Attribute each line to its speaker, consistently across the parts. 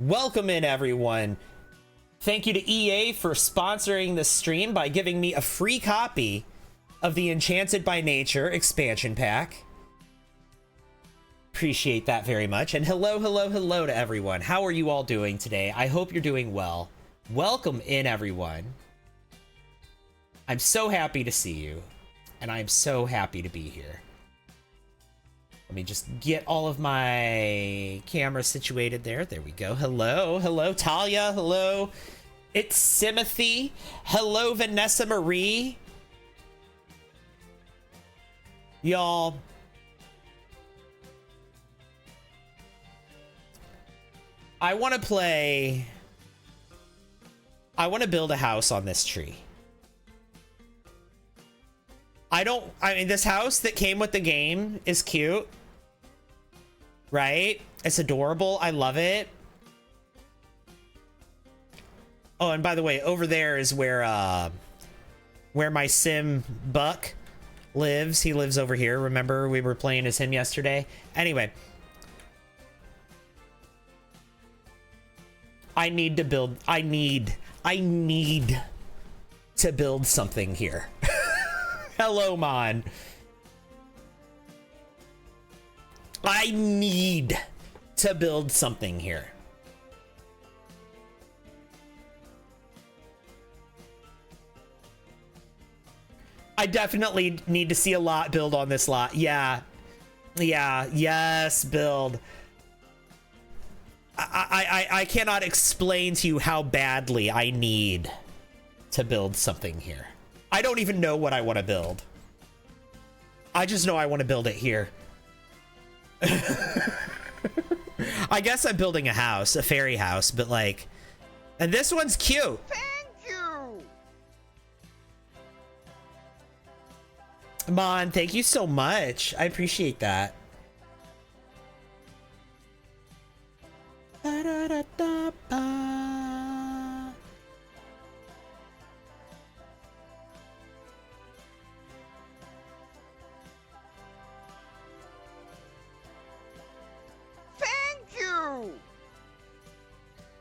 Speaker 1: Welcome in, everyone. Thank you to EA for sponsoring this stream by giving me a free copy of the Enchanted by Nature expansion pack. Appreciate that very much. And hello to everyone. How are you all doing today? I hope you're doing well. Welcome in, everyone. I'm so happy to see you, and I'm so happy to be here. Let me just get all of my cameras situated there. There we go. Hello, Talia. Hello, it's Simothy. Hello, Vanessa Marie. Y'all, I want to build a house on this tree. I mean, this house that came with the game is cute, right? It's adorable. I love it. Oh, and by the way, over there is where my sim Buck lives. He lives over here. Remember, we were playing as him yesterday? Anyway. I need to build something here. Hello, Mon. I need to build something here. I definitely need to see a lot build on this lot. Yes, build. I cannot explain to you how badly I need to build something here. I don't even know what I want to build. I just know I want to build it here. I guess I'm building a house, a fairy house, but like, and this one's cute.
Speaker 2: Thank you.
Speaker 1: Mon, thank you so much. I appreciate that.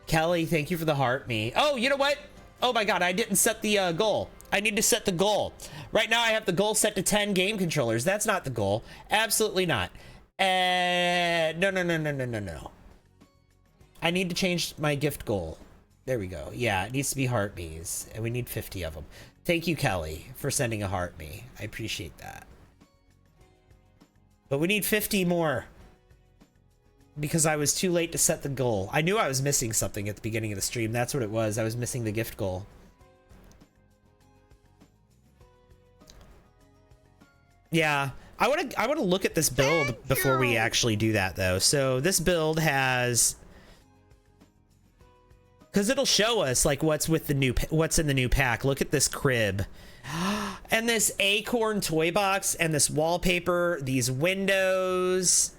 Speaker 1: Kelly, thank you for the heart me. Oh, you know what? Oh my god, I didn't set the goal. I need to set the goal. Right now I have the goal set to 10 game controllers. That's not the goal. Absolutely not. No. I need to change my gift goal. There we go. Yeah, it needs to be heart me's, and we need 50 of them. Thank you, Kelly, for sending a heart me. I appreciate that. But we need 50 more, because I was too late to set the goal. I knew I was missing something at the beginning of the stream. That's what it was. I was missing the gift goal. Yeah, I want to look at this build before we actually do that, though. So this build has, because it'll show us like what's in the new pack. Look at this crib, and this acorn toy box, and this wallpaper, these windows.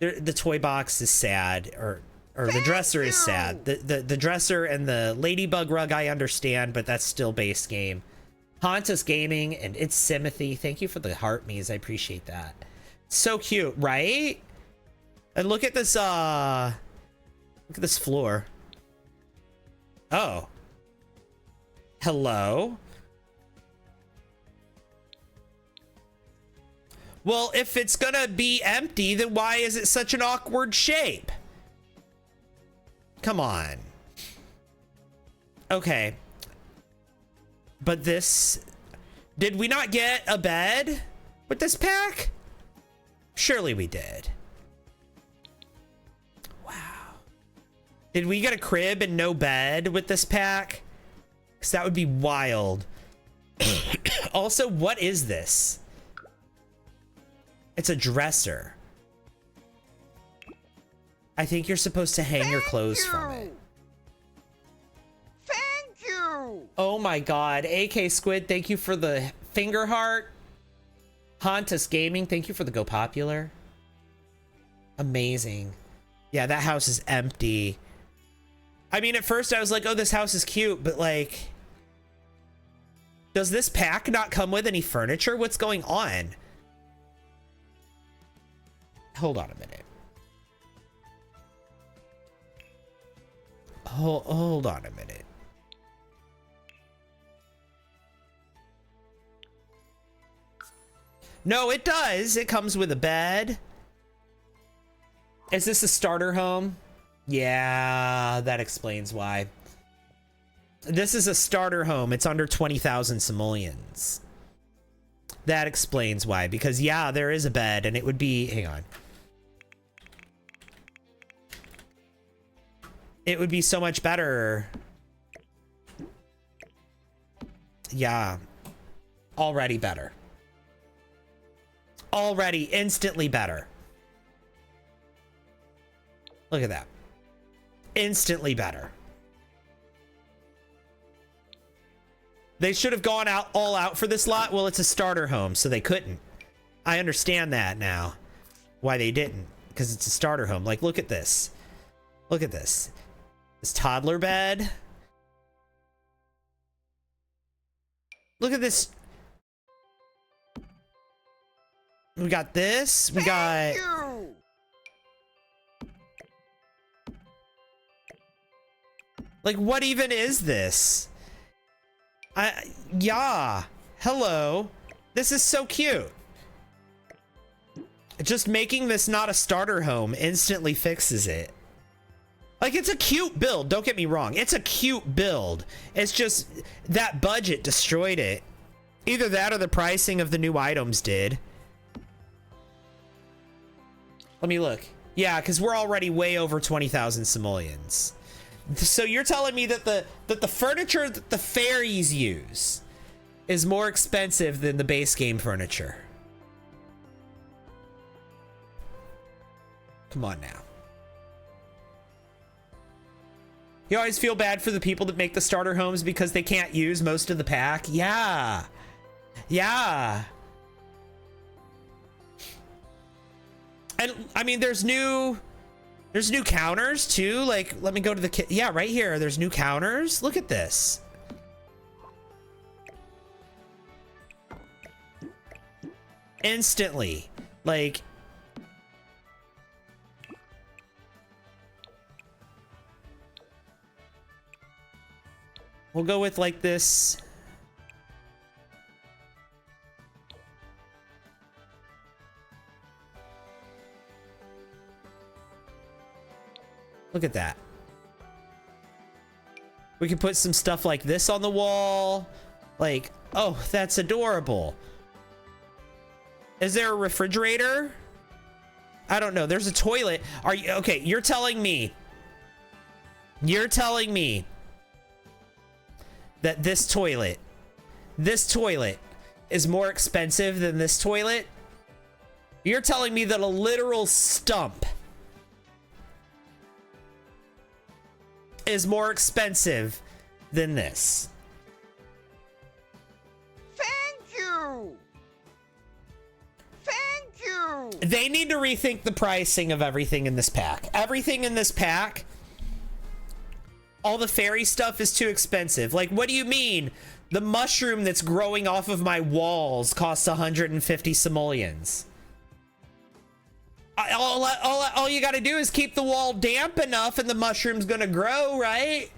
Speaker 1: The toy box is sad, or the dresser is sad. The dresser and the ladybug rug I understand, but that's still base game. Hontus Gaming and it's Simothy. Thank you for the heart me's. I appreciate that. So cute, right? And look at this floor. Oh. Hello? Well, if it's gonna be empty, then why is it such an awkward shape? Come on. Okay. But this... Did we not get a bed with this pack? Surely we did. Wow. Did we get a crib and no bed with this pack? Because that would be wild. Also, what is this? It's a dresser. I think you're supposed to hang your clothes from it.
Speaker 2: Thank you.
Speaker 1: Oh my god. AK Squid, thank you for the finger heart. Hontus Gaming, thank you for the Go Popular. Amazing. Yeah, that house is empty. I mean, at first I was like, oh, this house is cute, but like, does this pack not come with any furniture? What's going on? Hold on a minute. hold on a minute. No, it does. It comes with a bed. Is this a starter home? Yeah, that explains why. This is a starter home. It's under 20,000 simoleons. That explains why. Because, yeah, there is a bed, and it would be... Hang on. It would be so much better. Yeah. Already better. Already instantly better. Look at that. Instantly better. They should have gone all out for this lot. Well, it's a starter home, so they couldn't. I understand that now. Why they didn't. Because it's a starter home. Like, look at this. Look at this. This toddler bed. Look at this. We got this. We got... Like, what even is this? Yeah. Hello. This is so cute. Just making this not a starter home instantly fixes it. Like, it's a cute build. Don't get me wrong. It's a cute build. It's just that budget destroyed it. Either that or the pricing of the new items did. Let me look. Yeah, because we're already way over 20,000 simoleons. So you're telling me that the furniture that the fairies use is more expensive than the base game furniture? Come on now. You always feel bad for the people that make the starter homes because they can't use most of the pack. Yeah. Yeah. And I mean, there's new counters too. Like, let me go to the yeah, right here. There's new counters. Look at this. Instantly. Like, we'll go with like this. Look at that. We can put some stuff like this on the wall. Like, oh, that's adorable. Is there a refrigerator? I don't know. There's a toilet. Are you okay? You're telling me that this toilet is more expensive than this toilet? You're telling me that a literal stump is more expensive than this?
Speaker 2: Thank you! Thank you!
Speaker 1: They need to rethink the pricing of everything in this pack. Everything in this pack, all the fairy stuff is too expensive. Like, what do you mean? The mushroom that's growing off of my walls costs 150 simoleons. All you gotta do is keep the wall damp enough and the mushroom's gonna grow, right?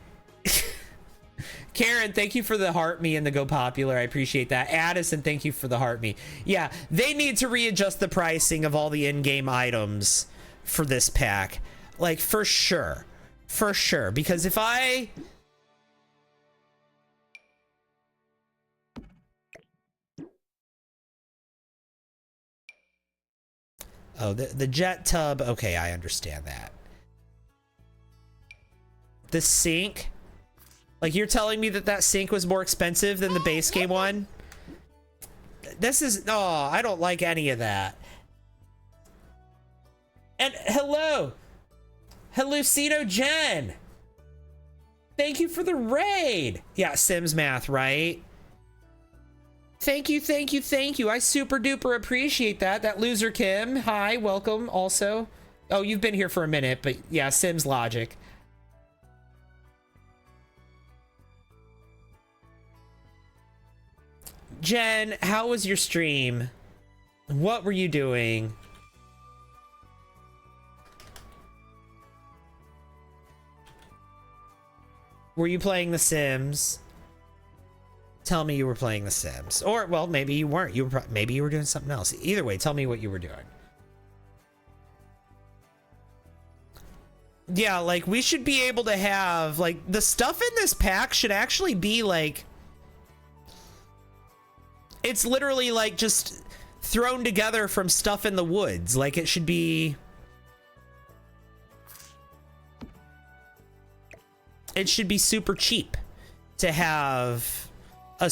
Speaker 1: Karen, thank you for the heart me and the go popular. I appreciate that. Addison, thank you for the heart me. Yeah, they need to readjust the pricing of all the in-game items for this pack. Like, for sure. For sure. Because if I... Oh, the jet tub. Okay, I understand that. The sink. Like, you're telling me that sink was more expensive than the base game one? This is... Oh, I don't like any of that. And hello. Hallucino Jen. Thank you for the raid. Yeah, Sims math, right? Thank you, thank you, thank you. I super duper appreciate that. That loser Kim, hi, welcome also. Oh, you've been here for a minute, but yeah, Sims logic. Jen, how was your stream? What were you doing? Were you playing The Sims? Tell me you were playing The Sims. Or, well, maybe you weren't. Maybe you were doing something else. Either way, tell me what you were doing. Yeah, like, we should be able to have, like, the stuff in this pack should actually be, like... It's literally, like, just thrown together from stuff in the woods. Like, it should be... It should be super cheap to have a...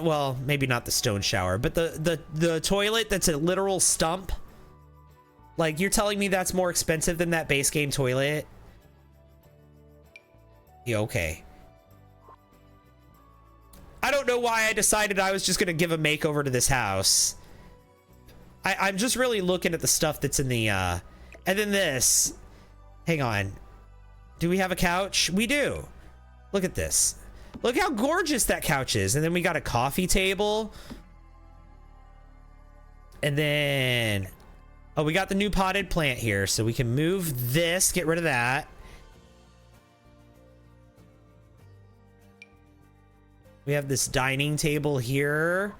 Speaker 1: Well, maybe not the stone shower, but the toilet that's a literal stump. Like, you're telling me that's more expensive than that base game toilet? Yeah, okay. I don't know why I decided I was just gonna give a makeover to this house. I'm just really looking at the stuff that's in the, and then this. Hang on. Do we have a couch? We do. Look at this. Look how gorgeous that couch is. And then we got a coffee table. And then... Oh, we got the new potted plant here, so we can move this, get rid of that. We have this dining table here.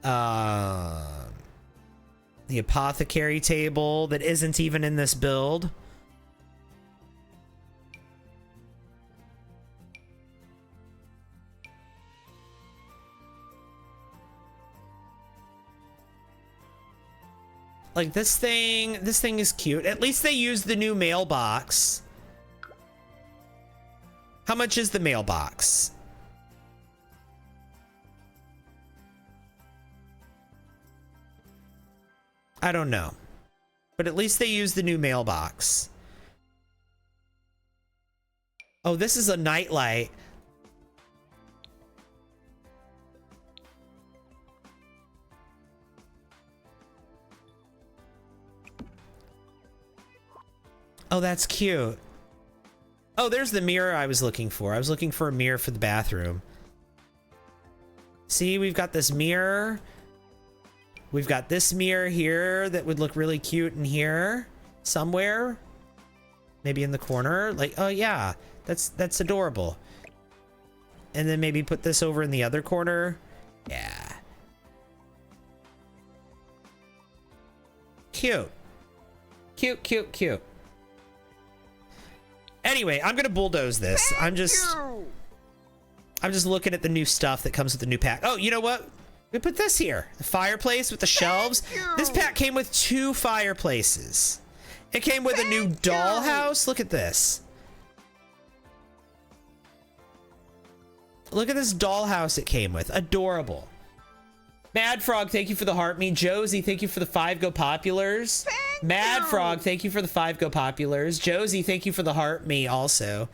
Speaker 1: The apothecary table that isn't even in this build. Like, this thing is cute. At least they used the new mailbox. How much is the mailbox? I don't know. But at least they used the new mailbox. Oh, this is a nightlight. Oh, that's cute. Oh, there's the mirror I was looking for. I was looking for a mirror for the bathroom. See, we've got this mirror. We've got this mirror here that would look really cute in here somewhere. Maybe in the corner. Like, oh yeah, that's adorable. And then maybe put this over in the other corner. Yeah. Cute. Cute, cute, cute. Anyway, I'm gonna bulldoze this. I'm just looking at the new stuff that comes with the new pack. Oh, you know what? We put this here. The fireplace with the shelves. This pack came with 2 fireplaces. It came with a new dollhouse. Look at this. Look at this dollhouse it came with. Adorable. Mad Frog, thank you for the heart me. Josie, thank you for the 5 Go Populars. Mad Frog, thank you for the 5 Go Populars. Josie, thank you for the heart me also.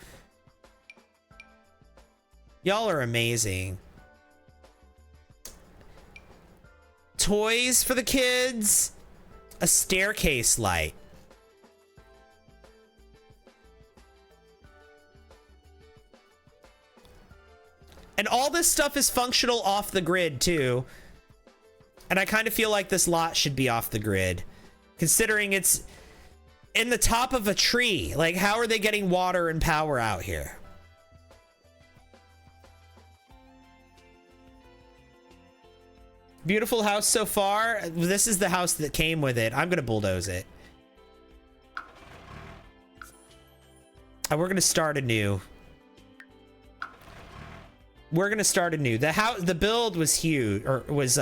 Speaker 1: Y'all are amazing. Toys for the kids. A staircase light. And all this stuff is functional off the grid too. And I kind of feel like this lot should be off the grid, considering it's in the top of a tree. Like, how are they getting water and power out here? Beautiful house so far. This is the house that came with it. I'm gonna bulldoze it. And we're gonna start anew. We're gonna start anew. The build was huge, or was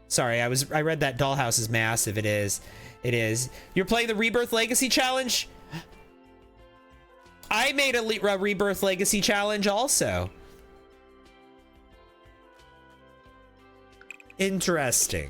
Speaker 1: sorry, I read that dollhouse is massive. It is. It is. You're playing the Rebirth Legacy Challenge? I made a Rebirth Legacy Challenge also. Interesting.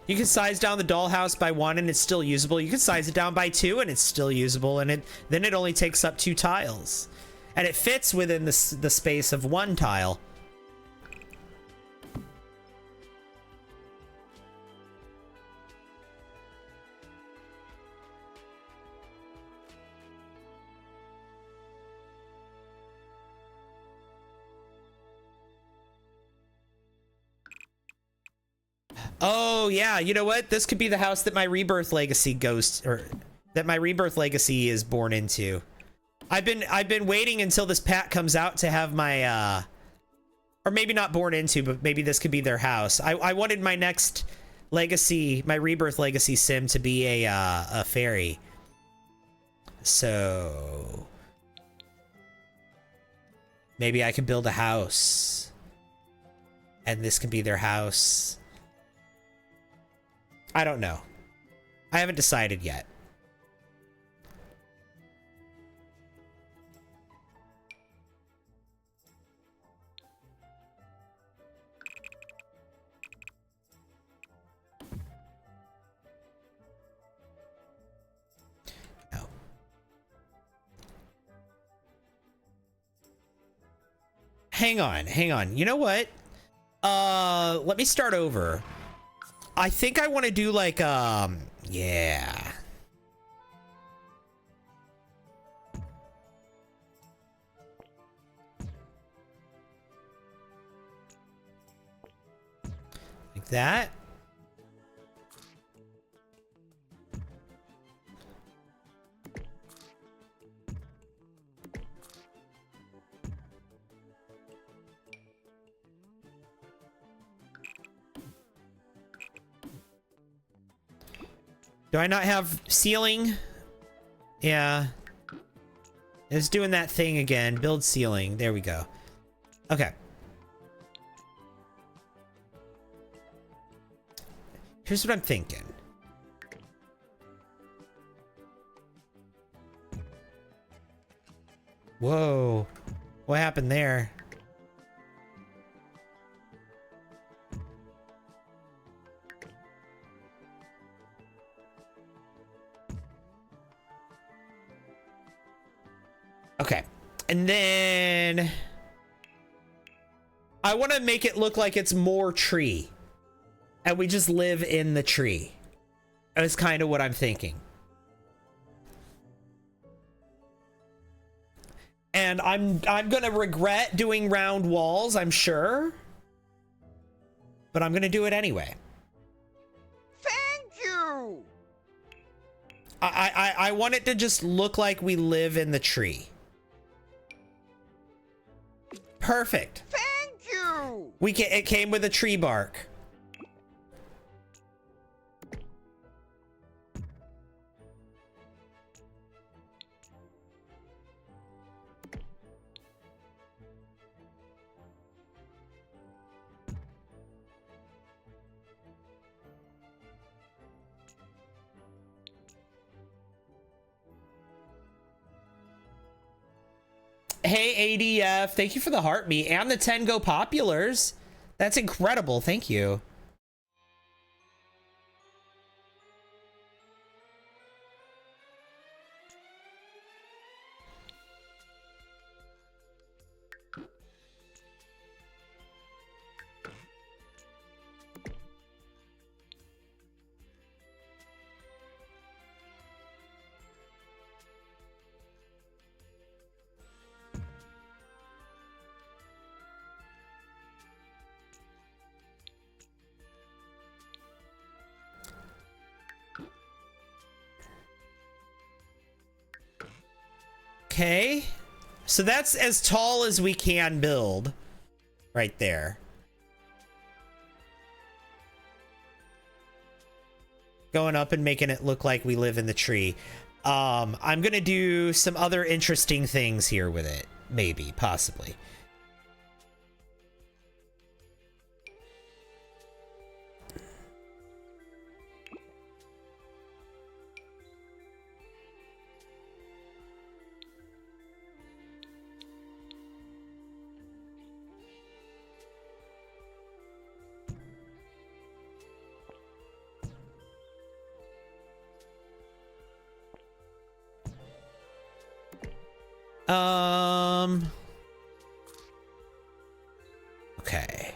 Speaker 1: You can size down the dollhouse by 1 and it's still usable. You can size it down by 2 and it's still usable, and then it only takes up 2 tiles. And it fits within the space of 1 tile. Oh yeah, you know what? This could be the house that my rebirth legacy goes, or that my rebirth legacy is born into. I've been waiting until this pack comes out to have my or maybe not born into, but maybe this could be their house. I wanted my next legacy, my rebirth legacy sim to be a fairy. So maybe I can build a house and this can be their house. I don't know. I haven't decided yet. No. Hang on. You know what? Let me start over. I think I want to do like, yeah. Like that. Do I not have ceiling? Yeah. It's doing that thing again. Build ceiling. There we go. Okay. Here's what I'm thinking. Whoa. What happened there? Okay. And then I want to make it look like it's more tree. And we just live in the tree. That's kind of what I'm thinking. And I'm going to regret doing round walls, I'm sure. But I'm going to do it anyway.
Speaker 2: Thank you.
Speaker 1: I want it to just look like we live in the tree. Perfect.
Speaker 2: Thank you.
Speaker 1: It came with a tree bark. Hey, ADF, thank you for the heart meet and the 10 go populars. That's incredible. Thank you. Okay, so that's as tall as we can build right there. Going up and making it look like we live in the tree. I'm gonna do some other interesting things here with it. Maybe, possibly. Okay.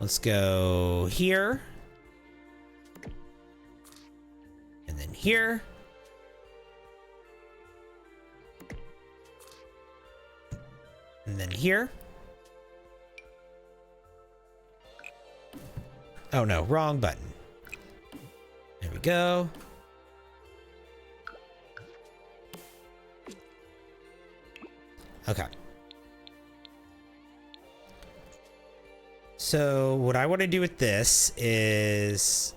Speaker 1: Let's go here. And then here. And then here. Oh no, wrong button. There we go. Okay. So what I want to do with this is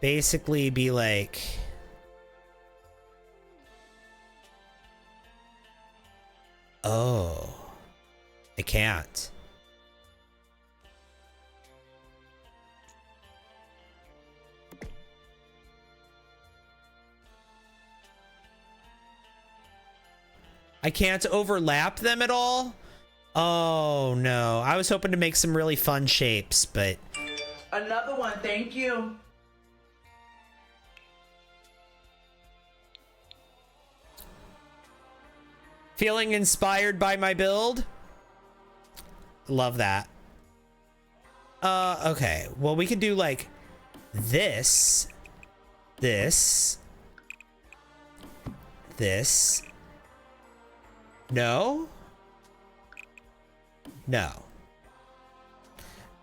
Speaker 1: basically be like, oh, I can't. I can't overlap them at all? Oh no, I was hoping to make some really fun shapes, but...
Speaker 3: Another one, thank you.
Speaker 1: Feeling inspired by my build? Love that. Okay, well we could do like this, this, this. No? No.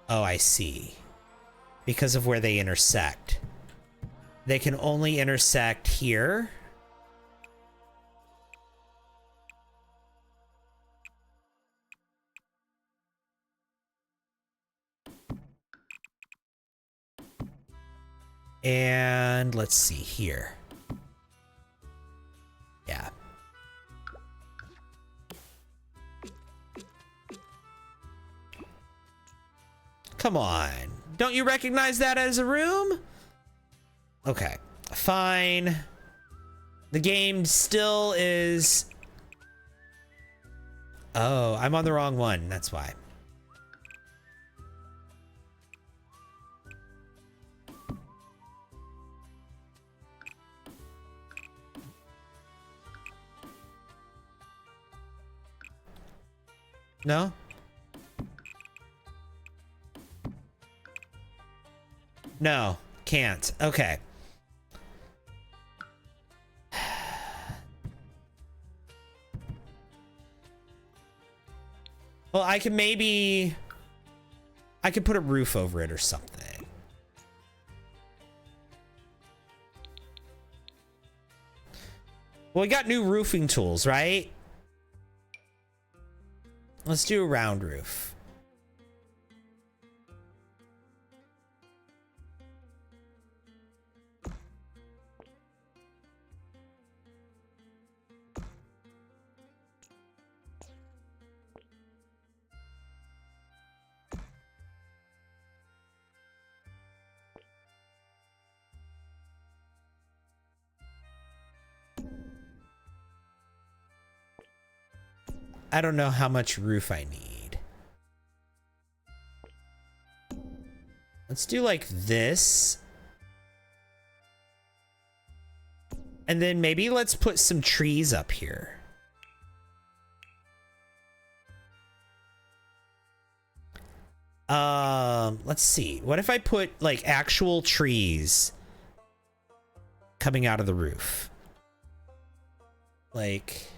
Speaker 1: Oh, I see. Because of where they intersect. They can only intersect here. And let's see here. Yeah. Come on. Don't you recognize that as a room? Okay, fine. The game still is... Oh, I'm on the wrong one. That's why. No? No, can't. Okay. Well, I can maybe... I could put a roof over it or something. Well, we got new roofing tools, right? Let's do a round roof. I don't know how much roof I need. Let's do like this. And then maybe let's put some trees up here. Let's see. What if I put like actual trees coming out of the roof? Like...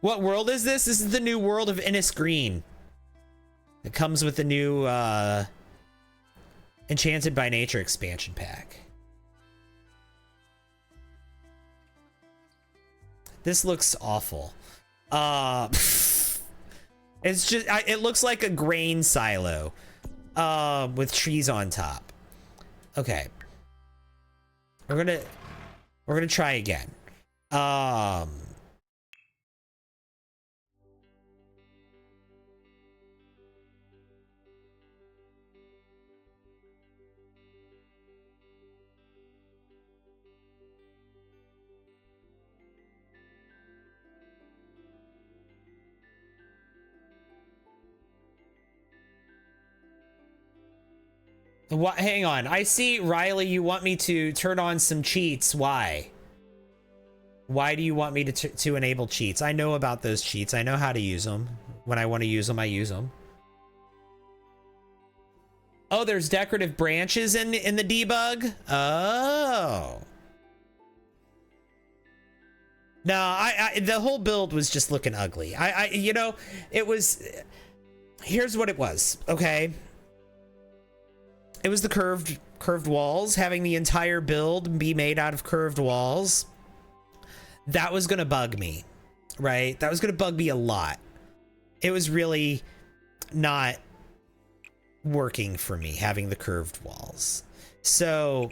Speaker 1: What world is this? This is the new world of Innis Green. It comes with the new Enchanted by Nature expansion pack. This looks awful. It's just, it looks like a grain silo with trees on top. Okay. We're gonna try again. What? Hang on. I see, Riley, you want me to turn on some cheats. Why? Why do you want me to enable cheats? I know about those cheats. I know how to use them. When I want to use them, I use them. Oh, there's decorative branches in the debug? Oh. No, the whole build was just looking ugly. You know, it was, here's what it was, okay? It was the curved walls, having the entire build be made out of curved walls. That was gonna bug me, right? That was gonna bug me a lot. It was really not working for me, having the curved walls. So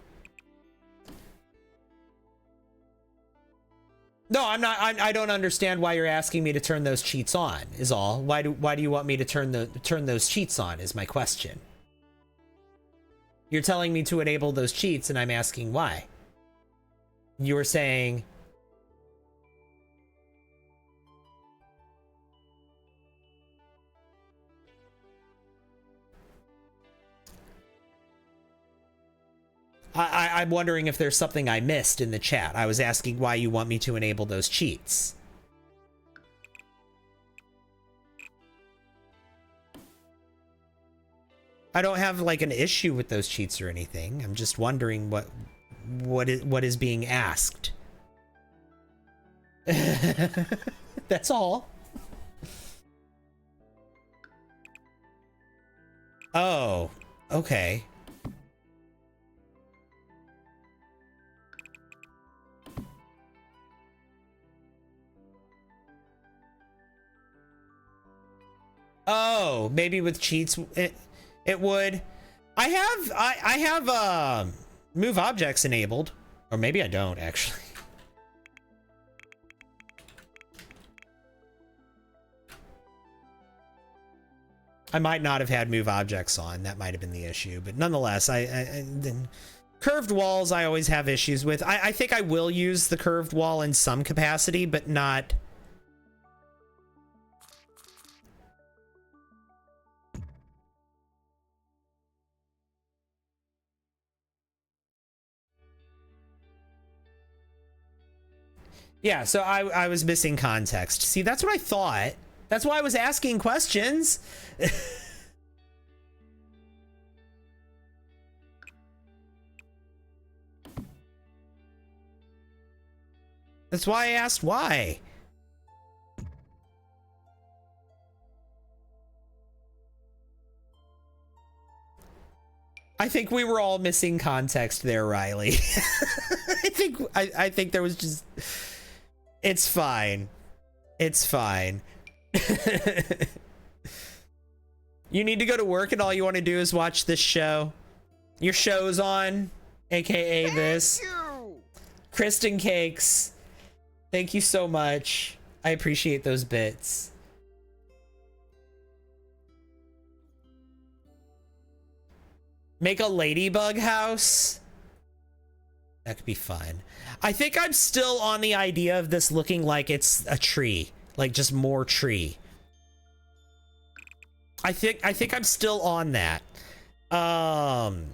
Speaker 1: no, I'm not. I don't understand why you're asking me to turn those cheats on. Is all. Why do you want me to turn those cheats on? Is my question. You're telling me to enable those cheats, and I'm asking why. You were saying. I'm wondering if there's something I missed in the chat. I was asking why you want me to enable those cheats. I don't have like an issue with those cheats or anything. I'm just wondering what is being asked. That's all. Oh, okay. Oh, maybe with cheats it would. I have move objects enabled, or maybe I don't actually. I might not have had move objects on. That might have been the issue, but nonetheless, curved walls I always have issues with. I think I will use the curved wall in some capacity, but not. Yeah, so I was missing context. See, that's what I thought. That's why I was asking questions. That's why I asked why. I think we were all missing context there, Riley. I think there was just. It's fine. It's fine. You need to go to work and all you want to do is watch this show. Your show's on, aka this. Kristen Cakes. Thank you so much. I appreciate those bits. Make a ladybug house? That could be fun. I think I'm still on the idea of this looking like it's a tree, like just more tree. I think I'm still on that. And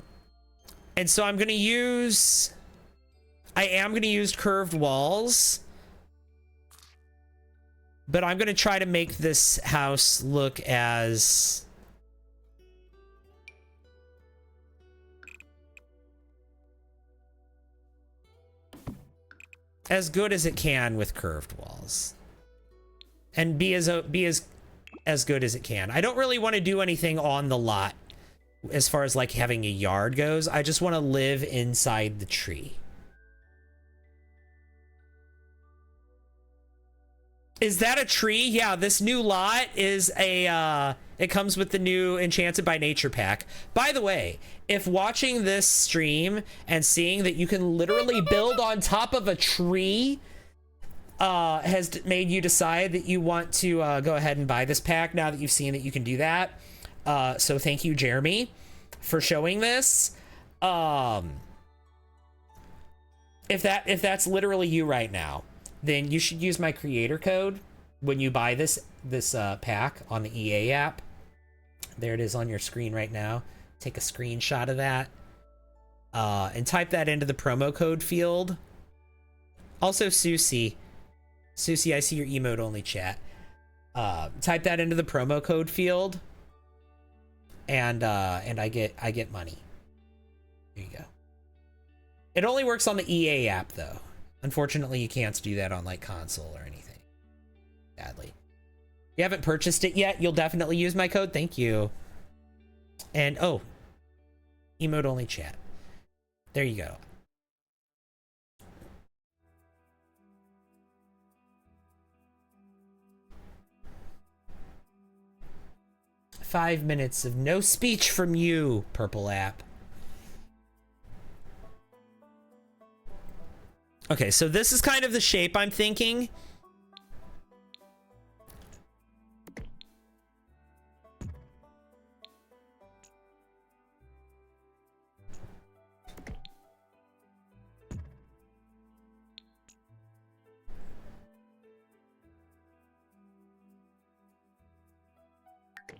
Speaker 1: so I'm gonna use. I am gonna use curved walls, but I'm gonna try to make this house look as. As good as it can with curved walls, and be as good as it can. I don't really want to do anything on the lot as far as like having a yard goes. I just want to live inside the tree. Is that a tree? Yeah, this new lot is a it comes with the new Enchanted by Nature pack. By the way, if watching this stream and seeing that you can literally build on top of a tree has made you decide that you want to go ahead and buy this pack now that you've seen that you can do that. So thank you, Jeremy, for showing this. If that's literally you right now, then you should use my creator code when you buy this pack on the EA app. There it is on your screen right now. Take a screenshot of that and type that into the promo code field Also, Susie, I see your emote only chat. Type that into the promo code field, and I get money. There you go. It only works on the EA app though. Unfortunately, you can't do that on like console or anything. Sadly. If you haven't purchased it yet, you'll definitely use my code. Thank you. And oh, emote only chat. There you go. "5 minutes of no speech from you, purple app." Okay, so this is kind of the shape I'm thinking.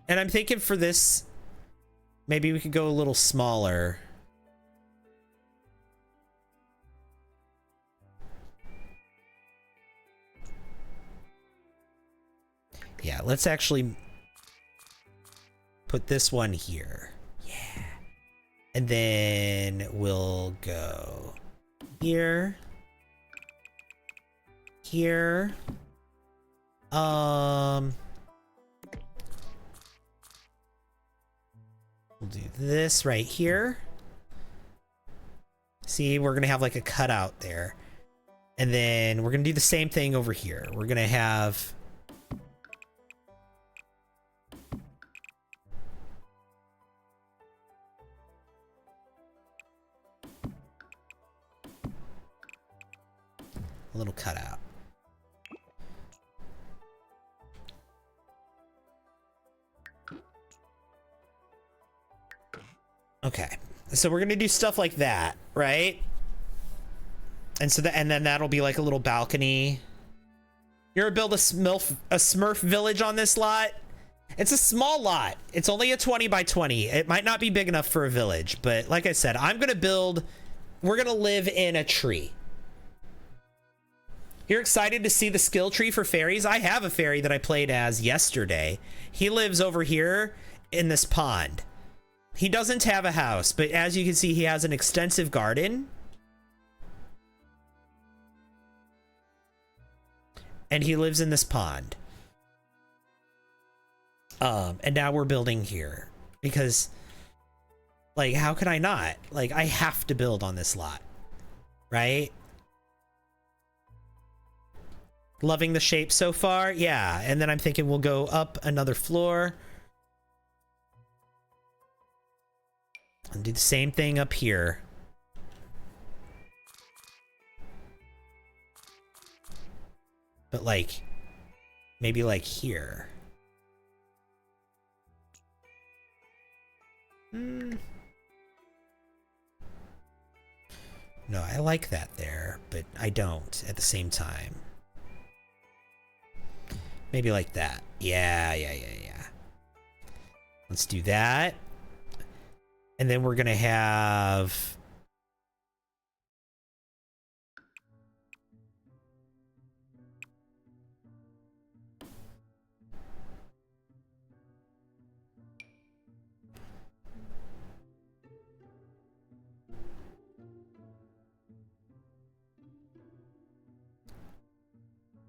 Speaker 1: And I'm thinking for this, maybe we could go a little smaller. Yeah, let's actually put this one here. Yeah. And then we'll go here. Here. We'll do this right here. See, we're gonna have like a cutout there. And then we're gonna do the same thing over here. We're gonna have a little cutout. Okay, so we're gonna do stuff like that, right? And so and then that'll be like a little balcony. You're gonna build a Smurf village on this lot? It's a small lot. It's only a 20 by 20. It might not be big enough for a village, but like I said, we're gonna live in a tree. You're excited to see the skill tree for fairies? I have a fairy that I played as yesterday. He lives over here in this pond. He doesn't have a house, but as you can see, he has an extensive garden. And he lives in this pond. And now we're building here. Because, like, how could I not? Like, I have to build on this lot. Right? Loving the shape so far? Yeah. And then I'm thinking we'll go up another floor. And do the same thing up here. But like, maybe like here. No, I like that there, but I don't at the same time. Maybe like that. Yeah. Let's do that. And then we're gonna have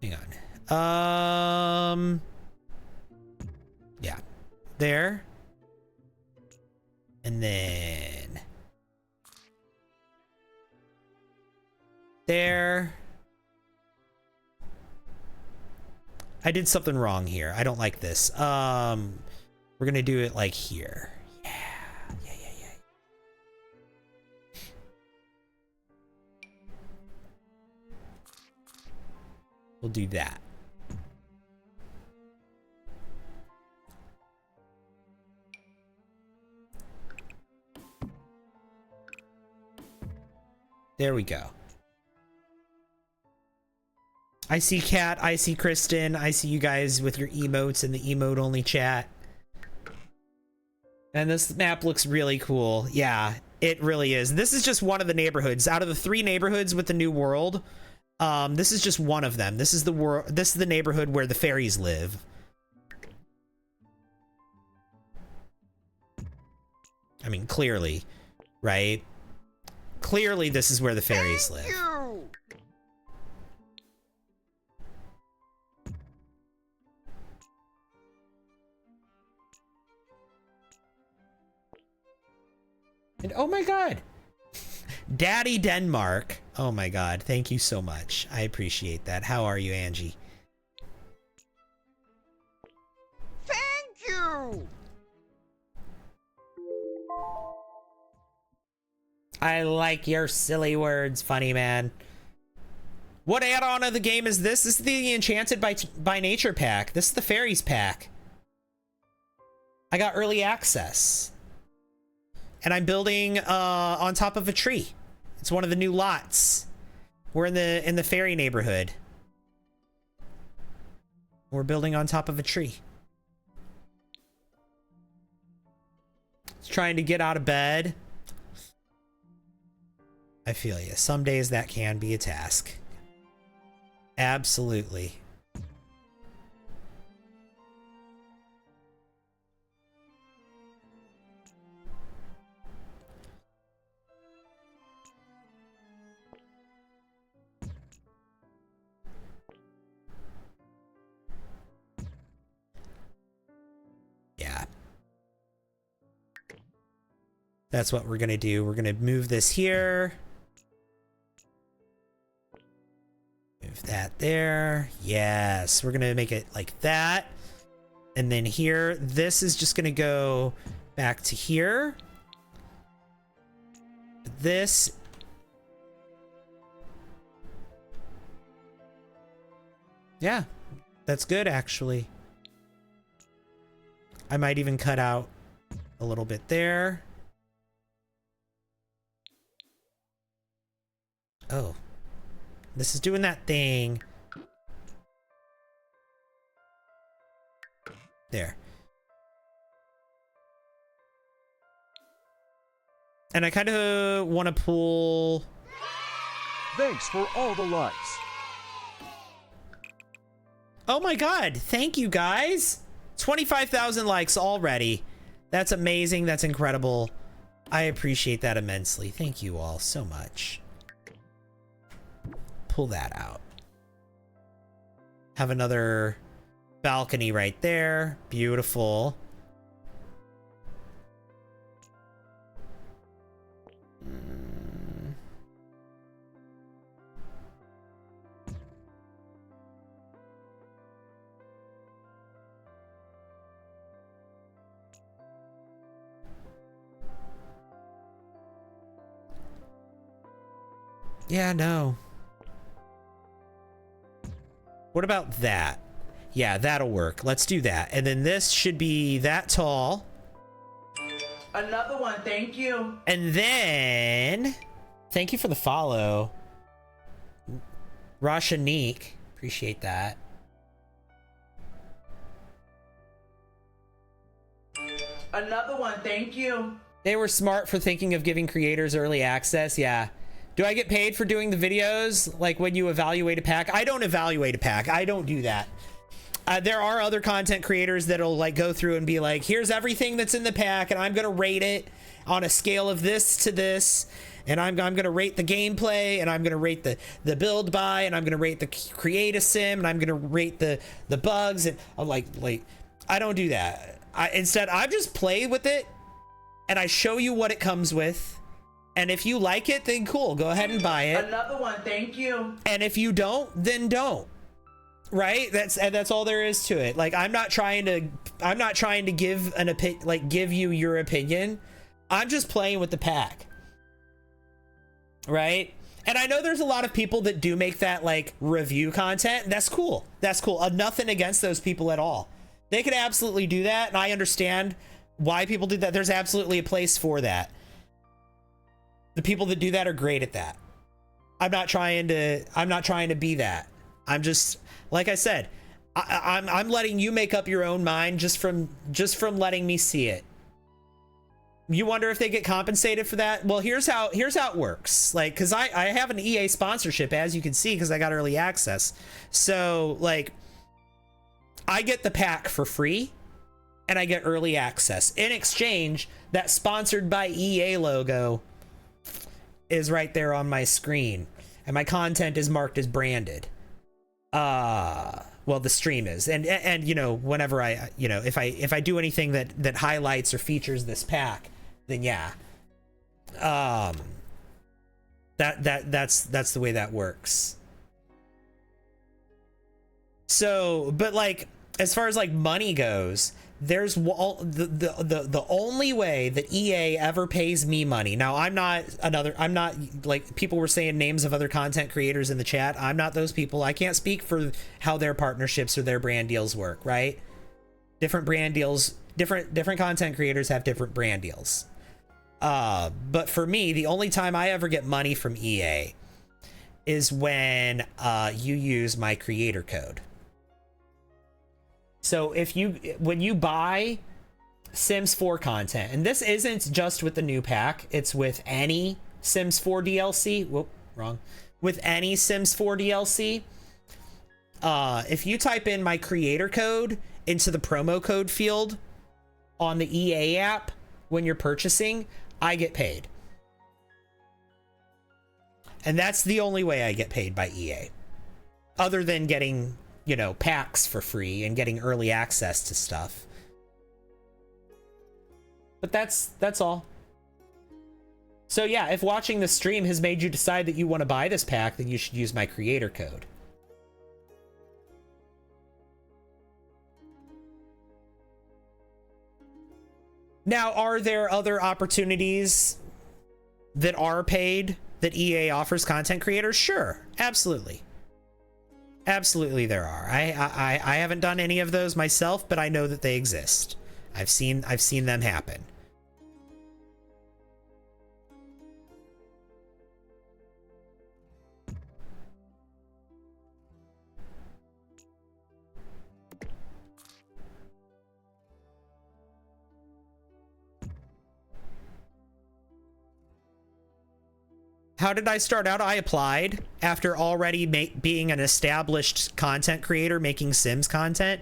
Speaker 1: hang on. Yeah. There. And then there. I did something wrong here. I don't like this. We're gonna do it like here. Yeah. We'll do that. There we go. I see Kat, I see Kristen, I see you guys with your emotes in the emote only chat. And this map looks really cool. Yeah, it really is. This is just one of the neighborhoods. Out of the 3 neighborhoods with the new world, This is just one of them. This is the neighborhood where the fairies live. I mean, clearly, right? Clearly, this is where the fairies live.
Speaker 2: You.
Speaker 1: And oh my god, Daddy Denmark. Oh my god, thank you so much. I appreciate that. How are you, Angie?
Speaker 2: Thank you.
Speaker 1: I like your silly words, funny man. What add-on of the game is this? This is the Enchanted by Nature pack. This is the Fairies pack. I got early access. And I'm building on top of a tree. It's one of the new lots. We're in the fairy neighborhood. We're building on top of a tree. It's trying to get out of bed. I feel you. Some days that can be a task. Absolutely. Yeah. That's what we're gonna do. We're gonna move this here. Move that there. Yes, we're gonna make it like that. And then here, this is just gonna go back to here. This. Yeah, that's good actually. I might even cut out a little bit there. Oh. This is doing that thing. There. And I kind of want to pull...
Speaker 4: Thanks for all the likes.
Speaker 1: Oh my god, thank you guys. 25,000 likes already. That's amazing, that's incredible. I appreciate that immensely. Thank you all so much. Pull that out. Have another balcony right there. Beautiful. Yeah, no. What about that? Yeah, that'll work. Let's do that. And then this should be that tall.
Speaker 3: Another one, thank you.
Speaker 1: And then, thank you for the follow. Rashanique, appreciate that.
Speaker 3: Another one, thank you.
Speaker 1: They were smart for thinking of giving creators early access, yeah. Do I get paid for doing the videos? Like when you evaluate a pack? I don't evaluate a pack. I don't do that. There are other content creators that'll like go through and be like, here's everything that's in the pack and I'm going to rate it on a scale of this to this. And I'm going to rate the gameplay and I'm going to rate the build buy and I'm going to rate the create a sim and I'm going to rate the bugs. And I'm like, I don't do that. Instead, I just play with it and I show you what it comes with. And if you like it, then cool, go ahead and buy it.
Speaker 3: Another one, thank you.
Speaker 1: And if you don't, then don't. Right? That's all there is to it. Like I'm not trying to give an opinion, like give you your opinion. I'm just playing with the pack. Right? And I know there's a lot of people that do make that like review content. That's cool. That's cool. Nothing against those people at all. They could absolutely do that, and I understand why people do that. There's absolutely a place for that. The people that do that are great at that. I'm not trying to be that. I'm just, like I said, I'm letting you make up your own mind just from letting me see it. You wonder if they get compensated for that? Well, here's how it works. Like, because I have an EA sponsorship, as you can see, because I got early access. So, like, I get the pack for free, and I get early access. In exchange, that sponsored by EA logo is right there on my screen, and my content is marked as branded. Well, the stream is, and you know, whenever I, you know, if I do anything that highlights or features this pack, then yeah, that's the way that works. So, but like, as far as like money goes, there's the only way that EA ever pays me money. Now, I'm not like, people were saying names of other content creators in the chat. I'm not those people. I can't speak for how their partnerships or their brand deals work, right? Different brand deals, different content creators have different brand deals. But for me, the only time I ever get money from EA is when you use my creator code. So when you buy Sims 4 content, and this isn't just with the new pack, it's with any Sims 4 DLC. Whoop, wrong. With any Sims 4 DLC, if you type in my creator code into the promo code field on the EA app when you're purchasing, I get paid. And that's the only way I get paid by EA. Other than getting, you know, packs for free and getting early access to stuff. But that's all. So yeah, if watching the stream has made you decide that you want to buy this pack, then you should use my creator code. Now, are there other opportunities that are paid that EA offers content creators? Sure, absolutely. Absolutely there are. I haven't done any of those myself, but I know that they exist. I've seen them happen. How did I start out? I applied after already being an established content creator making Sims content.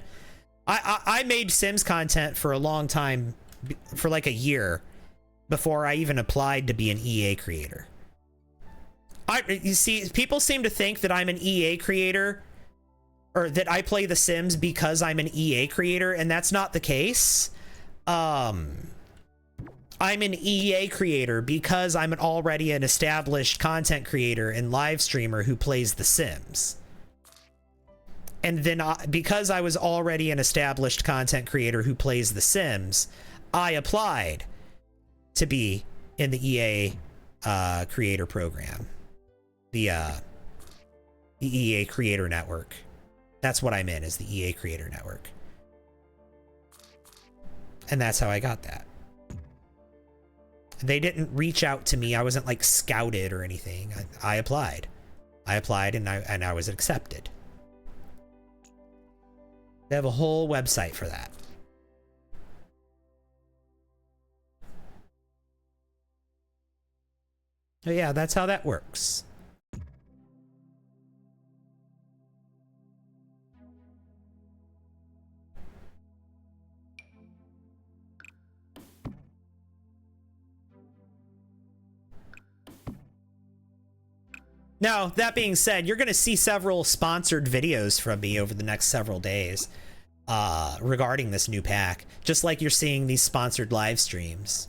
Speaker 1: I made Sims content for a long time, for like a year, before I even applied to be an EA creator. You see, people seem to think that I'm an EA creator, or that I play The Sims because I'm an EA creator, and that's not the case. I'm an EA creator because I'm already an established content creator and live streamer who plays The Sims. And then because I was already an established content creator who plays The Sims, I applied to be in the EA creator program. The EA Creator Network. That's what I'm in, is the EA Creator Network. And that's how I got that. They didn't reach out to me. I wasn't like scouted or anything. I applied. I applied and I was accepted. They have a whole website for that. So yeah, that's how that works. Now, that being said, you're going to see several sponsored videos from me over the next several days regarding this new pack, just like you're seeing these sponsored live streams.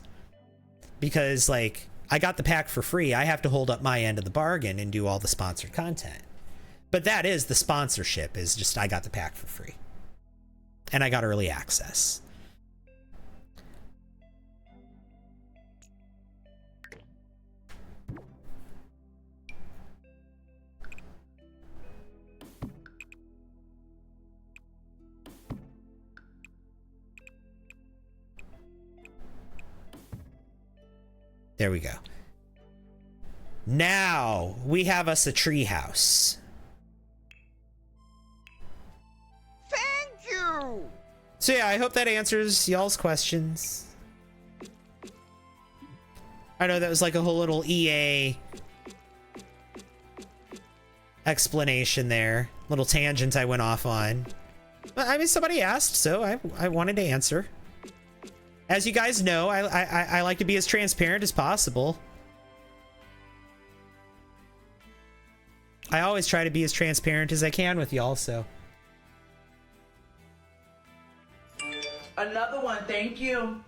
Speaker 1: Because, like, I got the pack for free. I have to hold up my end of the bargain and do all the sponsored content. But that is the sponsorship, is just I got the pack for free. And I got early access. There we go. Now we have us a treehouse.
Speaker 2: Thank you!
Speaker 1: So yeah, I hope that answers y'all's questions. I know that was like a whole little EA explanation there. Little tangent I went off on. But I mean, somebody asked, so I wanted to answer. As you guys know, I like to be as transparent as possible. I always try to be as transparent as I can with y'all, so.
Speaker 3: Another one, thank you.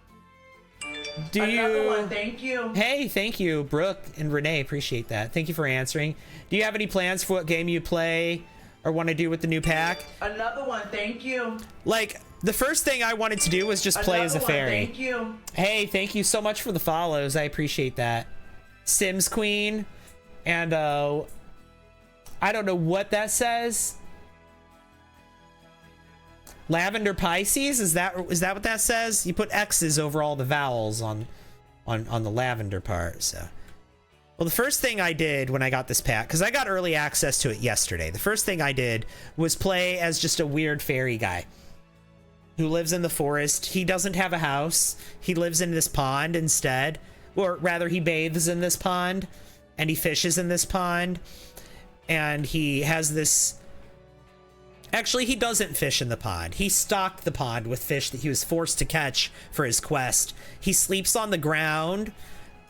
Speaker 1: Another
Speaker 3: one, thank you.
Speaker 1: Hey, thank you, Brooke and Renee. Appreciate that. Thank you for answering. Do you have any plans for what game you play or want to do with the new pack?
Speaker 3: Another one, thank you.
Speaker 1: Like, the first thing I wanted to do was just play as a fairy.
Speaker 3: Thank you.
Speaker 1: Hey, thank you so much for the follows. I appreciate that. Sims Queen. And, I don't know what that says. Lavender Pisces? Is that what that says? You put X's over all the vowels on the lavender part, so. Well, the first thing I did when I got this pack, because I got early access to it yesterday, the first thing I did was play as just a weird fairy guy who lives in the forest. He doesn't have a house. He lives in this pond instead. Or rather, he bathes in this pond, and he fishes in this pond. And he has this... Actually, he doesn't fish in the pond. He stocked the pond with fish that he was forced to catch for his quest. He sleeps on the ground,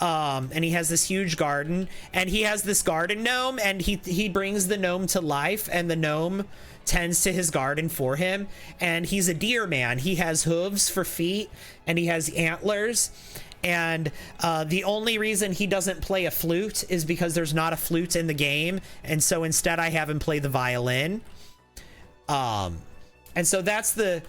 Speaker 1: and he has this huge garden. And he has this garden gnome, and he brings the gnome to life, and the gnome tends to his garden for him. And he's a deer man. He has hooves for feet, and he has antlers. And the only reason he doesn't play a flute is because there's not a flute in the game. And so instead I have him play the violin. And so that's the...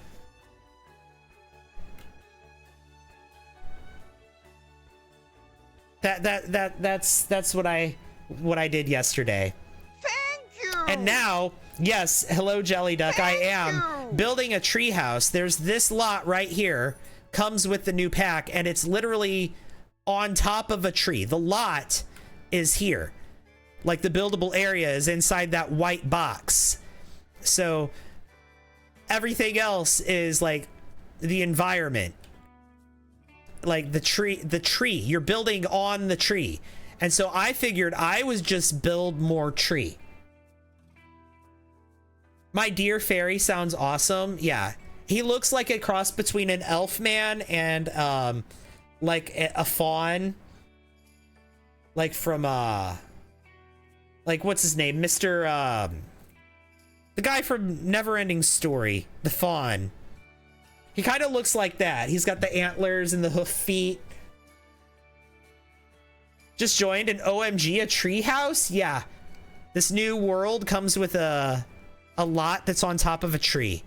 Speaker 1: That's what I did yesterday.
Speaker 2: Thank you.
Speaker 1: And now, yes, hello Jelly Duck, I am building a treehouse. There's this lot right here, comes with the new pack, and it's literally on top of a tree. The lot is here. Like the buildable area is inside that white box. So everything else is like the environment. Like the tree. You're building on the tree. And so I figured I would just build more tree. My dear fairy sounds awesome. Yeah. He looks like a cross between an elf man and like a fawn. Like from like what's his name? Mr. The guy from Neverending Story, the fawn. He kind of looks like that. He's got the antlers and the hoof feet. Just joined an OMG, a treehouse? Yeah. This new world comes with a lot that's on top of a tree.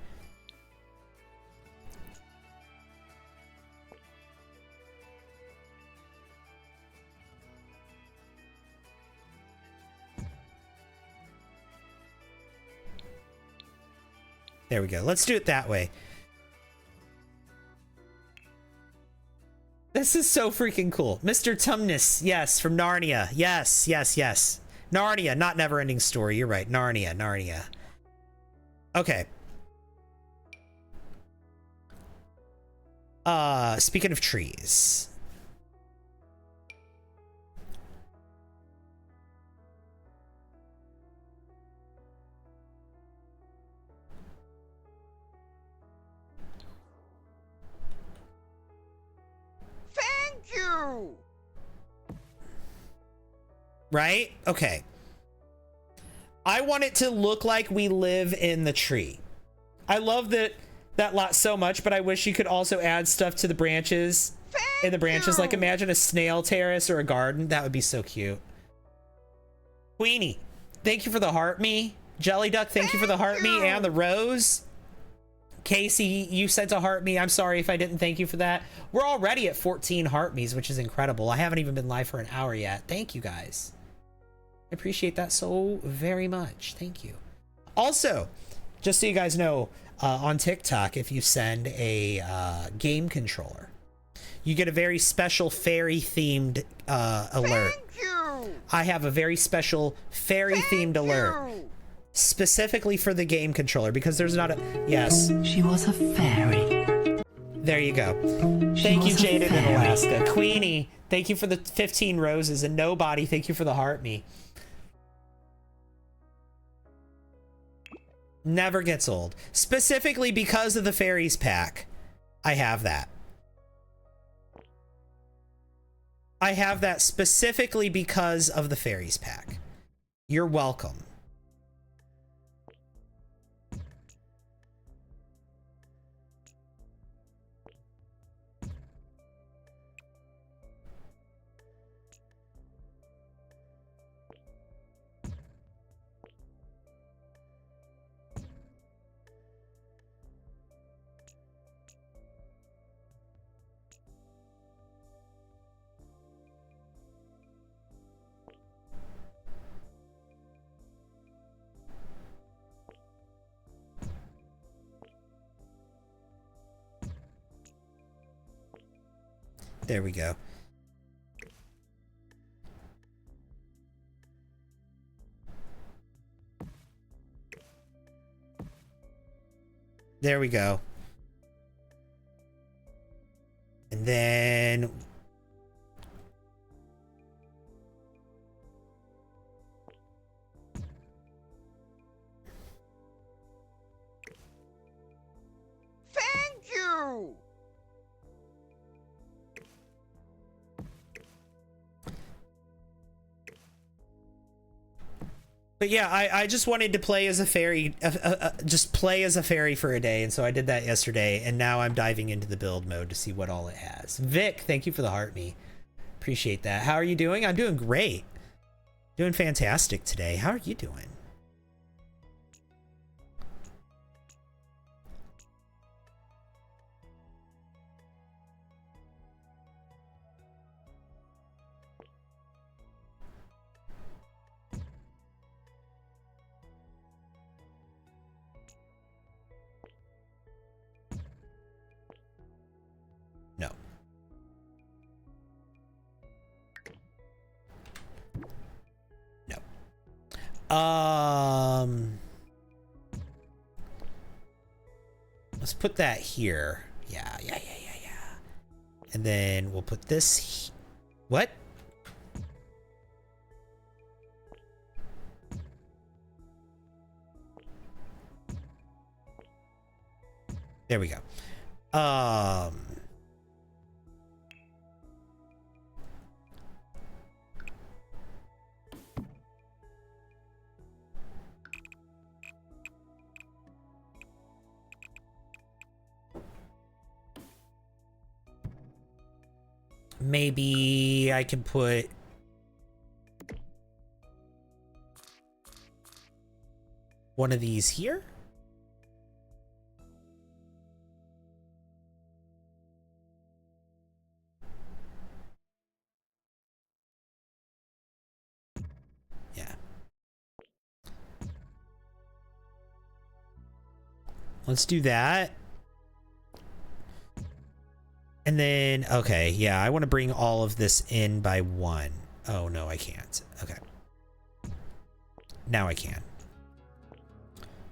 Speaker 1: There we go. Let's do it that way. This is so freaking cool. Mr. Tumnus, yes, from Narnia. Yes, yes, yes. Narnia, not Neverending Story. You're right. Narnia, Narnia. Okay. Speaking of trees.
Speaker 2: Thank you.
Speaker 1: Right? Okay. I want it to look like we live in the tree. I love that lot so much, but I wish you could also add stuff to the branches. In the branches, like imagine a snail terrace or a garden. That would be so cute. Queenie, thank you for the heart me. Jelly Duck, thank you for the heart me and the rose. Casey, you sent a heart me. I'm sorry if I didn't thank you for that. We're already at 14 heart me's, which is incredible. I haven't even been live for an hour yet. Thank you guys. I appreciate that so very much. Thank you. Also, just so you guys know, on TikTok, if you send a game controller, you get a very special fairy themed alert.
Speaker 2: Thank you.
Speaker 1: I have a very special fairy themed alert specifically for the game controller because there's not a... Yes.
Speaker 5: She was a fairy.
Speaker 1: There you go. Thank you, Jaden in Alaska. Queenie, Thank you for the 15 roses. And nobody, thank you for the heart me. Never gets old. Specifically because of the fairies pack. I have that. I have that specifically because of the fairies pack. You're welcome. There we go. There we go. And then
Speaker 2: Thank you!
Speaker 1: But yeah, I just wanted to play as a fairy, just play as a fairy for a day, and so I did that yesterday, and now I'm diving into the build mode to see what all it has. Vic, thank you for the heart me. Appreciate that. How are you doing? I'm doing great. Doing fantastic today. How are you doing? No. Let's put that here. Yeah. And then we'll put this. What? There we go. Maybe I can put one of these here. Yeah. Let's do that. And then, okay, yeah, I want to bring all of this in by one. Oh, no, I can't. Okay. Now I can.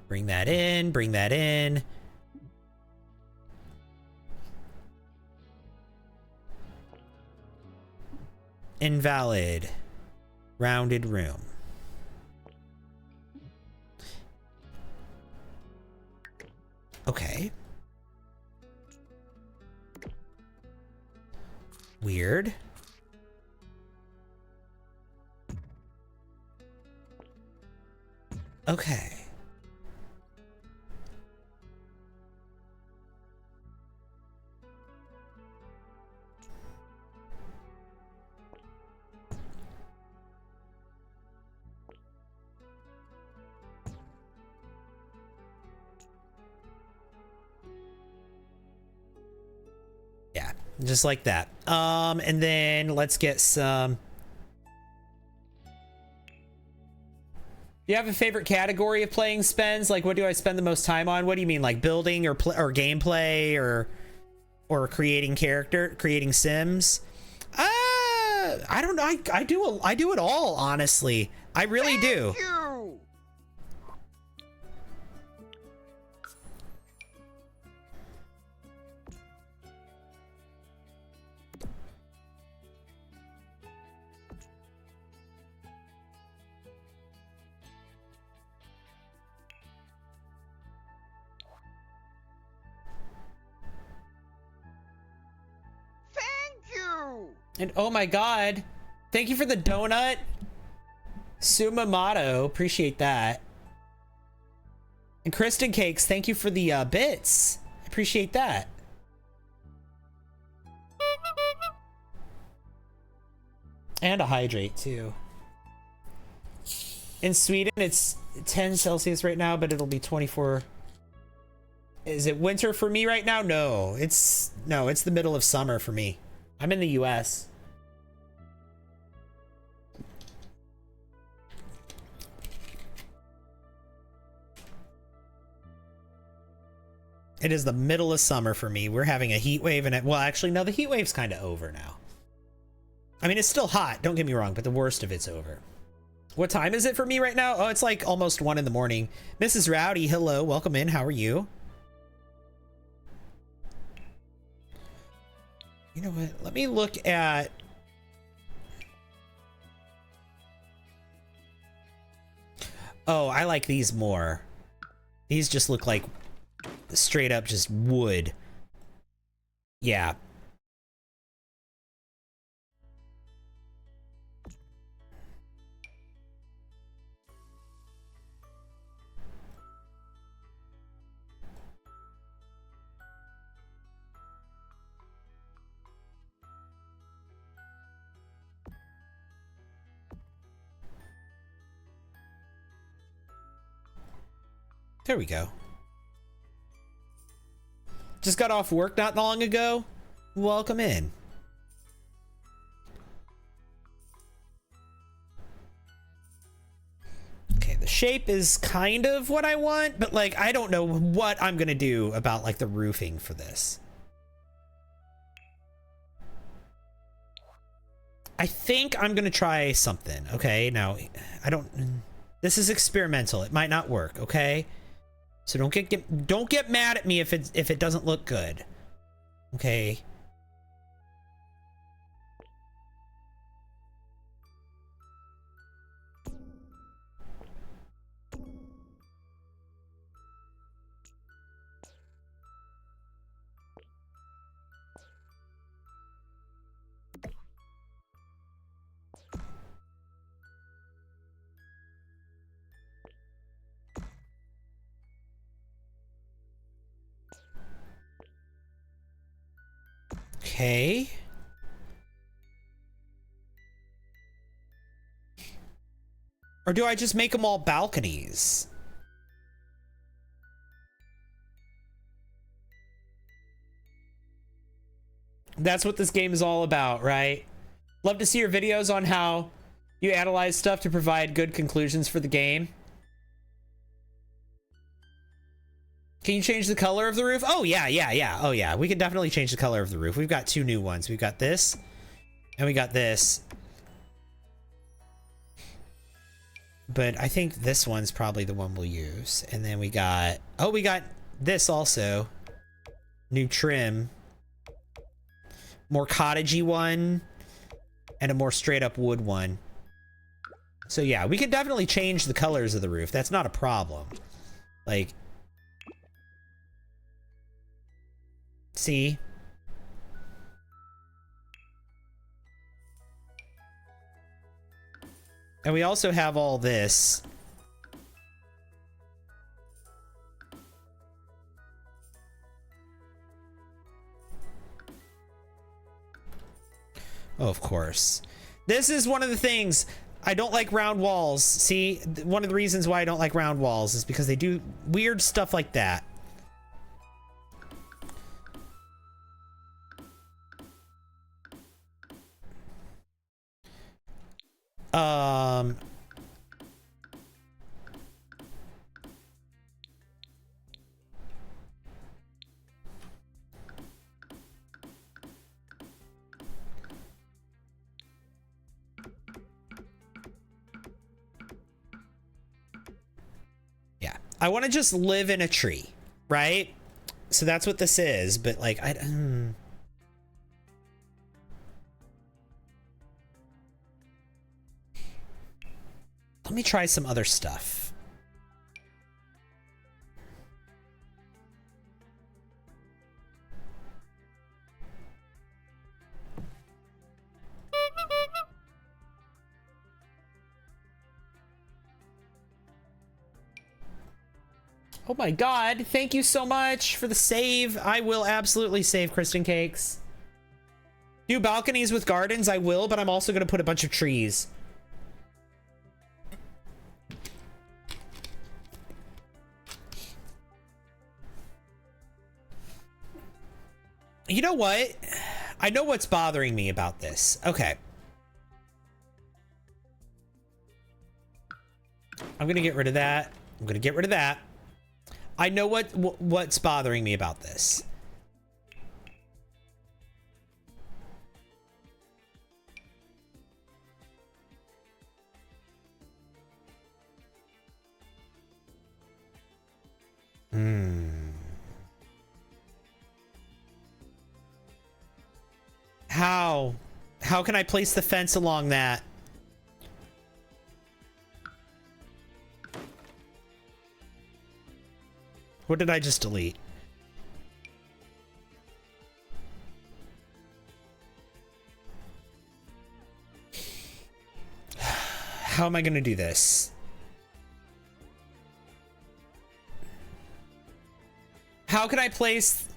Speaker 1: Bring that in, bring that in. Invalid. Rounded room. Okay. Weird. Okay. Yeah, just like that. And then let's get some. Do you have a favorite category of playing spends? Like, what do I spend the most time on? What do you mean, like building or gameplay or creating creating sims? I don't know. I do it all, honestly. I really do.
Speaker 2: Thank you!
Speaker 1: And oh my god, thank you for the donut, Sumamoto. Appreciate that. And Kristen Cakes, thank you for the bits. Appreciate that. And a hydrate too. In Sweden, it's 10 Celsius right now, but it'll be 24. Is it winter for me right now? No, it's the middle of summer for me. I'm in the US. It is the middle of summer for me. We're having a heat wave, and well, actually, no, the heat wave's kind of over now. I mean, it's still hot, don't get me wrong, but the worst of it's over. What time is it for me right now? Oh, it's like almost 1 in the morning. Mrs. Rowdy, hello, welcome in. How are you? You know what? Let me look at... Oh, I like these more. These just look like straight up just wood. Yeah. There we go. Just got off work not long ago. Welcome in. Okay, the shape is kind of what I want, but like I don't know what I'm gonna do about like the roofing for this. I think I'm gonna try something. Okay, now this is experimental. It might not work, okay? So don't get mad at me if it doesn't look good. Okay. Okay. Or do I just make them all balconies? That's what this game is all about, right? Love to see your videos on how you analyze stuff to provide good conclusions for the game. Can you change the color of the roof? Oh, yeah. Oh, yeah. We can definitely change the color of the roof. We've got 2 new ones. We've got this, and we got this. But I think this one's probably the one we'll use. And then we got... Oh, we got this also. New trim. More cottagey one. And a more straight-up wood one. So, yeah. We can definitely change the colors of the roof. That's not a problem. Like... See? And we also have all this. Oh, of course. This is one of the things. I don't like round walls. See? One of the reasons why I don't like round walls is because they do weird stuff like that. Yeah, I want to just live in a tree, right? So that's what this is, but like, let me try some other stuff. Oh my god, thank you so much for the save. I will absolutely save Kristen Cakes. Do balconies with gardens, I will, but I'm also gonna put a bunch of trees. You know what? I know what's bothering me about this. Okay. I'm gonna get rid of that. I'm gonna get rid of that. I know what's bothering me about this. How can I place the fence along that? What did I just delete? How am I going to do this? How can I place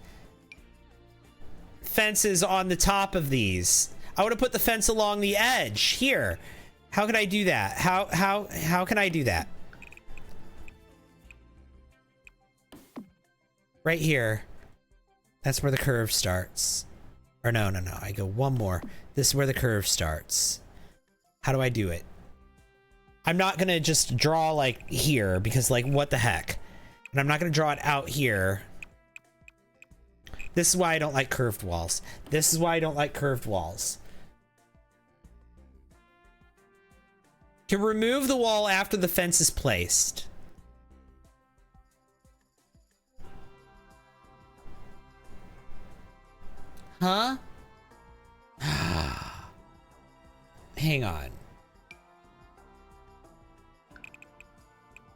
Speaker 1: fences on the top of these? I want to put the fence along the edge here. How can I do that? How can I do that? Right here. That's where the curve starts. Or no. I go one more. This is where the curve starts. How do I do it? I'm not gonna just draw like here because like what the heck? And I'm not gonna draw it out here. This is why I don't like curved walls. This is why I don't like curved walls. To remove the wall after the fence is placed. Huh? Hang on.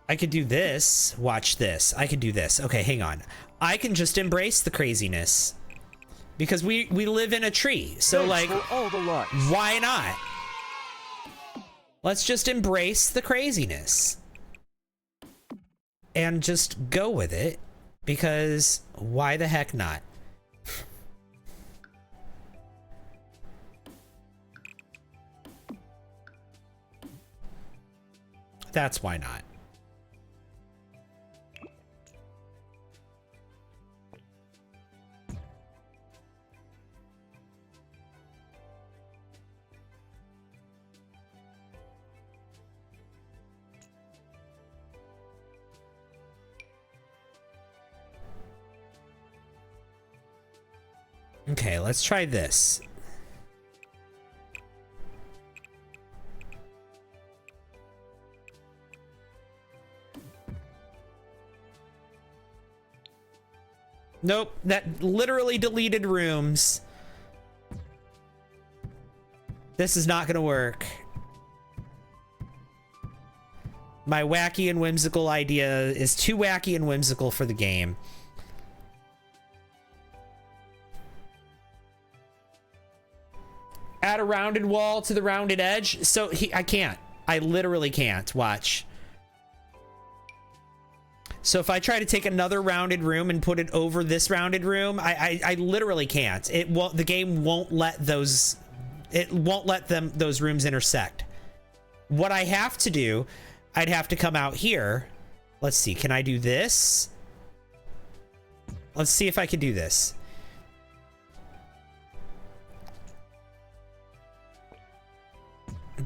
Speaker 1: I could do this. Watch this. I could do this. Okay, hang on. I can just embrace the craziness. Because we live in a tree. So
Speaker 4: Thanks
Speaker 1: like,
Speaker 4: for all the likes.
Speaker 1: why not? Let's just embrace the craziness. And just go with it. Because why the heck not? That's why not. Okay, let's try this. Nope, that literally deleted rooms. This is not gonna work. My wacky and whimsical idea is too wacky and whimsical for the game. Add a rounded wall to the rounded edge. So I can't. I literally can't. Watch. So if I try to take another rounded room and put it over this rounded room, I literally can't. It won't. The game won't let those. It won't let those rooms intersect. What I have to do, I'd have to come out here. Let's see. Can I do this? Let's see if I can do this.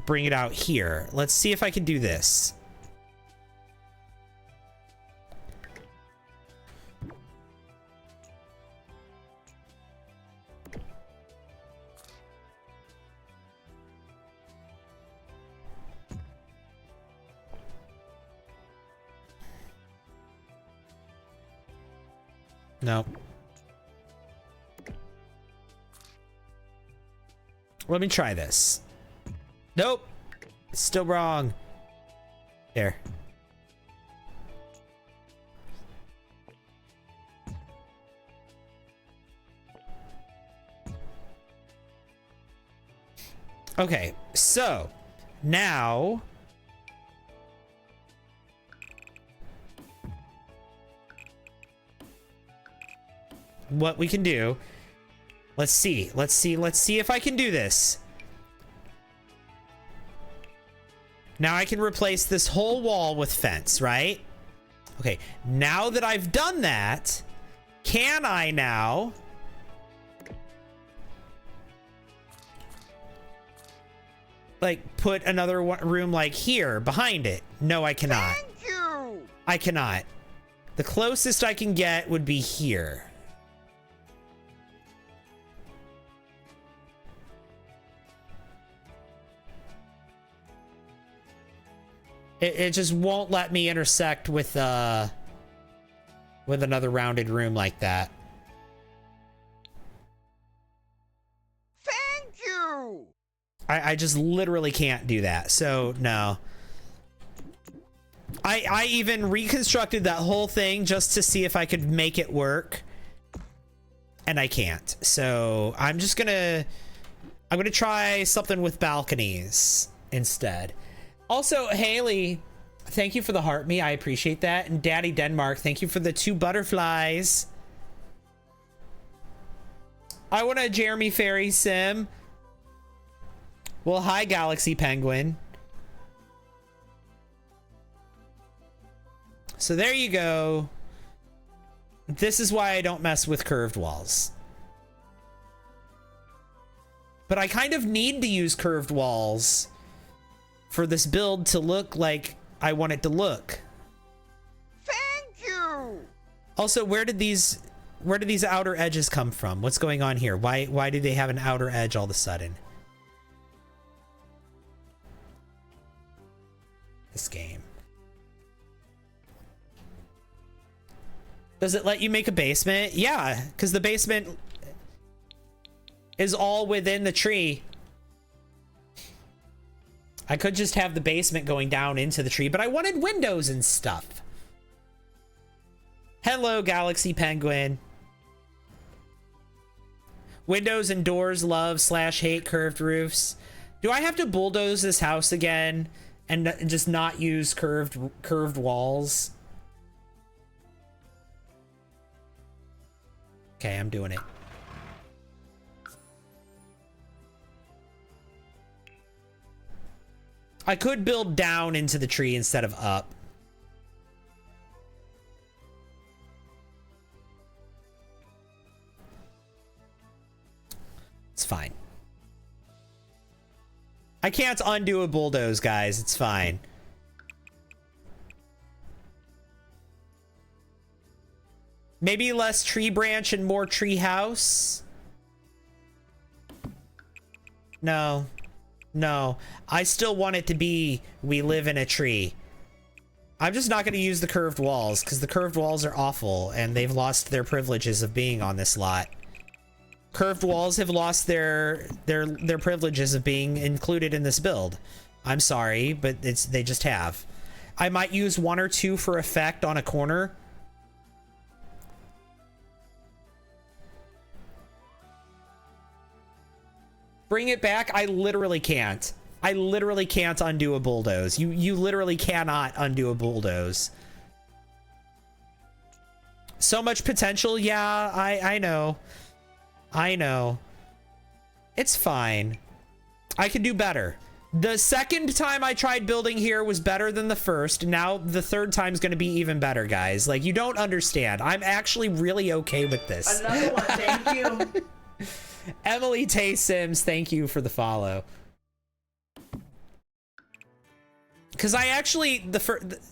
Speaker 1: Bring it out here. Let's see if I can do this. No. Let me try this. Nope. It's still wrong. There. Okay, so now what we can do. Let's see if I can do this. Now I can replace this whole wall with fence, right? Okay, now that I've done that, can I now like put another room like here behind it? No, I cannot.
Speaker 2: Thank you.
Speaker 1: I cannot. The closest I can get would be here. It just won't let me intersect with another rounded room like that.
Speaker 2: Thank you.
Speaker 1: I just literally can't do that. So no. I even reconstructed that whole thing just to see if I could make it work. And I can't. So I'm gonna try something with balconies instead. Also, Haley, thank you for the heart me. I appreciate that. And Daddy Denmark, thank you for the 2 butterflies. I want a Jeremy Ferry sim. Well, hi, Galaxy Penguin. So there you go. This is why I don't mess with curved walls. But I kind of need to use curved walls for this build to look like I want it to look.
Speaker 2: Thank you.
Speaker 1: Also, where did these outer edges come from? What's going on here? Why do they have an outer edge all of a sudden? This game. Does it let you make a basement? Yeah, because the basement is all within the tree. I could just have the basement going down into the tree, but I wanted windows and stuff. Hello, Galaxy Penguin. Windows and doors love / hate curved roofs. Do I have to bulldoze this house again and just not use curved walls? Okay, I'm doing it. I could build down into the tree instead of up. It's fine. I can't undo a bulldoze, guys. It's fine. Maybe less tree branch and more tree house? No. No, I still want it to be we live in a tree. I'm just not going to use the curved walls because the curved walls are awful and they've lost their privileges of being on this lot. Curved walls have lost their privileges of being included in this build. I'm sorry, but they just have. I might use 1 or 2 for effect on a corner. Bring it back. I literally can't. I literally can't undo a bulldoze. You literally cannot undo a bulldoze. So much potential. Yeah, I know. I know. It's fine. I can do better. The second time I tried building here was better than the first. Now the third time's going to be even better, guys. Like, you don't understand. I'm actually really okay with this.
Speaker 3: Another one, thank you.
Speaker 1: Emily Tay Sims, thank you for the follow. Because I actually,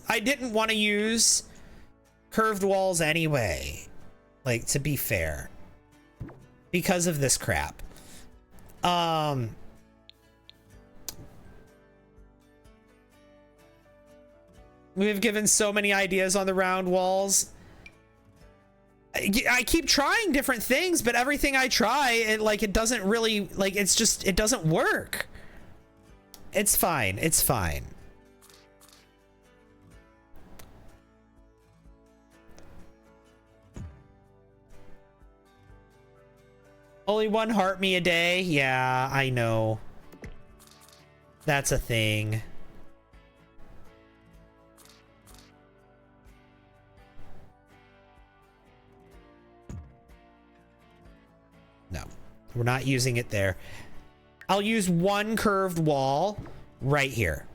Speaker 1: I didn't want to use curved walls anyway. Like, to be fair. Because of this crap. We've given so many ideas on the round walls. I keep trying different things, but everything I try, it doesn't really, it doesn't work. It's fine. It's fine. Only 1 heart me a day? Yeah, I know. That's a thing. We're not using it there. I'll use one curved wall right here.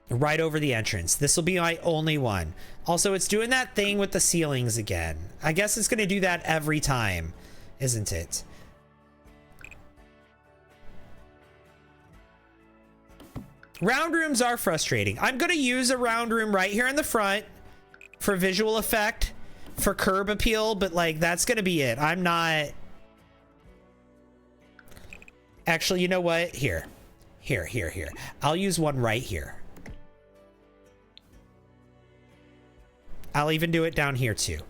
Speaker 1: Right over the entrance. This will be my only one. Also, it's doing that thing with the ceilings again. I guess it's going to do that every time, isn't it? Round rooms are frustrating. I'm going to use a round room right here in the front for visual effect, for curb appeal, but like that's going to be it. I'm not... Actually, you know what? Here. I'll use one right here. I'll even do it down here too.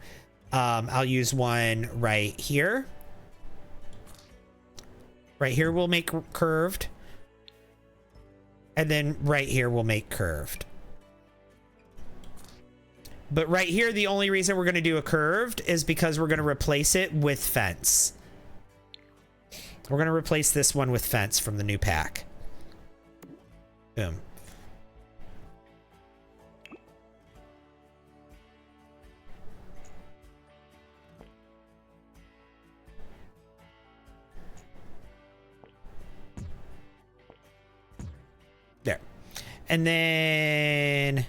Speaker 1: I'll use one right here. Right here we'll make curved. And then right here we'll make curved. But right here, the only reason we're going to do a curved is because we're going to replace it with fence. We're going to replace this one with fence from the new pack. Boom. There. And then...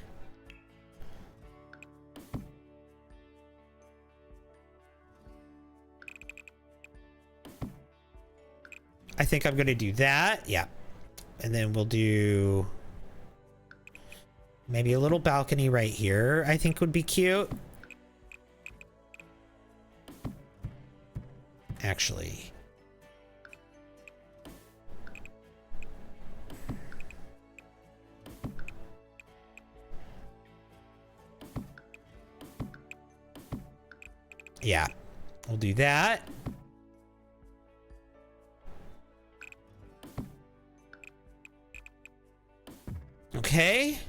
Speaker 1: I think I'm going to do that. Yeah. And then we'll do maybe a little balcony right here, I think would be cute. Actually. Yeah, we'll do that. Okay.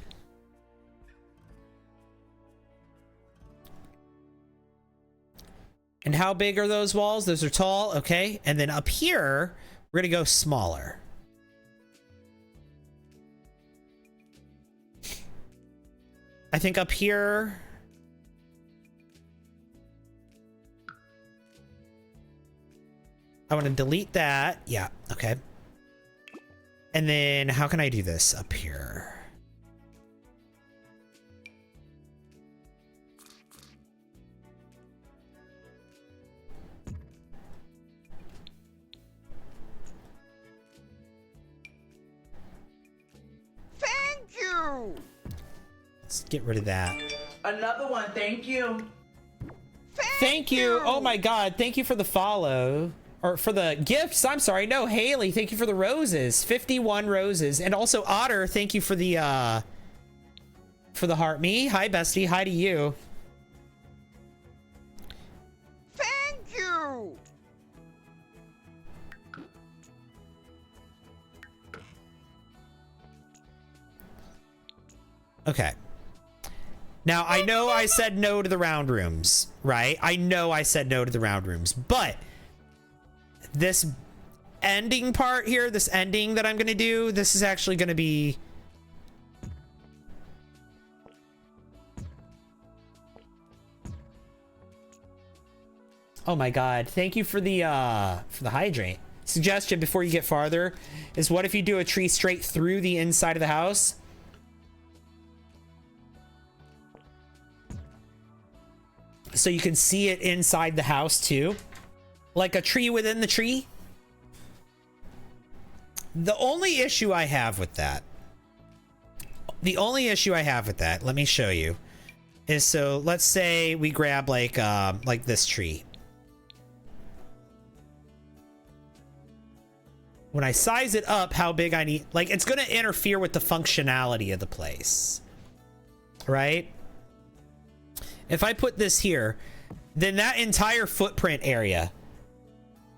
Speaker 1: And how big are those walls? Those are tall. Okay. And then up here, we're going to go smaller. I think up here... I want to delete that. Yeah. Okay. And then how can I do this up here?
Speaker 2: Thank you!
Speaker 1: Let's get rid of that.
Speaker 3: Another one, thank you.
Speaker 1: Thank you. Oh my God. Thank you for the follow. Or for the gifts. I'm sorry. No, Haley, thank you for the roses. 51 roses. And also Otter, thank you for the heart me. Hi, bestie. Hi to you.
Speaker 2: Thank you!
Speaker 1: Okay. Now, I know I said no to the round rooms, right? I know I said no to the round rooms, but this ending part here, this ending that I'm going to do, this is actually going to be... Oh my God. Thank you for the hydrant. Suggestion before you get farther is what if you do a tree straight through the inside of the house? So you can see it inside the house too. Like a tree within the tree. The only issue I have with that, let me show you, is so let's say we grab like this tree. When I size it up, how big I need, like it's going to interfere with the functionality of the place, right? If I put this here, then that entire footprint area,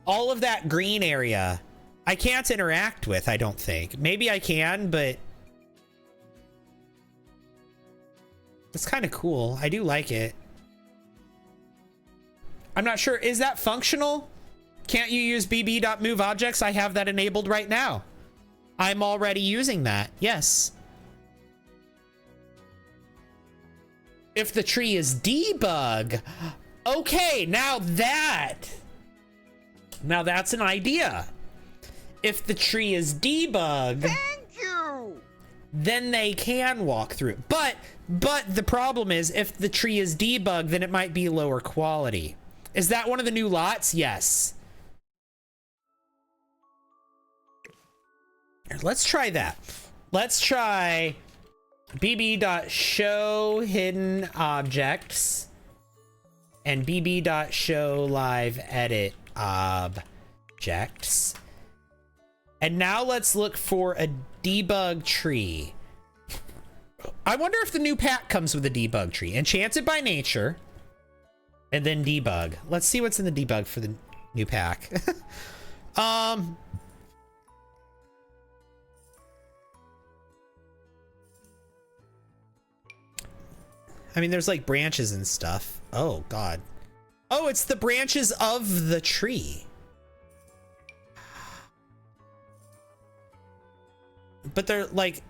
Speaker 1: all of that green area, I can't interact with, I don't think. Maybe I can, but it's kind of cool. I do like it. I'm not sure. Is that functional? Can't you use bb.move objects? I have that enabled right now. I'm already using that. Yes. If the tree is debug. Okay, now that Now that's an idea. If the tree is debugged,
Speaker 2: Thank you.
Speaker 1: then they can walk through. But the problem is, if the tree is debugged, then it might be lower quality. Is that one of the new lots? Yes. Let's try that. Let's try bb.show hidden objects and bb.show live edit objects. And now let's look for a debug tree. I wonder if the new pack comes with a debug tree. Enchanted by nature. And then debug. Let's see what's in the debug for the new pack. I mean, there's like branches and stuff. Oh, God. Oh, it's the branches of the tree. But they're like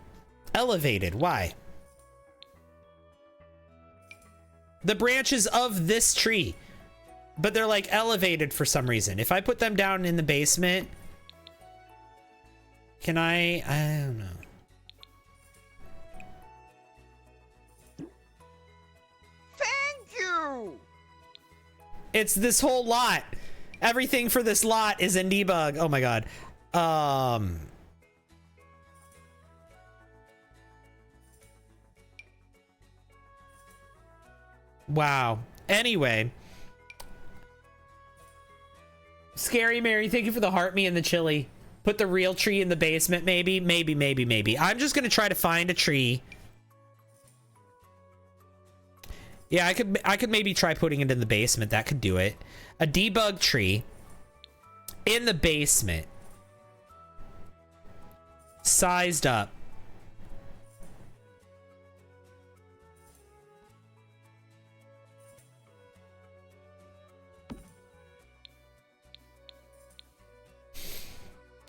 Speaker 1: elevated. Why? The branches of this tree, but they're like elevated for some reason. If I put them down in the basement, can I don't know.
Speaker 2: Thank you.
Speaker 1: It's this whole lot. Everything for this lot is in debug. Oh my God. Wow. Anyway. Scary Mary, thank you for the heart me and the chili. Put the real tree in the basement, maybe. Maybe. I'm just gonna try to find a tree. Yeah, I could maybe try putting it in the basement. That could do it. A debug tree in the basement. Sized up.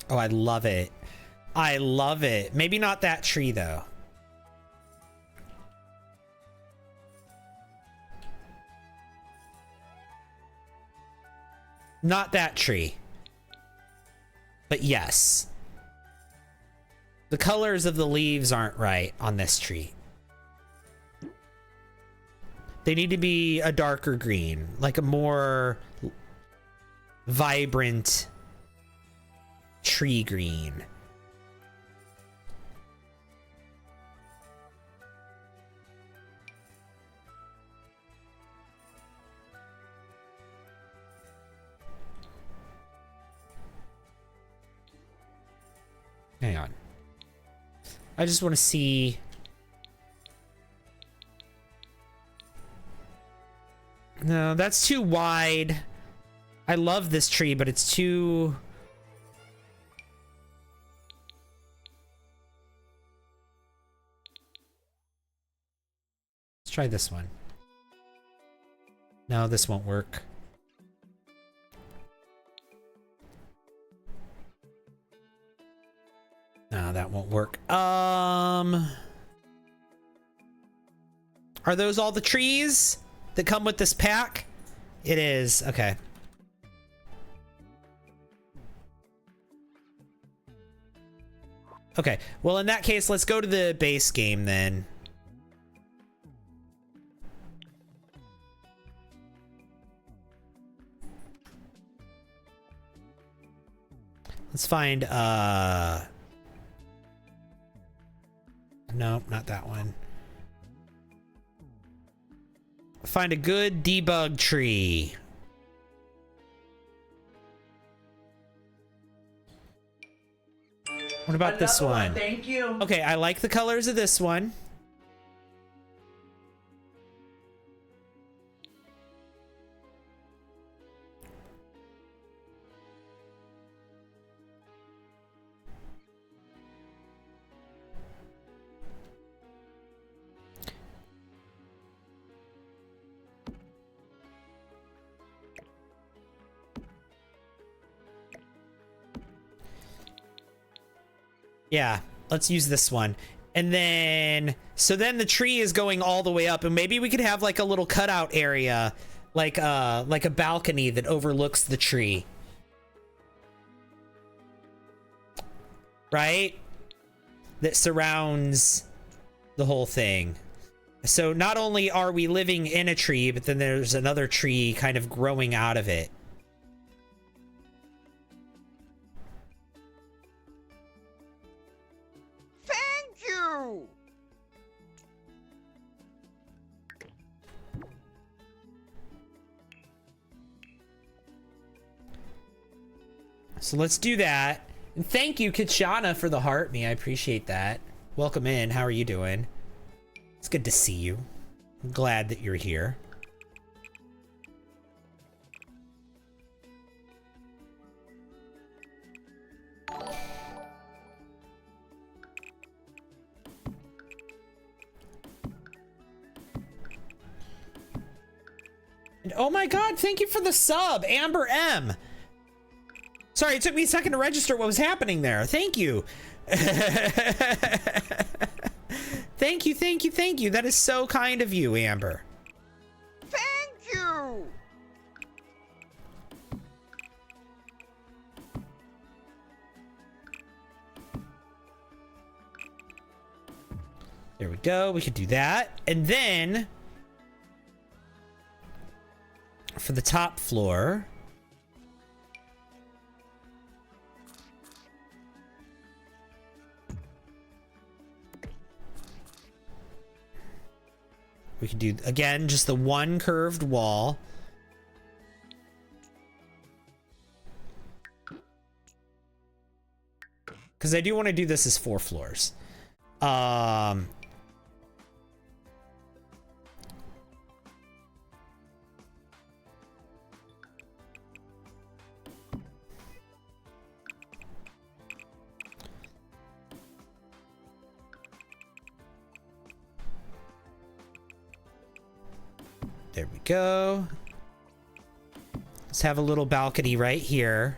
Speaker 1: Oh, I love it. I love it. Maybe not that tree, though. Not that tree. But yes. The colors of the leaves aren't right on this tree. They need to be a darker green, like a more vibrant tree green. Hang on. I just want to see. No, that's too wide. I love this tree, but it's too... Let's try this one. No, this won't work. No, that won't work. Are those all the trees that come with this pack? It is. Okay. Okay. Well, in that case, let's go to the base game then. Let's find, no, not that one. Find a good debug tree. What about this one?
Speaker 3: Thank you.
Speaker 1: Okay, I like the colors of this one. Yeah, let's use this one. And then, so then the tree is going all the way up, and maybe we could have like a little cutout area, like a balcony that overlooks the tree. right? That surrounds the whole thing. So not only are we living in a tree, but then there's another tree kind of growing out of it.
Speaker 2: Thank you!
Speaker 1: So let's do that. And thank you, Kitchana, for the heart me. I appreciate that. Welcome in. How are you doing? It's good to see you. I'm glad that you're here. And oh my god, thank you for the sub, Amber M. Sorry, it took me a second to register what was happening there. Thank you. Thank you, thank you, thank you. That is so kind of you, Amber.
Speaker 2: Thank you!
Speaker 1: There we go. We could do that. And then for the top floor, we could do, again, just the one curved wall. Because I do want to do this as 4 floors. There we go. Let's have a little balcony right here.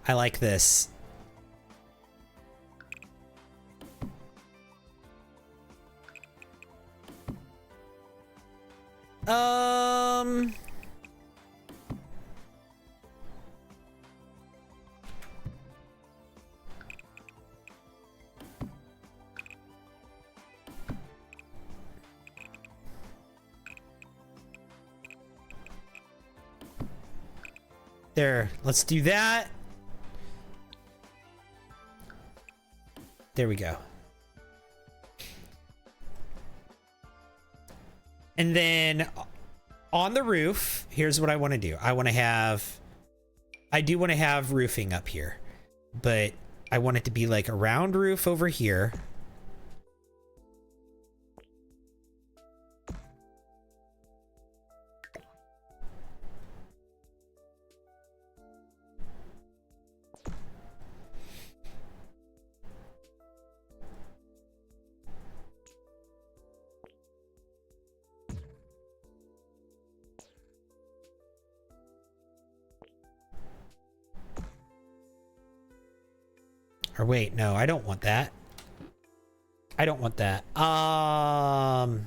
Speaker 1: I like this. There, let's do that. There we go. And then on the roof, here's what I want to do. I do want to have roofing up here, but I want it to be like a round roof over here. Or wait, no, I don't want that. I don't want that. I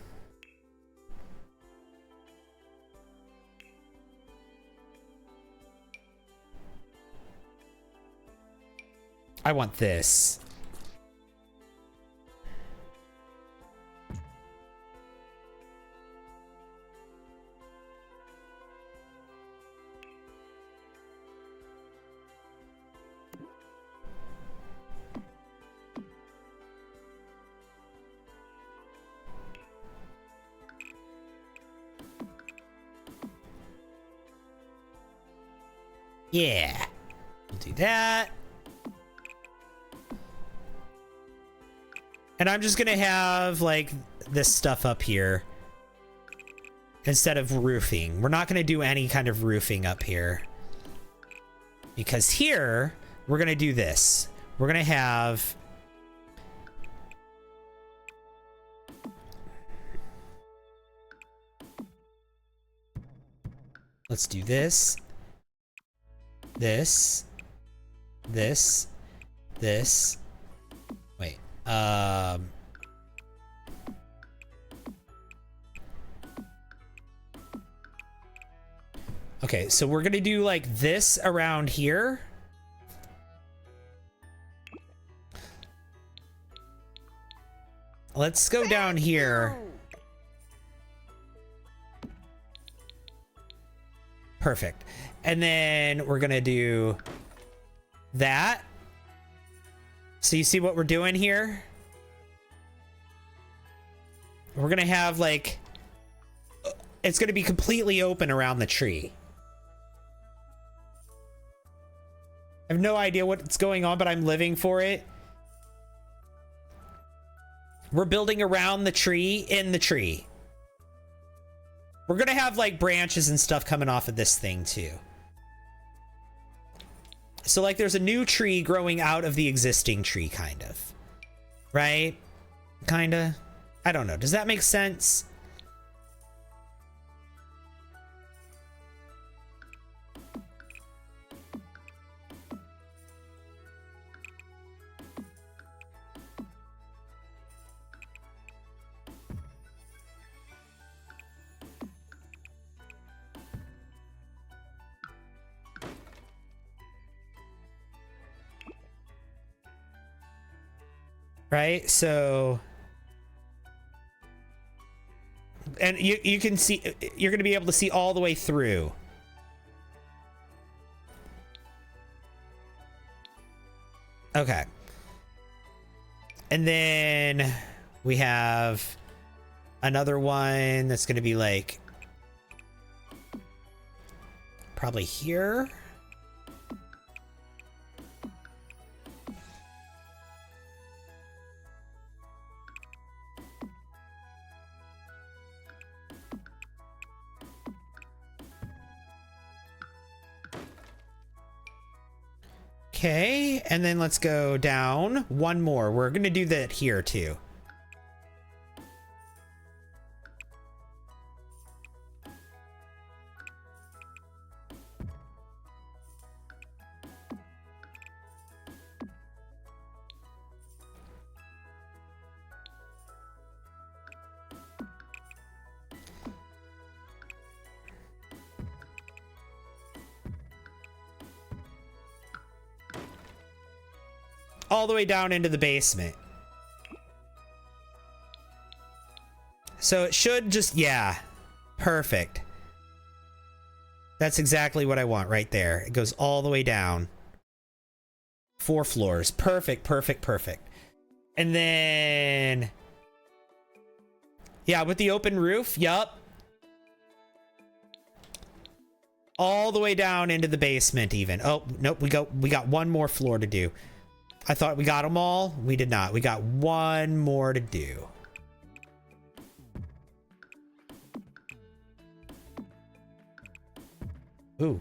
Speaker 1: want this. Yeah, we'll do that. And I'm just gonna have like this stuff up here instead of roofing. We're not gonna do any kind of roofing up here because here we're gonna do this. We're gonna have let's do this. This. Wait. Okay, so we're gonna do like this around here. Let's go down here. Perfect. And then we're gonna do that. So you see what we're doing here? We're gonna have like, it's gonna be completely open around the tree. I have no idea what's going on, but I'm living for it. We're building around the tree, in the tree. We're gonna have like branches and stuff coming off of this thing too. So like there's a new tree growing out of the existing tree, kind of. Right? Kinda. I don't know. Does that make sense? Right? So, and you can see, you're going to be able to see all the way through. Okay. And then we have another one that's going to be like probably here. Okay, and then let's go down one more. We're gonna do that here too. All the way down into the basement. So it should just, yeah, perfect. That's exactly what I want right there. It goes all the way down. 4 floors. Perfect, perfect, perfect. And then, yeah, with the open roof, yup. All the way down into the basement even. Oh, nope, we got one more floor to do. I thought we got them all. We did not. We got one more to do. Ooh.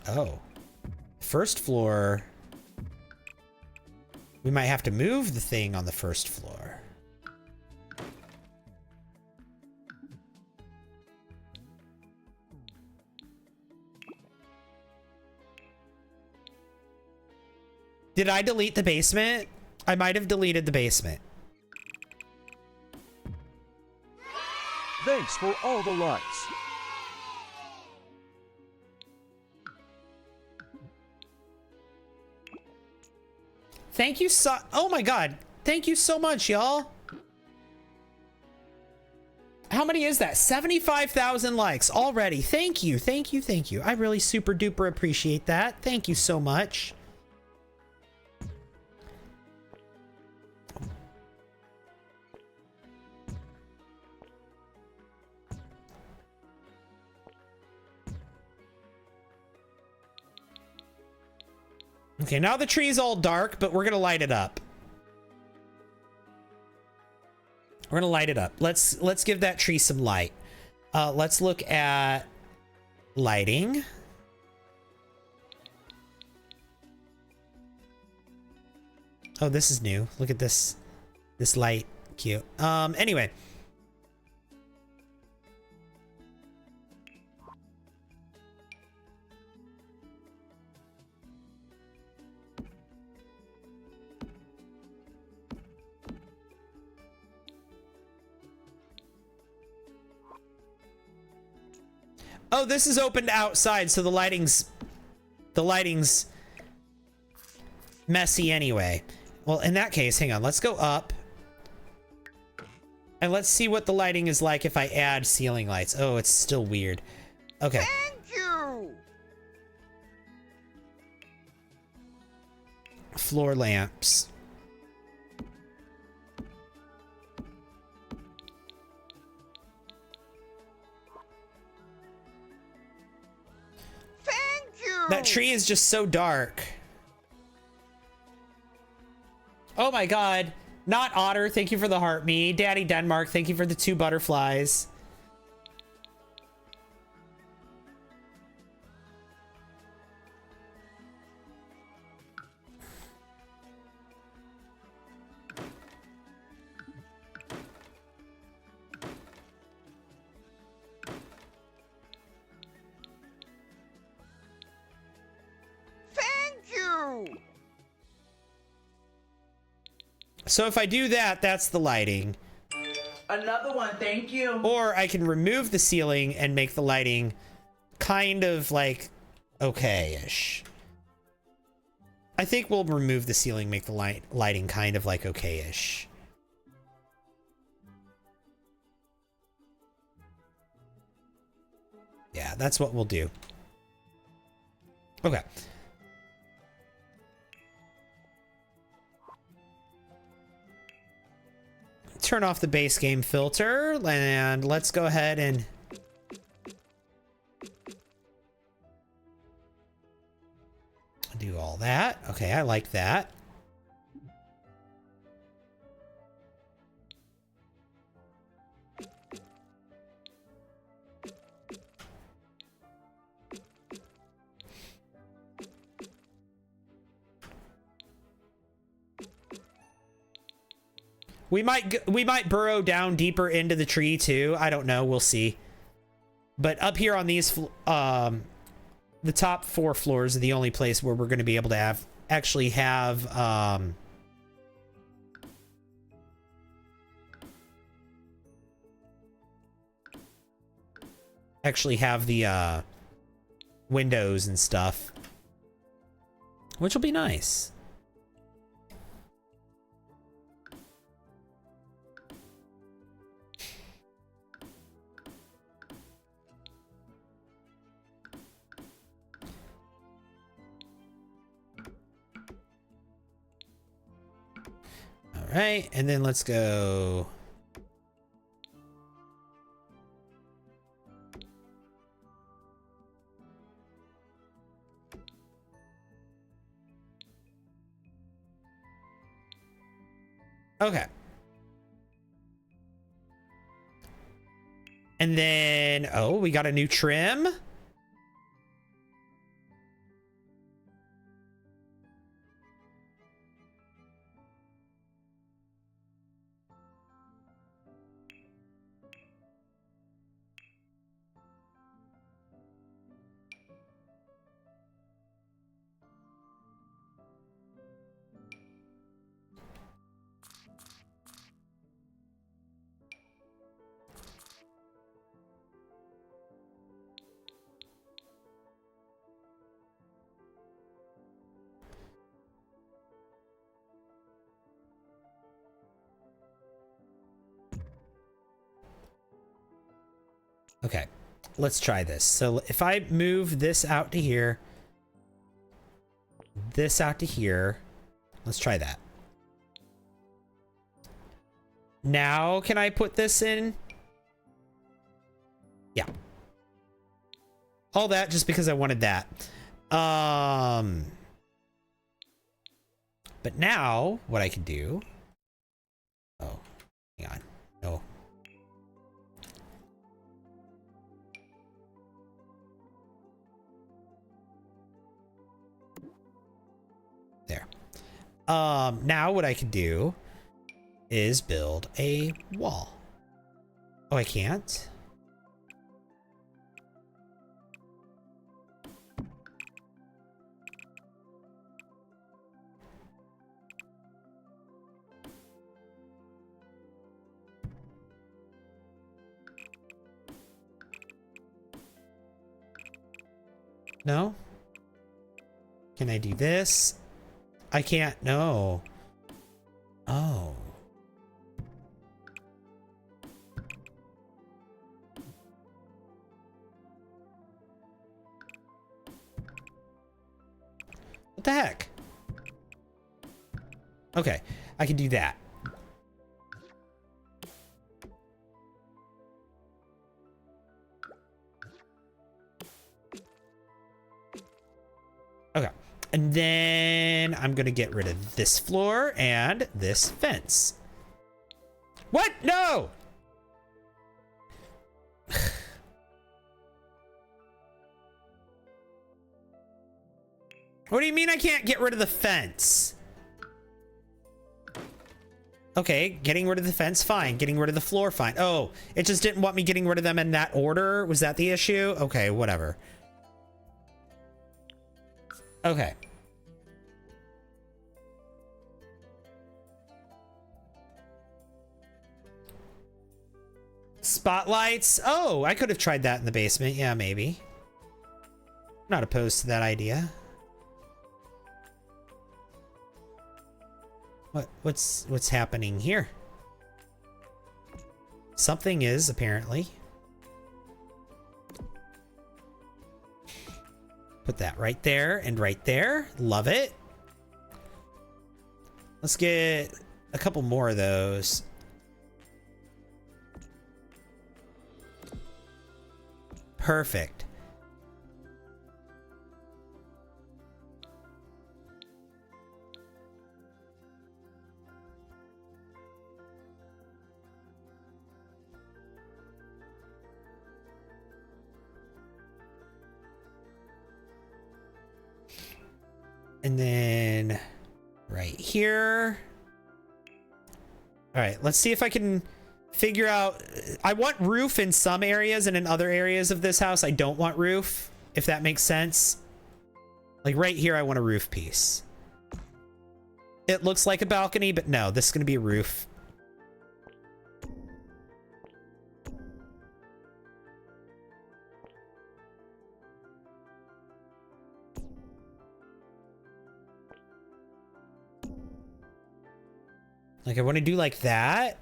Speaker 1: Oh. First floor. We might have to move the thing on the first floor. Did I delete the basement? I might have deleted the basement.
Speaker 4: Thanks for all the likes.
Speaker 1: Thank you so— oh my god. Thank you so much, y'all. How many is that? 75,000 likes already. Thank you, thank you, thank you. I really super duper appreciate that. Thank you so much. Okay, now the tree's all dark, but we're gonna light it up. We're gonna light it up. Let's give that tree some light. Let's look at lighting. Oh, this is new. Look at this light. Cute. Anyway. Oh, this is open to outside, so the lighting's messy anyway. Well, in that case, hang on. Let's go up. And let's see what the lighting is like if I add ceiling lights. Oh, it's still weird. Okay.
Speaker 2: Thank you.
Speaker 1: Floor lamps.
Speaker 2: Thank you.
Speaker 1: That tree is just so dark. Oh my god. Not Otter, thank you for the heart me. Daddy Denmark, thank you for the 2 butterflies.
Speaker 2: Thank you.
Speaker 1: So if I do that, that's the lighting.
Speaker 3: Another one, thank you.
Speaker 1: Or I can remove the ceiling and make the lighting kind of like okay-ish. I think we'll remove the ceiling, make the lighting kind of like okay-ish. Yeah, that's what we'll do. Okay. Turn off the base game filter and let's go ahead and do all that. Okay, I like that. We might burrow down deeper into the tree too. I don't know. We'll see. But up here on these, the top 4 floors are the only place where we're going to be able to actually have the windows and stuff, which will be nice. All right, and then let's go. Okay. And then, oh, we got a new trim. Okay, let's try this. So if I move this out to here, this out to here, let's try that. Now, can I put this in? Yeah. All that just because I wanted that. But now, what I can do... Oh, hang on. No. There. Now what I can do is build a wall. Oh, I can't? No? Can I do this? I can't. No. Oh. What the heck? Okay, I can do that. Okay, and then I'm gonna get rid of this floor and this fence. What? No! What do you mean I can't get rid of the fence? Okay, getting rid of the fence, fine. Getting rid of the floor, fine. Oh, it just didn't want me getting rid of them in that order? Was that the issue? Okay, whatever. Okay. Spotlights? Oh, I could have tried that in the basement. Yeah, maybe. Not opposed to that idea. What's happening here? Something is, apparently. Put that right there and right there. Love it. Let's get a couple more of those. Perfect. And then right here. All right, let's see if I can figure out. I want roof in some areas, and in other areas of this house, I don't want roof, if that makes sense. Like right here, I want a roof piece. It looks like a balcony, but no, this is going to be a roof. Like I want to do like that.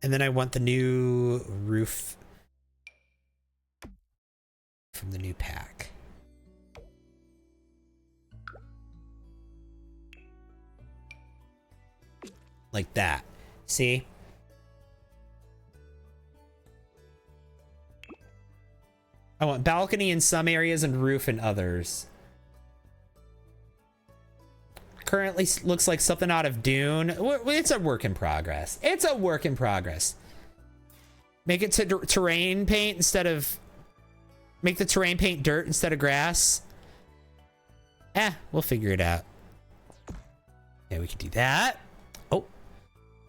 Speaker 1: And then I want the new roof from the new pack. Like that. See? I want balcony in some areas and roof in others. Currently looks like something out of Dune. It's a work in progress. It's a work in progress. Make it to terrain paint instead of... Make the terrain paint dirt instead of grass. We'll figure it out. Yeah, we can do that. Oh.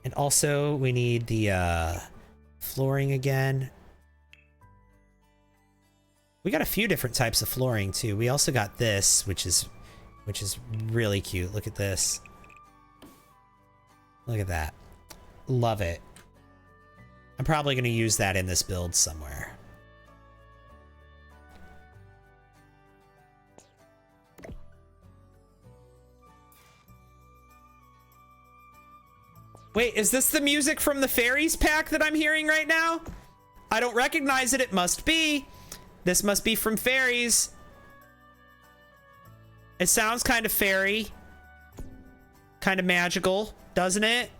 Speaker 1: And also, we need the flooring again. We got a few different types of flooring, too. We also got this, which is really cute. Look at this. Look at that. Love it. I'm probably going to use that in this build somewhere. Wait, is this the music from the Fairies pack that I'm hearing right now? I don't recognize it. It must be. This must be from Fairies. It sounds kind of fairy. Kind of magical, doesn't it?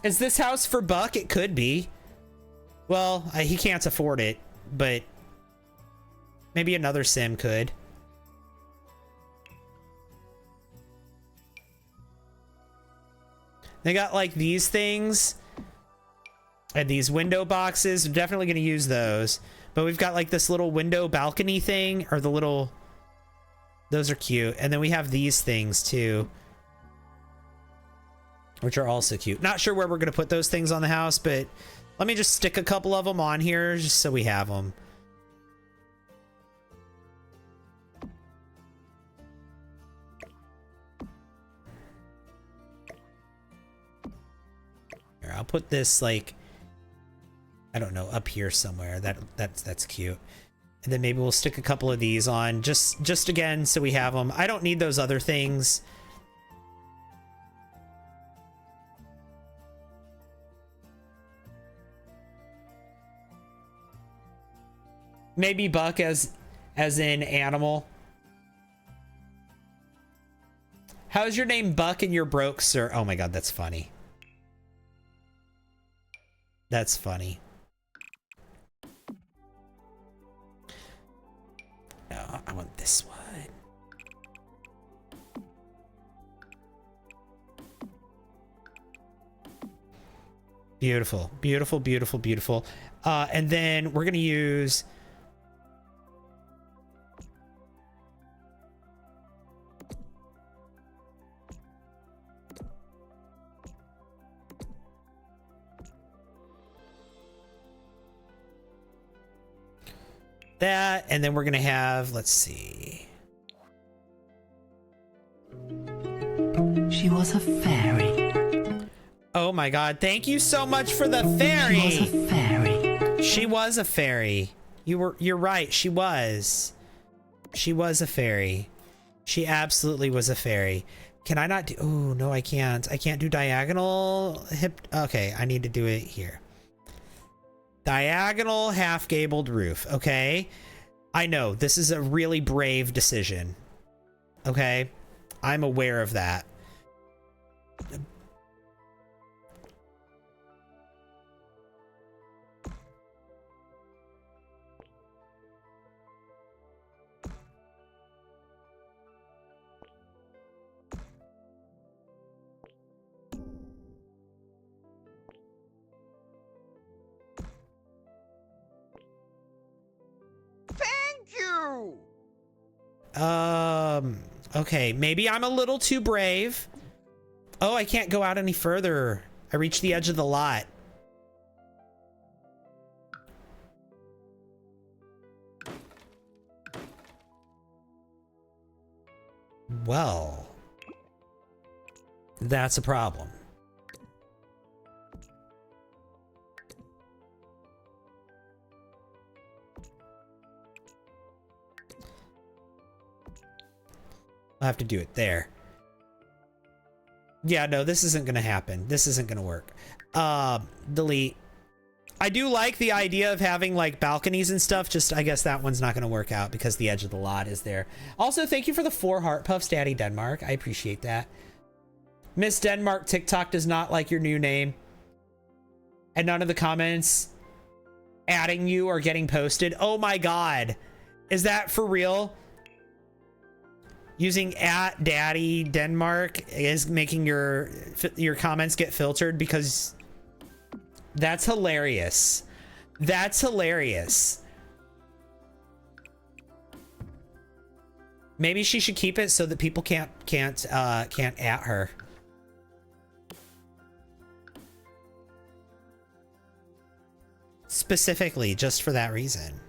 Speaker 1: Is this house for Buck? It could be. Well, he can't afford it, but maybe another sim could. They got like these things and these window boxes. I'm definitely going to use those. But we've got like this little window balcony thing, or the little... Those are cute. And then we have these things too, which are also cute. Not sure where we're going to put those things on the house, but let me just stick a couple of them on here just so we have them. I'll put this like, I don't know, up here somewhere. That's cute. And then maybe we'll stick a couple of these on just again so we have them. I don't need those other things. Maybe Buck as in animal. How's your name Buck and you're broke, sir? Oh my god, that's funny. That's funny. No, I want this one. Beautiful, beautiful, beautiful, beautiful. And then we're gonna use that, and then we're gonna have, let's see.
Speaker 5: She was a fairy.
Speaker 1: Oh my god, thank you so much for the fairy.
Speaker 5: She was a fairy.
Speaker 1: She was a fairy. You're right, she was. She was a fairy. She absolutely was a fairy. Can I not do, oh no, I can't. I can't do diagonal hip. Okay, I need to do it here. Diagonal half gabled roof. Okay. I know this is a really brave decision. Okay. I'm aware of that.
Speaker 2: Thank you!
Speaker 1: Okay, maybe I'm a little too brave. Oh, I can't go out any further. I reached the edge of the lot. Well, that's a problem. I'll have to do it there. Yeah, no, this isn't gonna happen. This isn't gonna work. Delete. I do like the idea of having like balconies and stuff, just I guess that one's not gonna work out because the edge of the lot is there. Also, thank you for the 4 heart puffs, Daddy Denmark. I appreciate that. Miss Denmark, TikTok does not like your new name. And none of the comments adding you are getting posted. Oh my god. Is that for real? Using @Daddy Denmark is making your comments get filtered because that's hilarious. That's hilarious. Maybe she should keep it so that people can't at her. Specifically, just for that reason.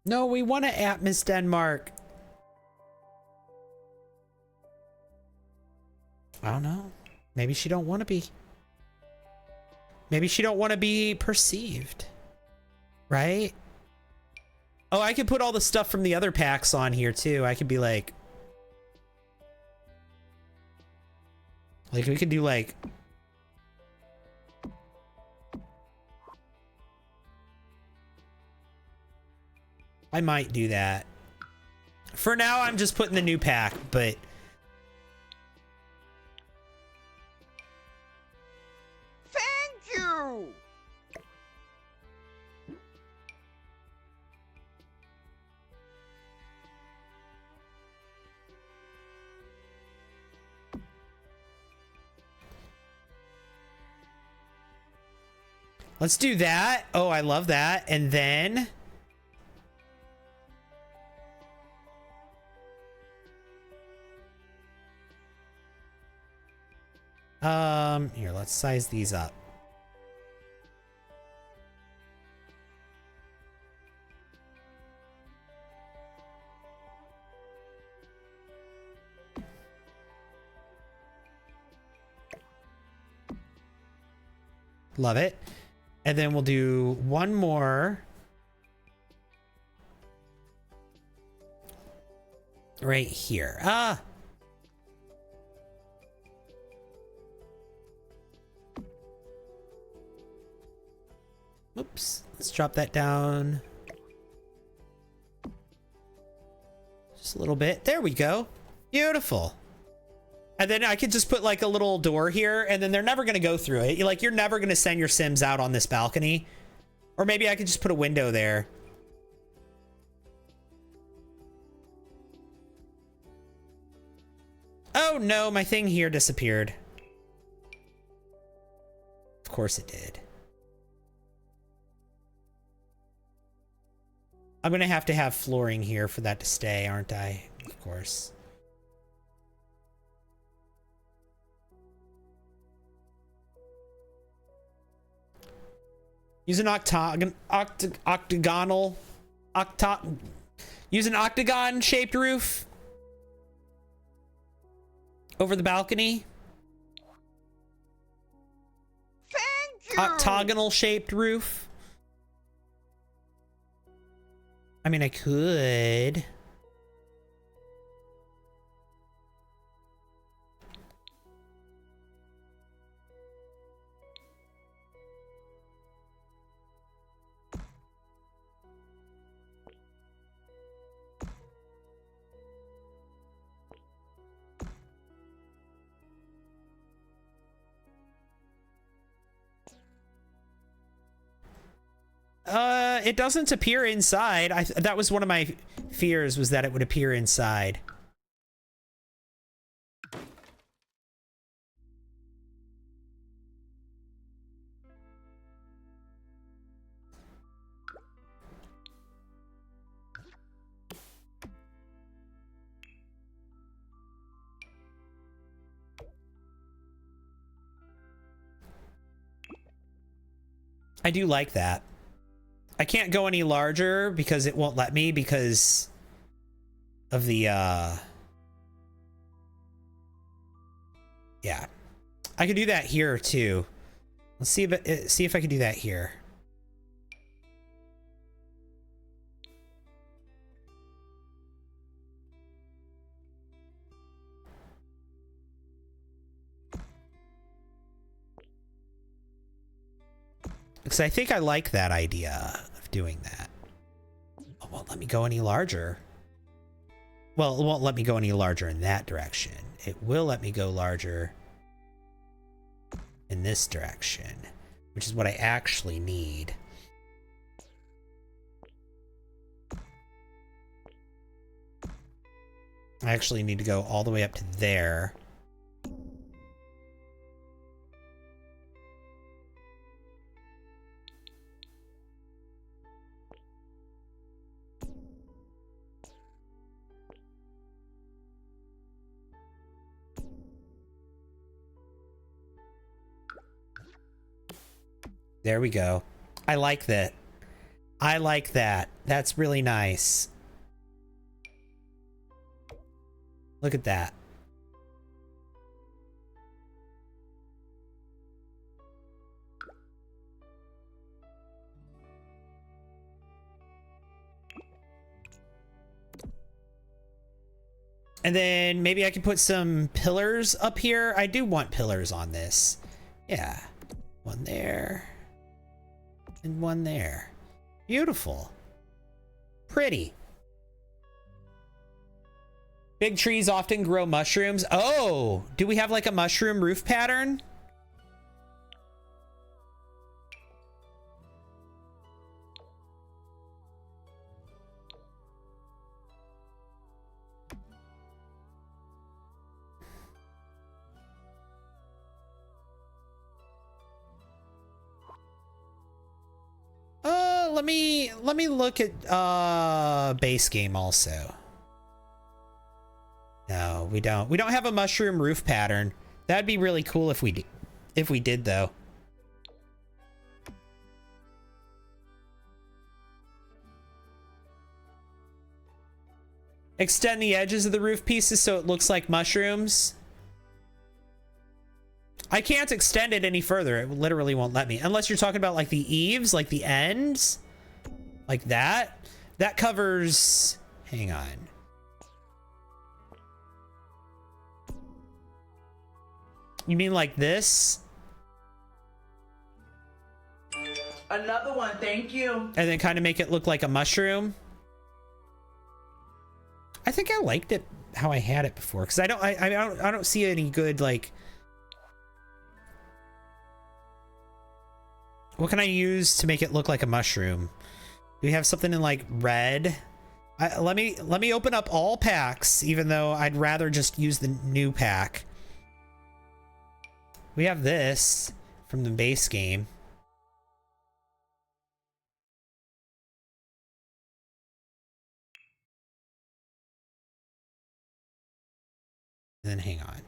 Speaker 1: No, we want to at Miss Denmark. I don't know. Maybe she don't want to be. Maybe she don't want to be perceived. Right? Oh, I could put all the stuff from the other packs on here too. I could be like we could do like I might do that. For now, I'm just putting the new pack, but
Speaker 2: Thank you!
Speaker 1: let's do that. Oh, I love that. And then Here, let's size these up. Love it. And then we'll do one more right here. Oops. Let's drop that down. Just a little bit. There we go. Beautiful. And then I could just put like a little door here, and then they're never going to go through it. You're never going to send your Sims out on this balcony. Or maybe I could just put a window there. Oh no, my thing here disappeared. Of course it did. I'm going to have flooring here for that to stay, aren't I? Of course. Use an use an octagon shaped roof over the balcony.
Speaker 2: Thank you.
Speaker 1: Octagonal shaped roof. I mean, I could. It doesn't appear inside. That was one of my fears, was that it would appear inside. I do like that. I can't go any larger because it won't let me because of the, yeah. I could do that here too. Let's see if I can do that here. Because I think I like that idea of doing that. Oh, it won't let me go any larger. Well, it won't let me go any larger in that direction. It will let me go larger in this direction, which is what I actually need. I actually need to go all the way up to there. There we go. I like that. I like that. That's really nice. Look at that. And then maybe I can put some pillars up here. I do want pillars on this. Yeah. One there. And one there. Beautiful. Pretty. Big trees often grow mushrooms. Oh, do we have like a mushroom roof pattern? Let me look at base game also. No, we don't. We don't have a mushroom roof pattern. That'd be really cool if we If we did, though. Extend the edges of the roof pieces so it looks like mushrooms. I can't extend it any further. It literally won't let me. Unless you're talking about like the eaves, like the ends. Like that. That covers... Hang on. You mean like this?
Speaker 3: Another one, thank you.
Speaker 1: And then kind of make it look like a mushroom? I think I liked it how I had it before, because I don't see any good, like... What can I use to make it look like a mushroom? Do we have something in like red? Let me open up all packs, even though I'd rather just use the new pack. We have this from the base game. Then hang on.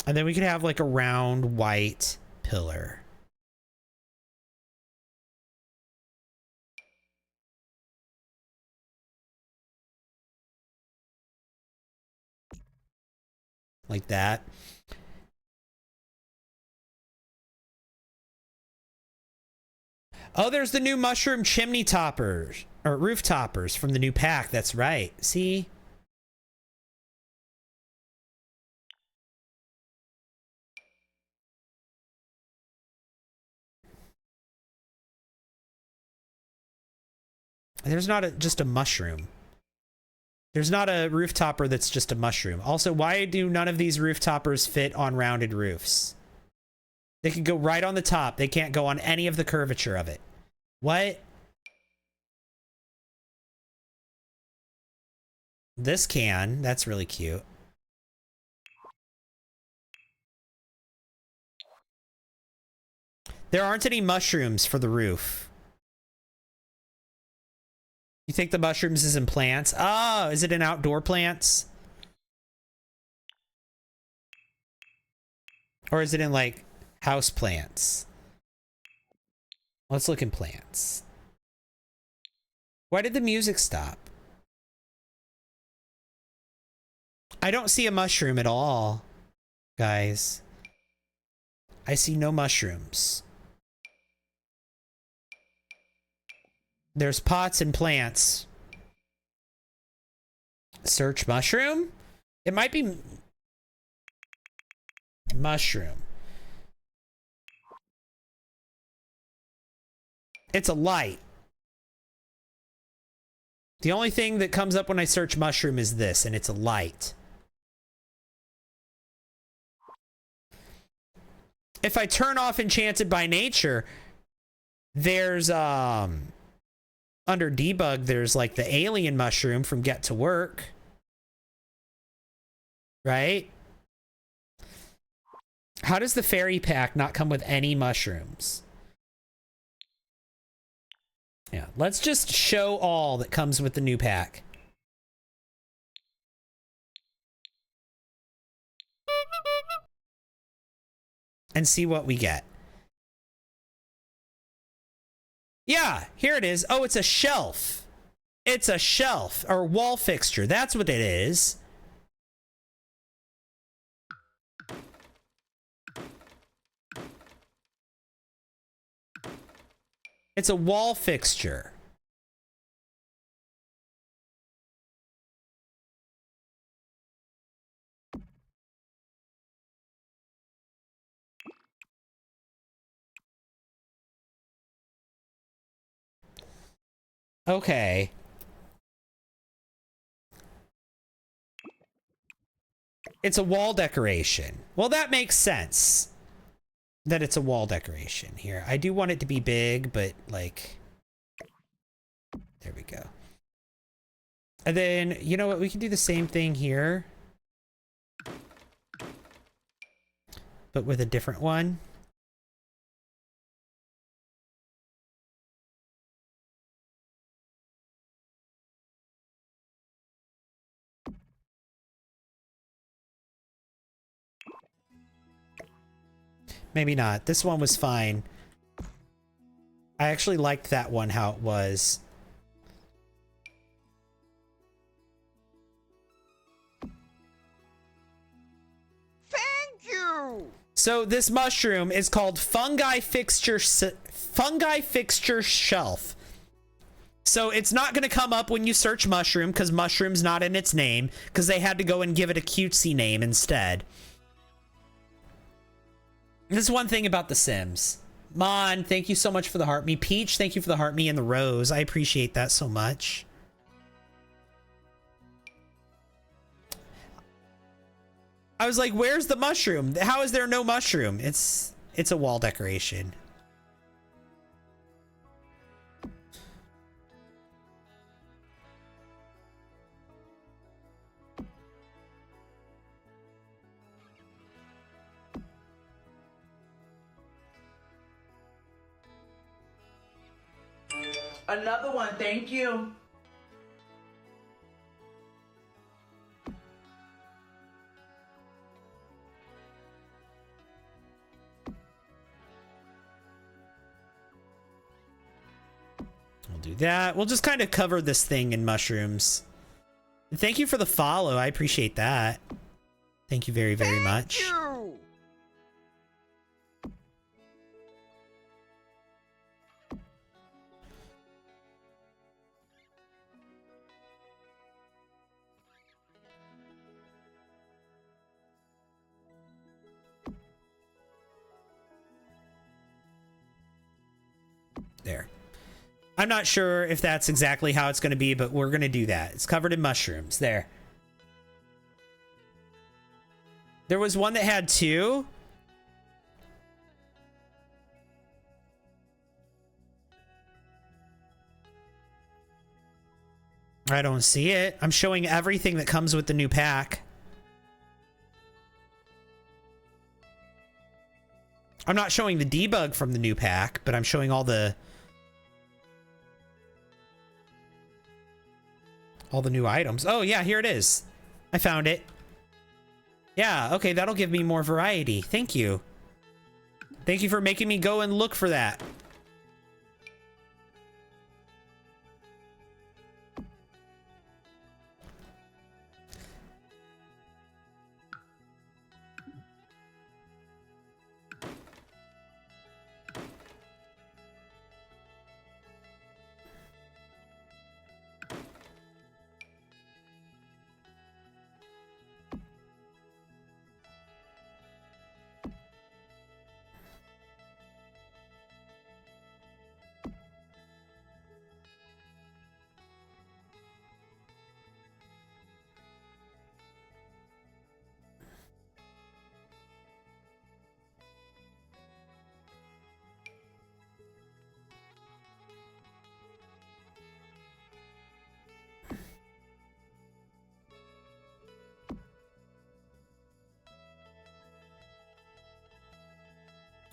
Speaker 1: And then we could have like a round white pillar. Like that. Oh, there's the new mushroom chimney toppers or roof toppers from the new pack. That's right. See? There's not just a mushroom. There's not a roof topper that's just a mushroom. Also, why do none of these roof toppers fit on rounded roofs? They can go right on the top. They can't go on any of the curvature of it. What? This can. That's really cute. There aren't any mushrooms for the roof. You think the mushrooms is in plants? Oh, is it in outdoor plants? Or is it in like house plants? Let's look in plants. Why did the music stop? I don't see a mushroom at all, guys. I see no mushrooms. There's pots and plants. Search mushroom? It might be mushroom. It's a light. The only thing that comes up when I search mushroom is this, and it's a light. If I turn off Enchanted by Nature, there's under debug, there's like the alien mushroom from Get to Work. Right? How does the fairy pack not come with any mushrooms? Yeah, let's just show all that comes with the new pack. And see what we get. Yeah, here it is. Oh, it's a shelf. It's a shelf or wall fixture. That's what it is. It's a wall fixture. Okay. It's a wall decoration. Well, that makes sense. That it's a wall decoration here. I do want it to be big, but like, there we go. And then, you know what? We can do the same thing here, but with a different one. Maybe not. This one was fine. I actually liked that one, how it was.
Speaker 2: Thank you!
Speaker 1: So this mushroom is called fungi fixture shelf. So it's not going to come up when you search mushroom because mushroom's not in its name because they had to go and give it a cutesy name instead. This is one thing about The Sims. Mon, thank you so much for the heart me. Peach, thank you for the heart me and the rose. I appreciate that so much. I was like, where's the mushroom? How is there no mushroom? It's a wall decoration.
Speaker 3: Another one, thank you.
Speaker 1: We'll do that. We'll just kind of cover this thing in mushrooms. Thank you for the follow. I appreciate that. Thank you very, very much.
Speaker 2: Thank you!
Speaker 1: There. I'm not sure if that's exactly how it's going to be, but we're going to do that. It's covered in mushrooms. There. There was one that had two. I don't see it. I'm showing everything that comes with the new pack. I'm not showing the debug from the new pack, but I'm showing all the new items. Oh yeah, here it is. I found it. Yeah, okay, that'll give me more variety. Thank you. Thank you for making me go and look for that.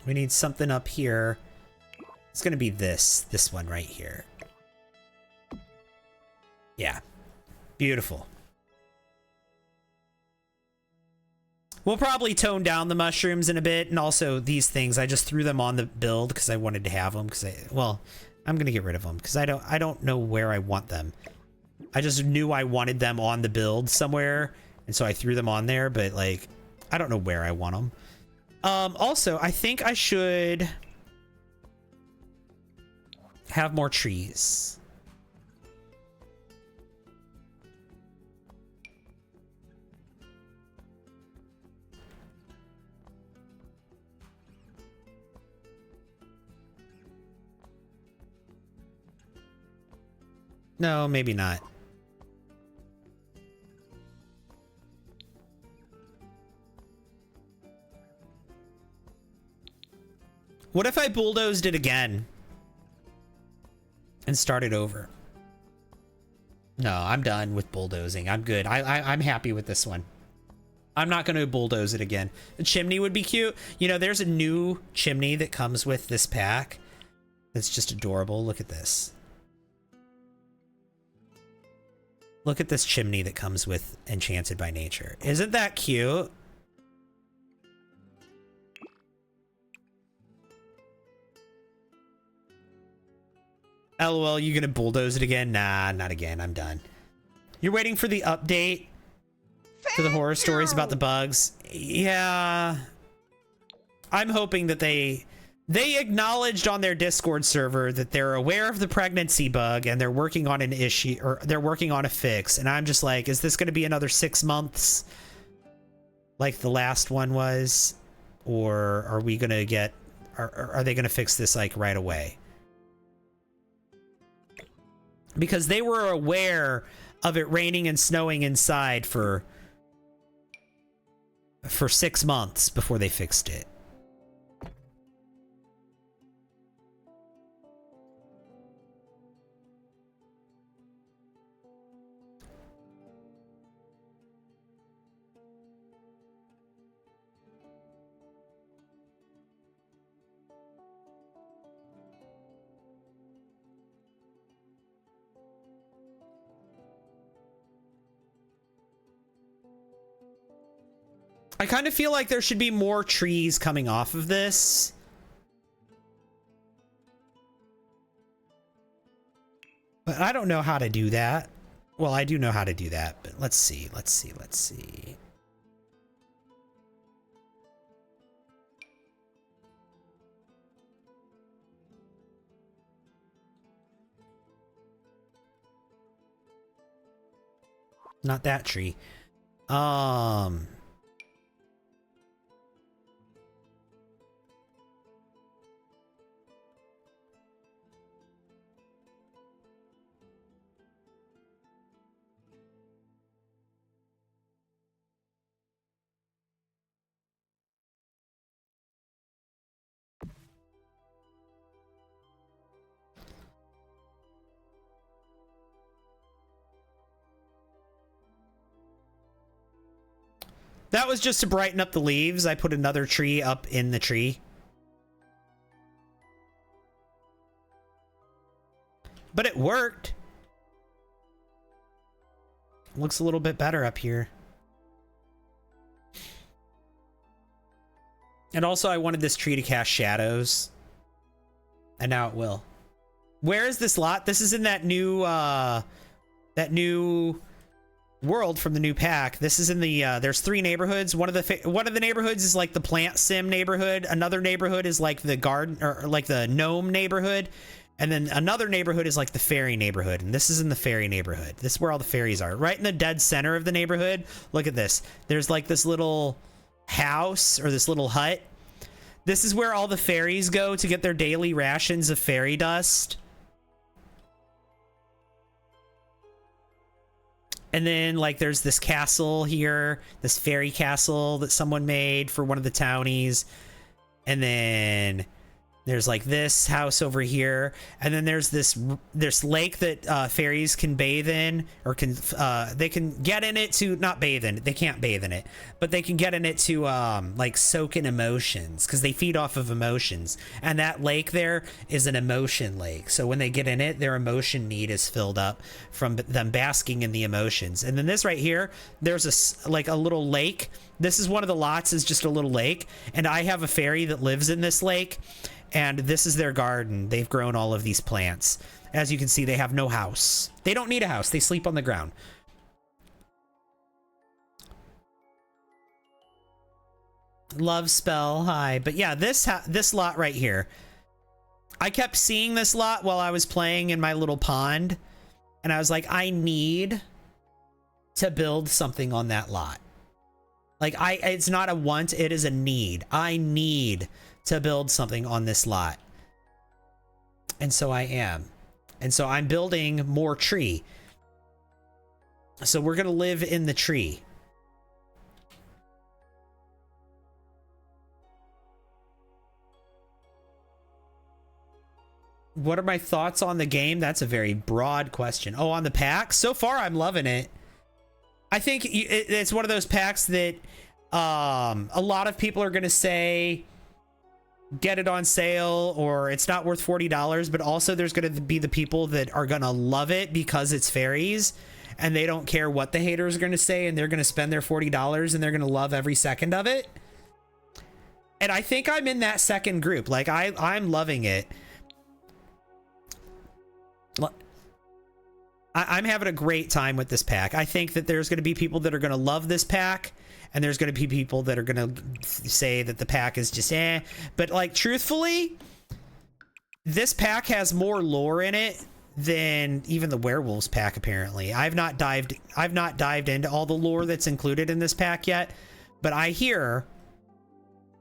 Speaker 1: We need something up here. It's gonna be this one right here. Yeah, beautiful. We'll probably tone down the mushrooms in a bit, and also these things. I just threw them on the build because I wanted to have them. Well, I'm gonna get rid of them because I don't know where I want them. I just knew I wanted them on the build somewhere, and so I threw them on there. But like, I don't know where I want them. Also, I think I should have more trees. No, maybe not. What if I bulldozed it again and started over? No, I'm done with bulldozing. I'm good. I'm happy with this one. I'm not going to bulldoze it again. The chimney would be cute. You know, there's a new chimney that comes with this pack. That's just adorable. Look at this. Look at this chimney that comes with Enchanted by Nature. Isn't that cute? LOL, you gonna bulldoze it again? Nah, not again. I'm done. You're waiting for the update for the horror stories about the bugs? Yeah. I'm hoping that they acknowledged on their Discord server that they're aware of the pregnancy bug and they're working on an issue, or they're working on a fix. And I'm just like, is this going to be another 6 months like the last one was? Or are we going to get, are they going to fix this like right away? Because they were aware of it raining and snowing inside for 6 months before they fixed it. I kind of feel like there should be more trees coming off of this. But I don't know how to do that. Well, I do know how to do that, but let's see. Not that tree. That was just to brighten up the leaves. I put another tree up in the tree. But it worked. Looks a little bit better up here. And also I wanted this tree to cast shadows. And now it will. Where is this lot? This is in that new world from the new pack. This is in the there's 3 neighborhoods. One of the neighborhoods is like the plant sim neighborhood. Another neighborhood is like the garden, or like the gnome neighborhood. And then another neighborhood is like the fairy neighborhood. And this is in the fairy neighborhood. This is where all the fairies are. Right in the dead center of the neighborhood. Look at this. There's like this little house, or this little hut. This is where all the fairies go to get their daily rations of fairy dust. And then, like, there's this castle here, this fairy castle that someone made for one of the townies. And then there's, like, this house over here. And then there's this lake that fairies can bathe in, or they can get in it to, not bathe in it, they can't bathe in it, but they can get in it to, like, soak in emotions, because they feed off of emotions. And that lake there is an emotion lake. So when they get in it, their emotion need is filled up from them basking in the emotions. And then this right here, there's like a little lake. This is one of the lots, is just a little lake. And I have a fairy that lives in this lake. And this is their garden. They've grown all of these plants. As you can see, they have no house. They don't need a house. They sleep on the ground. Love spell, hi. But yeah, this lot right here. I kept seeing this lot while I was playing in my little pond. And I was like, I need to build something on that lot. Like, it's not a want, it is a need. I need to build something on this lot. And so I am. And so I'm building more tree. So we're going to live in the tree. What are my thoughts on the game? That's a very broad question. Oh, on the pack? So far, I'm loving it. I think it's one of those packs that a lot of people are going to say get it on sale, or it's not worth $40, but also there's going to be the people that are going to love it because it's fairies, and they don't care what the haters are going to say, and they're going to spend their $40 and they're going to love every second of it. And I think I'm in that second group. Like, I'm loving it. I'm having a great time with this pack. I think that there's going to be people that are going to love this pack, and there's going to be people that are going to say that the pack is just eh. But like, truthfully, this pack has more lore in it than even the werewolves pack. Apparently, I've not dived into all the lore that's included in this pack yet, but I hear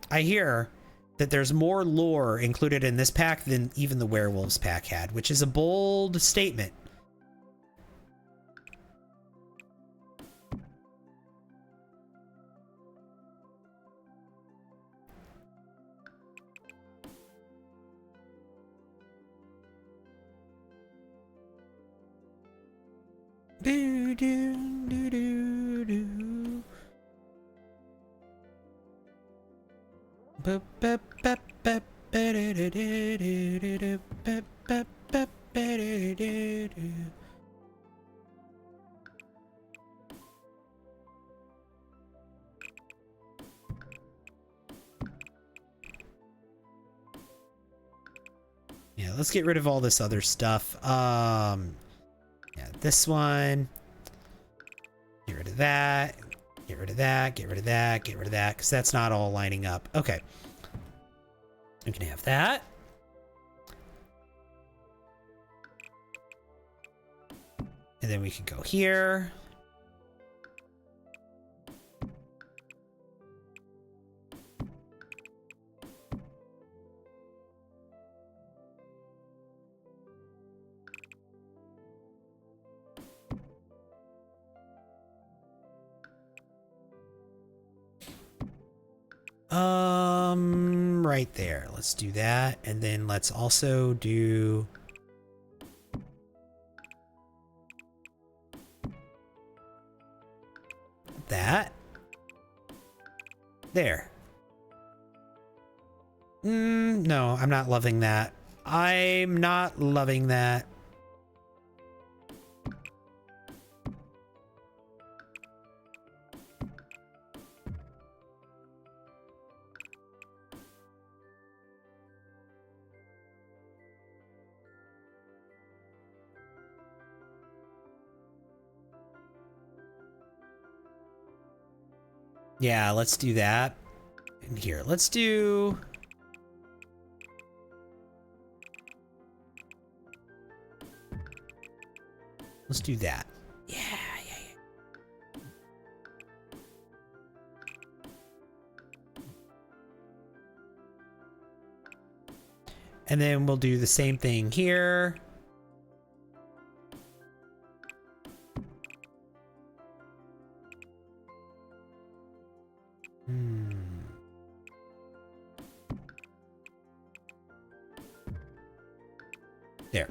Speaker 1: that there's more lore included in this pack than even the werewolves pack had, which is a bold statement. Do, do, do, do, do. Ba, ba, ba, ba, ba, da, da, da, da, da, ba, ba, ba, ba, da, da, da. Yeah, let's get rid of all this other stuff. Yeah, this one. Get rid of that. Get rid of that. Get rid of that. Get rid of that. Because that's not all lining up. Okay. We can have that. And then we can go here. Right there. Let's do that. And then let's also do that. There. No, I'm not loving that. I'm not loving that. Yeah, let's do that. And here, let's do... Let's do that. Yeah. And then we'll do the same thing here. There.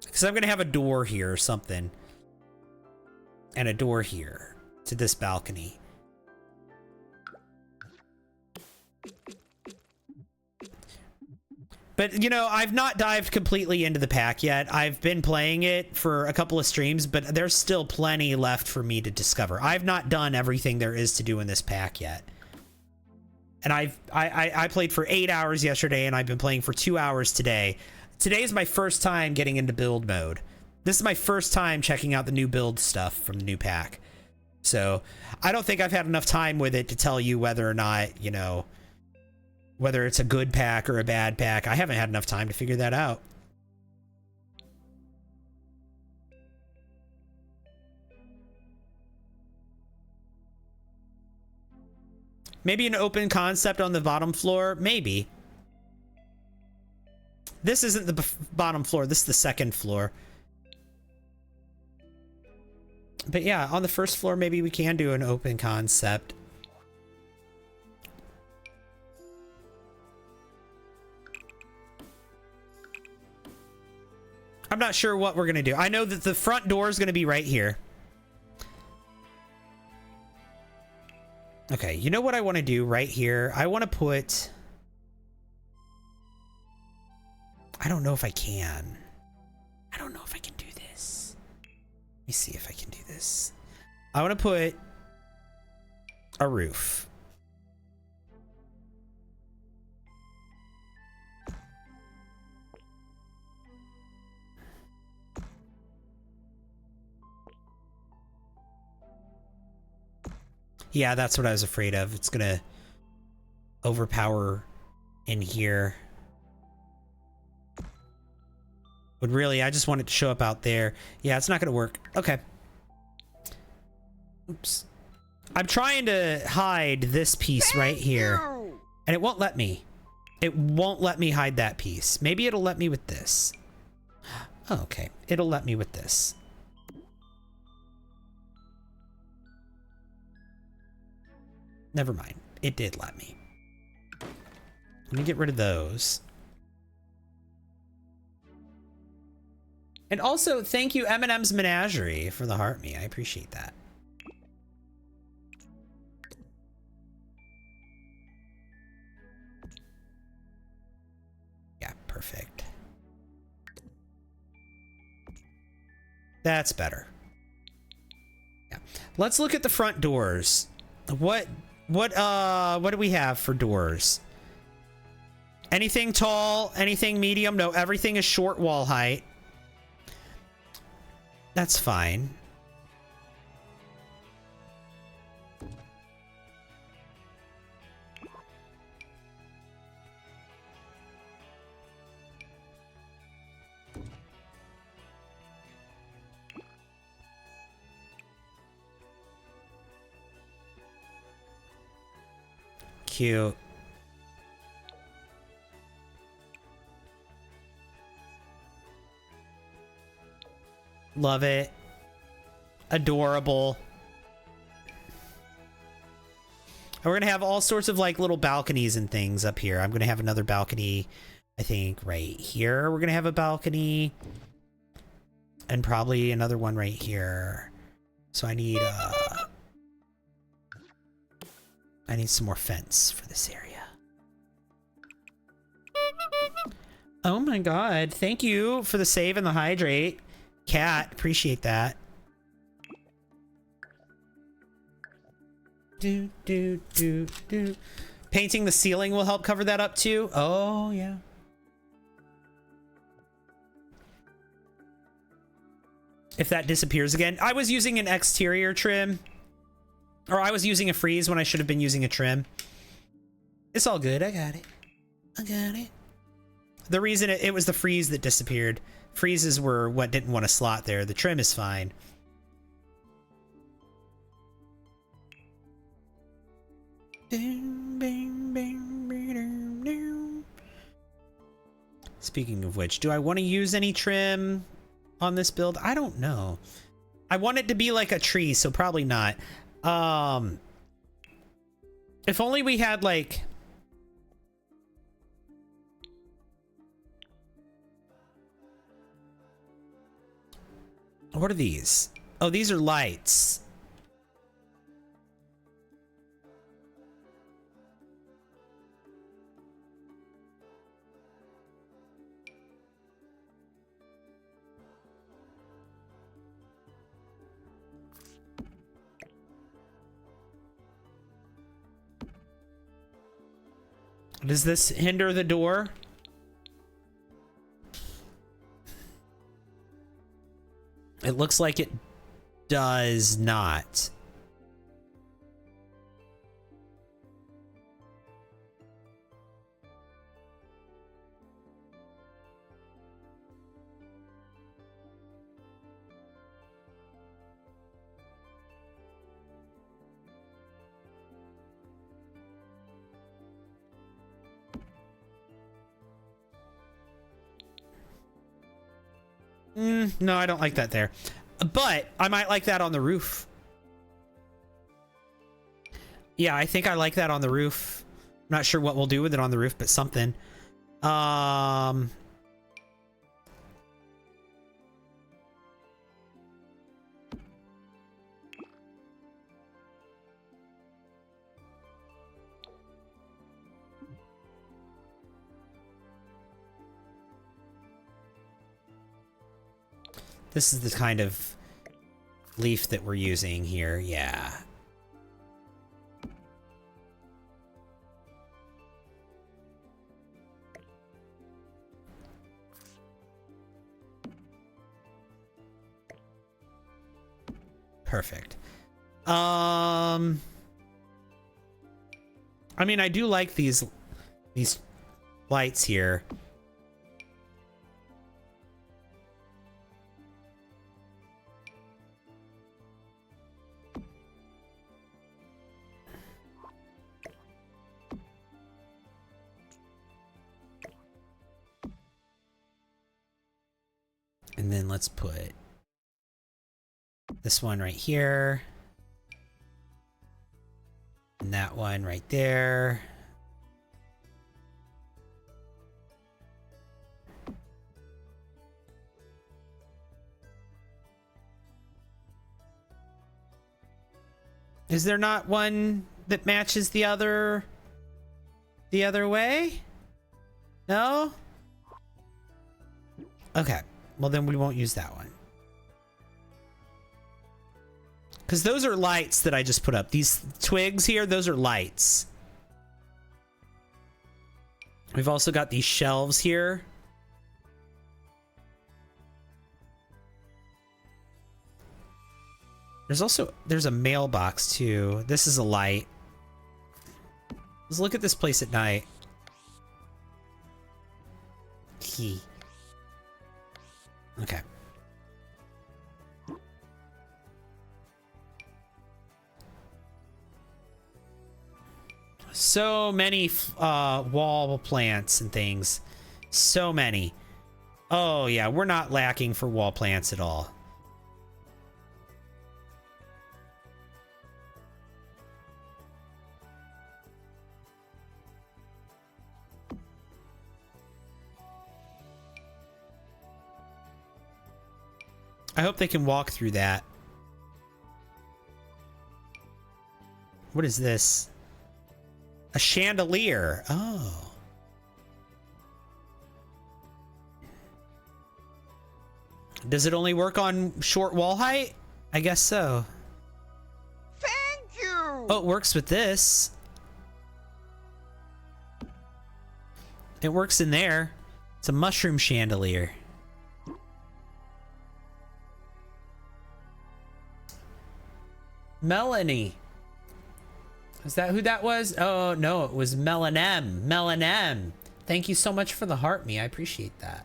Speaker 1: Because I'm going to have a door here or something. And a door here to this balcony. But, you know, I've not dived completely into the pack yet. I've been playing it for a couple of streams, but there's still plenty left for me to discover. I've not done everything there is to do in this pack yet. And I played for 8 hours yesterday, and I've been playing for 2 hours today. Today is my first time getting into build mode. This is my first time checking out the new build stuff from the new pack. So I don't think I've had enough time with it to tell you whether or not, you know, whether it's a good pack or a bad pack. I haven't had enough time to figure that out. Maybe an open concept on the bottom floor? Maybe. This isn't the bottom floor. This is the second floor. But yeah, on the first floor, maybe we can do an open concept. I'm not sure what we're going to do. I know that the front door is going to be right here. Okay, you know what I want to do right here? I want to put... I don't know if I can. I don't know if I can do this. Let me see if I can do this. I want to put a roof. Yeah, that's what I was afraid of. It's gonna overpower in here. But really, I just want it to show up out there. Yeah, it's not gonna work. Okay. Oops. I'm trying to hide this piece right here. And it won't let me. It won't let me hide that piece. Maybe it'll let me with this. Oh, okay. It'll let me with this. Never mind. It did let me. Let me get rid of those. And also, thank you, M&M's Menagerie, for the heart me. I appreciate that. Yeah, perfect. That's better. Yeah. Let's look at the front doors. What do we have for doors? Anything tall? Anything medium? No, everything is short wall height. That's fine. Cute. Love it. Adorable. And we're gonna have all sorts of like little balconies and things up here. I'm gonna have another balcony, I think, right here. We're gonna have a balcony. And probably another one right here. So I need some more fence for this area. Oh my god. Thank you for the save and the hydrate. Cat, appreciate that. Do. Painting the ceiling will help cover that up too. Oh, yeah. If that disappears again. I was using an exterior trim. Or I was using a freeze when I should have been using a trim. It's all good. I got it. I got it. The reason it was the freeze that disappeared. Freezes were what didn't want to slot there. The trim is fine. Speaking of which, do I want to use any trim on this build? I don't know. I want it to be like a tree, so probably not. If only we had like... What are these? Oh, these are lights. Does this hinder the door? It looks like it does not. No, I don't like that there. But I might like that on the roof. Yeah, I think I like that on the roof. I'm not sure what we'll do with it on the roof, but something. This is the kind of leaf that we're using here, yeah. Perfect. I mean, I do like these lights here. And then let's put this one right here. And that one right there. Is there not one that matches the other way? No? Okay. Well, then we won't use that one. Because those are lights that I just put up. These twigs here, those are lights. We've also got these shelves here. There's a mailbox too. This is a light. Let's look at this place at night. Key. Okay. So many wall plants and things. So many. Oh yeah, we're not lacking for wall plants at all. I hope they can walk through that. What is this? A chandelier. Oh. Does it only work on short wall height? I guess so.
Speaker 2: Thank you!
Speaker 1: Oh, it works with this. It works in there. It's a mushroom chandelier. Melanie. Is that who that was? Oh, no, it was Melanem. Melanem. Thank you so much for the heart me. I appreciate that.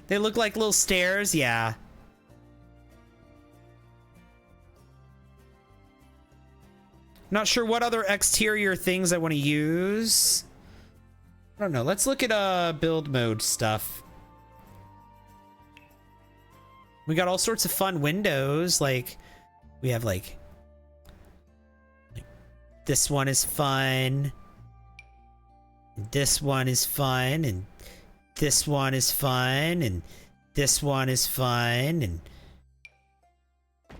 Speaker 1: They look like little stairs. Yeah. Not sure what other exterior things I want to use. I don't know. Let's look at build mode stuff. We got all sorts of fun windows. Like, we have like this one is fun. This one is fun, and this one is fun, and this one is fun, and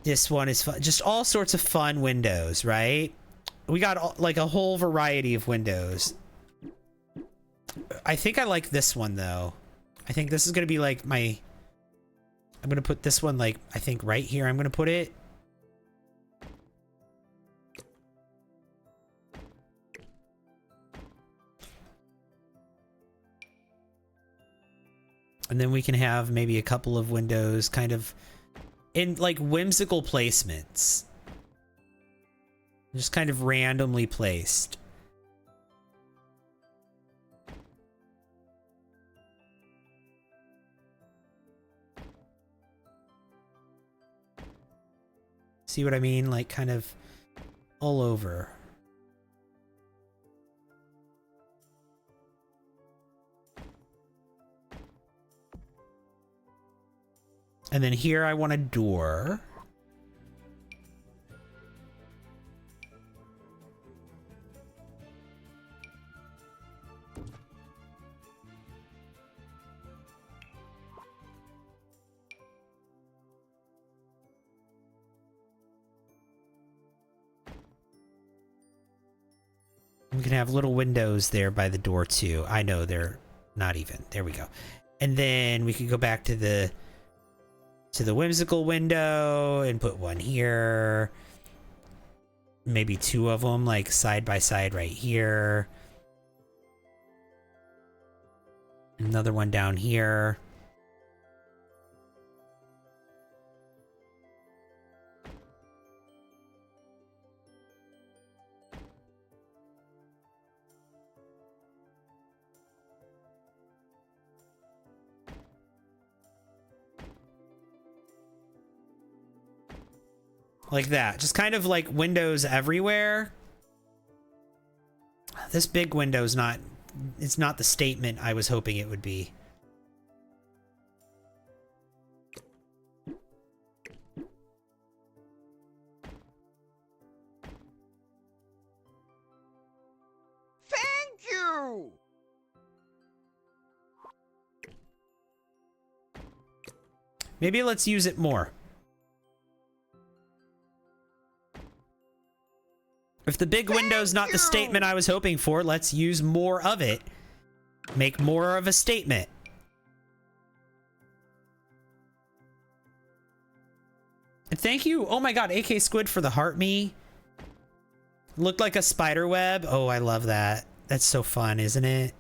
Speaker 1: this one is fun. Just all sorts of fun windows, right? We got like a whole variety of windows. I think I like this one though. I think this is gonna be like my. I'm gonna put this one like I think right here. I'm gonna put it. And then we can have maybe a couple of windows kind of in like whimsical placements. Just kind of randomly placed. See what I mean? Like kind of all over. And then here I want a door. We can have little windows there by the door too. I know they're not even. There we go. And then we could go back to the whimsical window and put one here. Maybe two of them like side by side right here. Another one down here. Like that. Just kind of like windows everywhere. This big window's not, it's not the statement I was hoping it would be.
Speaker 2: Thank you!
Speaker 1: Maybe let's use it more. If the big window's not the statement I was hoping for, let's use more of it. Make more of a statement. And thank you. Oh my god, AK Squid for the heart me. Looked like a spider web. Oh, I love that. That's so fun, isn't it?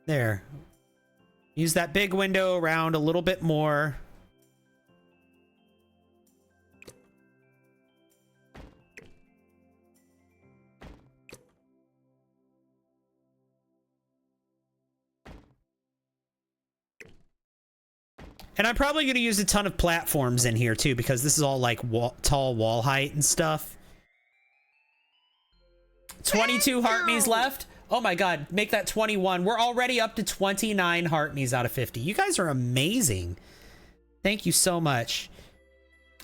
Speaker 1: There. Use that big window around a little bit more. And I'm probably going to use a ton of platforms in here too, because this is all like tall wall height and stuff. 22 heart me's left. Oh my god, make that 21. We're already up to 29 heart me's out of 50. You guys are amazing. Thank you so much.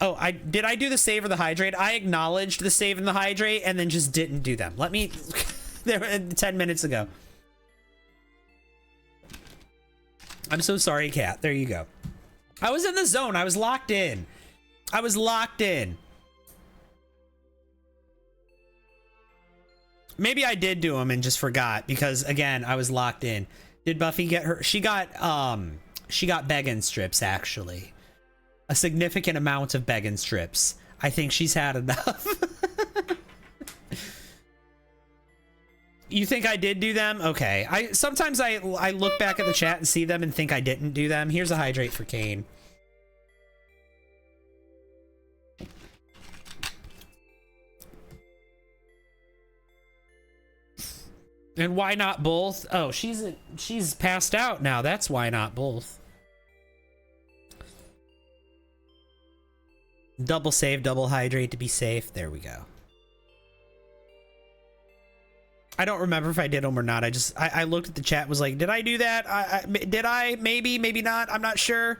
Speaker 1: Oh, did I do the save or the hydrate? I acknowledged the save and the hydrate and then just didn't do them. Let me there 10 minutes ago. I'm so sorry, Kat. There you go. I was in the zone. I was locked in. I was locked in. Maybe I did do them and just forgot because again, I was locked in. Did Buffy get her? She got begging strips actually. A significant amount of begging strips. I think she's had enough. You think I did do them? Okay. Sometimes I look back at the chat and see them and think I didn't do them. Here's a hydrate for Kane. And why not both? Oh, she's passed out now. That's why not both. Double save, double hydrate to be safe. There we go. I don't remember if I did them or not. I looked at the chat, was like, did I do that? Did I? Maybe, maybe not. I'm not sure.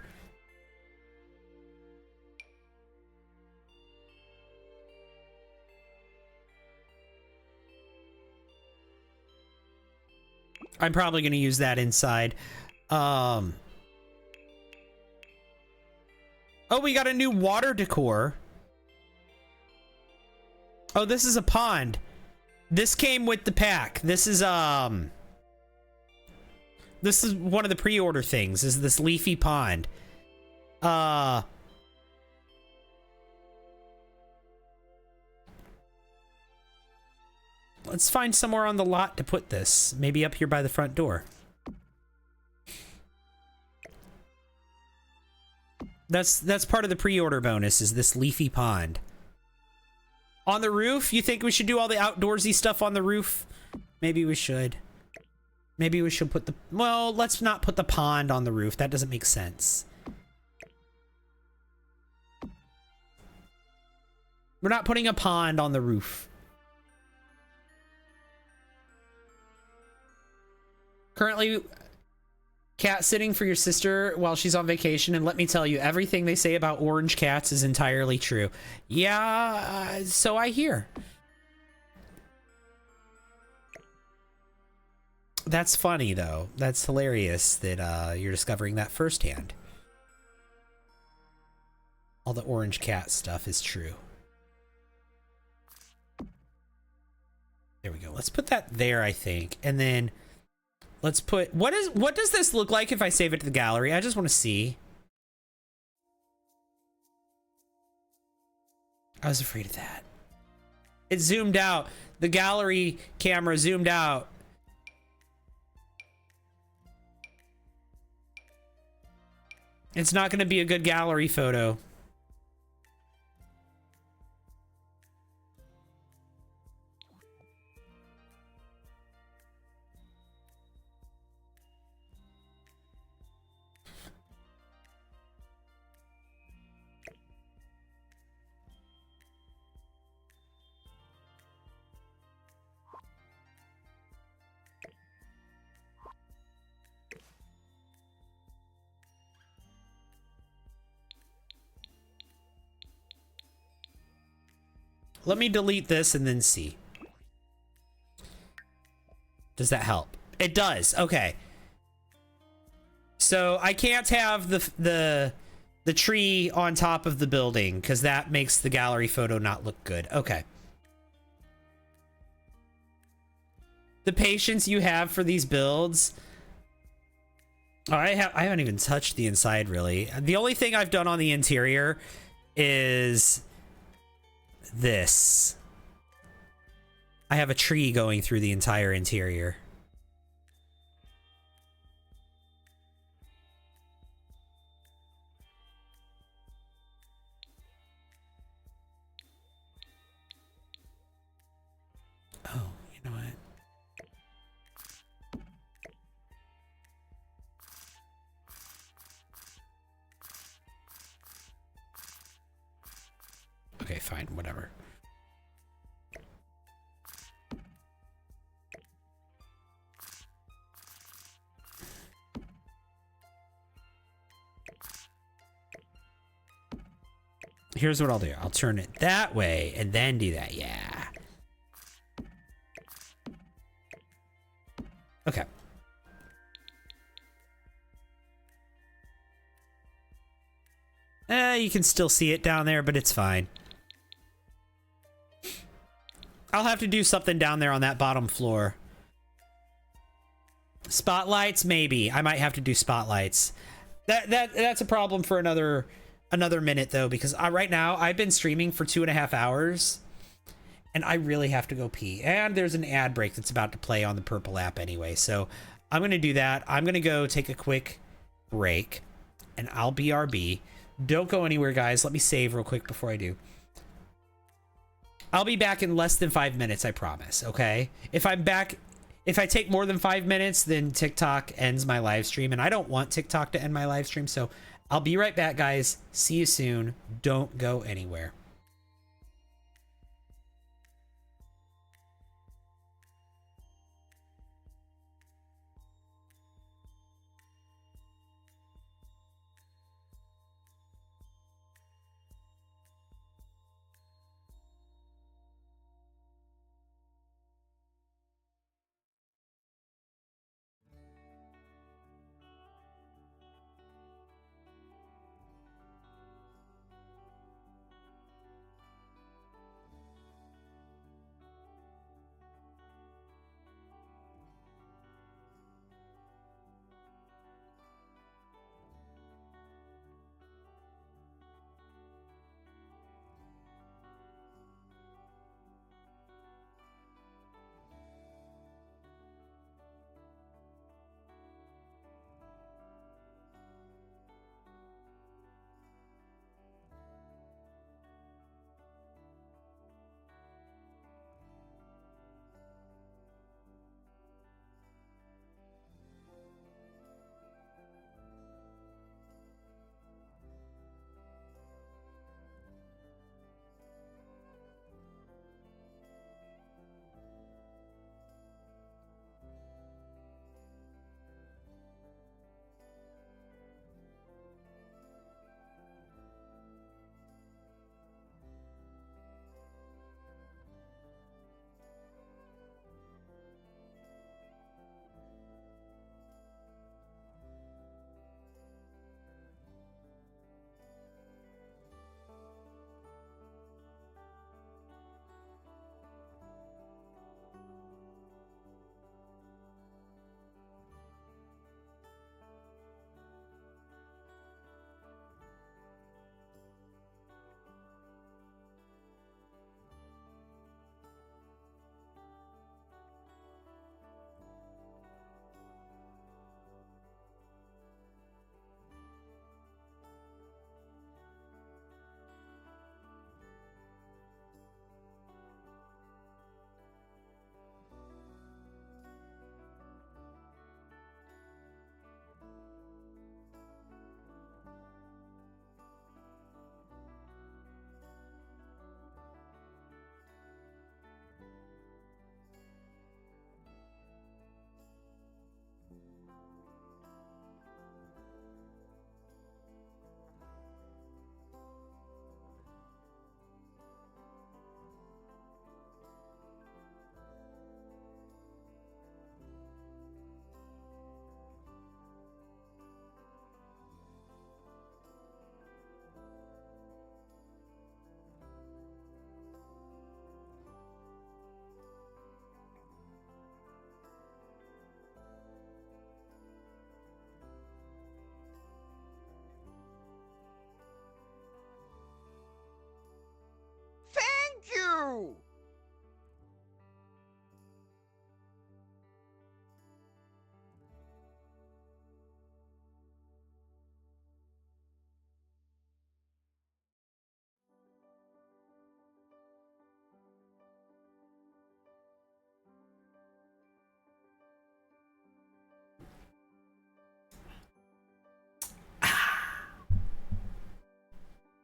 Speaker 1: I'm probably going to use that inside. Oh, we got a new water decor. Oh, this is a pond. This came with the pack. This is one of the pre-order things, is this leafy pond. Let's find somewhere on the lot to put this. Maybe up here by the front door. That's part of the pre-order bonus, is this leafy pond. On the roof? You think we should do all the outdoorsy stuff on the roof? Maybe we should. Maybe we should put the... Well, let's not put the pond on the roof. That doesn't make sense. We're not putting a pond on the roof. Currently, cat sitting for your sister while she's on vacation, and let me tell you, everything they say about orange cats is entirely true. Yeah, so I hear. That's funny, though. That's hilarious that you're discovering that firsthand. All the orange cat stuff is true. There we go. Let's put that there, I think. And then... let's put, what does this look like if I save it to the gallery? I just want to see. I was afraid of that. It zoomed out. The gallery camera zoomed out. It's not going to be a good gallery photo. Let me delete this and then see. Does that help? It does. Okay. So I can't have the tree on top of the building because that makes the gallery photo not look good. Okay. The patience you have for these builds. Oh, I haven't even touched the inside really. The only thing I've done on the interior is this. I have a tree going through the entire interior. Oh, you know what? Okay, fine, whatever. Here's what I'll do. I'll turn it that way and then do that. Yeah. Okay. You can still see it down there, but it's fine. I'll have to do something down there on that bottom floor. Spotlights, maybe. I might have to do spotlights. That's a problem for another minute though, because right now I've been streaming for 2.5 hours and I really have to go pee. And there's an ad break that's about to play on the purple app anyway. So I'm going to do that. I'm going to go take a quick break and I'll BRB. Don't go anywhere, guys. Let me save real quick before I do. I'll be back in less than 5 minutes, I promise, okay? If I'm back, if I take more than 5 minutes, then TikTok ends my live stream, and I don't want TikTok to end my live stream, so I'll be right back, guys. See you soon. Don't go anywhere.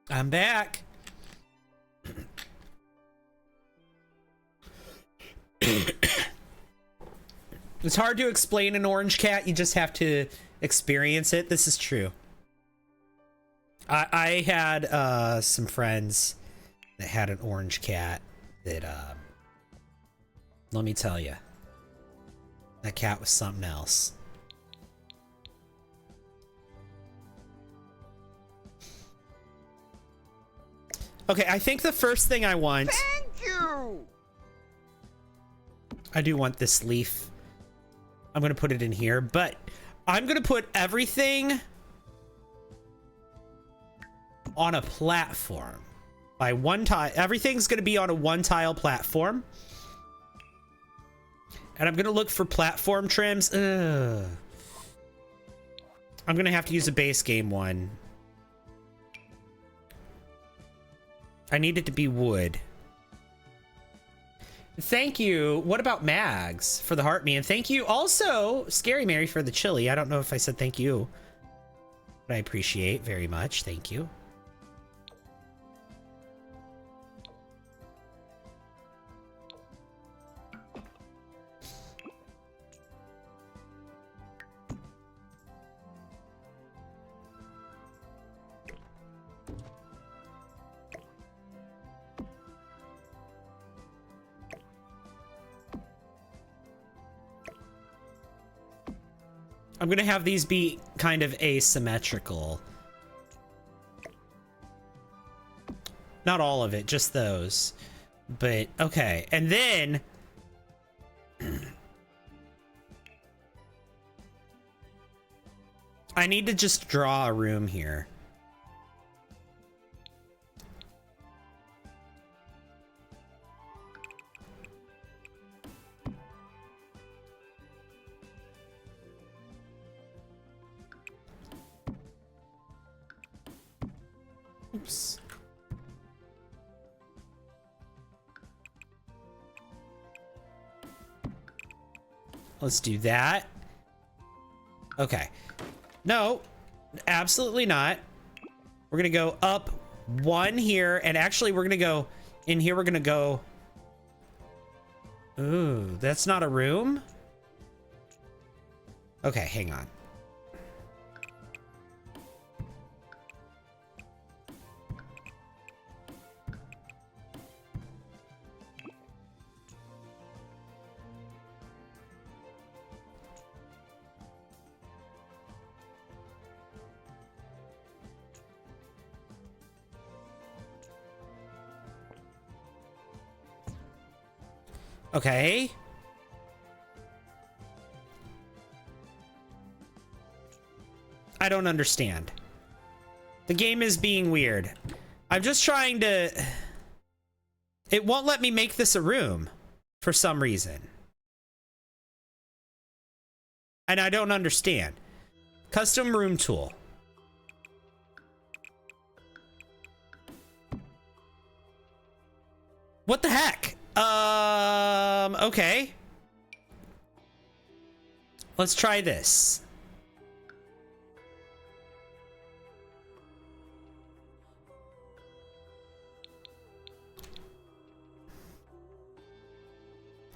Speaker 1: I'm back. It's hard to explain an orange cat. You just have to experience it. This is true. I had some friends that had an orange cat that let me tell you, that cat was something else. Okay, I think the first thing I want,
Speaker 2: Thank you!
Speaker 1: I do want this leaf. I'm gonna put it in here, but I'm gonna put everything on a platform. By one tile, everything's gonna be on a one tile platform. And I'm gonna look for platform trims. Ugh. I'm gonna have to use a base game one. I need it to be wood. Thank you. What about Mags for the heart me? And thank you also, Scary Mary, for the chili. I don't know if I said thank you, but I appreciate very much. Thank you. I'm gonna have these be kind of asymmetrical. Not all of it, just those. But okay, and then I need to just draw a room here. Oops. Let's do that. Okay. No, absolutely not. We're gonna go up one here, and actually we're gonna go in here. We're gonna go. Ooh, that's not a room. Okay, hang on. Okay. I don't understand. The game is being weird. I'm just trying to... It won't let me make this a room for some reason. And I don't understand. Custom room tool. What the heck? Okay. Let's try this.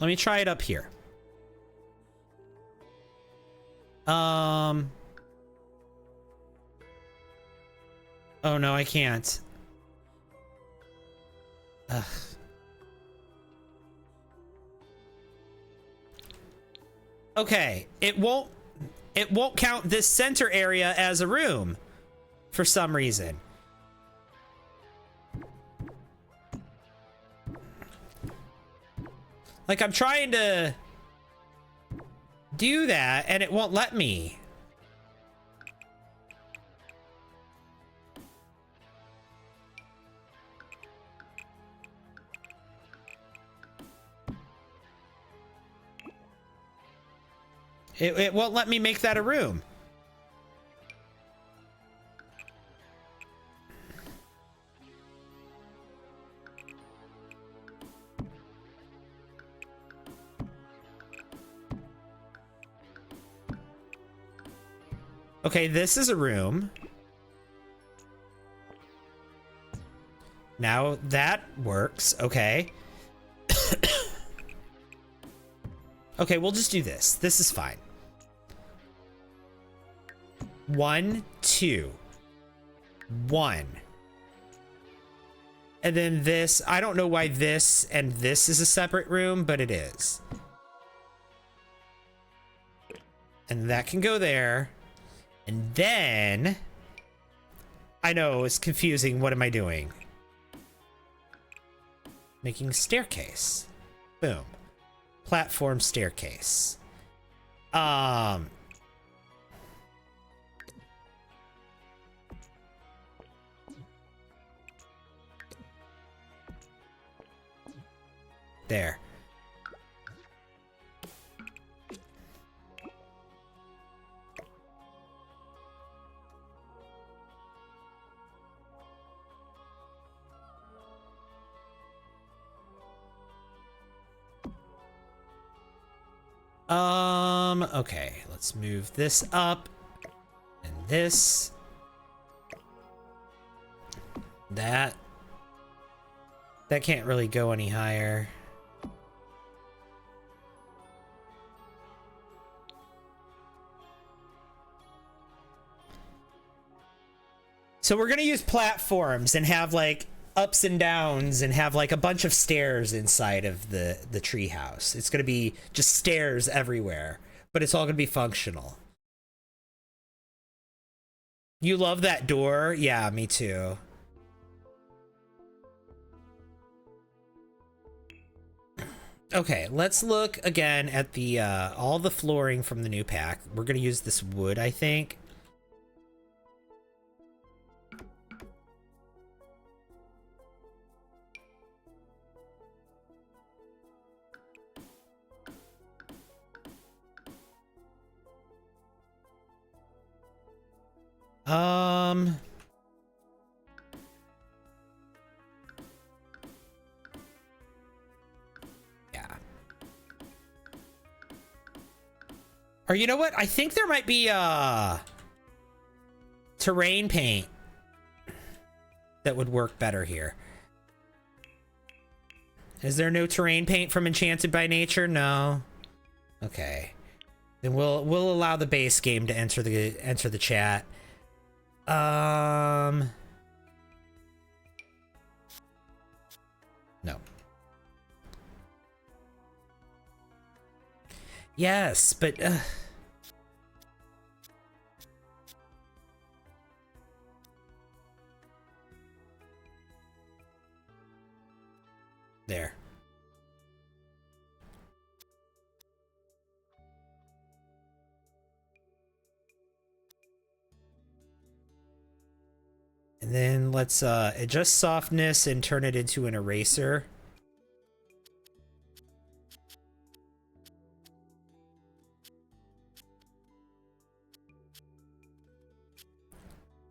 Speaker 1: Let me try it up here. Oh no, I can't. Ugh. Okay, it won't count this center area as a room for some reason. Like, I'm trying to do that and it won't let me. It won't let me make that a room. Okay, this is a room. Now that works. Okay. Okay, we'll just do this. This is fine. 1, 2, 1. And then this, I don't know why this and this is a separate room, but it is. And that can go there. And then, I know it's confusing. What am I doing? Making a staircase. Boom. Platform staircase. There. Okay, let's move this up and this. That can't really go any higher. So we're gonna use platforms and have like ups and downs and have like a bunch of stairs inside of the tree house. It's gonna be just stairs everywhere, but it's all gonna be functional. You love that door? Yeah, me too. Okay, let's look again at the all the flooring from the new pack. We're gonna use this wood, I think. Yeah. Or you know what? I think there might be terrain paint that would work better here. Is there no terrain paint from Enchanted by Nature? No. Okay. Then we'll allow the base game to enter the chat. No. Yes, but there. And then let's adjust softness and turn it into an eraser.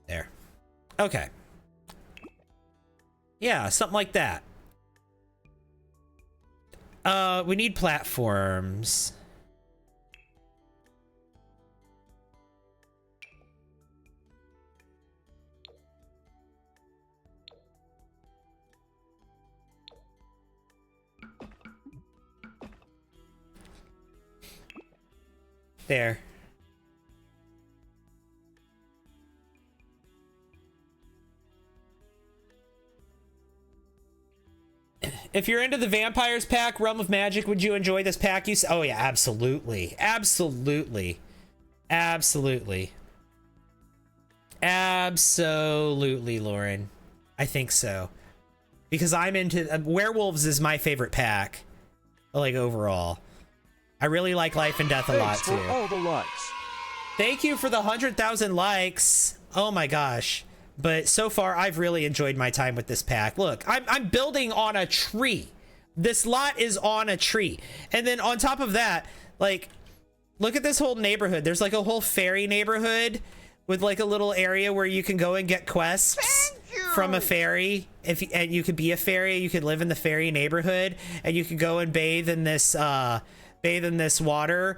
Speaker 1: There. Okay. Yeah, something like that. We need platforms. There. If you're into the Vampires pack, Realm of Magic, would you enjoy this pack? Oh yeah, absolutely. Absolutely. Absolutely. Absolutely, Lauren. I think so. Because I'm into... werewolves is my favorite pack. Like, overall. I really like Life and Death a lot, too.
Speaker 4: Thanks for all the likes.
Speaker 1: Thank you for the 100,000 likes. Oh my gosh. But so far, I've really enjoyed my time with this pack. Look, I'm building on a tree. This lot is on a tree. And then on top of that, like, look at this whole neighborhood. There's like a whole fairy neighborhood with like a little area where you can go and get quests from a fairy. And you could be a fairy. You could live in the fairy neighborhood, and you could go and bathe in this water.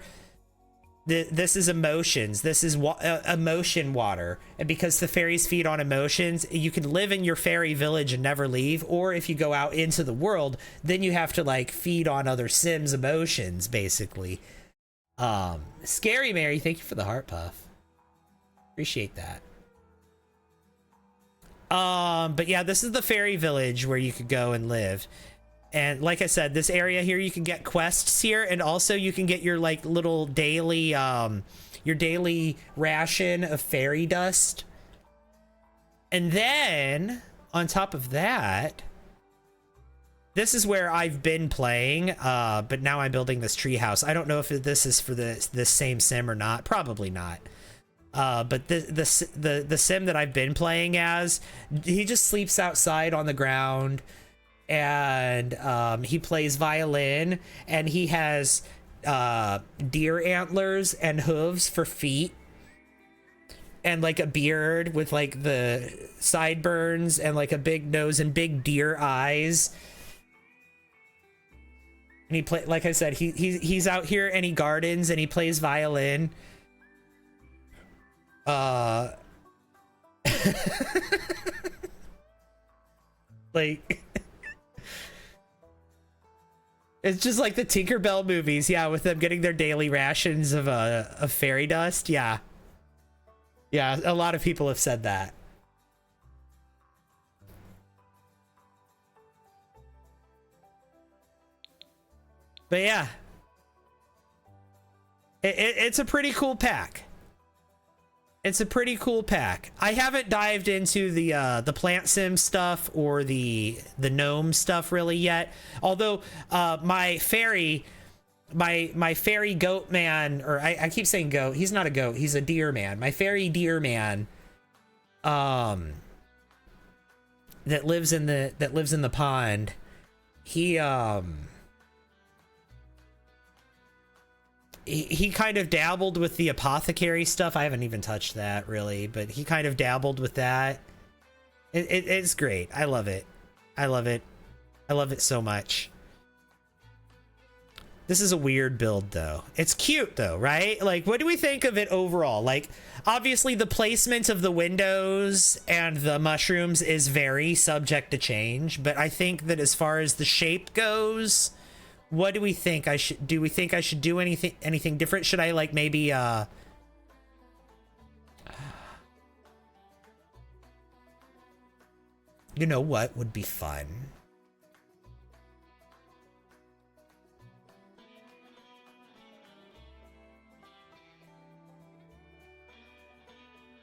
Speaker 1: This is emotions. This is emotion water. And because the fairies feed on emotions, you can live in your fairy village and never leave. Or if you go out into the world, then you have to like feed on other Sims emotions, basically. Scary Mary, thank you for the heart puff. Appreciate that. But yeah, this is the fairy village where you could go and live. And like I said, this area here, you can get quests here, and also you can get your like little daily, your daily ration of fairy dust. And then on top of that, this is where I've been playing, but now I'm building this tree house. I don't know if this is for this same sim or not. Probably not. But the sim that I've been playing as, he just sleeps outside on the ground. And he plays violin, and he has deer antlers and hooves for feet, and like a beard with like the sideburns and like a big nose and big deer eyes. And he play, like I said, he's out here and he gardens and he plays violin. Like. It's just like the Tinkerbell movies, yeah, with them getting their daily rations of fairy dust, yeah. Yeah, a lot of people have said that. But yeah. It's a pretty cool pack. It's a pretty cool pack. I haven't dived into the plant sim stuff or the gnome stuff really yet. Although my fairy goat man, or I keep saying goat. He's not a goat. He's a deer man. My fairy deer man, that lives in the pond. He kind of dabbled with the apothecary stuff. I haven't even touched that really, but he kind of dabbled with that. It's great. I love it. I love it. I love it so much. This is a weird build though. It's cute though, right? Like, what do we think of it overall? Like, obviously the placement of the windows and the mushrooms is very subject to change, but I think that as far as the shape goes, what do we think I should do? We think I should do anything different? Should I like maybe you know what would be fun?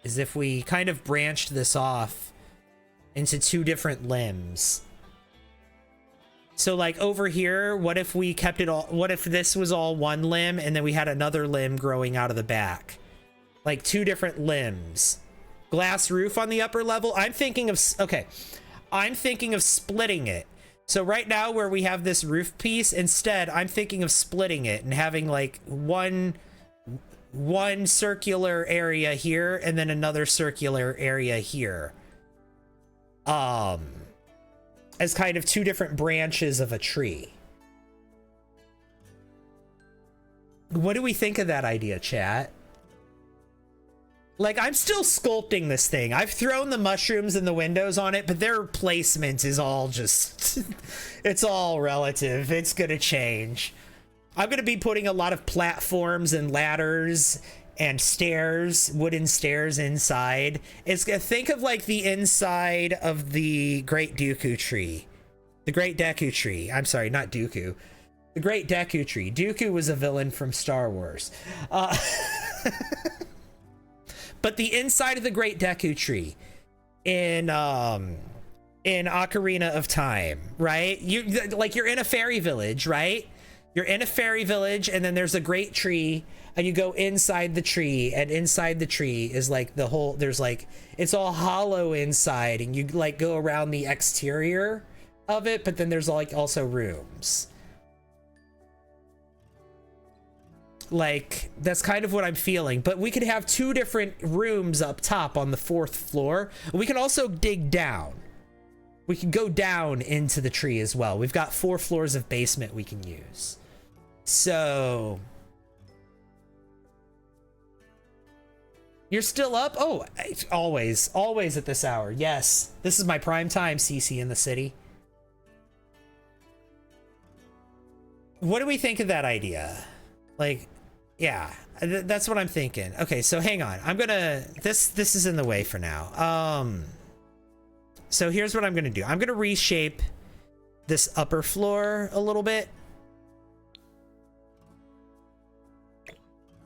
Speaker 1: Is if we kind of branched this off into two different limbs. So like over here, what if we kept it all, what if this was all one limb and then we had another limb growing out of the back? Like two different limbs. Glass roof on the upper level. I'm thinking of splitting it. So right now where we have this roof piece, instead I'm thinking of splitting it and having like one circular area here and then another circular area here. As kind of two different branches of a tree. What do we think of that idea, chat? Like, I'm still sculpting this thing. I've thrown the mushrooms and the windows on it, but their placement is all just... it's all relative. It's gonna change. I'm gonna be putting a lot of platforms and ladders and stairs, wooden stairs inside. It's think of like the inside of the Great Dooku tree. The Great Deku tree. I'm sorry, not Dooku. The Great Deku tree. Dooku was a villain from Star Wars. But the inside of the Great Deku tree in Ocarina of Time, right? You're in a fairy village, right? You're in a fairy village, and then there's a great tree, and you go inside the tree, and inside the tree is like the whole, there's like, it's all hollow inside, and you like go around the exterior of it, but then there's like also rooms. Like, that's kind of what I'm feeling, but we could have two different rooms up top on the 4th floor. We can also dig down. We can go down into the tree as well. We've got 4 floors of basement we can use. So You're still up? Oh, always, always at this hour. Yes, this is my prime time, CC in the city. What do we think of that idea? Like, yeah, that's what I'm thinking. Okay, so hang on. I'm gonna, this is in the way for now. So here's what I'm gonna do. I'm gonna reshape this upper floor a little bit.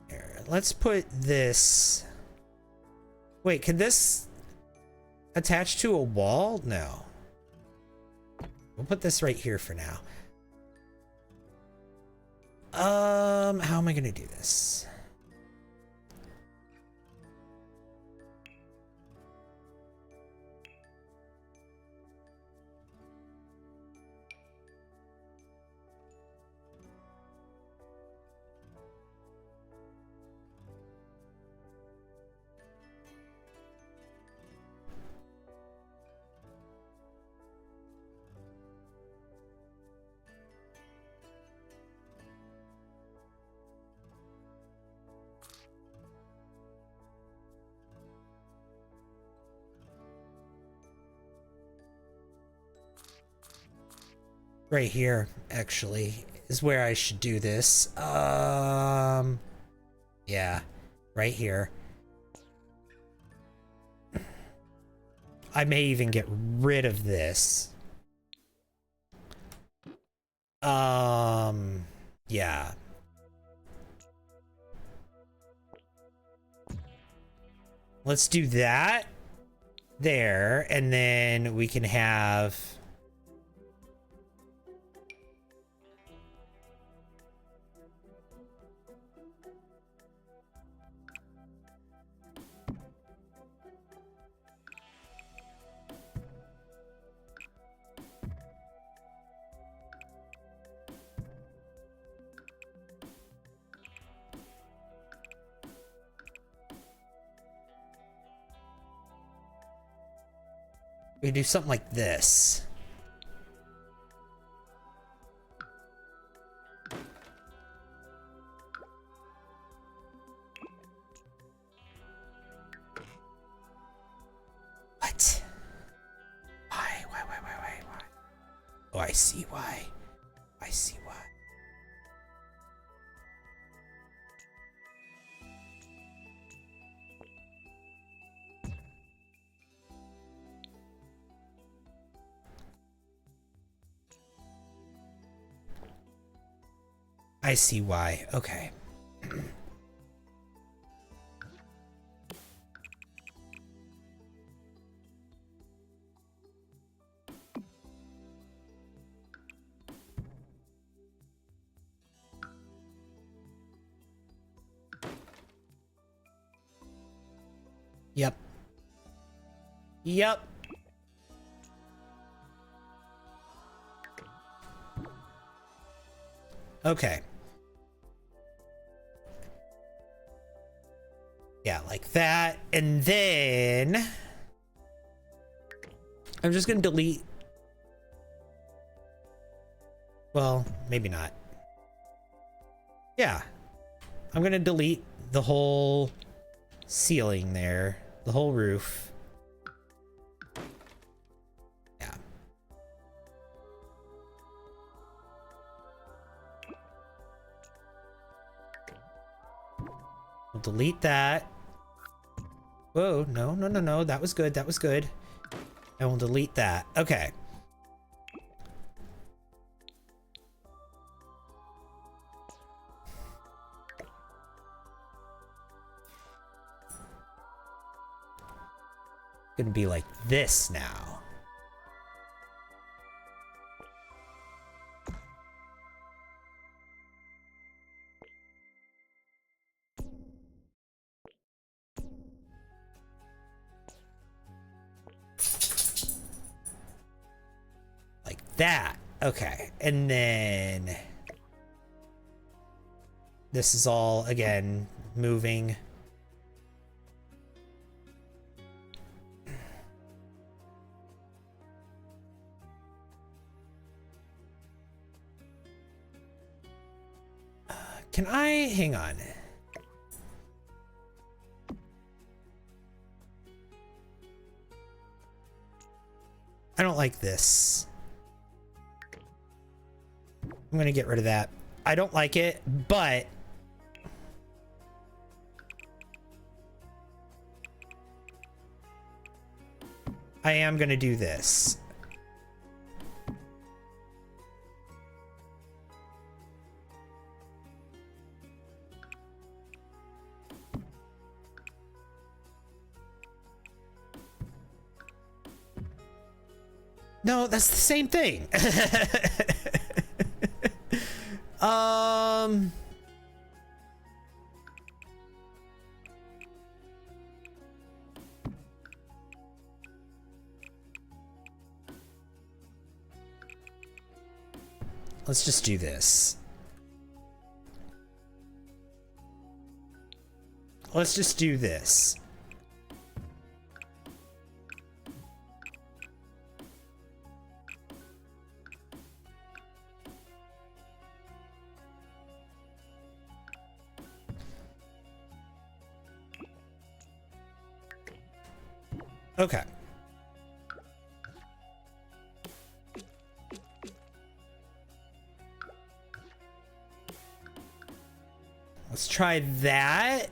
Speaker 1: Here, let's put this. Wait, can this attach to a wall? No. We'll put this right here for now. How am I gonna do this? Right here, actually, is where I should do this. Yeah, right here. I may even get rid of this. Yeah. Let's do that there, and then we can have... we do something like this. What? Why? Oh, I see why. I see why. I see why. Okay. Yep. Yep. Okay. Yeah, like that. And then I'm just gonna delete. Well, maybe not. Yeah. I'm gonna delete the whole ceiling there, the whole roof. Yeah. We'll delete that. Whoa, no. That was good. That was good. And we'll delete that. Okay. Gonna be like this now. Like that. Okay. And then this is all again moving. Can I hang on? don't like this. I'm gonna get rid of that. I don't like it, but I am gonna do this. No, that's the same thing. Let's just do this. Let's just do this. Okay. Let's try that.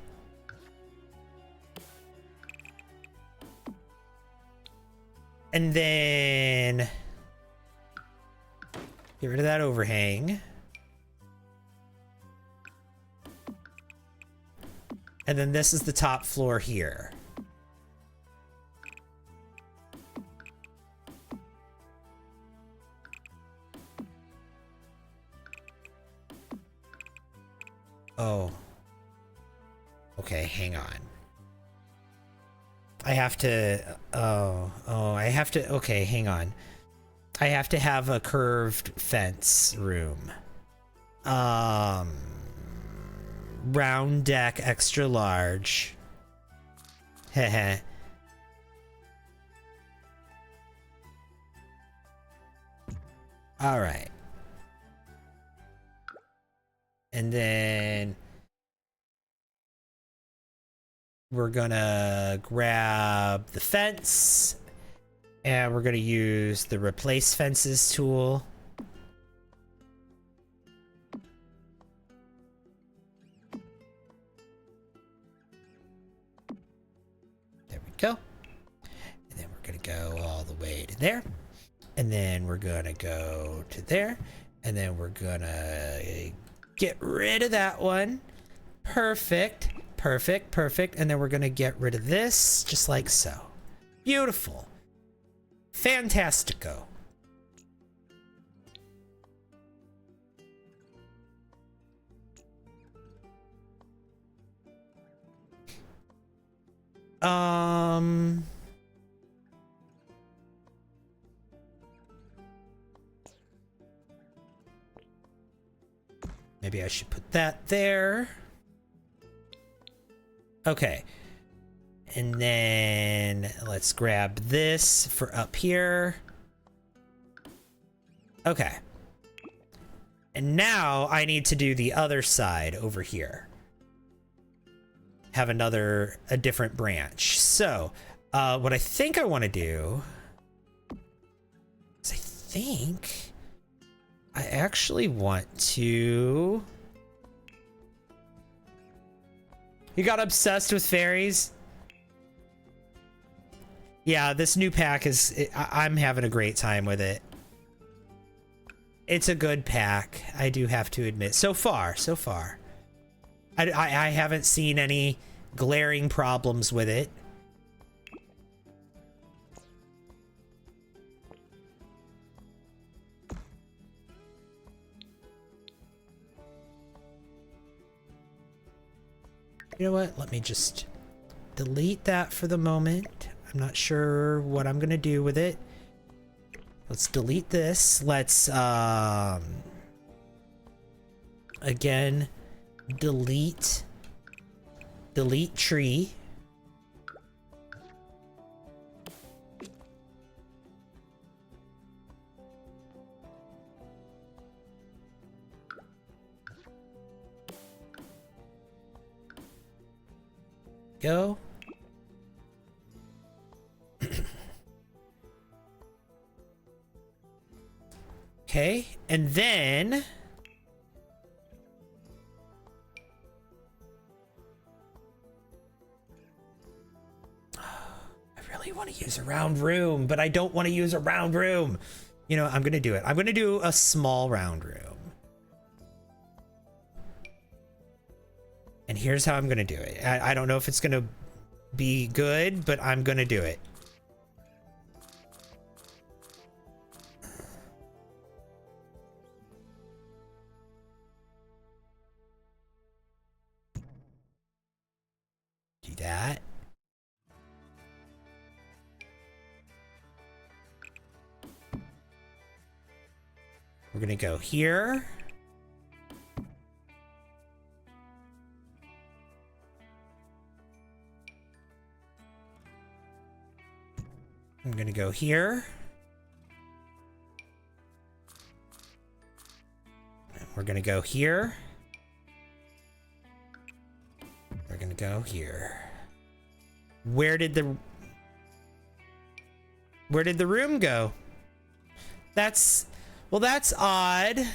Speaker 1: And then get rid of that overhang. And then this is the top floor here. Oh. Okay, hang on. I have to, I have to, okay, hang on. I have to have a curved fence room. Round deck, extra large. Heh. All right. And then we're gonna grab the fence and we're gonna use the replace fences tool. There we go. And then we're gonna go all the way to there. And then we're gonna go to there. And then we're gonna get rid of that one. Perfect. And then we're gonna get rid of this, just like so. Beautiful. Fantastico. Maybe I should put that there. Okay. And then let's grab this for up here. Okay. And now I need to do the other side over here. Have a different branch. So, what I think I want to do is I actually want to... You got obsessed with fairies? Yeah, this new pack I'm having a great time with it. It's a good pack, I do have to admit. So far. I haven't seen any glaring problems with it. You know what? Let me just delete that for the moment. I'm not sure what I'm gonna do with it. Let's delete this. Let's again delete tree. Go. Okay, and then I really want to use a round room, but I don't want to use a round room. You know, I'm gonna do it. I'm gonna do a small round room. And here's how I'm gonna do it. I don't know if it's gonna be good, but I'm gonna do it. Do that. We're gonna go here. I'm gonna go here. And we're gonna go here. We're gonna go here. Where did the room go? That's odd.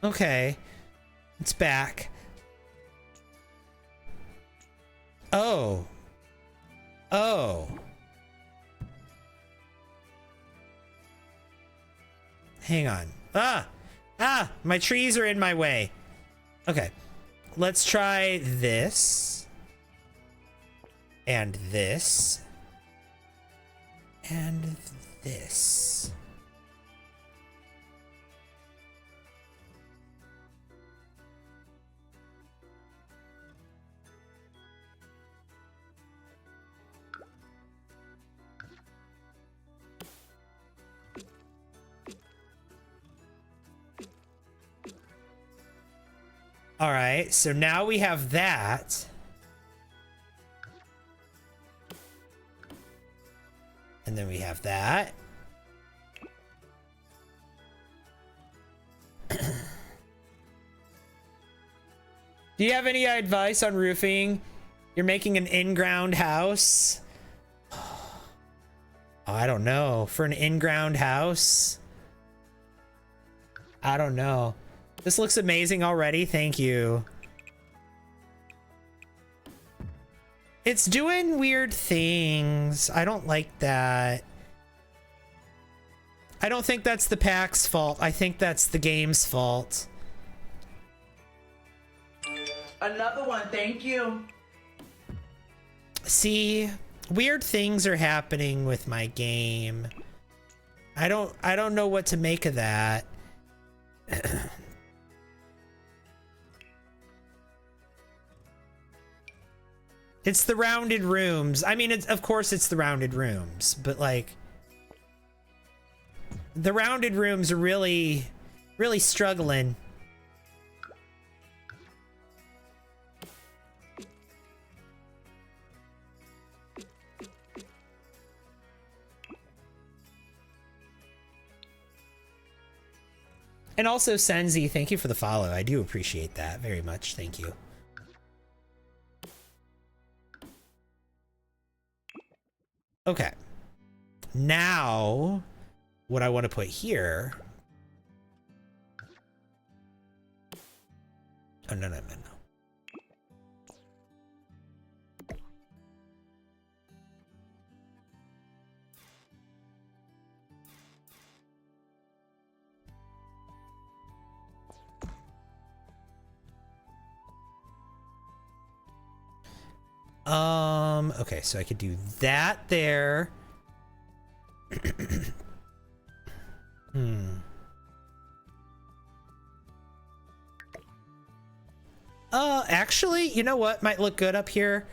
Speaker 1: Okay. It's back. Oh. Oh. Hang on. Ah, my trees are in my way. Okay. Let's try this. And this. And this. All right, so now we have that. And then we have that. Do you have any advice on roofing? You're making an in-ground house? Oh, I don't know. For an in-ground house? I don't know. This looks amazing already. Thank you. It's doing weird things. I don't like that. I don't think that's the pack's fault. I think that's the game's fault.
Speaker 3: Another one, thank you.
Speaker 1: See, weird things are happening with my game. I don't know what to make of that. It's the rounded rooms. I mean, of course it's the rounded rooms, but like the rounded rooms are really struggling. And also Senzi, thank you for the follow. I do appreciate that very much. Thank you. Okay. Now, what I want to put here. Oh, no. Okay, so I could do that there. Actually, you know what might look good up here?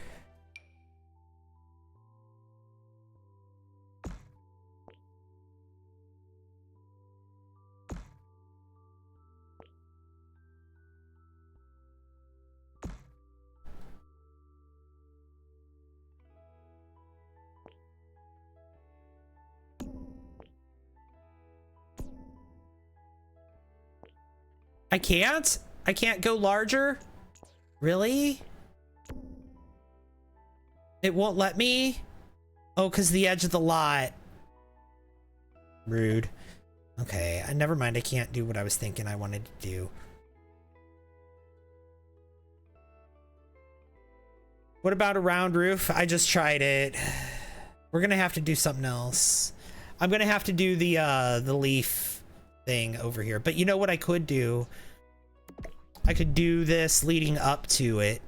Speaker 1: I can't go larger? Really? It won't let me? Oh, because the edge of the lot. Rude. Okay, never mind. I can't do what I was thinking I wanted to do. What about a round roof? I just tried it. We're gonna have to do something else. I'm gonna have to do the leaf thing over here. But you know what I could do? I could do this leading up to it.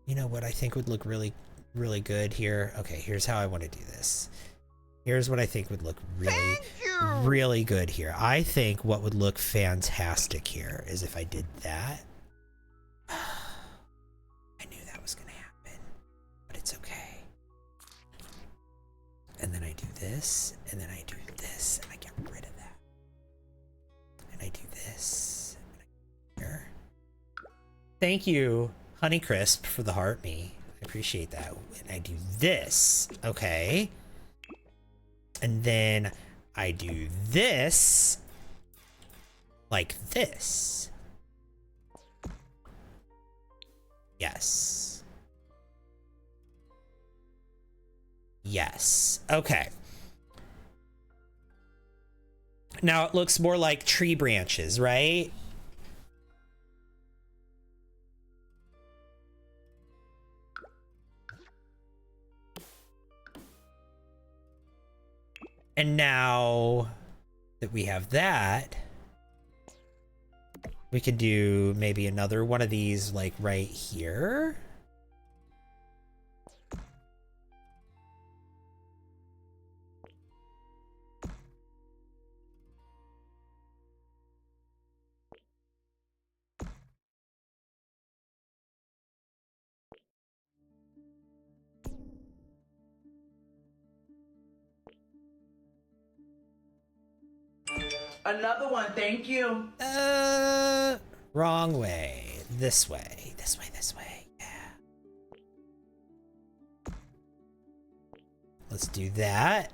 Speaker 1: You know what I think would look really, really good here? Okay, here's how I want to do this. Here's what I think would look really, really good here. I think what would look fantastic here is if I did that. I knew that was going to happen, but it's okay. And then I do this, and then I do this, and I get rid of that. And I do this, and I here. Thank you, Honeycrisp, for the heart me. I appreciate that. And I do this, okay. And then I do this like this. Yes. Yes. Okay. Now it looks more like tree branches, right? And now that we have that, we could do maybe another one of these like right here.
Speaker 3: Another one, thank you.
Speaker 1: Wrong way. This way. This way, this way. Yeah. Let's do that.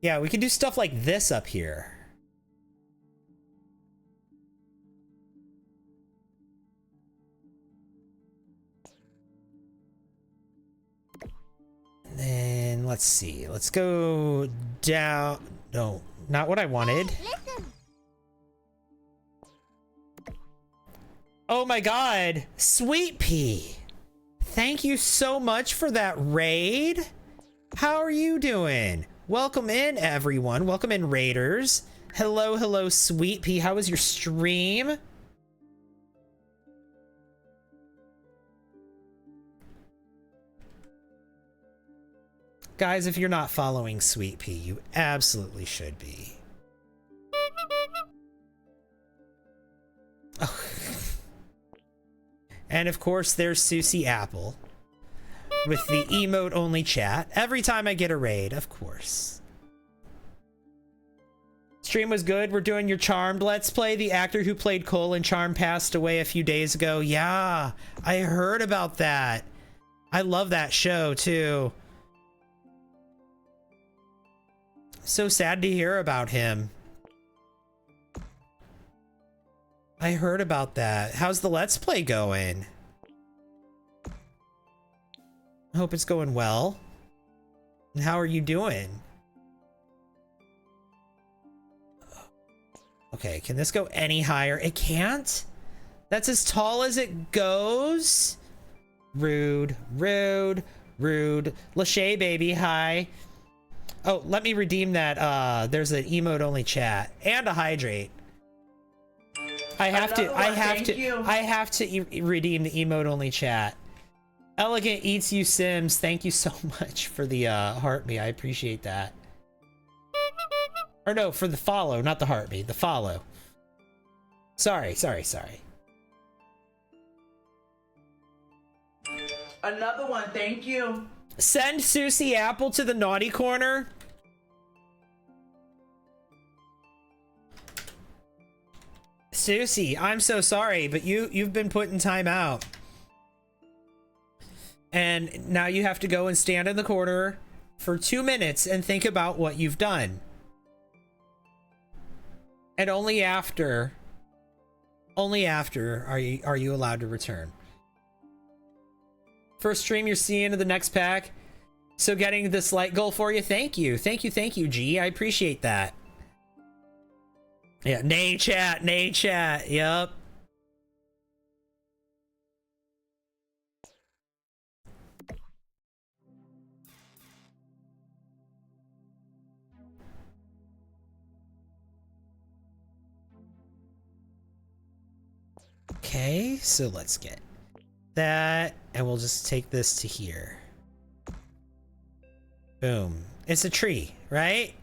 Speaker 1: Yeah, we can do stuff like this up here. And then let's see. Let's go down. No, not what I wanted. Oh my god, Sweet Pea. Thank you so much for that raid. How are you doing? Welcome in, everyone. Welcome in, raiders. Hello, hello, Sweet Pea. How was your stream? Guys, if you're not following Sweet Pea, you absolutely should be. Oh. And of course, there's Susie Apple with the emote only chat every time I get a raid, of course. Stream was good. We're doing your Charmed Let's Play. The actor who played Cole in Charmed passed away a few days ago. Yeah, I heard about that. I love that show too. So sad to hear about him. I heard about that. How's the Let's Play going? I hope it's going well. And how are you doing? Okay, can this go any higher? It can't? That's as tall as it goes? Rude, rude, rude. Lachey baby, hi. Oh, let me redeem that. There's an emote only chat and a hydrate. I have to redeem the emote only chat. Elegant Eats You Sims, thank you so much for the heart me. I appreciate that. Or no, for the follow, not the heart me, the follow. Sorry.
Speaker 3: Another one, thank you.
Speaker 1: Send Susie Apple to the naughty corner. Susie, I'm so sorry, but you've been put in timeout. And now you have to go and stand in the corner for 2 minutes and think about what you've done. And only after are you allowed to return. First stream you're seeing in the next pack. So getting this light goal for you. Thank you, G. I appreciate that. Yeah, nay chat. Yep. Okay, so let's get that, and we'll just take this to here. Boom. It's a tree, right?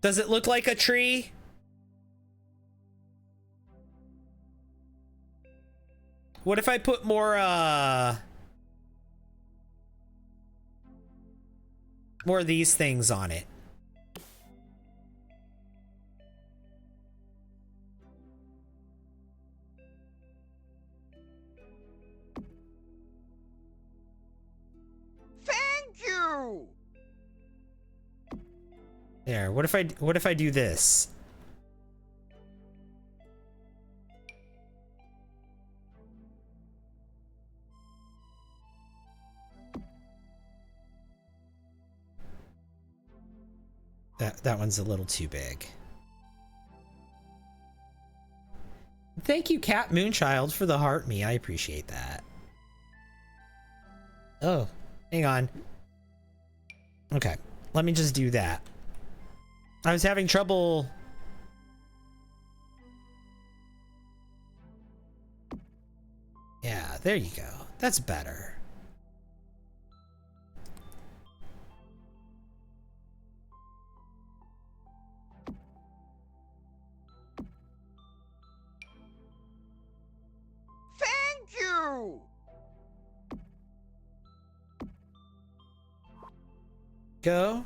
Speaker 1: Does it look like a tree? What if I put more of these things on it?
Speaker 2: Thank you!
Speaker 1: There, what if I do this? That one's a little too big. Thank you, Cat Moonchild, for the heart me. I appreciate that. Oh, hang on. Okay, let me just do that. I was having trouble. Yeah, there you go. That's better.
Speaker 2: Thank you!
Speaker 1: Go.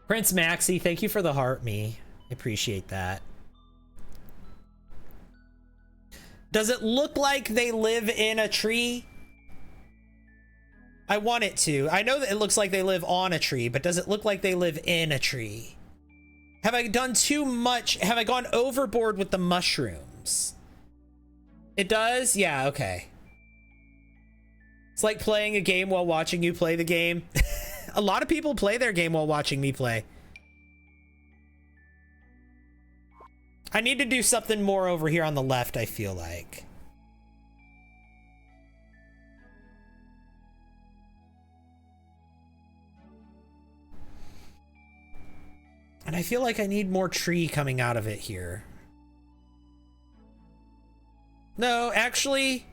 Speaker 1: Prince Maxi, thank you for the heart me. I appreciate that. Does it look like they live in a tree? I want it to. I know that it looks like they live on a tree, but does it look like they live in a tree? Have I done too much? Have I gone overboard with the mushrooms? It does? Yeah, okay. It's like playing a game while watching you play the game. A lot of people play their game while watching me play. I need to do something more over here on the left, I feel like. And I feel like I need more tree coming out of it here. No, actually,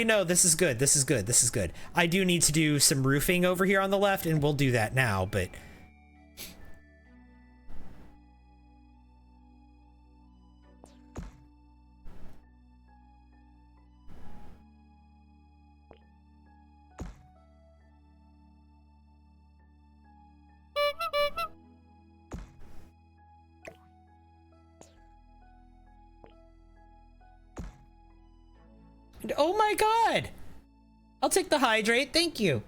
Speaker 1: no, this is good. This is good. This is good. I do need to do some roofing over here on the left, and we'll do that now, but... Oh my god! I'll take the hydrate, thank you.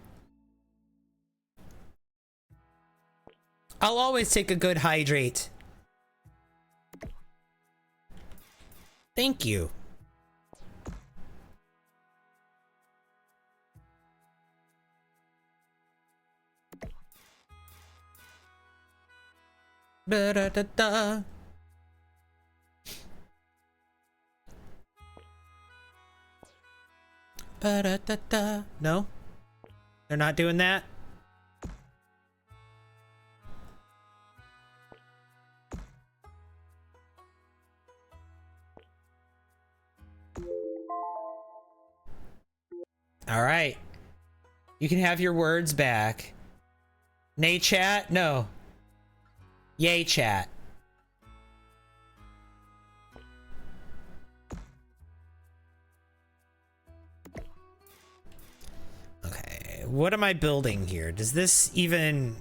Speaker 1: I'll always take a good hydrate. Thank you. Da-da-da-da. Ba-da-da-da. No? They're not doing that? Alright. You can have your words back. Nay chat? No. Yay, chat. Okay, what am I building here? Does this even...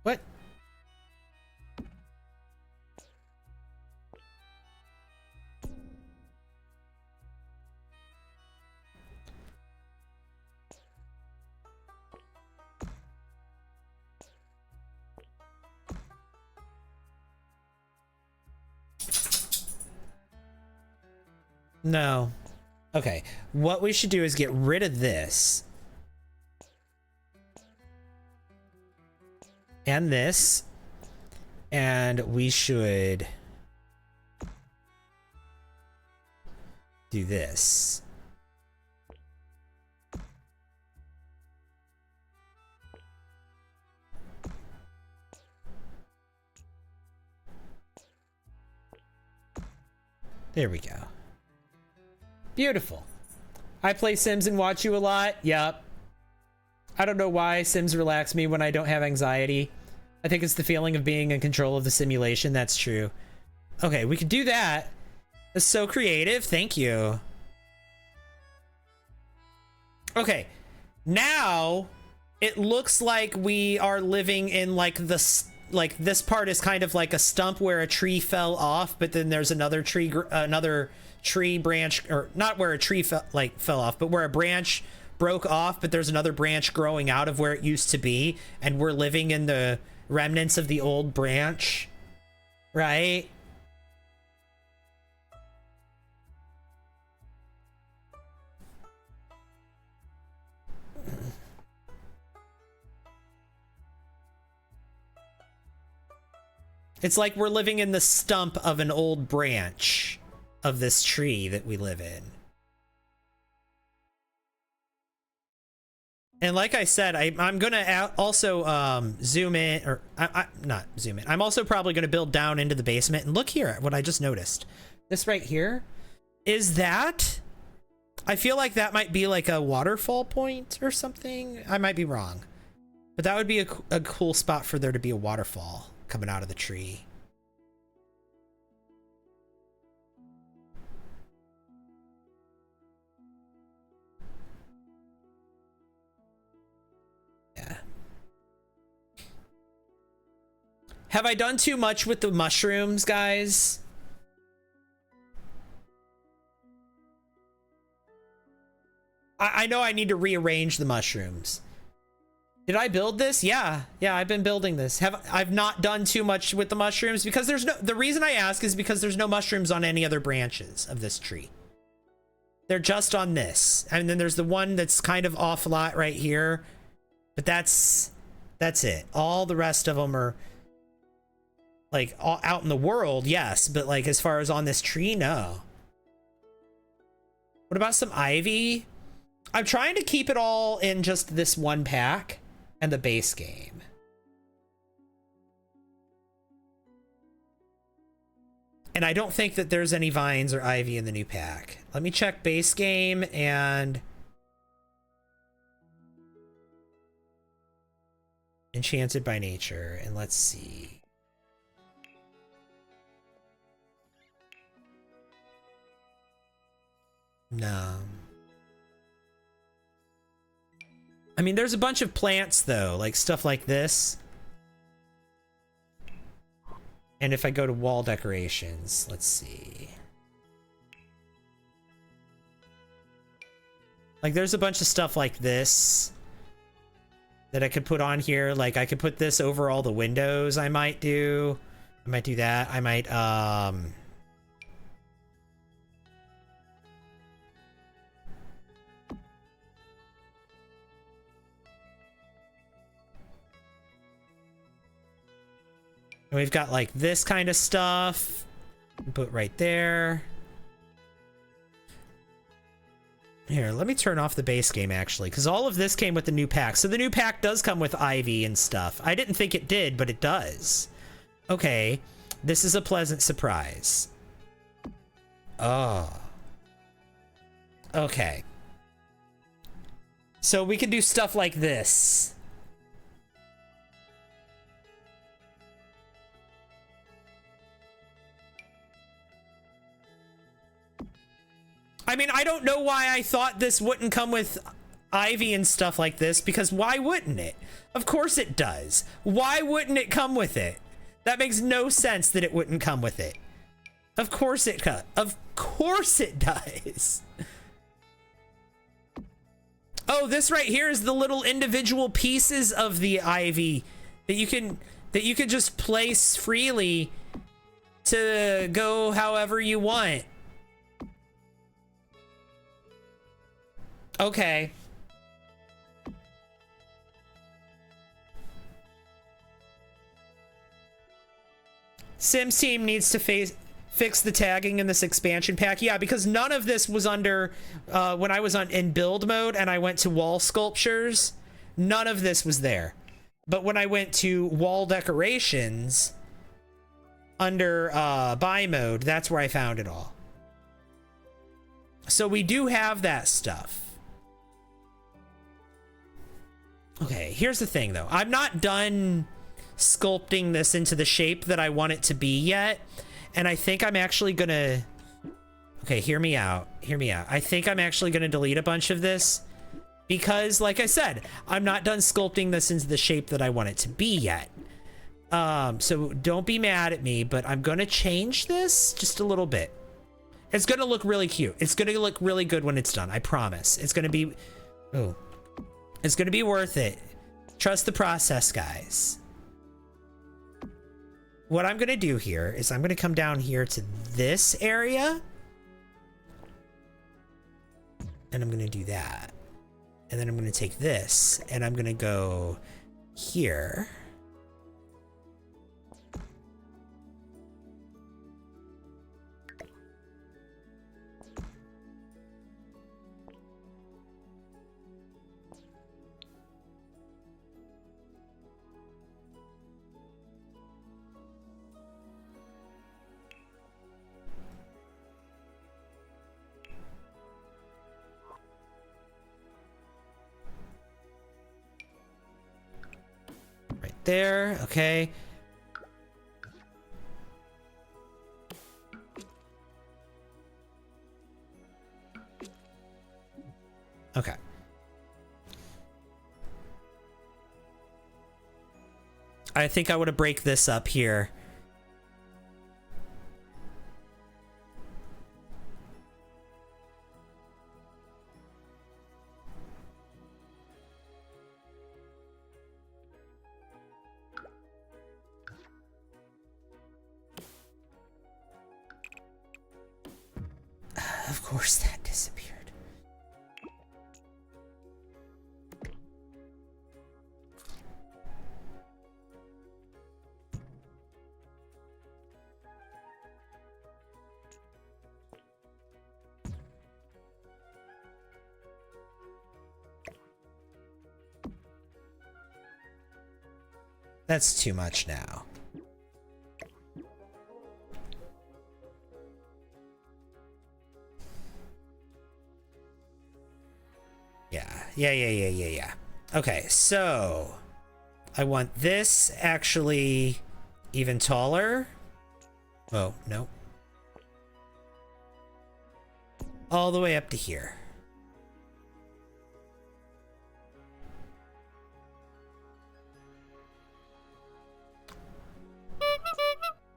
Speaker 1: What? No. Okay, what we should do is get rid of this. And this. And we should do this. There we go. Beautiful. I play Sims and watch you a lot. Yep. I don't know why Sims relax me when I don't have anxiety. I think it's the feeling of being in control of the simulation. That's true. Okay, we can do that. That's so creative. Thank you. Okay. Now it looks like we are living in like the like this part is kind of like a stump where a tree fell off, but then there's another tree branch, or not where a tree fell off, but where a branch broke off, but there's another branch growing out of where it used to be, and we're living in the remnants of the old branch, right? It's like we're living in the stump of an old branch of this tree that we live in. And like I said, I'm gonna also zoom in, or not zoom in. I'm also probably gonna build down into the basement. And look here at what I just noticed. This right here, is that? I feel like that might be like a waterfall point or something. I might be wrong, but that would be a cool spot for there to be a waterfall coming out of the tree. Yeah. Have I done too much with the mushrooms, guys? I know I need to rearrange the mushrooms. Did I build this? Yeah, I've been building this. I've not done too much with the mushrooms because there's no, the reason I ask is because there's no mushrooms on any other branches of this tree. They're just on this. And then there's the one that's kind of off lot right here, but that's it. All the rest of them are like all out in the world. Yes. But like, as far as on this tree, no. What about some ivy? I'm trying to keep it all in just this one pack and the base game. And I don't think that there's any vines or ivy in the new pack. Let me check base game and Enchanted by Nature, and let's see. No. I mean, there's a bunch of plants, though, like stuff like this. And if I go to wall decorations, let's see. Like, there's a bunch of stuff like this that I could put on here. Like, I could put this over all the windows. I might do that. I might, and we've got like this kind of stuff. Put right there. Here, let me turn off the base game, actually, because all of this came with the new pack. So the new pack does come with Ivy and stuff. I didn't think it did, but it does. Okay, this is a pleasant surprise. Oh. Okay. So we can do stuff like this. I mean, I don't know why I thought this wouldn't come with Ivy and stuff like this, because why wouldn't it? Of course it does. Why wouldn't it come with it? That makes no sense that it wouldn't come with it. Of course it does. Of course it does. Oh, this right here is the little individual pieces of the Ivy that you can just place freely to go however you want. Okay. Sims team needs to fix the tagging in this expansion pack. Yeah, because none of this was under when I was in build mode and I went to wall sculptures, none of this was there. But when I went to wall decorations under buy mode, that's where I found it all. So we do have that stuff. Okay, here's the thing though. I'm not done sculpting this into the shape that I want it to be yet. And I think I'm actually gonna... Okay, hear me out. Hear me out. I think I'm actually gonna delete a bunch of this because, like I said, I'm not done sculpting this into the shape that I want it to be yet. So don't be mad at me, but I'm gonna change this just a little bit. It's gonna look really cute. It's gonna look really good when it's done. I promise. It's gonna be... Oh. It's gonna be worth it. Trust the process, guys. What I'm gonna do here is I'm gonna come down here to this area. And I'm gonna do that. And then I'm gonna take this and I'm gonna go here. There, okay. Okay. I think I want to break this up here. Of course that disappeared. That's too much now. Yeah. Okay, so I want this actually even taller. Oh, no. All the way up to here.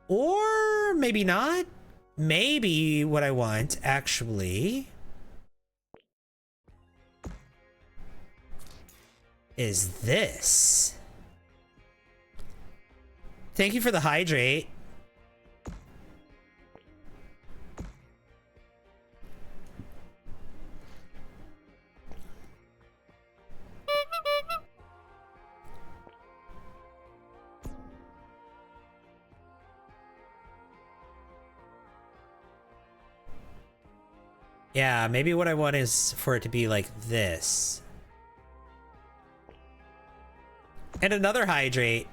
Speaker 1: Or maybe not. Maybe what I want actually is this. Thank you for the hydrate. Yeah, maybe what I want is for it to be like this. And another hydrate.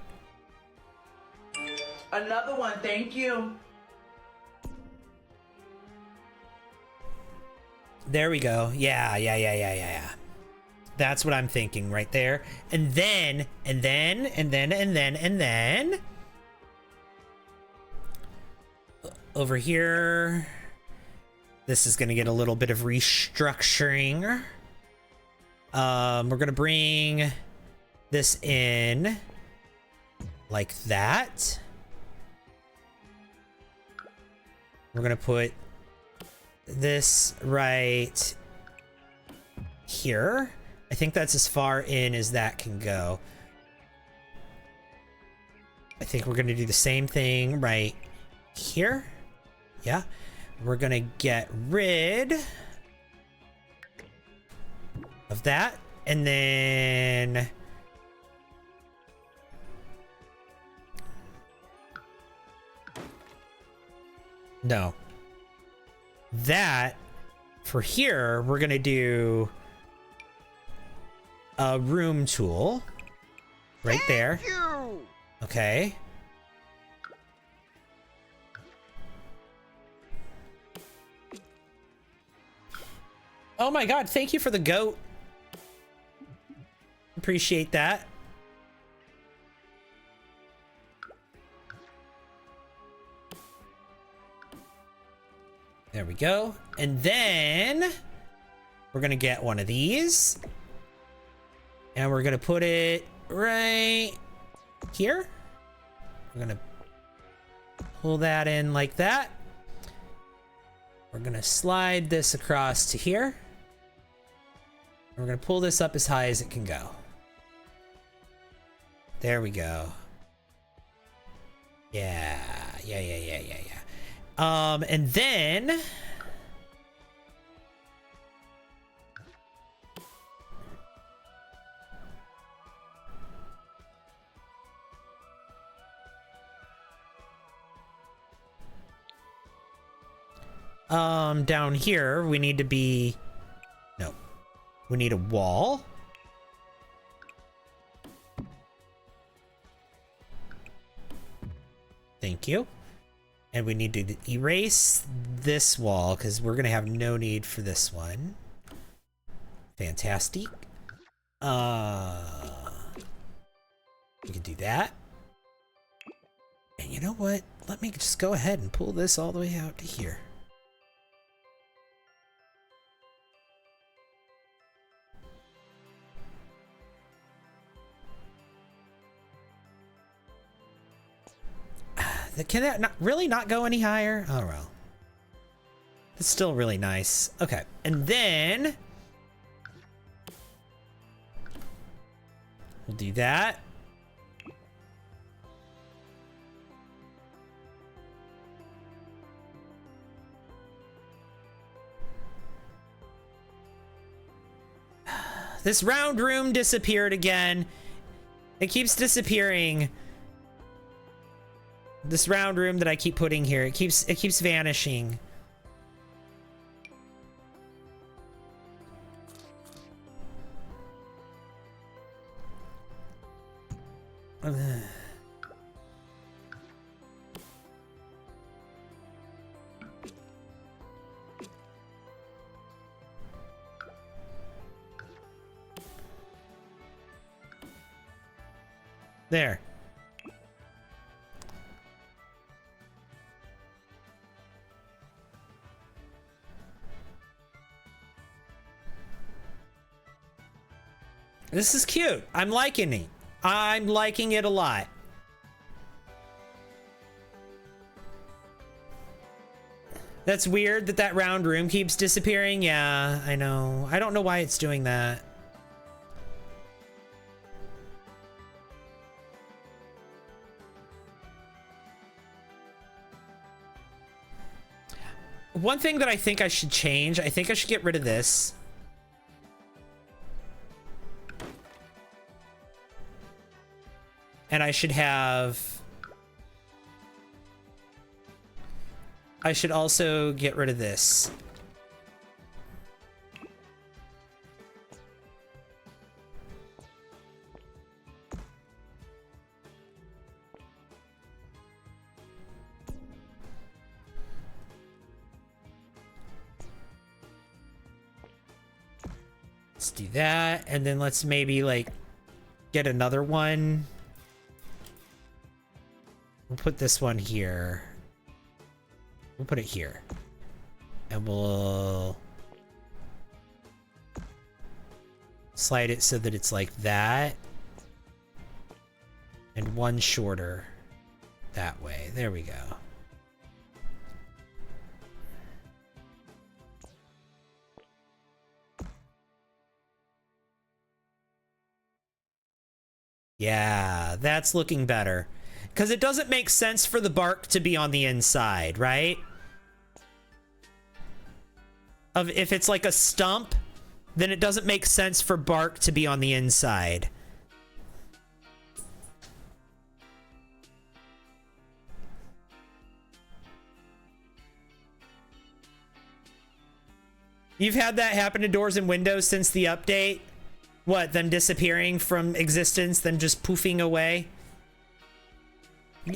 Speaker 3: Another one, thank you.
Speaker 1: There we go. Yeah. That's what I'm thinking right there. And then over here, this is gonna get a little bit of restructuring. We're gonna bring this in like that. We're gonna put this right here. I think that's as far in as that can go. I think we're gonna do the same thing right here. Yeah. We're gonna get rid of that. And then no. That for here, we're gonna do a room tool right there.
Speaker 2: Thank you.
Speaker 1: Okay. Oh my god, thank you for the goat. Appreciate that. There we go. And then we're gonna get one of these. And we're gonna put it right here. We're gonna pull that in like that. We're gonna slide this across to here. We're gonna pull this up as high as it can go. There we go. Yeah. And then down here we need to be we need a wall. Thank you. And we need to erase this wall because we're gonna have no need for this one. Fantastic. We can do that. And you know what? Let me just go ahead and pull this all the way out to here. Can that not really not go any higher? Oh well. It's still really nice. Okay, and then we'll do that. This round room disappeared again. It keeps disappearing. This round room that I keep putting here, it keeps vanishing. There. This is cute. I'm liking it. I'm liking it a lot. That's weird that that round room keeps disappearing. Yeah, I know. I don't know why it's doing that. One thing that I think I should change, I think I should get rid of this. And I should also get rid of this. Let's do that, and then let's maybe like get another one. We'll put this one here. We'll put it here. And we'll slide it so that it's like that. And one shorter that way. There we go. Yeah, that's looking better. Because it doesn't make sense for the bark to be on the inside, right? If it's like a stump, then it doesn't make sense for bark to be on the inside. You've had that happen to doors and windows since the update? What, them disappearing from existence, them just poofing away?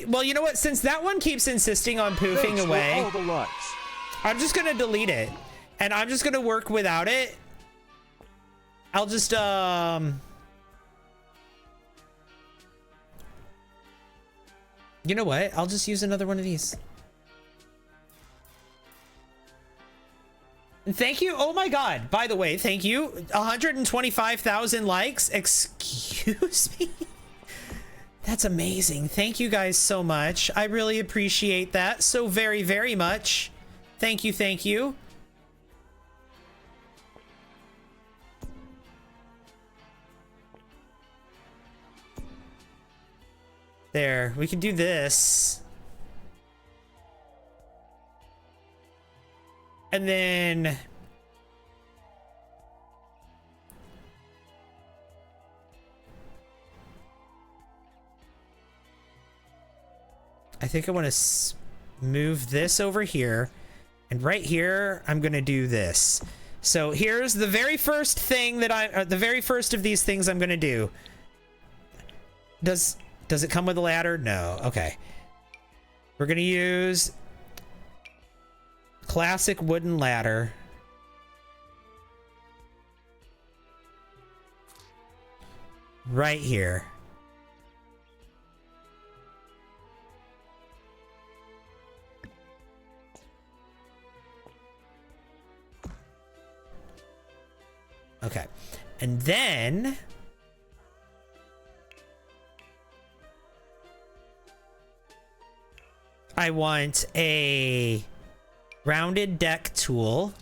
Speaker 1: Well, you know what? Since that one keeps insisting on poofing
Speaker 4: Thanks
Speaker 1: away,
Speaker 4: for all the likes.
Speaker 1: I'm just gonna delete it. And I'm just gonna work without it. I'll just, you know what? I'll just use another one of these. Thank you. Oh my god. By the way, thank you. 125,000 likes. Excuse me? That's amazing. Thank you guys so much. I really appreciate that so very, very much. Thank you. Thank you. There. We can do this. And then I think I want to move this over here, and right here I'm going to do this. So here's the very first thing that the very first of these things I'm going to do. Does it come with a ladder? No. Okay. We're going to use classic wooden ladder. Right here. Okay. And then I want a rounded deck tool.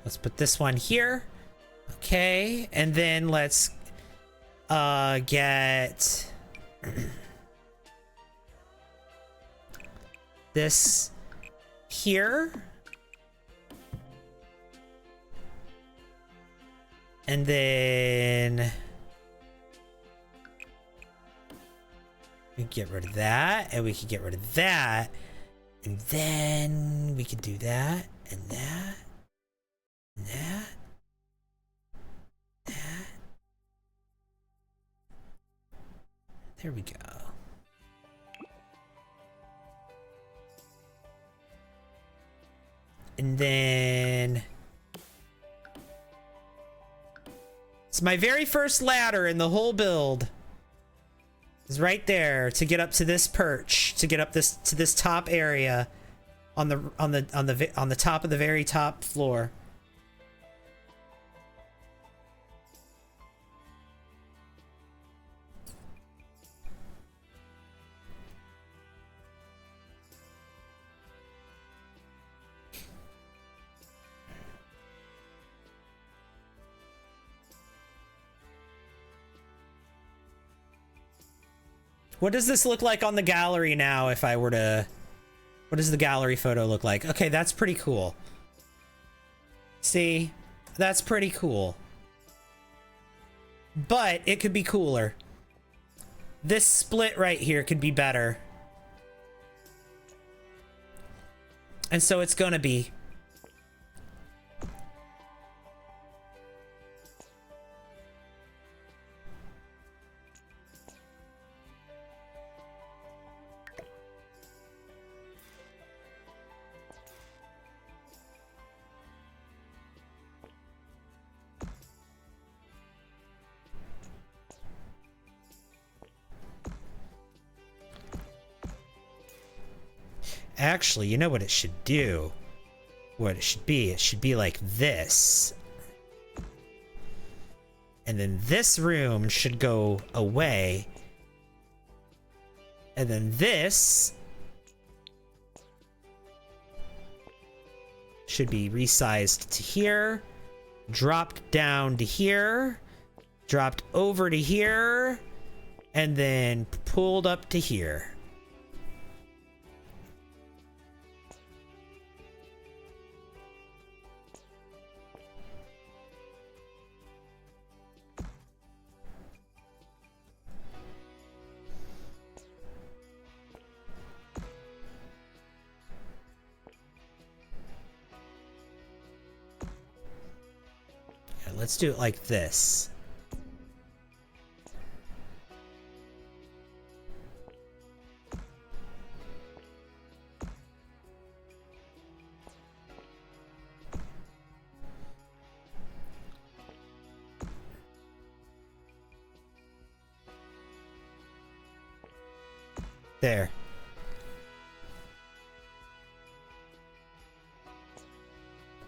Speaker 1: Let's put this one here. Okay, and then let's get this here. And then we can get rid of that, and we can get rid of that, and then we can do that, and that, and that. There we go. And then it's my very first ladder in the whole build. Is right there to get up to this perch, to get up this to this top area on the top of the very top floor. What does this look like on the gallery now if I were to... What does the gallery photo look like? Okay, that's pretty cool. See? That's pretty cool. But it could be cooler. This split right here could be better. And so it's gonna be. Actually, you know what it should do? What it should be? It should be like this. And then this room should go away. And then this should be resized to here, dropped down to here, dropped over to here, and then pulled up to here. Let's do it like this. There.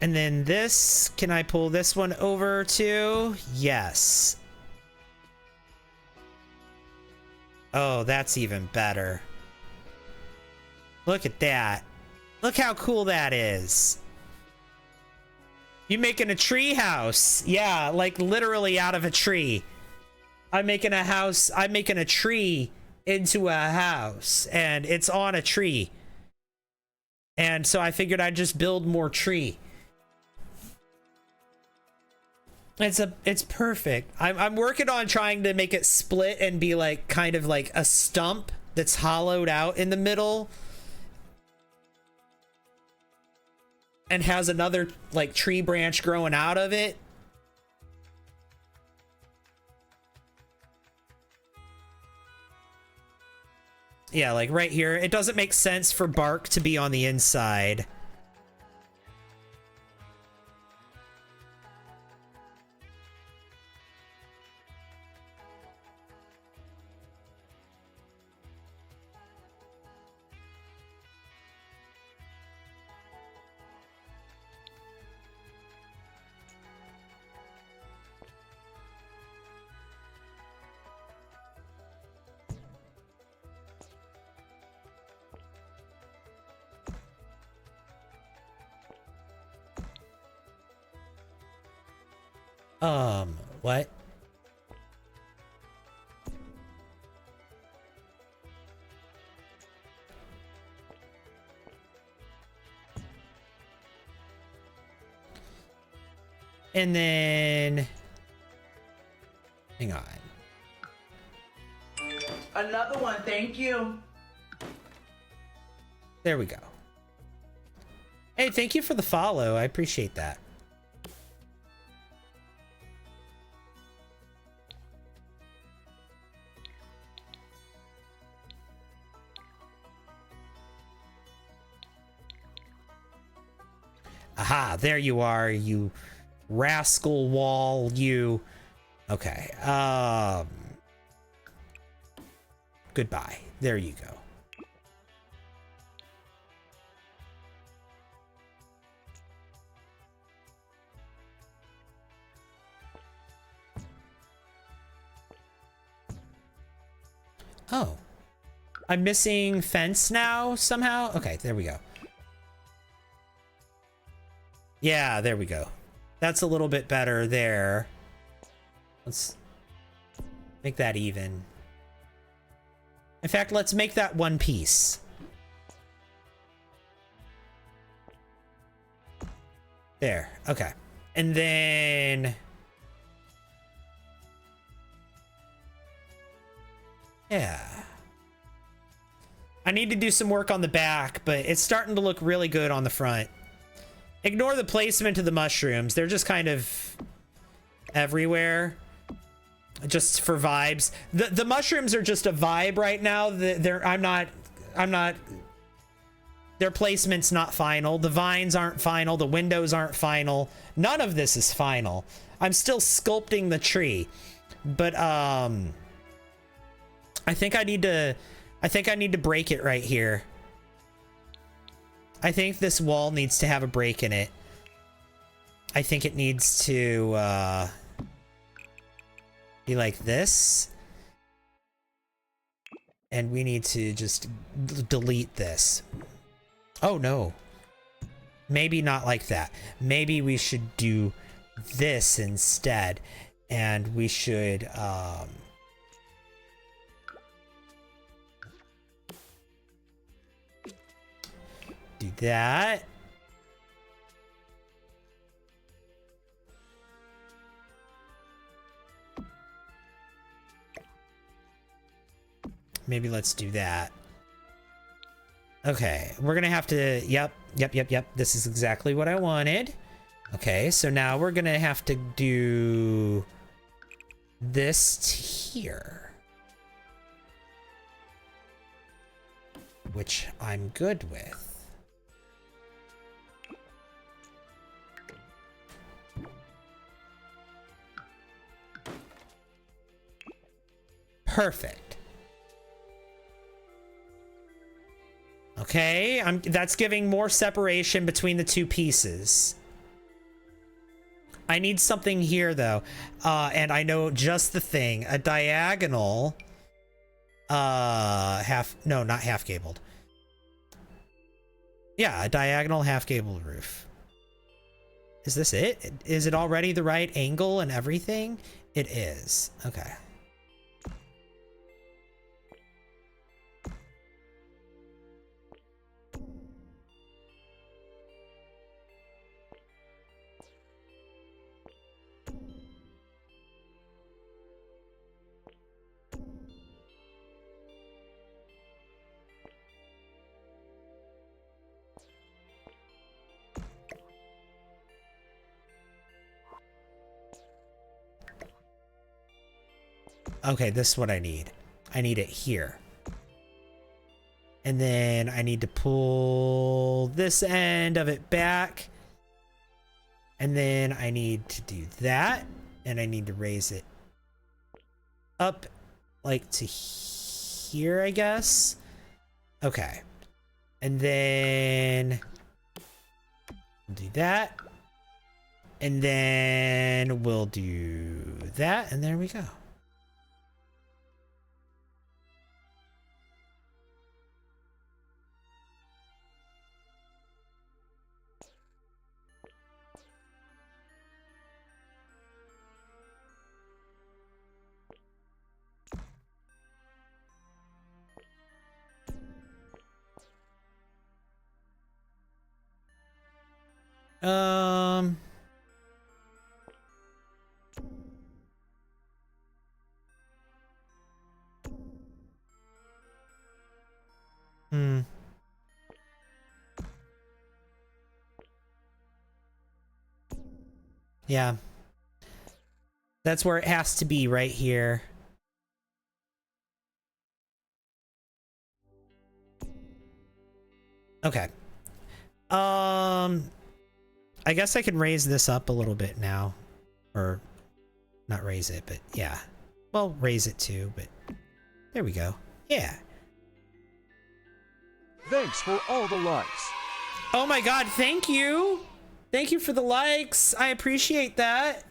Speaker 1: And then this, can I pull this one over too? Yes. Oh, that's even better. Look at that. Look how cool that is. You making a tree house. Yeah, like literally out of a tree. I'm making a house. I'm making a tree into a house, and it's on a tree. And so I figured I'd just build more tree. It's perfect. I'm working on trying to make it split and be like kind of like a stump that's hollowed out in the middle and has another like tree branch growing out of it. Yeah, like right here. It doesn't make sense for bark to be on the inside. What? And then... hang on.
Speaker 3: Another one, thank you.
Speaker 1: There we go. Hey, thank you for the follow. I appreciate that. Aha, there you are, you rascal wall, you... Okay, goodbye. There you go. Oh. I'm missing fence now, somehow? Okay, there we go. Yeah, there we go. That's a little bit better there. Let's make that even. In fact, let's make that one piece. There, okay. And then... Yeah. I need to do some work on the back, but it's starting to look really good on the front. Ignore the placement of the mushrooms. They're just kind of everywhere. Just for vibes. The mushrooms are just a vibe right now. I'm not their placement's not final. The vines aren't final. The windows aren't final. None of this is final. I'm still sculpting the tree. But I think I need to break it right here. I think this wall needs to have a break in it. I think it needs to be like this. And we need to just delete this. Oh no. Maybe not like that. Maybe we should do this instead. And we should do that. Maybe let's do that. Okay, we're gonna have to, yep. This is exactly what I wanted. Okay, so now we're gonna have to do this here. Which I'm good with. Perfect. Okay, that's giving more separation between the two pieces. I need something here though. And I know just the thing. A diagonal not half gabled. Yeah, a diagonal half gabled roof. Is this it? Is it already the right angle and everything? It is. Okay. Okay, this is what I need. I need it here. And then I need to pull this end of it back. And then I need to do that. And I need to raise it up like to here, I guess. Okay. And then do that. And then we'll do that. And there we go. Yeah. That's where it has to be, right here. Okay. I guess I can raise this up a little bit now. Or not raise it, but yeah. Well, raise it too, but there we go. Yeah.
Speaker 4: Thanks for all the likes.
Speaker 1: Oh my god, thank you. Thank you for the likes. I appreciate that.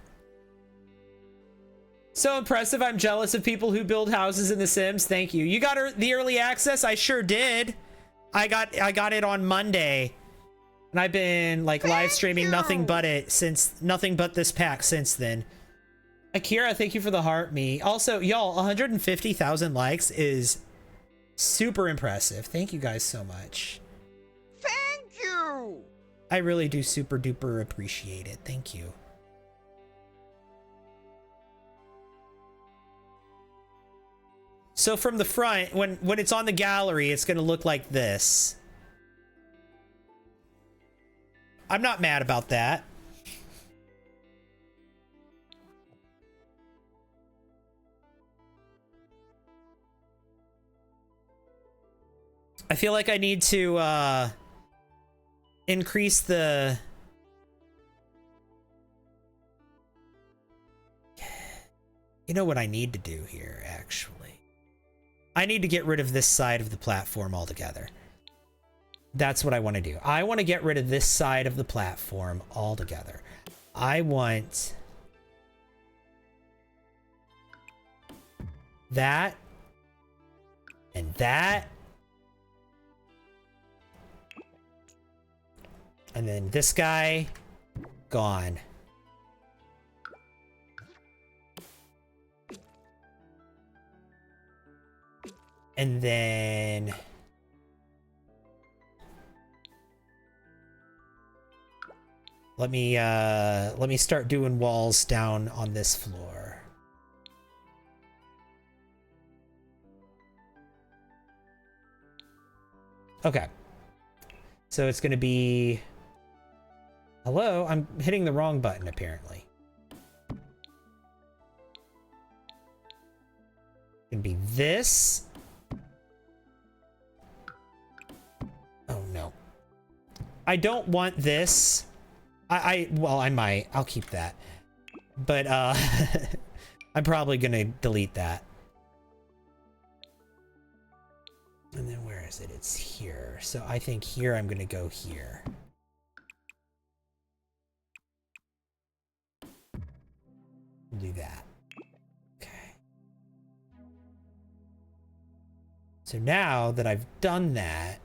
Speaker 1: So impressive. I'm jealous of people who build houses in The Sims. Thank you. You got the early access? I sure did. I got it on Monday. And I've been like live streaming nothing but this pack since then. Akira, thank you for the heart me. Also, y'all, 150,000 likes is super impressive. Thank you guys so much.
Speaker 2: Thank you!
Speaker 1: I really do super duper appreciate it. Thank you. So from the front, when it's on the gallery, it's going to look like this. I'm not mad about that. I feel like I need to increase the... You know what I need to do here, actually? I need to get rid of this side of the platform altogether. That's what I want to do. I want to get rid of this side of the platform altogether. I want that and that. And then this guy, gone. And then let me start doing walls down on this floor. Okay. So it's going to be... Hello? I'm hitting the wrong button, apparently. It's going to be this. Oh, no. I don't want this. Well, I might. I'll keep that. But, I'm probably going to delete that. And then where is it? It's here. So I think here I'm going to go here. Do that. Okay. So now that I've done that,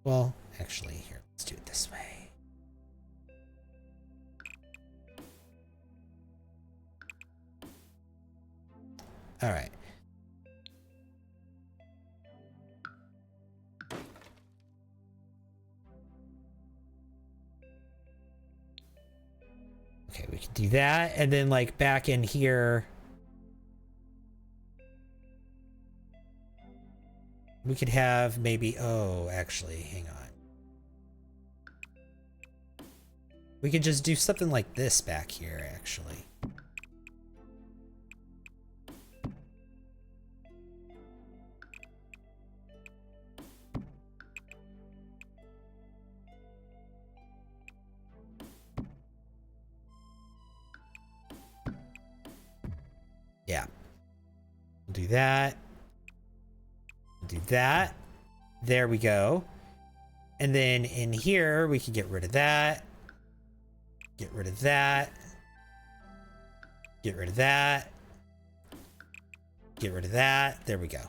Speaker 1: well, actually, here, let's do it this way. All right. Okay, we can do that, and then like back in here, we could have maybe, oh, actually, hang on. We could just do something like this back here, actually. Yeah. We'll do that. Do that. There we go. And then in here, we can get rid of that. Get rid of that. Get rid of that. Get rid of that. There we go.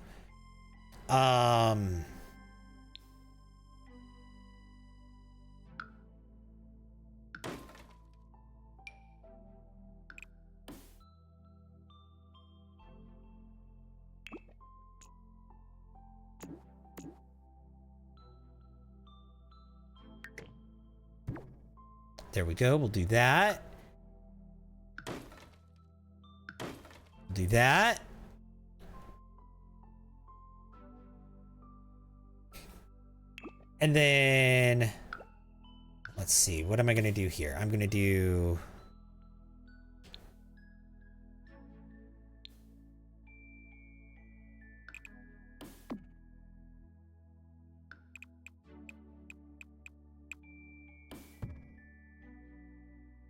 Speaker 1: There we go. We'll do that. Do that. And then let's see. What am I going to do here? I'm going to do...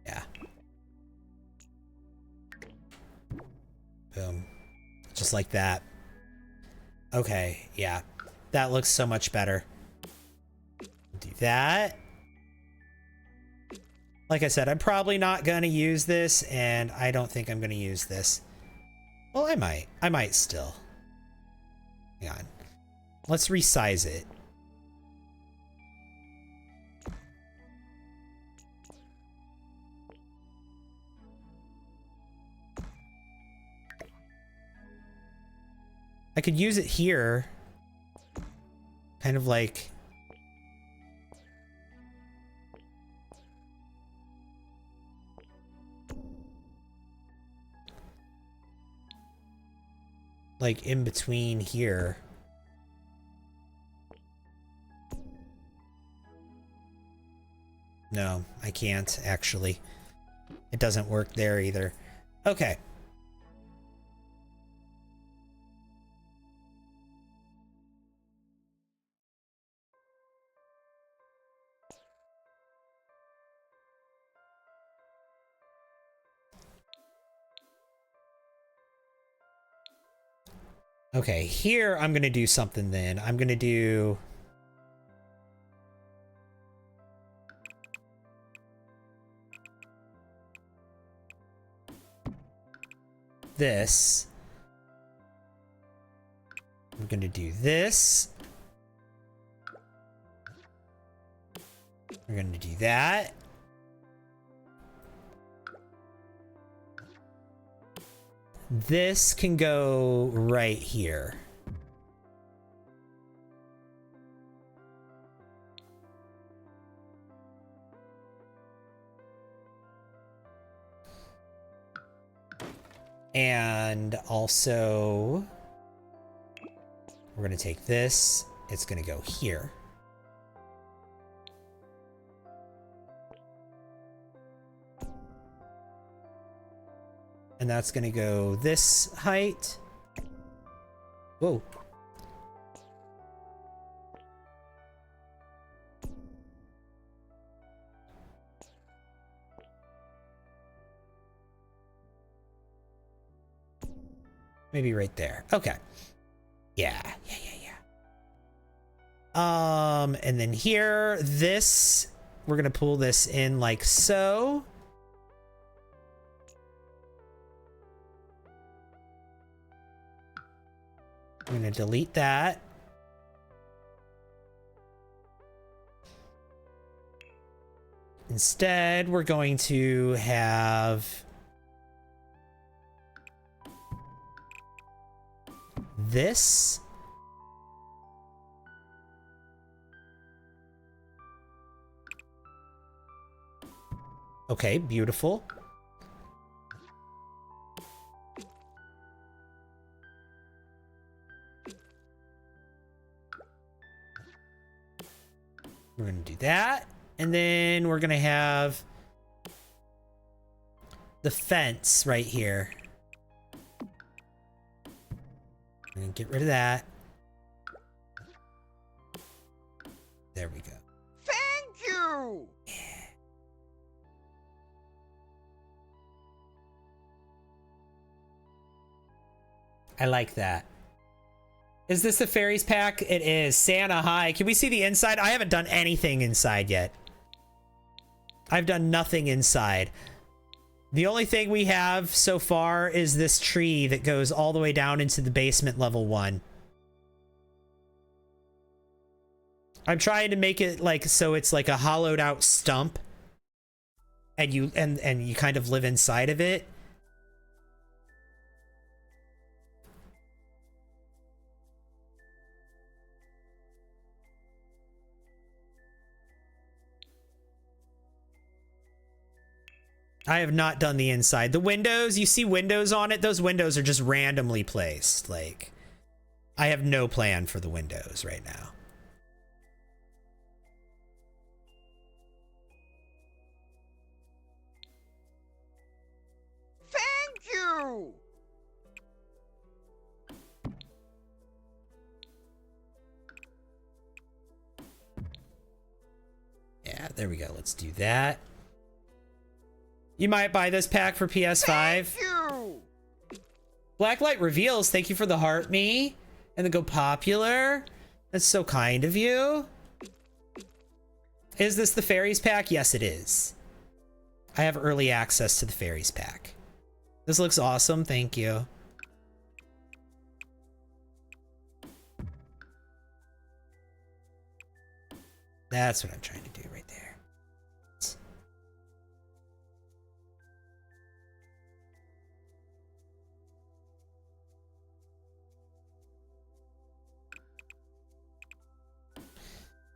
Speaker 1: Yeah. Boom. Just like that. Okay, yeah. That looks so much better. Do that. Like I said, I'm probably not going to use this, and I don't think I'm going to use this. Well, I might. I might still. Hang on. Let's resize it. I could use it here. Kind of like... like in between here. No, I can't actually. It doesn't work there either. Okay. Okay, here I'm gonna do something then. I'm gonna do... this. I'm gonna do this. We're gonna do that. This can go right here. And also, we're going to take this. It's going to go here. And that's going to go this height. Whoa. Maybe right there. Okay. Yeah. And then here, this, we're going to pull this in like so. I'm going to delete that. Instead, we're going to have this. Okay, beautiful. We're going to do that. And then we're going to have the fence right here. I'm going to get rid of that. There we go.
Speaker 2: Thank you!
Speaker 1: I like that. Is this the fairies pack? It is. Santa, hi. Can we see the inside? I haven't done anything inside yet. I've done nothing inside. The only thing we have so far is this tree that goes all the way down into the basement level 1. I'm trying to make it like so it's like a hollowed out stump. And you kind of live inside of it. I have not done the inside. The windows, you see windows on it? Those windows are just randomly placed. Like, I have no plan for the windows right now.
Speaker 2: Thank you!
Speaker 1: Yeah, there we go. Let's do that. You might buy this pack for PS5.
Speaker 2: Thank you!
Speaker 1: Blacklight Reveals, thank you for the heart me. And the go popular. That's so kind of you. Is this the fairies pack? Yes, it is. I have early access to the fairies pack. This looks awesome. Thank you. That's what I'm trying to do right there.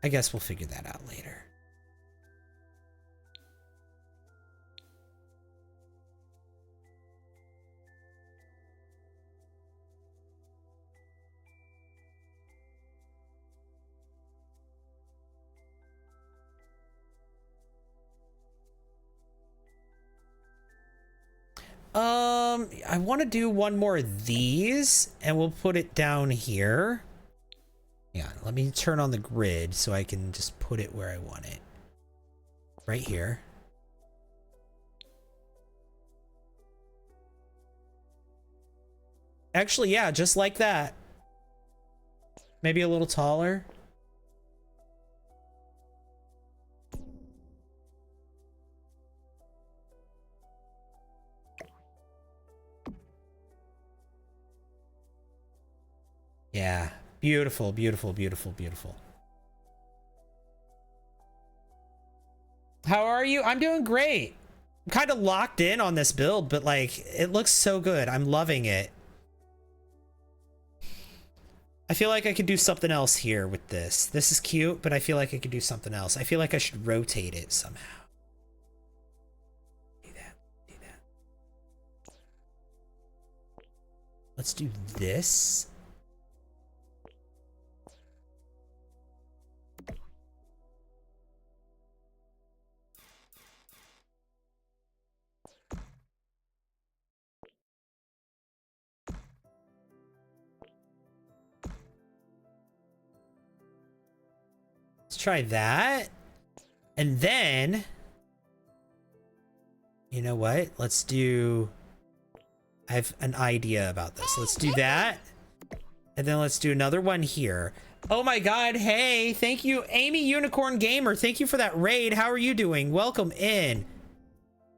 Speaker 1: I guess we'll figure that out later. I want to do one more of these, and we'll put it down here. Yeah, let me turn on the grid so I can just put it where I want it. Right here. Actually, yeah, just like that. Maybe a little taller. Yeah, beautiful, beautiful, beautiful, beautiful. How are you? I'm doing great. I'm kind of locked in on this build, but like, it looks so good. I'm loving it. I feel like I could do something else here with this. This is cute, but I feel like I could do something else. I feel like I should rotate it somehow. Do that, do that. Let's do this. Let's try that. And then, you know what? Let's do, I have an idea about this. Let's do that. And then let's do another one here. Oh my God. Hey, thank you, Amy Unicorn Gamer. Thank you for that raid. How are you doing? Welcome in.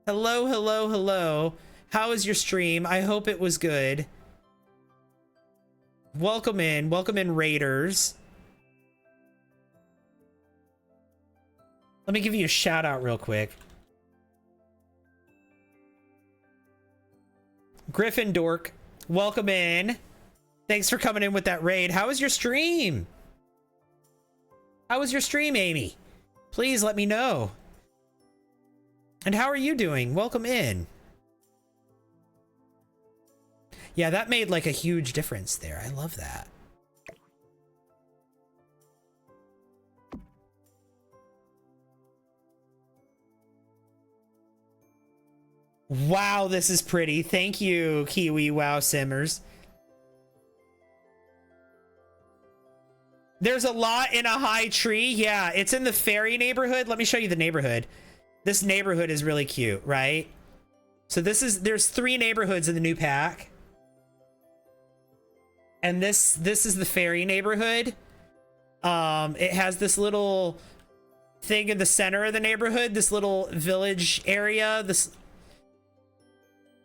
Speaker 1: Hello, hello, hello. How was your stream? I hope it was good. Welcome in, raiders. Let me give you a shout out real quick. Griffin Dork, welcome in. Thanks for coming in with that raid. How was your stream? How was your stream, Amy? Please let me know. And how are you doing? Welcome in. Yeah, that made like a huge difference there. I love that. Wow, this is pretty. Thank you, Kiwi Wow Simmers. There's a lot in a high tree. Yeah, it's in the fairy neighborhood. Let me show you the neighborhood. This neighborhood is really cute, right? So there's 3 neighborhoods in the new pack. And this is the fairy neighborhood. It has this little thing in the center of the neighborhood, this little village area, this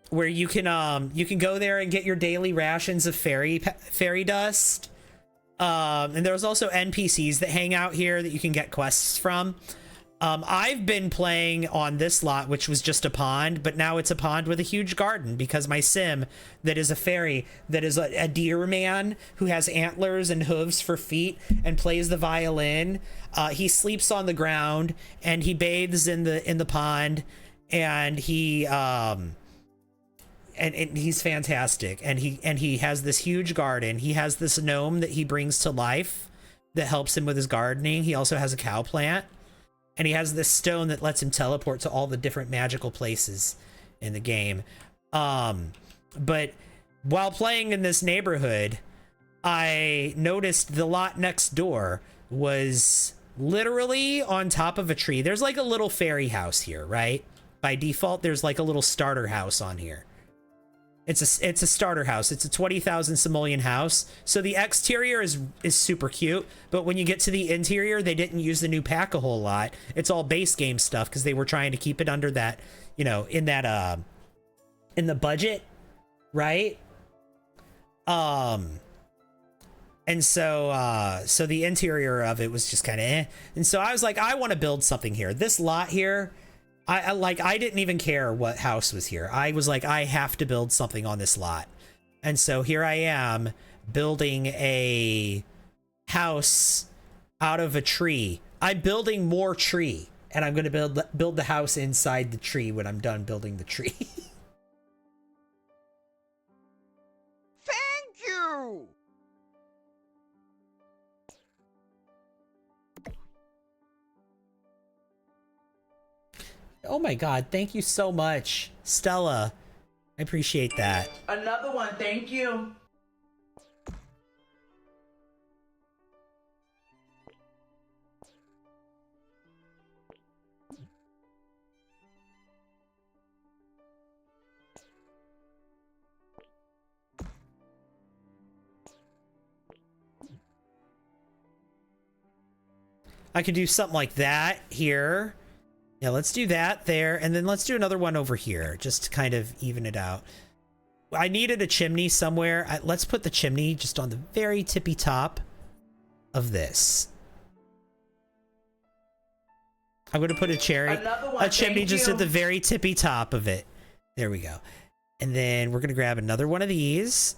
Speaker 1: where you can go there and get your daily rations of fairy dust. And there's also NPCs that hang out here that you can get quests from. I've been playing on this lot, which was just a pond, but now it's a pond with a huge garden because my sim that is a fairy, that is a deer man who has antlers and hooves for feet and plays the violin. He sleeps on the ground and he bathes in the pond, and he and he's fantastic. And he has this huge garden. He has this gnome that he brings to life that helps him with his gardening. He also has a cow plant. And he has this stone that lets him teleport to all the different magical places in the game. But while playing in this neighborhood, I noticed the lot next door was literally on top of a tree. There's like a little fairy house here, right? By default, there's like a little starter house on here. It's a starter house. It's a 20,000 simoleon house. So the exterior is super cute, but when you get to the interior, they didn't use the new pack a whole lot. It's all base game stuff because they were trying to keep it under that, you know, in the budget, right? And so the interior of it was just kind of eh. And so I was like, I want to build something here. This lot here, I didn't even care what house was here. I was like, I have to build something on this lot. And so here I am building a house out of a tree. I'm building more tree, and I'm going to build the house inside the tree when I'm done building the tree.
Speaker 2: Thank you!
Speaker 1: Oh my God, thank you so much, Stella I appreciate that.
Speaker 3: Another one, thank you.
Speaker 1: I could do something like that here. Yeah, let's do that there. And then let's do another one over here, just to kind of even it out. I needed a chimney somewhere. Let's put the chimney just on the very tippy top of this. I'm going to put a chimney just at the very tippy top of it. There we go. And then we're going to grab another one of these.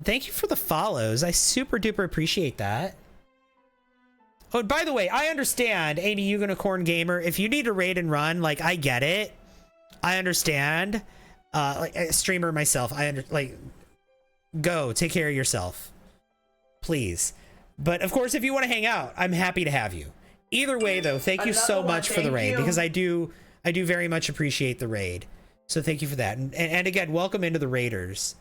Speaker 1: Thank you for the follows. I super duper appreciate that. Oh, by the way, I understand, Amy Unicorn Gamer, if you need to raid and run, like, I get it. I understand. Like, a streamer myself, go, take care of yourself. Please. But, of course, if you want to hang out, I'm happy to have you. Either way, though, thank you so much for the raid, because I do very much appreciate the raid. So thank you for that. And again, welcome into the raiders.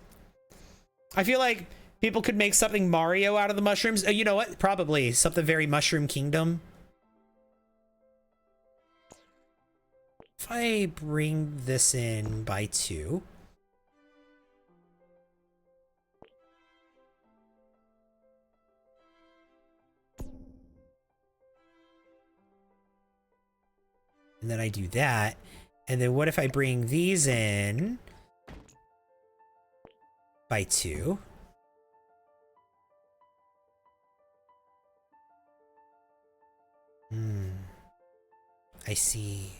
Speaker 1: I feel like people could make something Mario out of the mushrooms. You know what? Probably something very Mushroom Kingdom. If I bring this in by 2. And then I do that. And then what if I bring these in by 2? I see.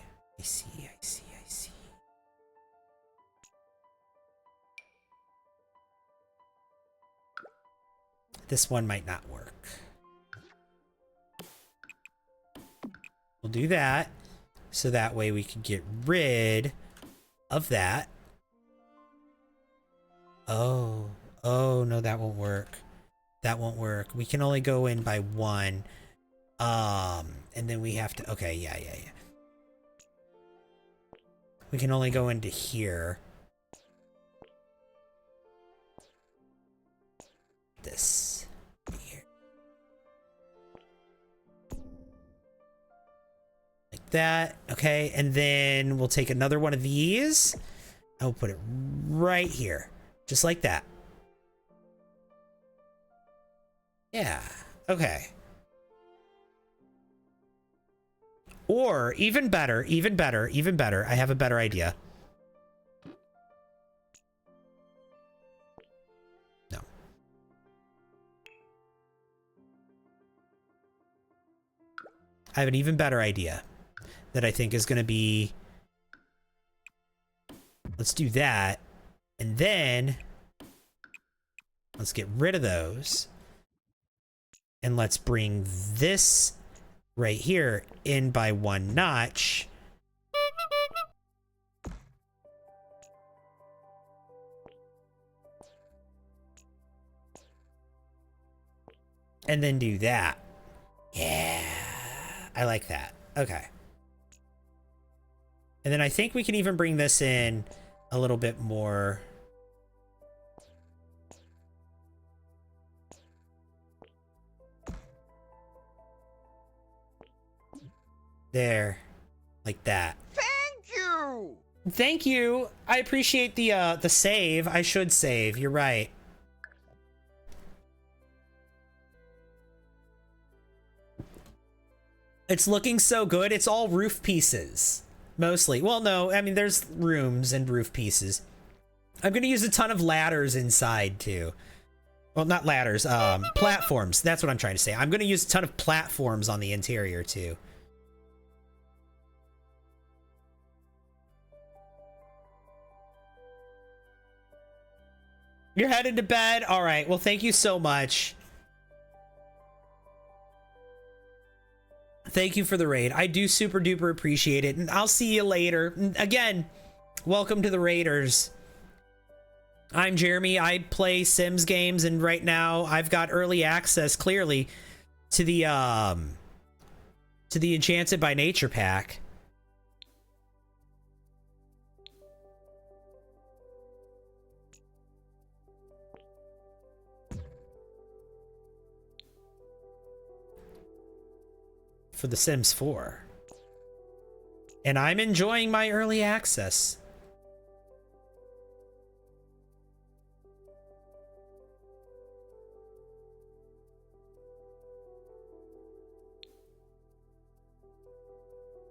Speaker 1: This one might not work. We'll do that. So that way we can get rid of that. Oh, no, that won't work. That won't work. We can only go in by 1. And then we have to, okay, yeah. We can only go into here. This right here. Like that, okay, and then we'll take another one of these. And we'll put it right here, just like that. Yeah, okay. Or even better, I have a better idea. No. I have an even better idea that I think is going to be... Let's do that. And then let's get rid of those. And let's bring this right here in by 1 notch. And then do that. Yeah, I like that. Okay. And then I think we can even bring this in a little bit more. There, like that.
Speaker 2: Thank you!
Speaker 1: Thank you. I appreciate the save. I should save. You're right. It's looking so good. It's all roof pieces. Mostly. Well, no, I mean, there's rooms and roof pieces. I'm going to use a ton of ladders inside, too. Well, not ladders, platforms. That's what I'm trying to say. I'm going to use a ton of platforms on the interior, too. You're headed to bed? All right. Well, thank you so much. Thank you for the raid. I do super duper appreciate it. And I'll see you later. And again, welcome to the Raiders. I'm Jeremy. I play Sims games, and right now I've got early access clearly to the Enchanted by Nature pack. for The Sims 4. And I'm enjoying my early access.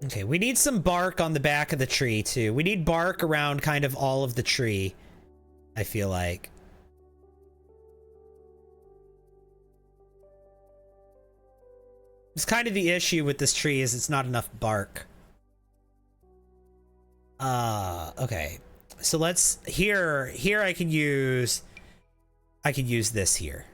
Speaker 1: Okay, we need some bark on the back of the tree too. We need bark around kind of all of the tree, I feel like. It's kind of the issue with this tree is it's not enough bark. Okay. So let's here I could use this here.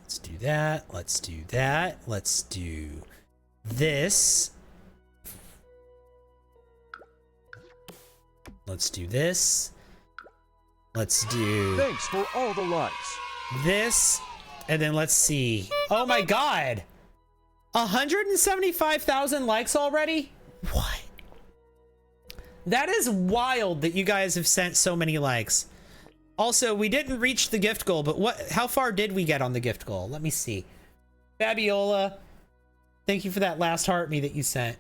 Speaker 1: Let's do that. Let's do that. Let's do this. Let's do this. Let's do
Speaker 4: Thanks for all the likes.
Speaker 1: this. And then let's see. Oh my god. 175,000 likes already? What? That is wild that you guys have sent so many likes. Also, we didn't reach the gift goal, but how far did we get on the gift goal? Let me see. Fabiola, thank you for that last heart me that you sent.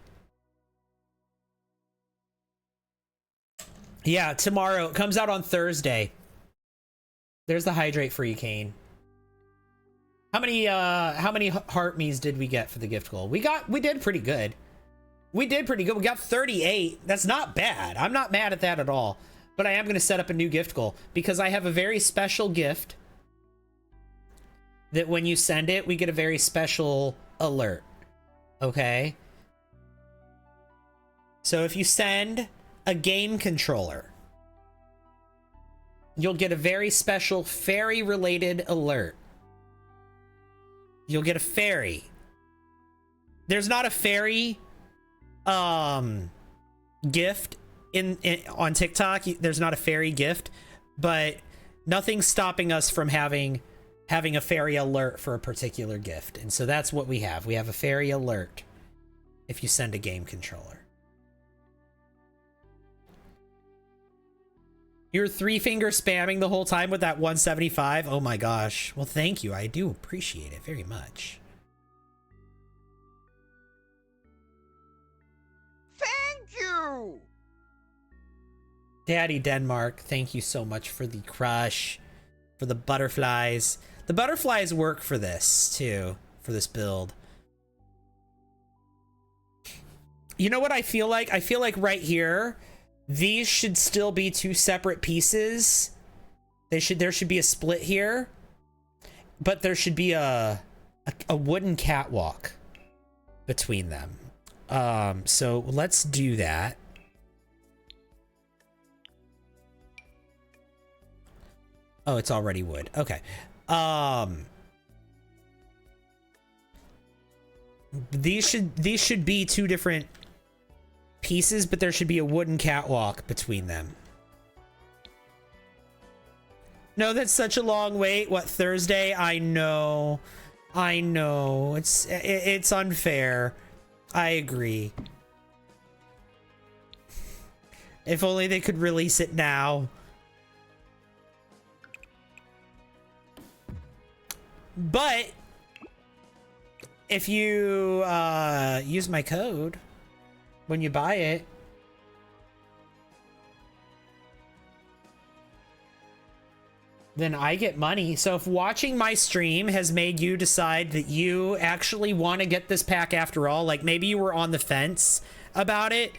Speaker 1: Yeah, tomorrow. It comes out on Thursday. There's the hydrate for you, Kane. How many heart me's did we get for the gift goal? We did pretty good. We did pretty good. We got 38. That's not bad. I'm not mad at that at all. But I am going to set up a new gift goal because I have a very special gift that when you send it, we get a very special alert. Okay? So if you send a game controller, you'll get a very special fairy-related alert. You'll get a fairy. There's not a fairy gift on TikTok. There's not a fairy gift, but nothing's stopping us from having a fairy alert for a particular gift. And so that's what we have. We have a fairy alert if you send a game controller. You're 3-finger spamming the whole time with that 175. Oh my gosh. Well, thank you. I do appreciate it very much.
Speaker 2: Thank you!
Speaker 1: Daddy Denmark, thank you so much for the crush, for the butterflies. The butterflies work for this, too, for this build. You know what I feel like? I feel like right here, these should still be two separate pieces. There should be a split here, but there should be a wooden catwalk between them. So let's do that. Oh, it's already wood. Okay. These should be two different pieces, but there should be a wooden catwalk between them. No, that's such a long wait. What, Thursday? I know. It's unfair. I agree. If only they could release it now. But if you use my code when you buy it, then I get money. So if watching my stream has made you decide that you actually want to get this pack after all, like maybe you were on the fence about it,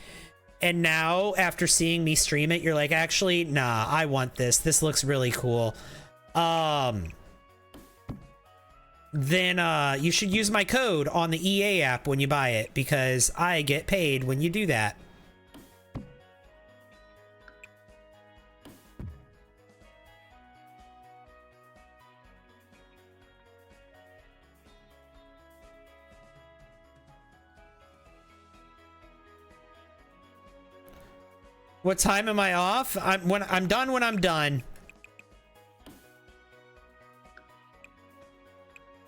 Speaker 1: and now after seeing me stream it, you're like, actually, nah, I want this. This looks really cool. Then you should use my code on the EA app when you buy it, because I get paid when you do that. What time am I off? I'm done when I'm done.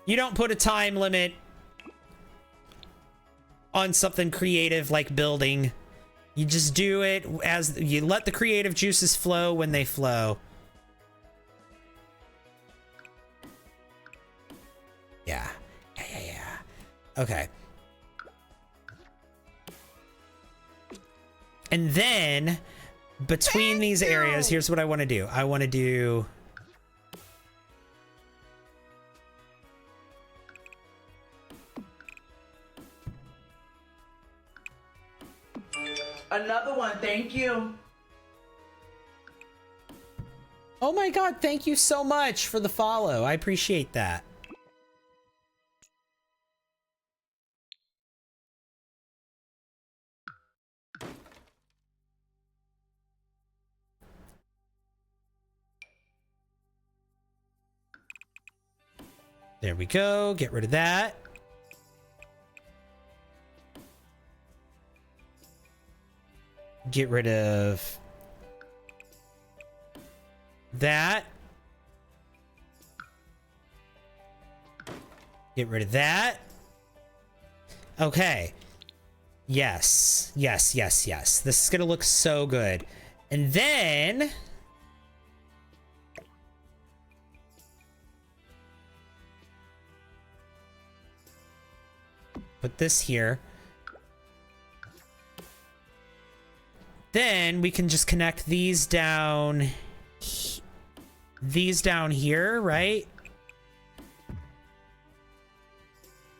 Speaker 1: You don't put a time limit on something creative like building. You just do it as you let the creative juices flow when they flow. Yeah. Yeah. Okay. And then between these areas, here's what I want to do. I want to do
Speaker 3: Another one, thank you.
Speaker 1: Oh my god, thank you so much for the follow. I appreciate that. There we go. Get rid of that. Get rid of that. Get rid of that. Okay. Yes. Yes, yes, yes. This is going to look so good. And then put this here. Then we can just connect these down here, right?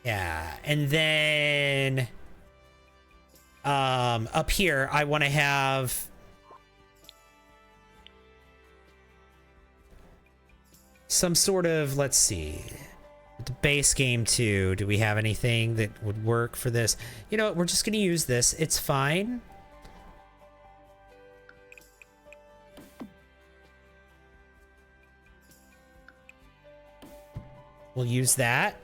Speaker 1: Yeah, and then up here I want to have some sort of, let's see, the base game too. Do we have anything that would work for this? You know what, we're just gonna use this. It's fine. We'll use that.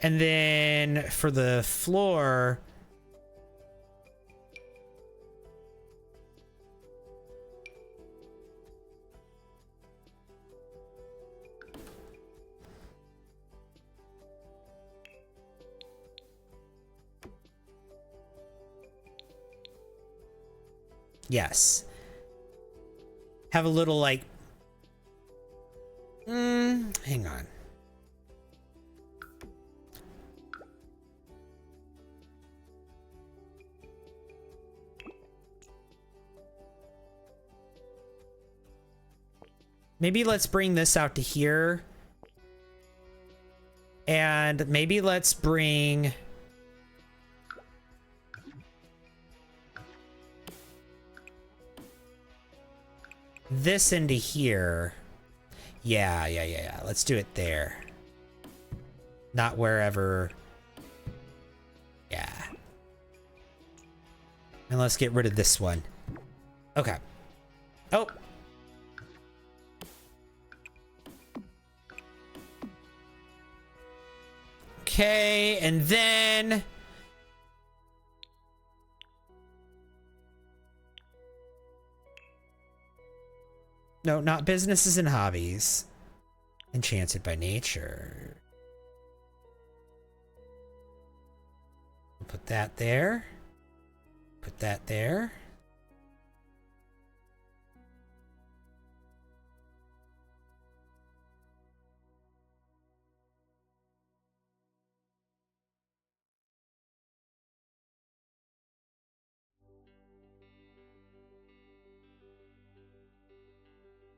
Speaker 1: And then for the floor, yes. Have a little like, hang on. Maybe let's bring this out to here. And maybe let's bring this into here. Yeah. Let's do it there. Not wherever. Yeah. And let's get rid of this one. Okay. Oh. Okay, and then no, not businesses and hobbies. Enchanted by nature. Put that there. Put that there.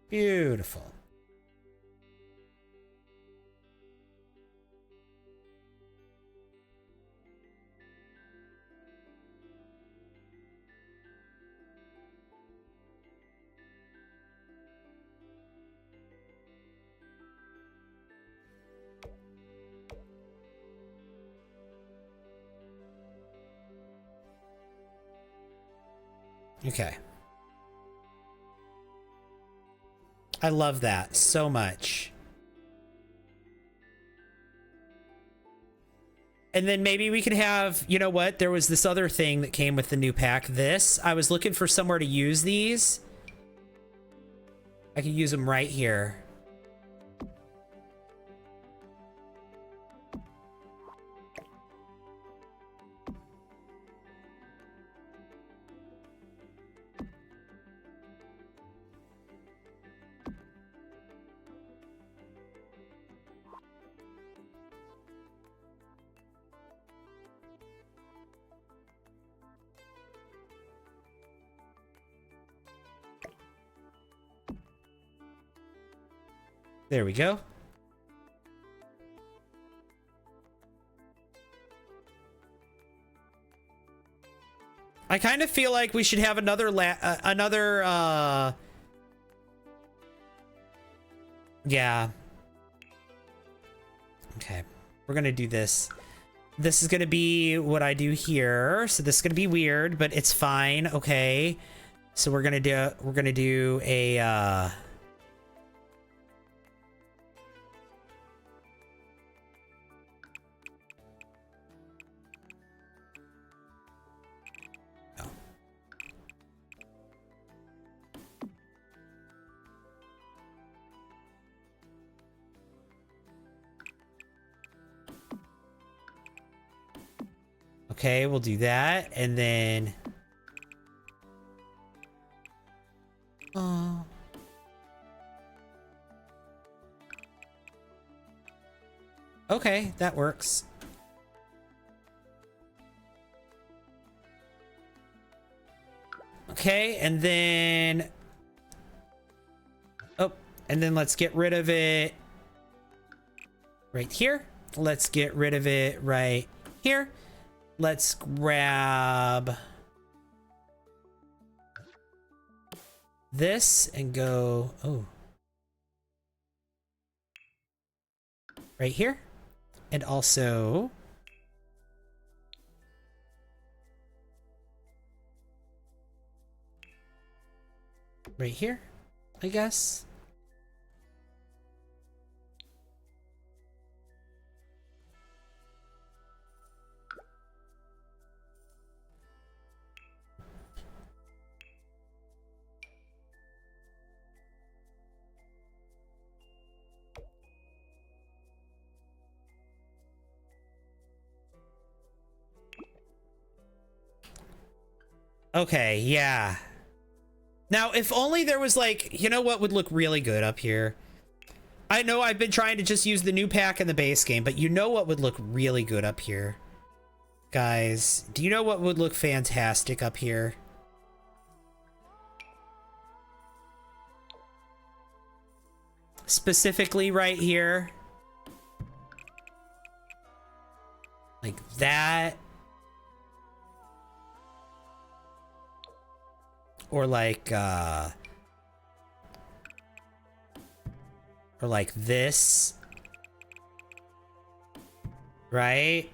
Speaker 1: Beautiful. Okay. I love that so much. And then maybe we could have, you know what? There was this other thing that came with the new pack. This, I was looking for somewhere to use these. I could use them right here. There we go. I kind of feel like we should have another yeah. Okay. We're going to do this. This is going to be what I do here. So this is going to be weird, but it's fine. Okay. So we're going to do a okay, we'll do that, and then... Oh. Okay, that works. Okay, and then... Oh, and then let's get rid of it right here. Let's get rid of it right here. Let's grab this and go, oh, right here. And also right here, I guess. Okay, yeah. Now, if only there was like, you know what would look really good up here? I know I've been trying to just use the new pack in the base game, but you know what would look really good up here? Guys, do you know what would look fantastic up here? Specifically right here. Like that. Or like this. Right?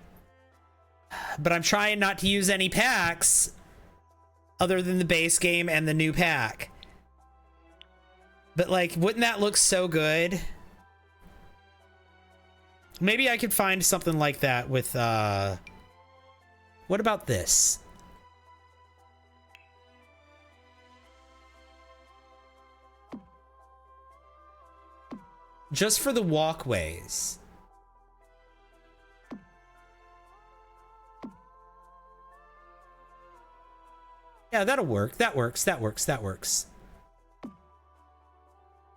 Speaker 1: But I'm trying not to use any packs other than the base game and the new pack. But like, wouldn't that look so good? Maybe I could find something like that with what about this? Just for the walkways. Yeah, that'll work. That works. That works. That works.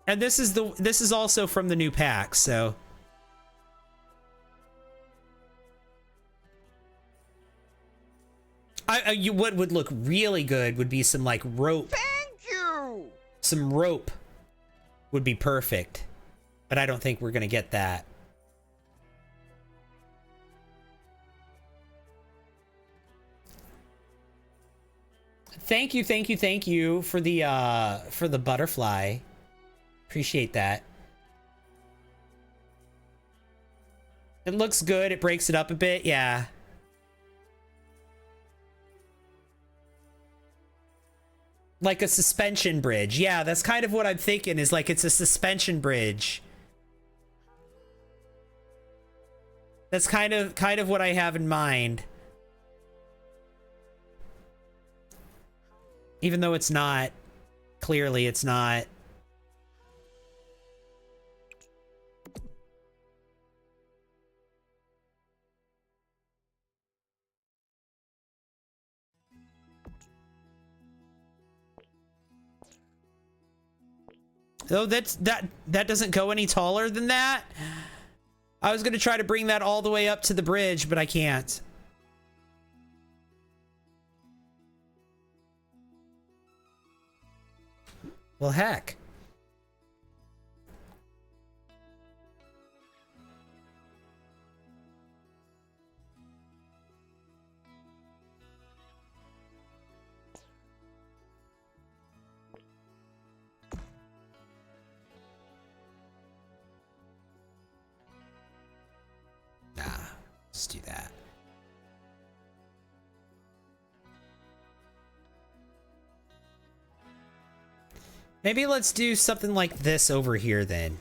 Speaker 1: And this is also from the new pack, so what would look really good would be some like rope.
Speaker 2: Thank you!
Speaker 1: Some rope would be perfect. But I don't think we're gonna get that. Thank you for the butterfly. Appreciate that. It looks good. It breaks it up a bit. Yeah. Like a suspension bridge. Yeah, that's kind of what I'm thinking, is like it's a suspension bridge. That's kind of what I have in mind. Even though it's not, clearly it's not. Oh, that doesn't go any taller than that. I was gonna try to bring that all the way up to the bridge, but I can't. Well, heck. Nah, let's do that. Maybe let's do something like this over here then.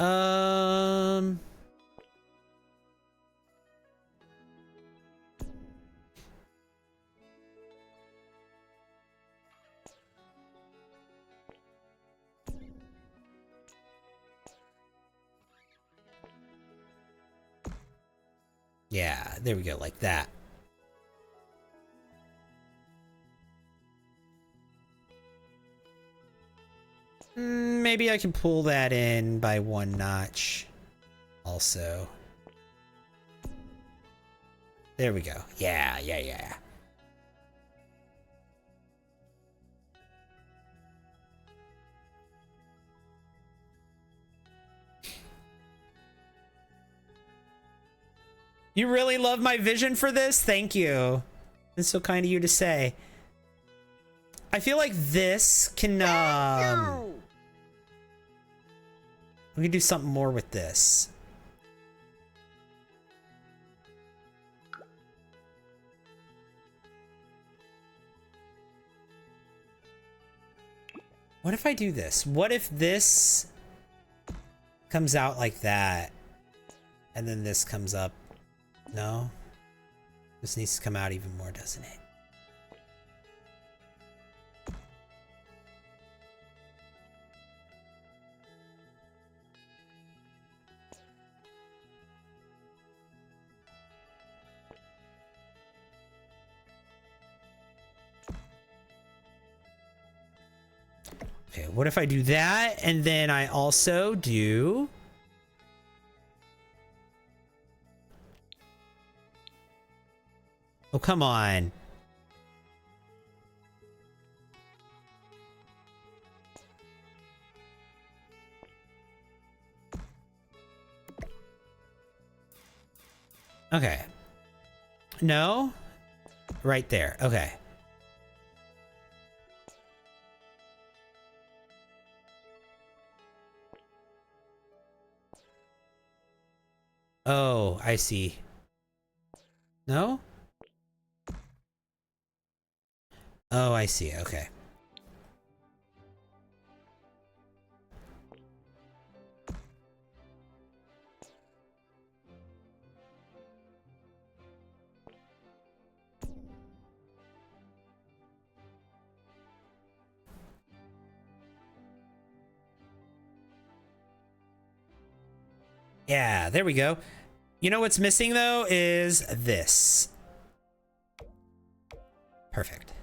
Speaker 1: Um... Yeah, there we go, like that. Maybe I can pull that in by 1 notch. Also. There we go. Yeah. You really love my vision for this? Thank you. It's so kind of you to say. I feel like this can, we can do something more with this. What if I do this? What if this comes out like that, and then this comes up? No? This needs to come out even more, doesn't it? Okay, what if I do that, and then I also do... Oh, come on. Okay. No? Right there. Okay. Oh, I see. No? Oh, I see. Okay. Yeah, there we go. You know what's missing though is this. Perfect.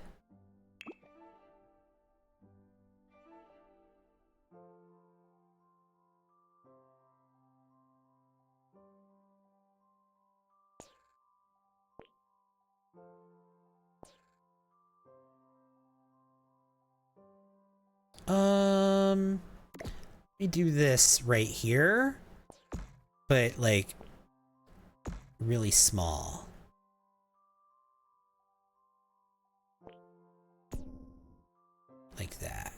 Speaker 1: Um, me do this right here, but like really small. Like that.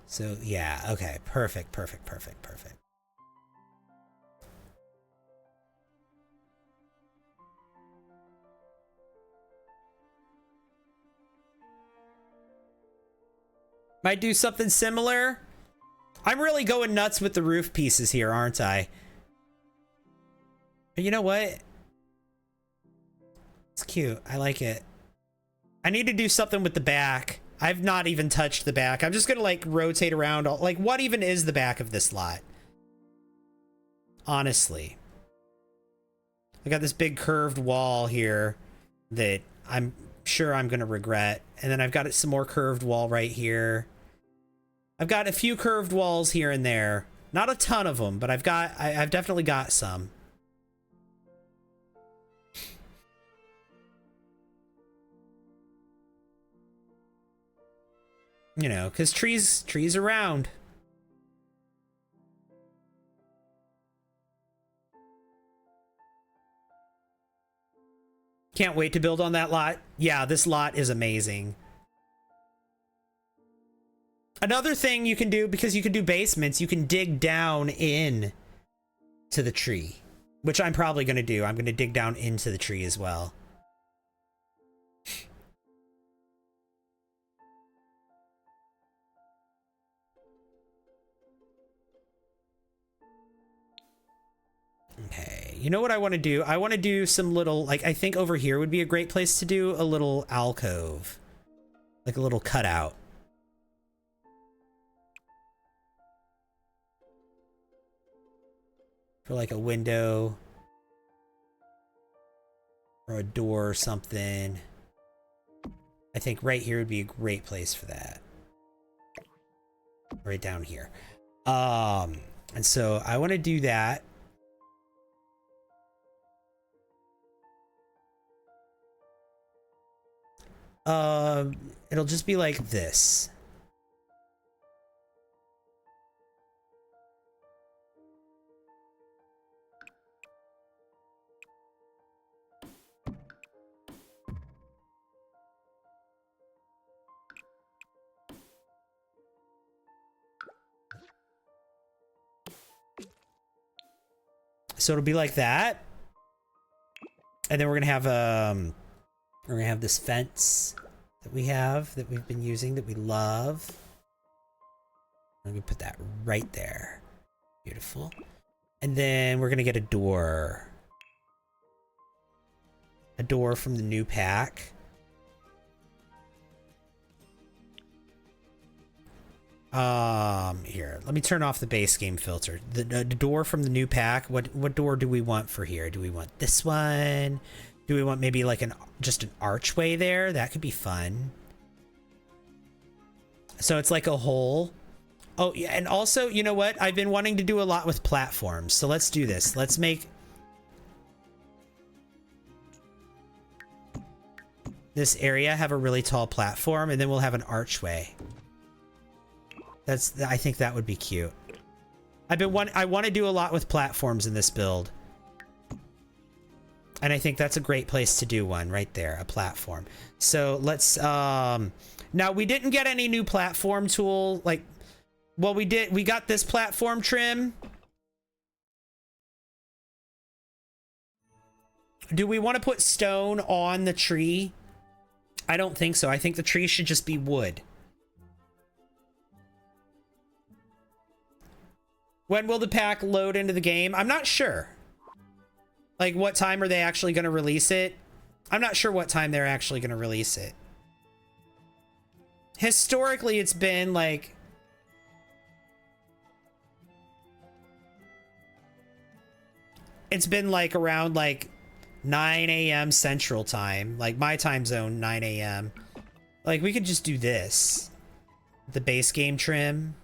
Speaker 1: So yeah, okay, perfect, perfect, perfect, perfect. Might do something similar. I'm really going nuts with the roof pieces here, aren't I? But you know what? It's cute. I like it. I need to do something with the back. I've not even touched the back. I'm just gonna like rotate around. Like, what even is the back of this lot? Honestly. I got this big curved wall here that I'm sure I'm gonna regret. And then I've got some more curved wall right here. I've got a few curved walls here and there. Not a ton of them, but I've definitely got some. You know, because trees around. Can't wait to build on that lot. Yeah, this lot is amazing. Another thing you can do, because you can do basements, you can dig down in to the tree, which I'm probably going to do. I'm going to dig down into the tree as well. Okay, you know what I want to do? I want to do some little, like, I think over here would be a great place to do a little alcove. Like a little cutout. For like a window. Or a door or something. I think right here would be a great place for that. Right down here. And so I want to do that. It'll just be like this. So it'll be like that. And then we're gonna have this fence that we've been using, that we love. Let me put that right there. Beautiful. And then we're gonna get a door. A door from the new pack. Here, let me turn off the base game filter. The door from the new pack. What door do we want for here? Do we want this one? Do we want maybe like just an archway there? That could be fun. So it's like a hole. Oh, yeah, and also, you know what? I've been wanting to do a lot with platforms. So let's do this. Let's make this area have a really tall platform, and then we'll have an archway. I think that would be cute. I want to do a lot with platforms in this build. And I think that's a great place to do one right there, a platform. So let's, now we didn't get any new platform tool. Like, well, we got this platform trim. Do we want to put stone on the tree? I don't think so. I think the tree should just be wood. When will the pack load into the game? I'm not sure. Like, what time are they actually going to release it? I'm not sure what time they're actually going to release it. Historically, it's been like... It's been like around like 9 a.m. Central Time. Like my time zone, 9 a.m. Like, we could just do this. The base game trim.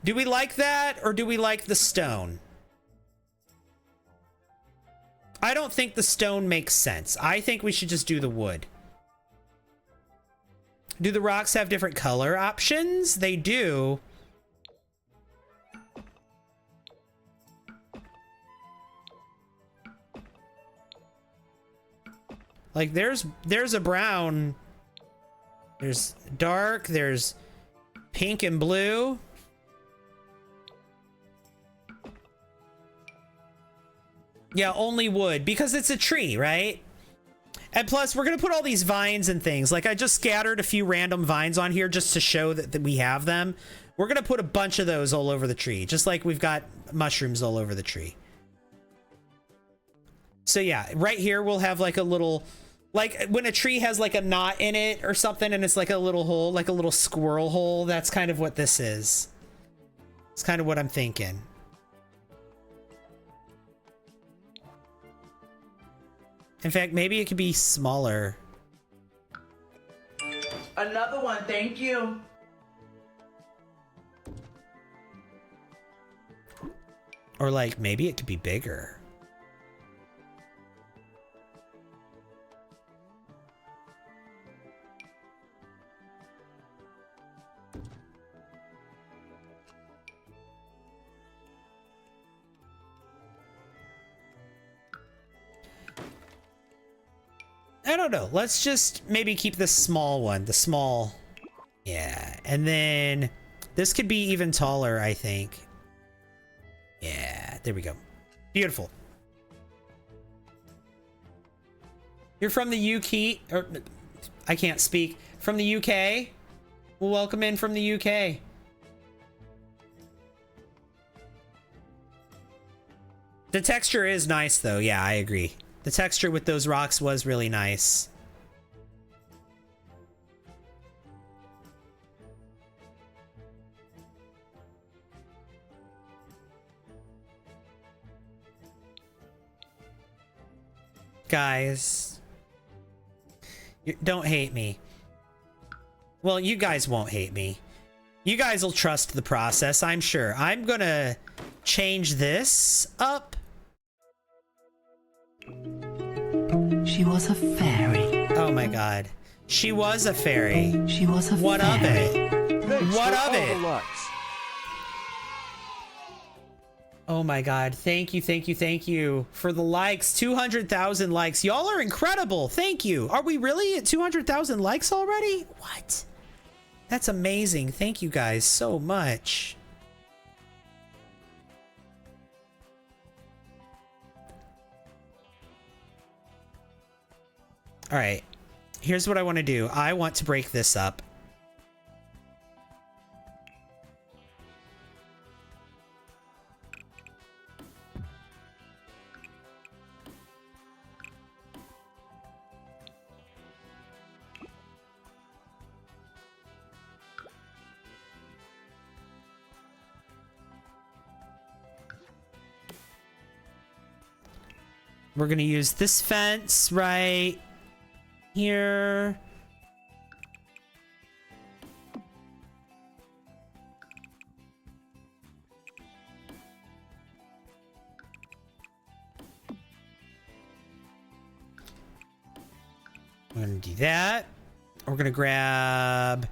Speaker 1: Do we like that, or do we like the stone? I don't think the stone makes sense. I think we should just do the wood. Do the rocks have different color options? They do. Like there's a brown, there's dark, there's pink and blue. Yeah, only wood because it's a tree, right? And plus we're gonna put all these vines and things. Like I just scattered a few random vines on here just to show that we have them. We're gonna put a bunch of those all over the tree, just like we've got mushrooms all over the tree. So yeah, right here we'll have like a little, like when a tree has like a knot in it or something and it's like a little hole, like a little squirrel hole. That's kind of what this is. It's kind of what I'm thinking. In fact, maybe it could be smaller.
Speaker 3: Another one, thank you.
Speaker 1: Or like maybe it could be bigger. I don't know. Let's just maybe keep the small one. The small. Yeah. And then this could be even taller, I think. Yeah. There we go. Beautiful. You're from the UK? Or, I can't speak. From the UK? Well, welcome in from the UK. The texture is nice, though. Yeah, I agree. The texture with those rocks was really nice. Guys, don't hate me. Well, you guys won't hate me. You guys will trust the process, I'm sure. I'm gonna change this up.
Speaker 5: She was a fairy.
Speaker 1: Oh my god. She was a fairy.
Speaker 5: She was a
Speaker 1: What
Speaker 5: fairy.
Speaker 1: of it?
Speaker 4: Thanks
Speaker 1: What
Speaker 4: for
Speaker 1: of
Speaker 4: all
Speaker 1: it?
Speaker 4: the likes.
Speaker 1: Oh my god. Thank you, thank you, thank you for the likes. 200,000 likes. Y'all are incredible. Thank you. Are we really at 200,000 likes already? What? That's amazing. Thank you guys so much. All right. Here's what I want to do. I want to break this up. We're going to use this fence right here. We're going to do that. We're going to grab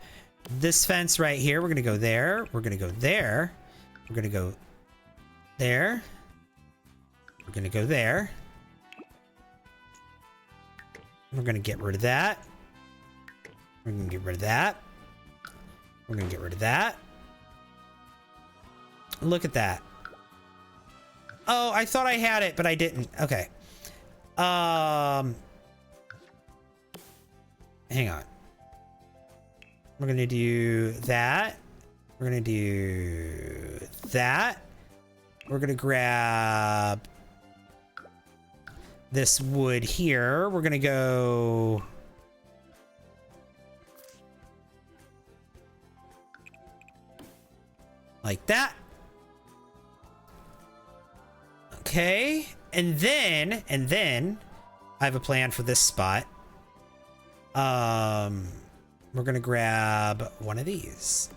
Speaker 1: this fence right here. We're going to go there. We're going to go there. We're going to go there. We're going to go there. We're going to get rid of that. We're going to get rid of that. We're going to get rid of that. Look at that. Oh, I thought I had it, but I didn't. Okay. Hang on. We're going to do that. We're going to do that. We're going to grab this wood here. We're gonna go like that. Okay, and then I have a plan for this spot. We're gonna grab one of these.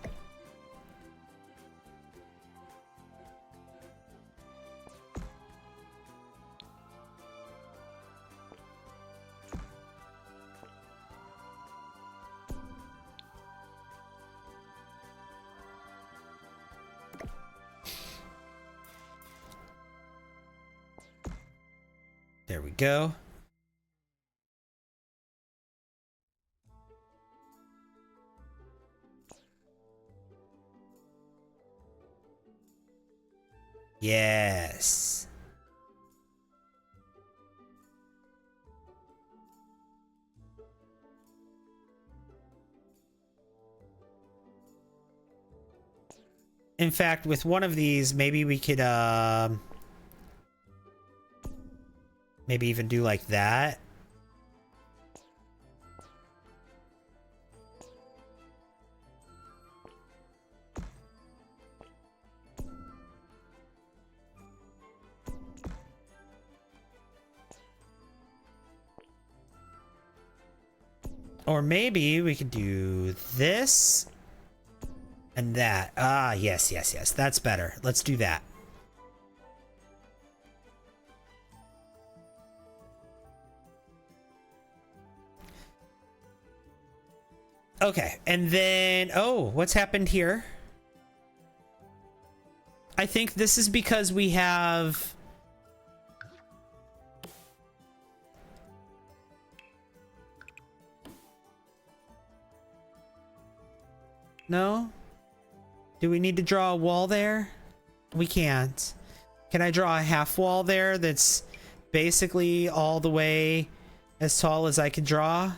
Speaker 1: There we go. Yes. In fact, with one of these, maybe we could maybe even do like that. Or maybe we could do this and that. Ah, yes, yes, yes. That's better. Let's do that. Okay, and then, oh, what's happened here? I think this is because we have... No? Do we need to draw a wall there? We can't. Can I draw a half wall there that's basically all the way as tall as I can draw?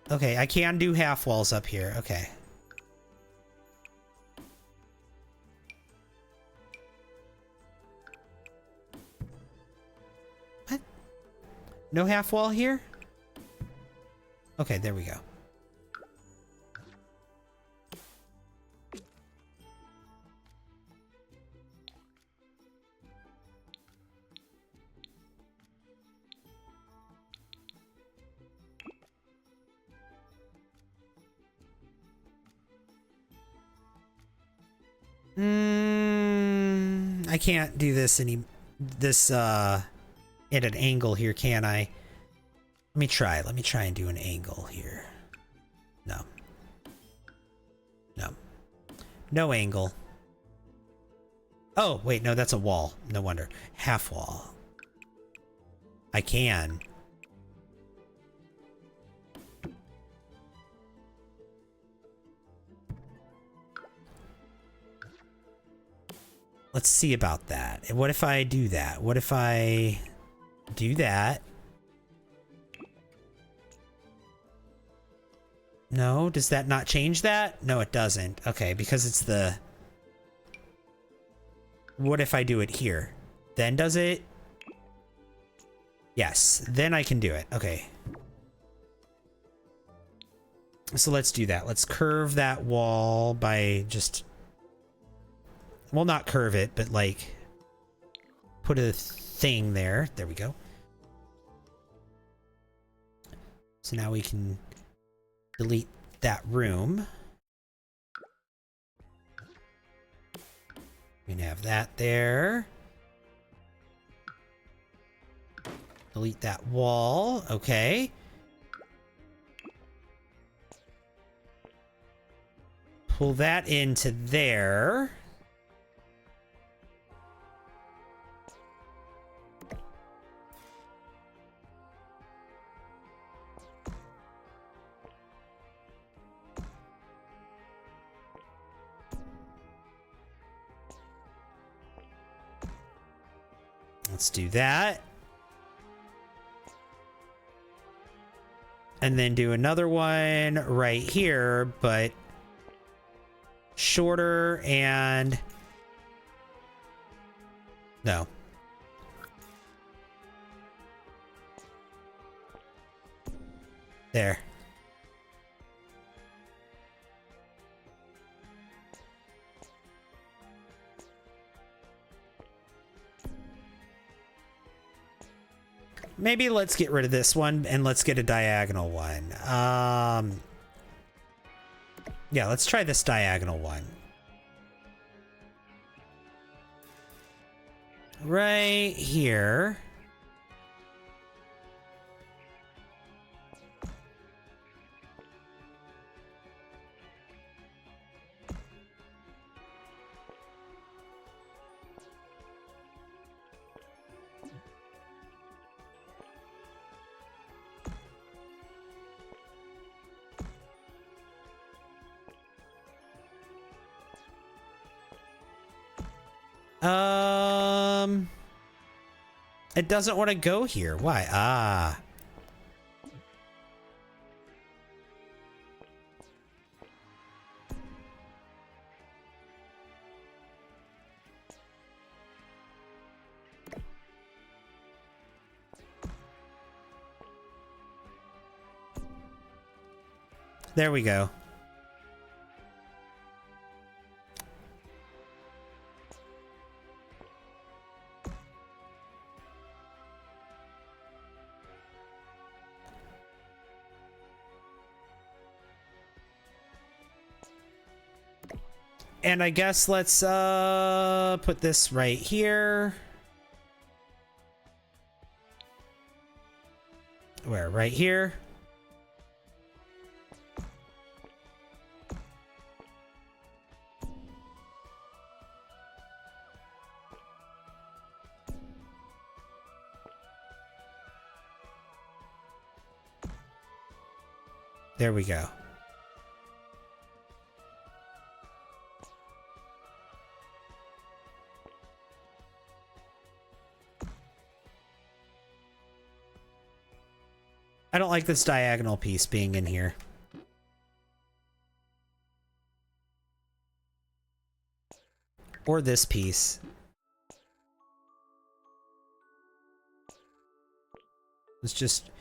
Speaker 1: Okay, I can do half walls up here. Okay. What? No half wall here? Okay, there we go. I can't do this at an angle here, can I? Let me try. Let me try and do an angle here. No. No. No angle. Oh, wait, no, that's a wall. No wonder. Half wall. I can. Let's see about that. And what if I do that? What if I do that? No, does that not change that? No, it doesn't. Okay, because it's the... What if I do it here? Then does it? Yes, then I can do it. Okay. So let's do that. Let's curve that wall by just... Well, not curve it, but like... Put a thing there. There we go. So now we can delete that room. We can have that there. Delete that wall. Okay. Pull that into there. Let's do that. And then do another one right here, but shorter and... No. There. Maybe let's get rid of this one and let's get a diagonal one. Yeah, let's try this diagonal one. Right here. It doesn't want to go here. Why? Ah. There we go. And I guess let's put this right here. Where? Right here. There we go. I don't like this diagonal piece being in here. Or this piece. Let's just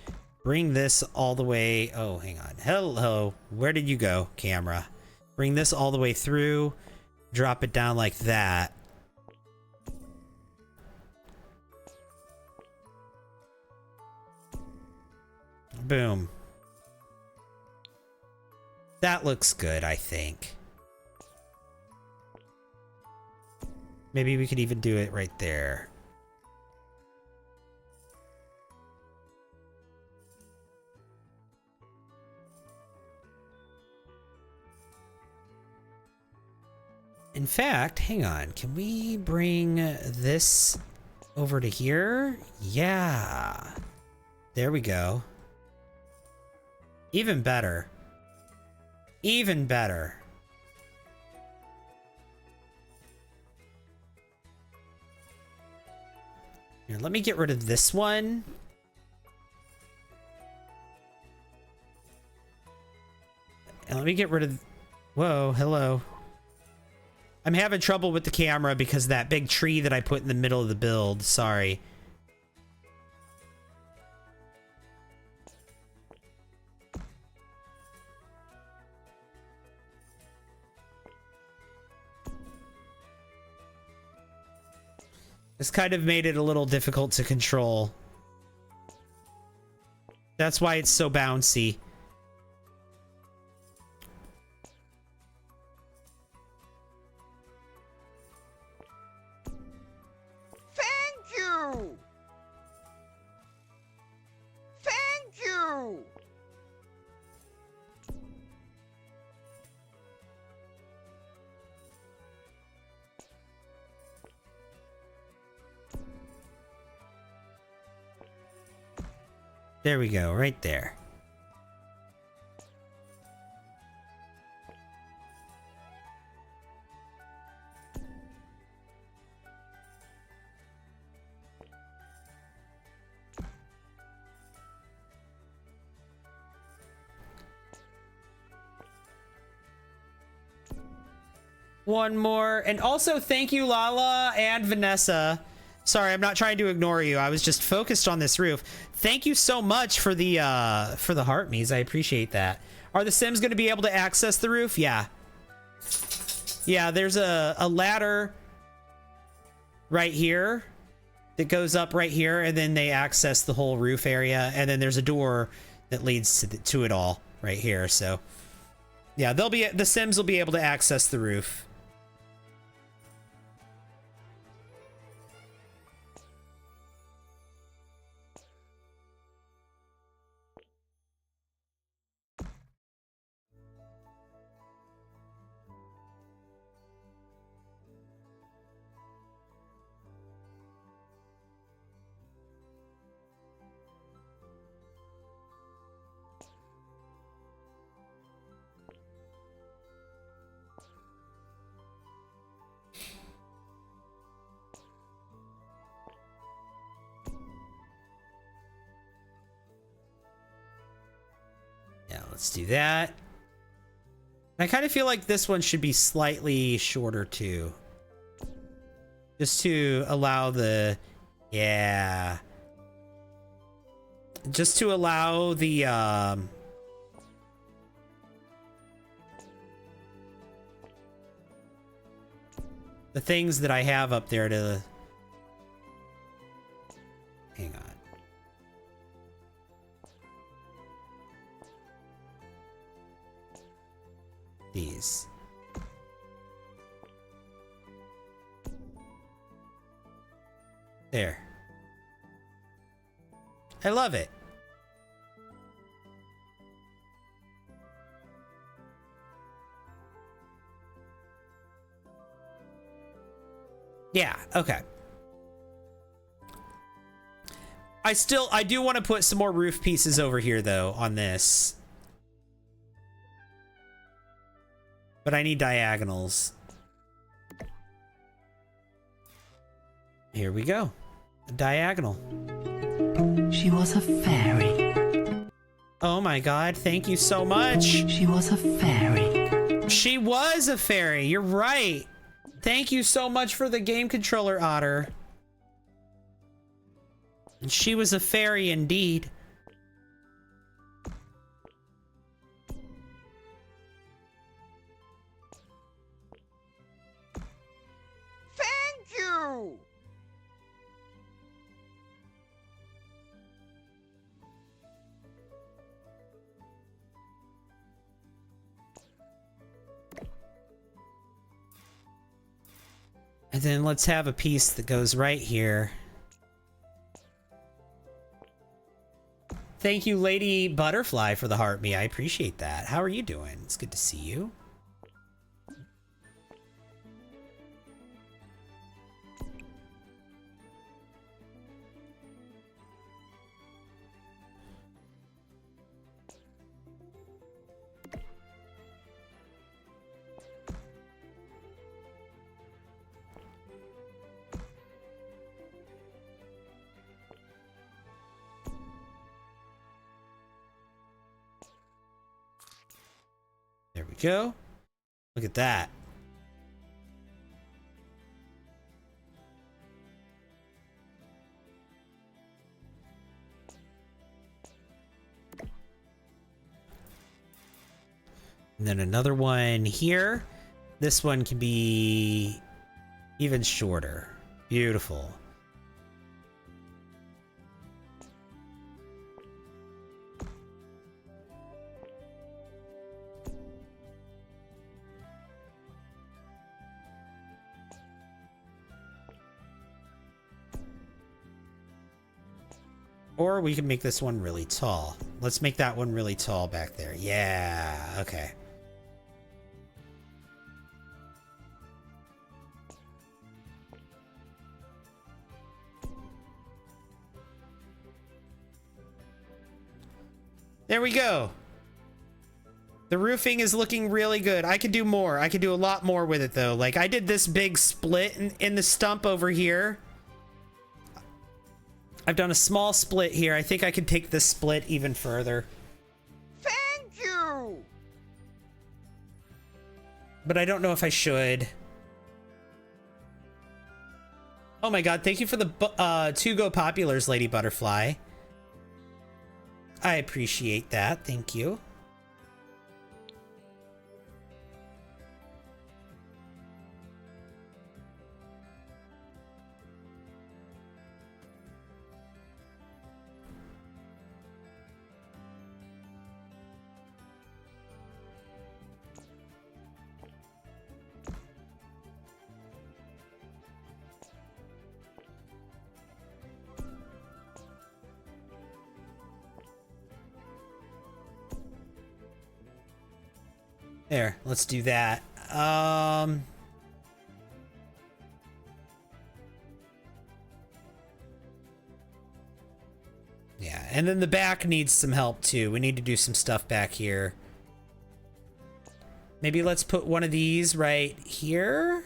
Speaker 1: bring this all the way. Oh, hang on. Hello. Where did you go, camera? Bring this all the way through. Drop it down like that. Boom. That looks good, I think. Maybe we could even do it right there. In fact, hang on. Can we bring this over to here? Yeah. There we go. Even better. Even better. Here, let me get rid of this one. And let me get rid of... Whoa, hello. I'm having trouble with the camera because of that big tree that I put in the middle of the build. Sorry. This kind of made it a little difficult to control. That's why it's so bouncy.
Speaker 2: Thank you! Thank you!
Speaker 1: There we go, right there. One more. And also thank you, Lala and Vanessa. Sorry, I'm not trying to ignore you. I was just focused on this roof. Thank you so much for the heart me's. I appreciate that. Are the Sims going to be able to access the roof? Yeah. Yeah, there's a ladder right here that goes up right here, and then they access the whole roof area, and then there's a door that leads to it all right here. So, yeah, the Sims will be able to access the roof. Yeah, let's do that. I kind of feel like this one should be slightly shorter too. Just to allow the... Yeah. Just to allow the... the things that I have up there to... Hang on. These. There. I love it. Yeah, okay. I do want to put some more roof pieces over here though on this. But I need diagonals. Here we go. A diagonal.
Speaker 5: She was a fairy.
Speaker 1: Oh my god, thank you so much.
Speaker 5: She was a fairy.
Speaker 1: She was a fairy, you're right. Thank you so much for the game controller, Otter. She was a fairy indeed.
Speaker 2: Thank you!
Speaker 1: And then let's have a piece that goes right here. Thank you, Lady Butterfly, for the heart me. I appreciate that. How are you doing? It's good to see you. There we go. Look at that. And then another one here. This one can be even shorter. Beautiful. Or we can make this one really tall. Let's make that one really tall back there. Yeah, okay. There we go. The roofing is looking really good. I could do more. I could do a lot more with it though. Like I did this big split in the stump over here. I've done a small split here. I think I could take this split even further.
Speaker 2: Thank you!
Speaker 1: But I don't know if I should. Oh my god, thank you for the 2 Go Populars, Lady Butterfly. I appreciate that. Thank you. There, let's do that. Yeah, and then the back needs some help too. We need to do some stuff back here. Maybe let's put one of these right here.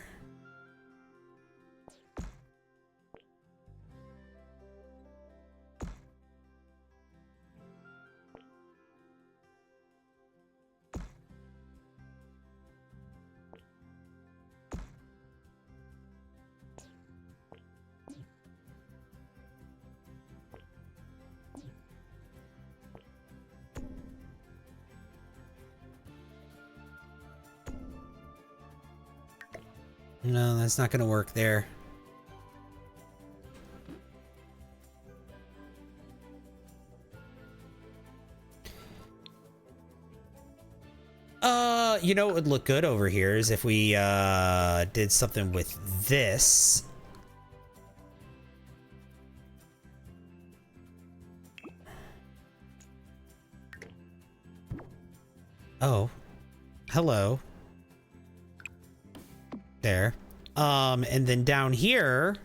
Speaker 1: No, that's not gonna work there. You know what would look good over here is if we did something with this. Oh, hello. There. And then down here,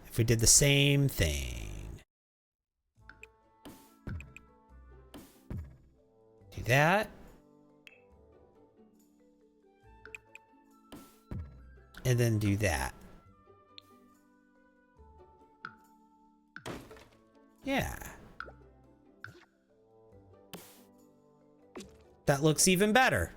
Speaker 1: if we did the same thing. Do that. And then do that. Yeah. That looks even better.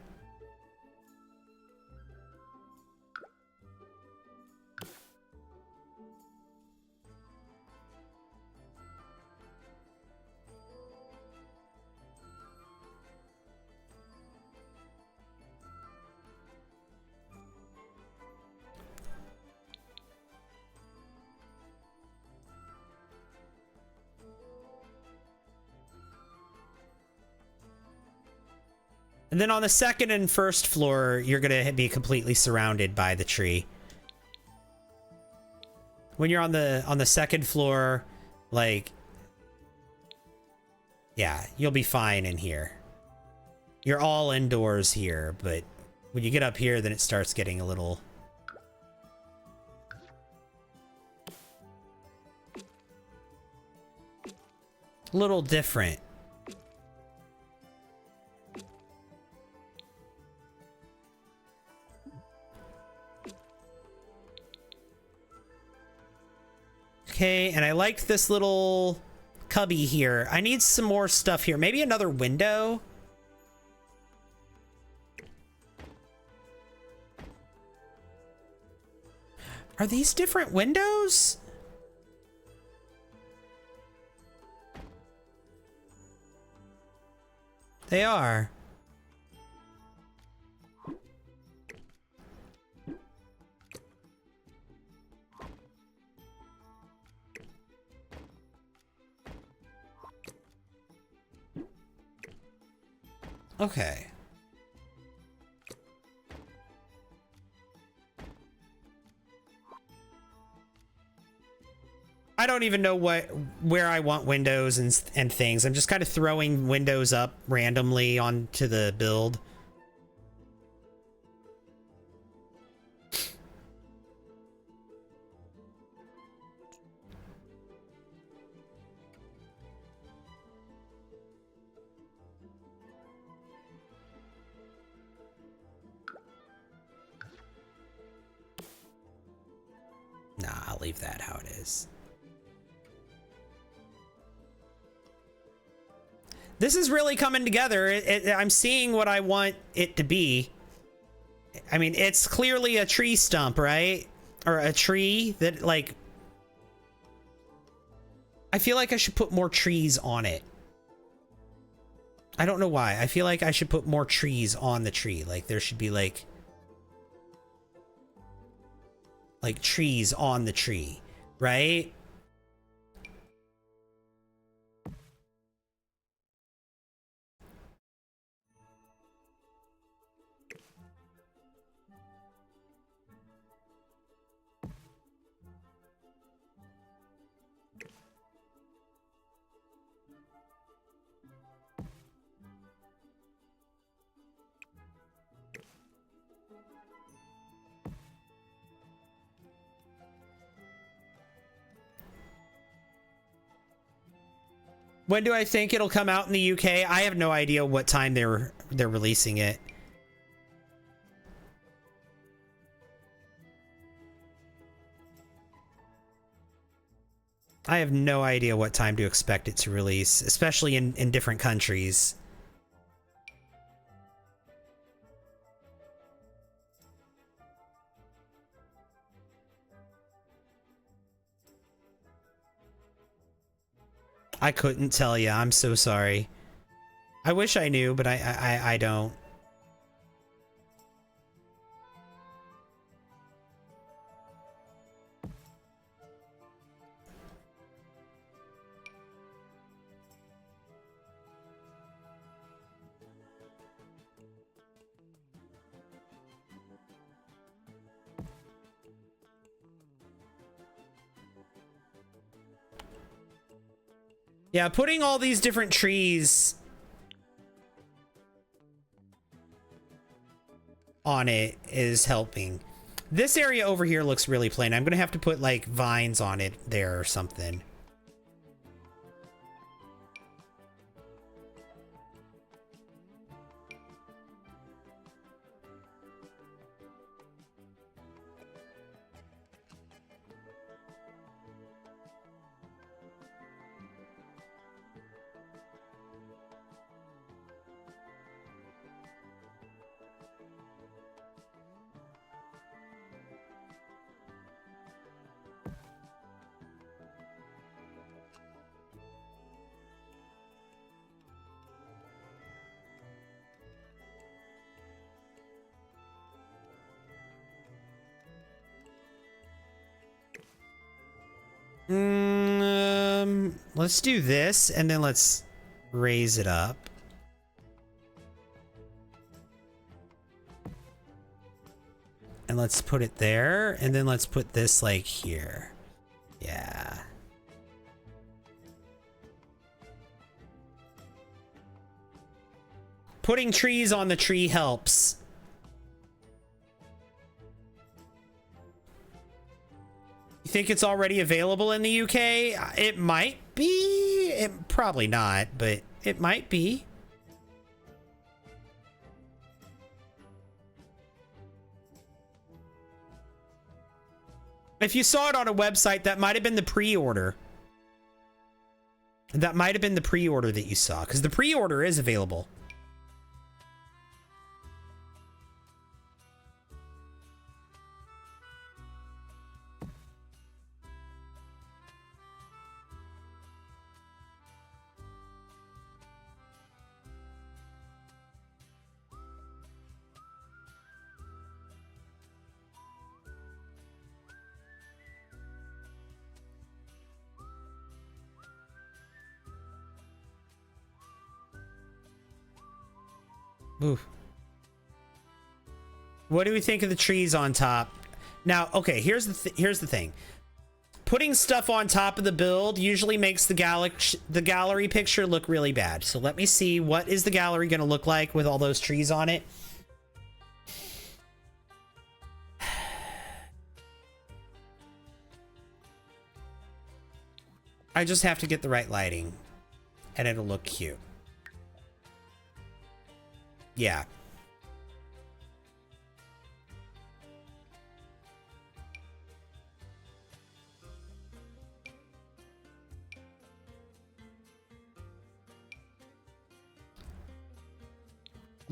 Speaker 1: And then on the second and first floor, you're gonna be completely surrounded by the tree. When you're on the second floor, like, yeah, you'll be fine in here. You're all indoors here, but when you get up here, then it starts getting a little different. Okay, and I liked this little cubby here. I need some more stuff here. Maybe another window. Are these different windows? They are. Okay. I don't even know where I want windows and things. I'm just kind of throwing windows up randomly onto the build. Nah, I'll leave that how it is. This is really coming together. I'm seeing what I want it to be. I mean, it's clearly a tree stump, right? Or a tree that, like... I feel like I should put more trees on it. I don't know why. I feel like I should put more trees on the tree. Like, there should be, like trees on the tree, right? When do I think it'll come out in the UK? I have no idea what time they're releasing it. I have no idea what time to expect it to release, especially in different countries. I couldn't tell you. I'm so sorry. I wish I knew, but I don't. Yeah, putting all these different trees on it is helping. This area over here looks really plain. I'm gonna have to put like vines on it there or something. Let's do this and then let's raise it up. And let's put it there and then let's put this like here. Yeah. Putting trees on the tree helps. You think it's already available in the UK? It might be. Probably not, but it might be. If you saw it on a website, that might have been the pre-order. That might have been the pre-order that you saw, because the pre-order is available. Ooh. What do we think of the trees on top? Now, okay, here's the thing. Putting stuff on top of the build usually makes the gallery picture look really bad. So let me see, what is the gallery going to look like with all those trees on it? I just have to get the right lighting and it'll look cute. Yeah.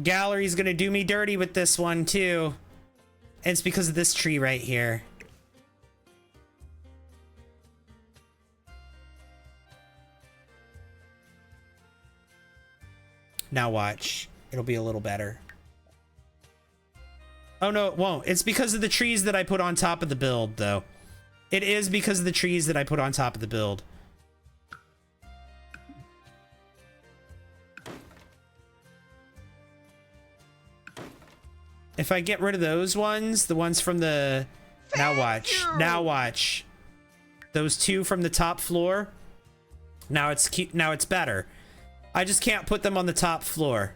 Speaker 1: Gallery's gonna do me dirty with this one too. And it's because of this tree right here. Now watch. It'll be a little better. Oh no, it won't. It's because of the trees that I put on top of the build, though. It is because of the trees that I put on top of the build. If I get rid of those ones, the ones from the... Now watch. Now watch. Those two from the top floor. Now it's cute. Now it's better. I just can't put them on the top floor.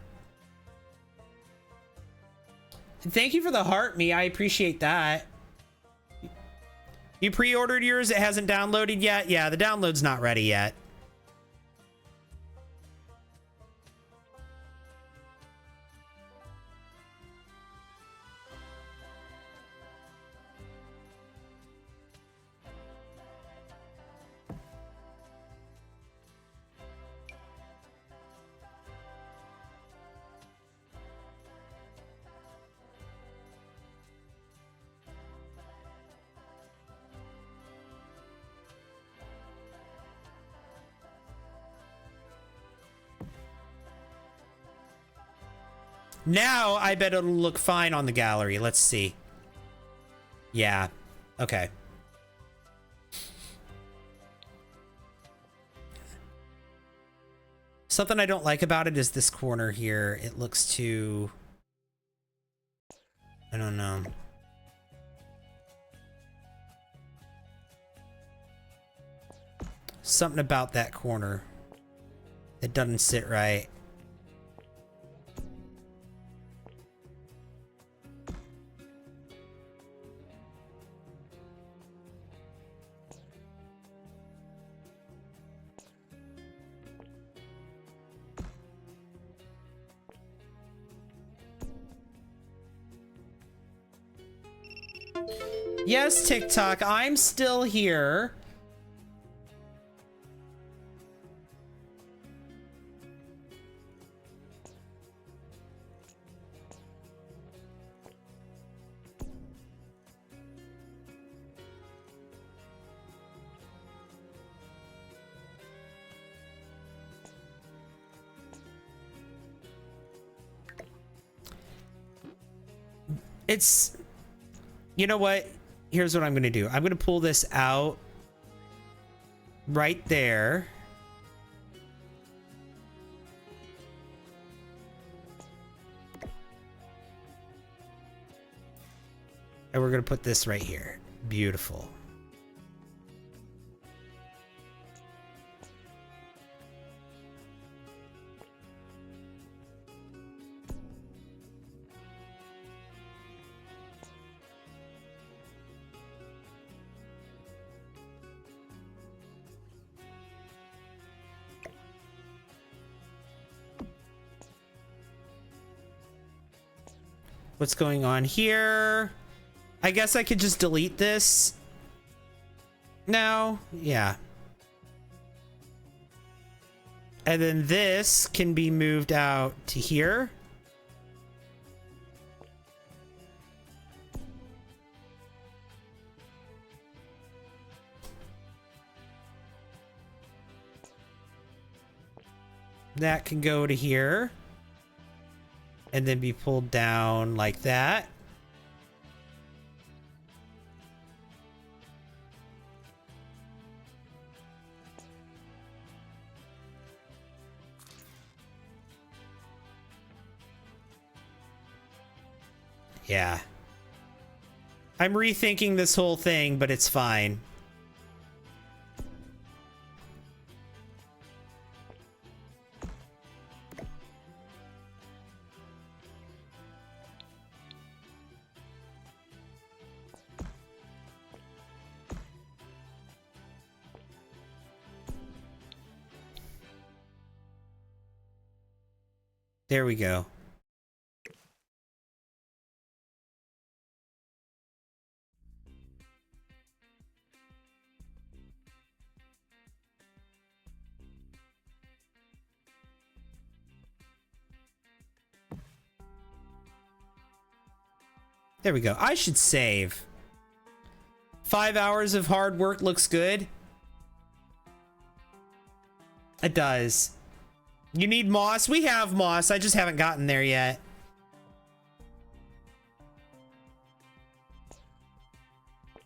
Speaker 1: Thank you for the heart, me. I appreciate that. You pre-ordered yours? It hasn't downloaded yet? Yeah, the download's not ready yet. Now, I bet it'll look fine on the gallery. Let's see. Yeah. Okay. Something I don't like about it is this corner here. It looks too... I don't know. Something about that corner. It doesn't sit right. Yes, TikTok, I'm still here. It's, you know what? Here's what I'm going to do. I'm going to pull this out right there. And we're going to put this right here. Beautiful. What's going on here? I guess I could just delete this now. Yeah. And then this can be moved out to here. That can go to here. And then be pulled down like that. Yeah. I'm rethinking this whole thing, but it's fine. There we go. There we go. I should save. 5 hours of hard work looks good. It does. You need moss? We have moss. I just haven't gotten there yet.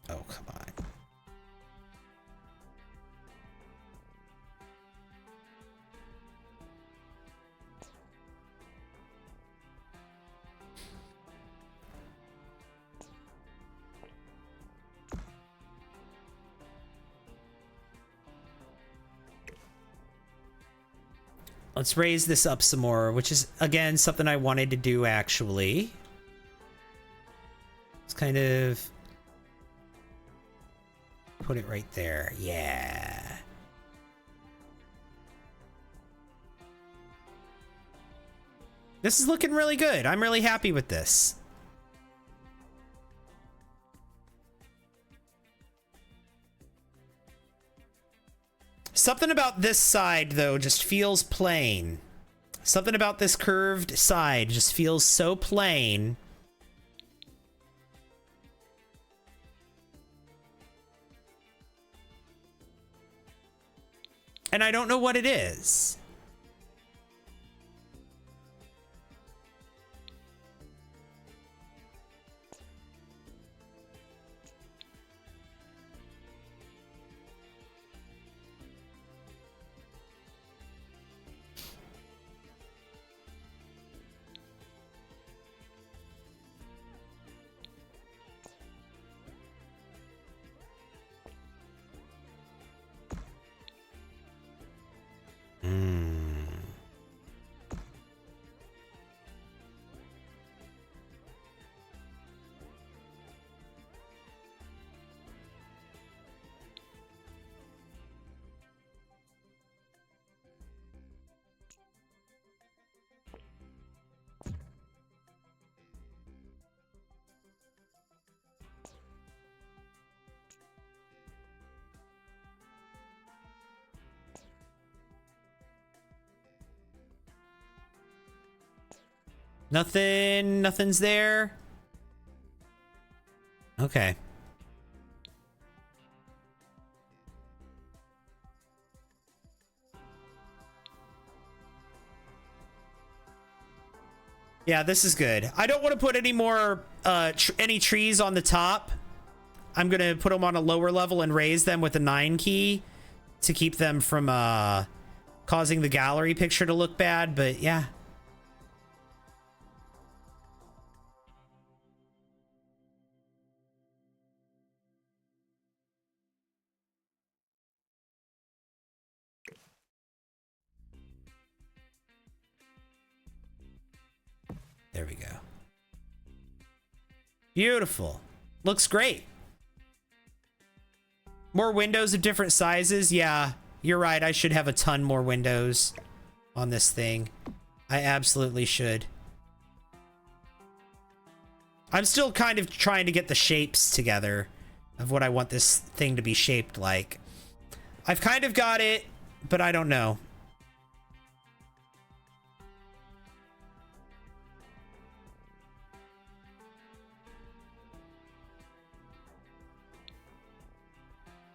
Speaker 1: Oh, come on. Let's raise this up some more, which is, again, something I wanted to do, actually. Let's kind of put it right there. Yeah. This is looking really good. I'm really happy with this. Something about this side, though, just feels plain. Something about this curved side just feels so plain. And I don't know what it is. Hmm. Nothing's there. Okay. Yeah, this is good. I don't want to put any more any trees on the top. I'm gonna put them on a lower level and raise them with a 9 key to keep them from causing the gallery picture to look bad, but yeah. There we go. Beautiful. Looks great. More windows of different sizes. Yeah, you're right. I should have a ton more windows on this thing. I absolutely should. I'm still kind of trying to get the shapes together of what I want this thing to be shaped like. I've kind of got it, but I don't know.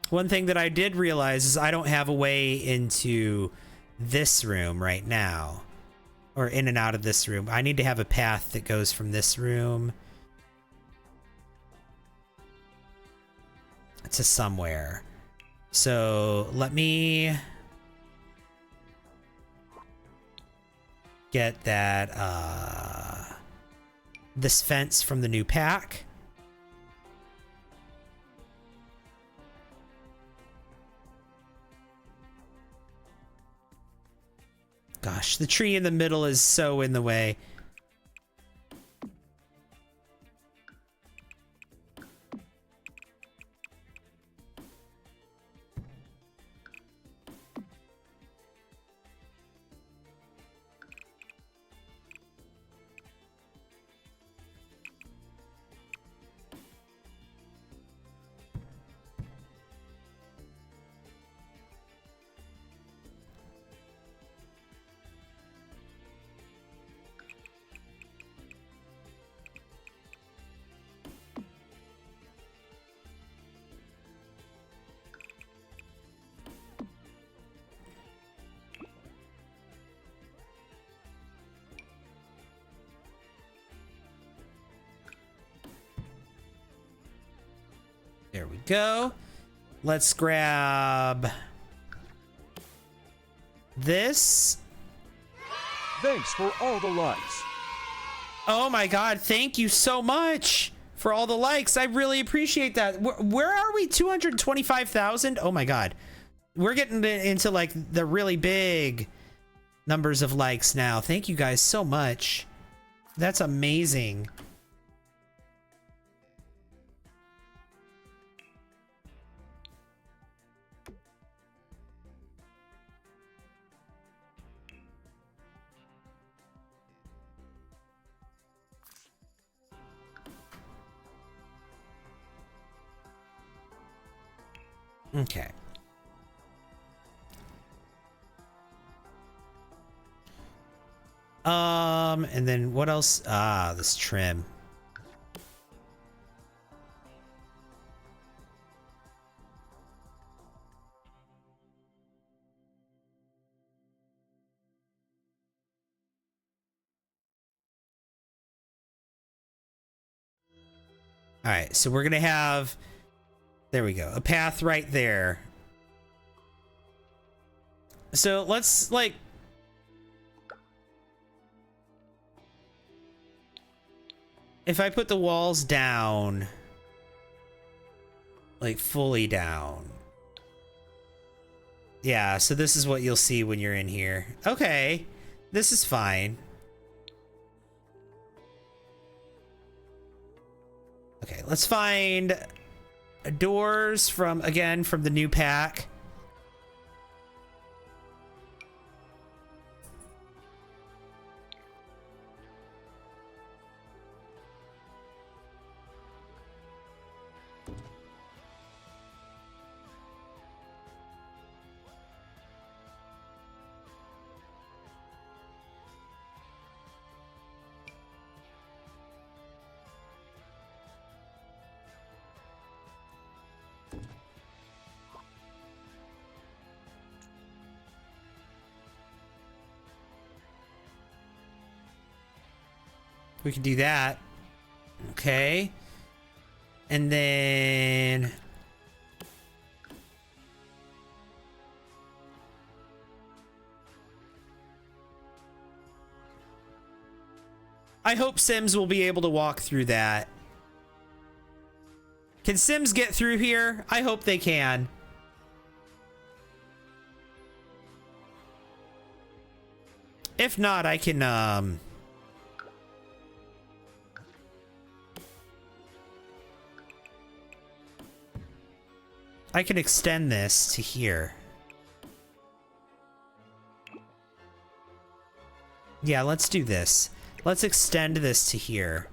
Speaker 1: One thing that I did realize is I don't have a way into this room right now, or in and out of this room. I need to have a path that goes from this room to somewhere. So let me get that this fence from the new pack. Gosh, the tree in the middle is so in the way. There we go. Let's grab this.
Speaker 4: Thanks for all the likes.
Speaker 1: Oh my god, thank you so much for all the likes. I really appreciate that. Where are we? 225,000? Oh my god. We're getting into like the really big numbers of likes now. Thank you guys so much. That's amazing. Okay. And then what else? Ah, this trim. All right, so we're gonna have, there we go, a path right there. So let's like, if I put the walls down, like fully down. Yeah, so this is what you'll see when you're in here. Okay, this is fine. Okay, let's find doors from, again, from the new pack. We can do that. Okay. And then... I hope Sims will be able to walk through that. Can Sims get through here? I hope they can. If not, I can, I can extend this to here. Yeah, let's do this. Let's extend this to here.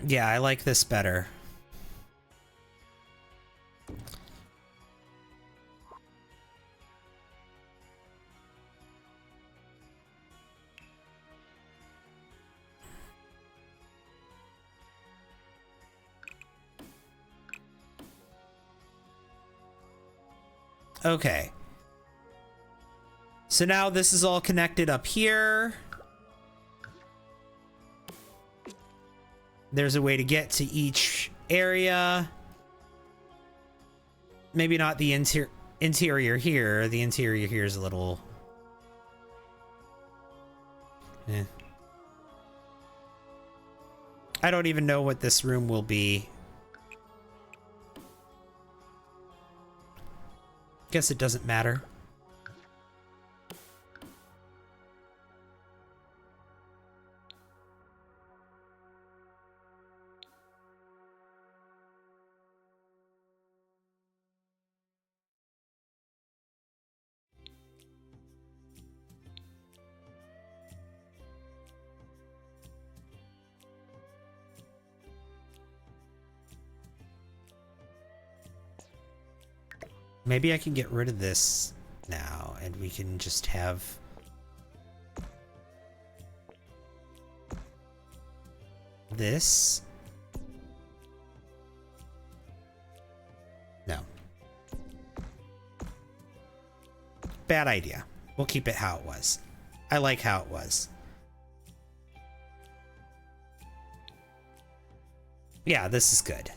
Speaker 1: Yeah, I like this better. Okay. So now this is all connected up here. There's a way to get to each area. Maybe not the interior here. The interior here is a little... eh. I don't even know what this room will be. Guess it doesn't matter. Maybe I can get rid of this now and we can just have... this. No. Bad idea. We'll keep it how it was. I like how it was. Yeah, this is good.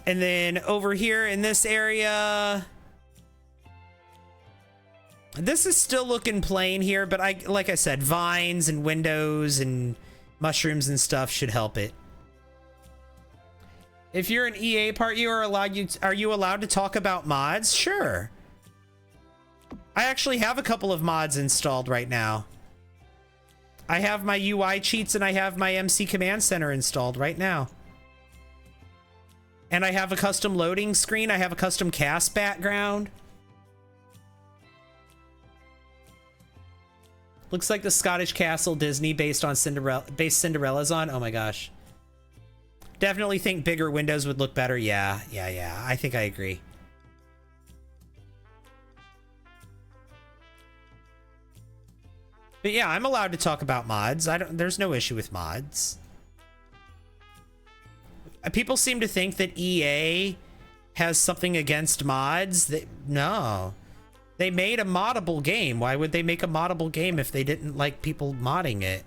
Speaker 1: And then over here in this area, this is still looking plain here, but like I said, vines and windows and mushrooms and stuff should help it. If you're an EA part, are you allowed to talk about mods? Sure. I actually have a couple of mods installed right now. I have my UI cheats and I have my MC Command Center installed right now. And I have a custom loading screen. I have a custom cast background. Looks like the Scottish Castle Disney based Cinderella's on. Oh my gosh. Definitely think bigger windows would look better. Yeah. I think I agree. But yeah, I'm allowed to talk about mods. There's no issue with mods. People seem to think that EA has something against mods. No. They made a moddable game. Why would they make a moddable game if they didn't like people modding it?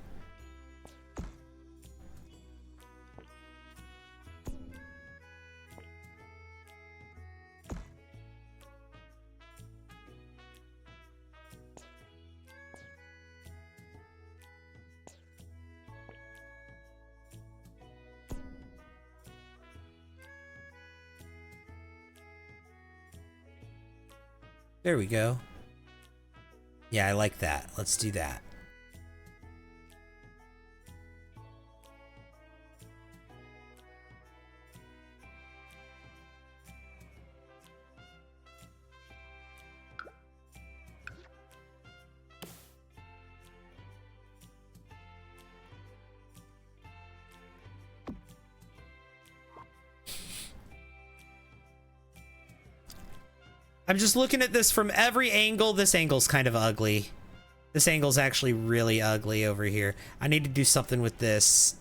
Speaker 1: There we go. Yeah, I like that. Let's do that. I'm just looking at this from every angle. This angle's kind of ugly. This angle's actually really ugly over here. I need to do something with this.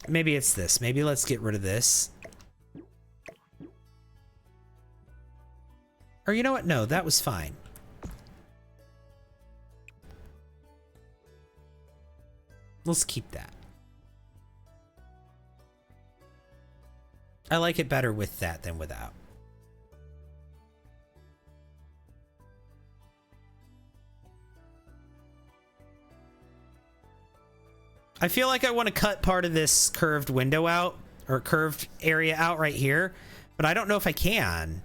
Speaker 1: Maybe it's this. Maybe let's get rid of this. Or you know what? No, that was fine. Let's keep that. I like it better with that than without. I feel like I want to cut part of this curved window out, or curved area out right here, but I don't know if I can.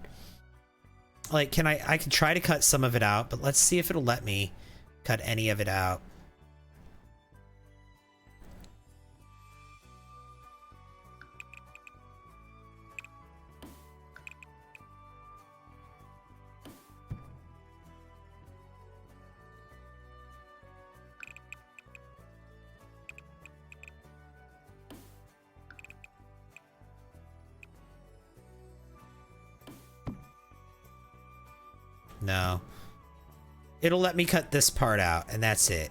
Speaker 1: Like, I can try to cut some of it out, but let's see if it'll let me cut any of it out. No. It'll let me cut this part out, and that's it.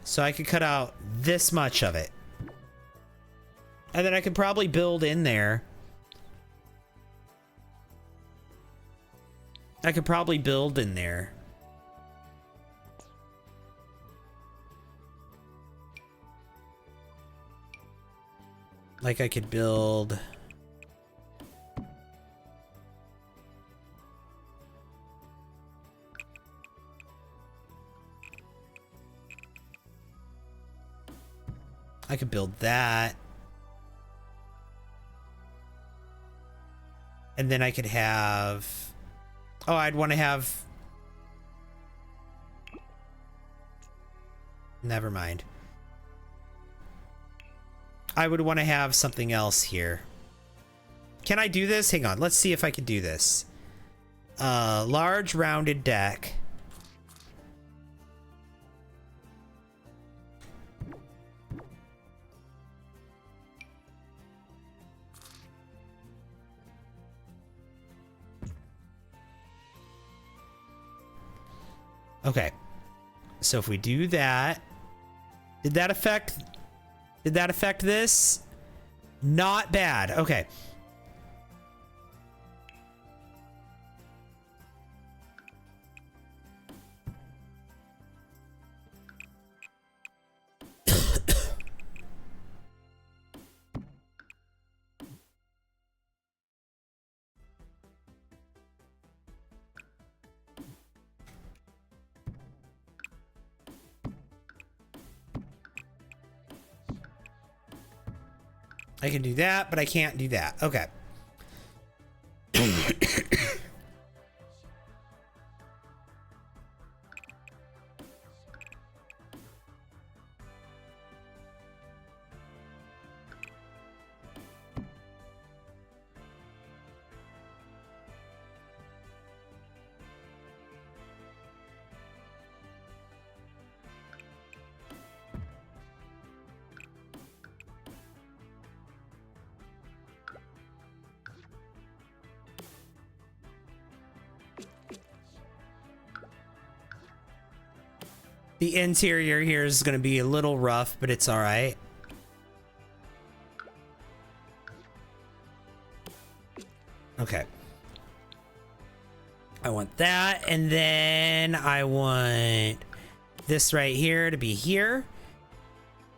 Speaker 1: So I could cut out this much of it. And then I could probably build in there. I could probably build in there. Like I could build... I could build that. And then I could have... Oh, I'd want to have... Never mind. I would want to have something else here. Can I do this? Hang on. Let's see if I can do this. Large rounded deck. Okay, so if we do that, did that affect this? Not bad. Okay. I can do that, but I can't do that. Okay. The interior here is going to be a little rough, but it's all right. Okay. I want that, and then I want this right here to be here,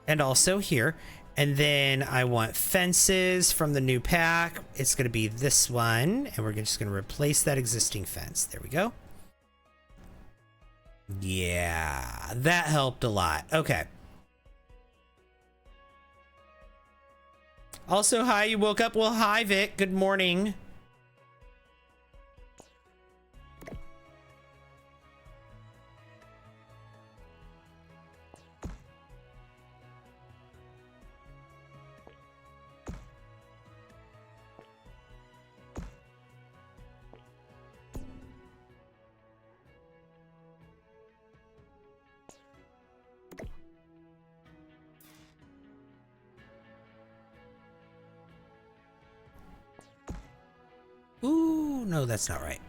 Speaker 1: and also here. And then I want fences from the new pack. It's going to be this one, and we're just going to replace that existing fence. There we go. Yeah, that helped a lot. Okay. Also, hi, you woke up? Well, hi, Vic. Good morning. no, that's not right.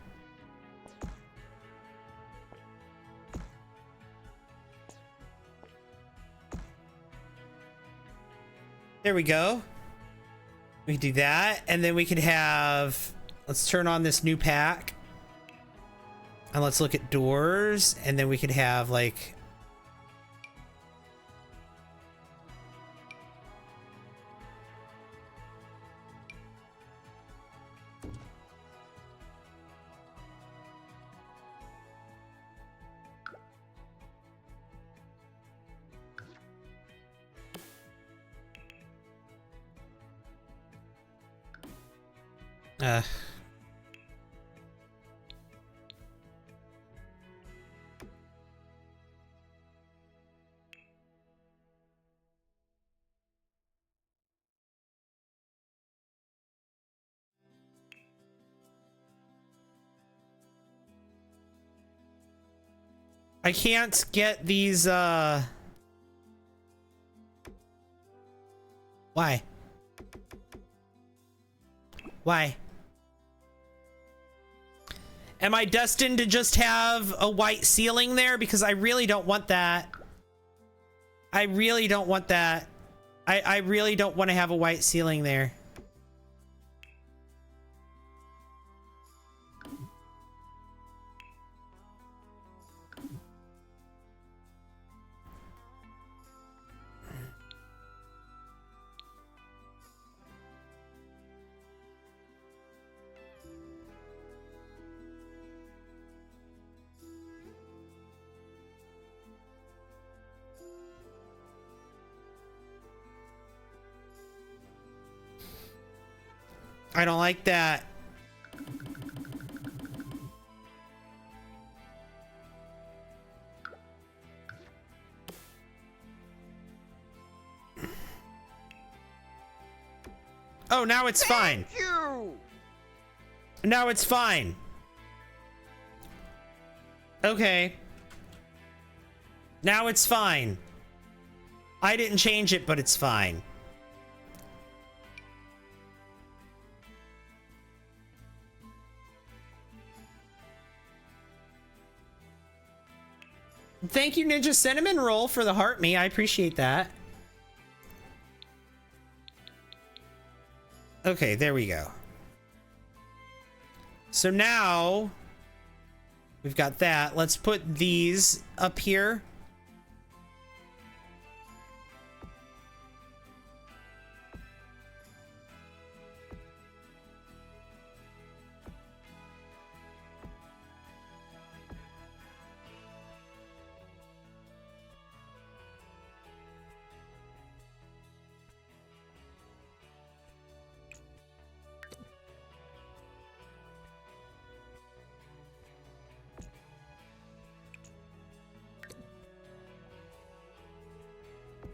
Speaker 1: There we go. We can do that, and then we could have, let's turn on this new pack. And let's look at doors, and then we could have like, I can't get these, why? Why? Am I destined to just have a white ceiling there? Because I really don't want that. I really don't want that. I really don't want to have a white ceiling there. I don't like that. Oh, now it's fine.
Speaker 2: Thank you.
Speaker 1: Now it's fine. Okay. Now it's fine. I didn't change it, but it's fine. Thank you, Ninja Cinnamon Roll, for the heart me. I appreciate that. Okay, there we go. So now we've got that. Let's put these up here.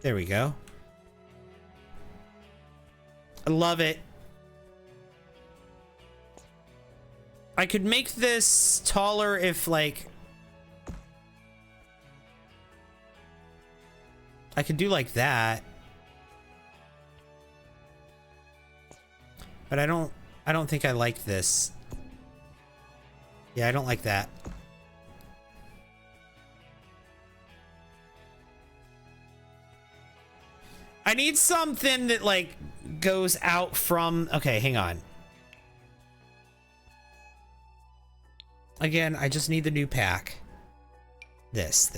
Speaker 1: There we go. I love it. I could make this taller if, like, I could do like that. But I don't think I like this. Yeah, I don't like that. I need something that, like, goes out from... Okay, hang on. Again, I just need the new pack. This.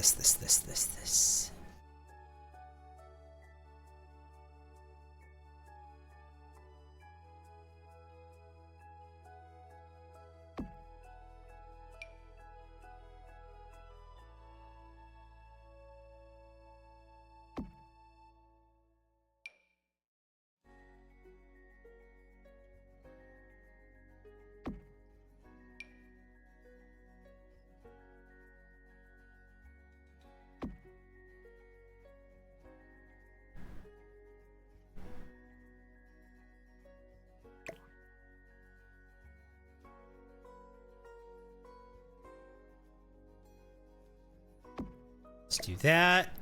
Speaker 1: Let's do that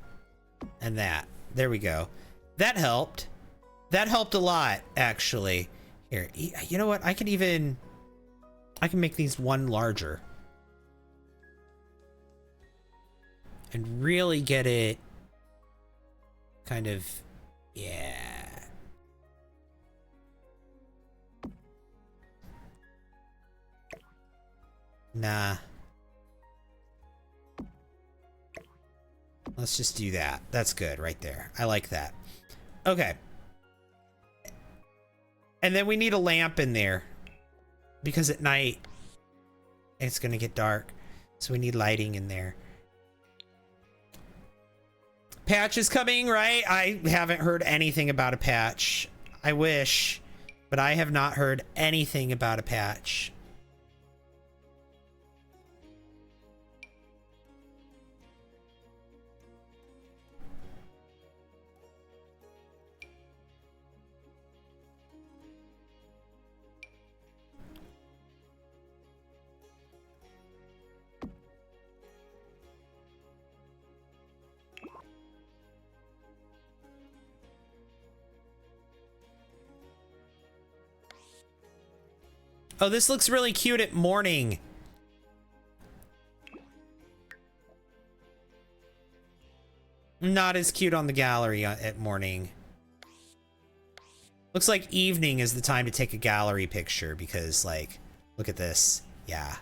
Speaker 1: and that. There we go. That helped. That helped a lot, actually. Here, you know what? I could even... I can make these one larger. And really get it kind of, yeah. Nah. Let's just do that. That's good right there. I like that. Okay. And then we need a lamp in there because at night it's going to get dark. So we need lighting in there. Patch is coming, right? I haven't heard anything about a patch. I wish, but I have not heard anything about a patch. Oh, this looks really cute at morning. Not as cute on the gallery at morning. Looks like evening is the time to take a gallery picture because, like, look at this. Yeah.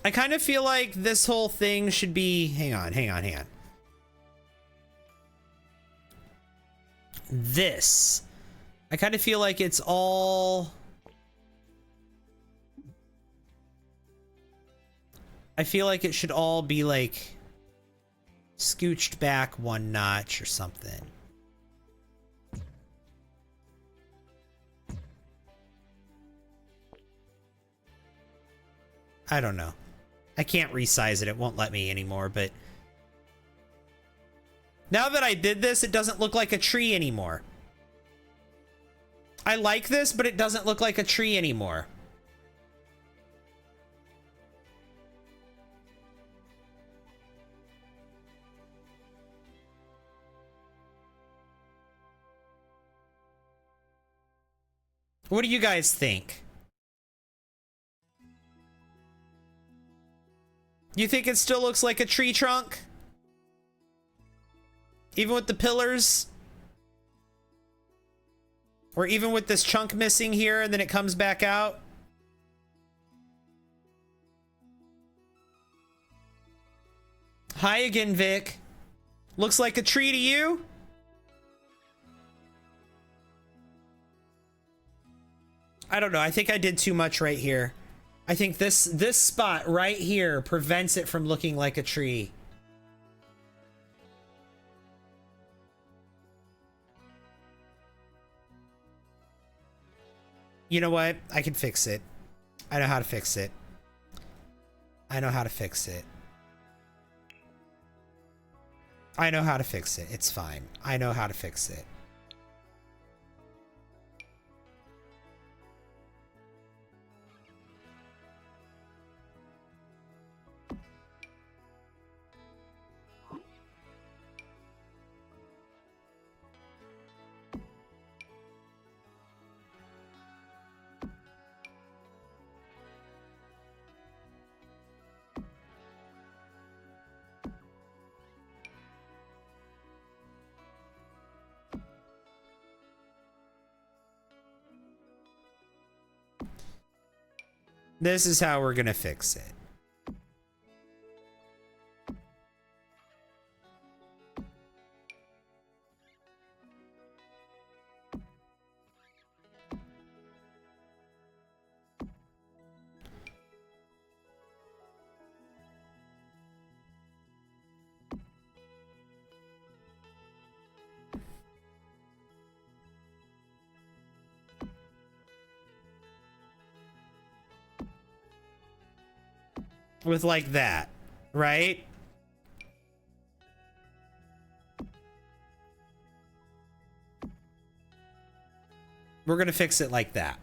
Speaker 1: I kind of feel like this whole thing should be... Hang on. This. I kind of feel like it's all... I feel like it should all be, like, scooched back one notch or something. I don't know. I can't resize it. It won't let me anymore, but... Now that I did this, it doesn't look like a tree anymore. I like this, but it doesn't look like a tree anymore. What do you guys think? You think it still looks like a tree trunk? Even with the pillars? Or even with this chunk missing here and then it comes back out? Hi again, Vic. Looks like a tree to you? I don't know. I think I did too much right here. I think this spot right here prevents it from looking like a tree. You know what? I can fix it. I know how to fix it. I know how to fix it. I know how to fix it. It's fine. I know how to fix it. This is how we're gonna fix it. With like that, right? We're going to fix it like that.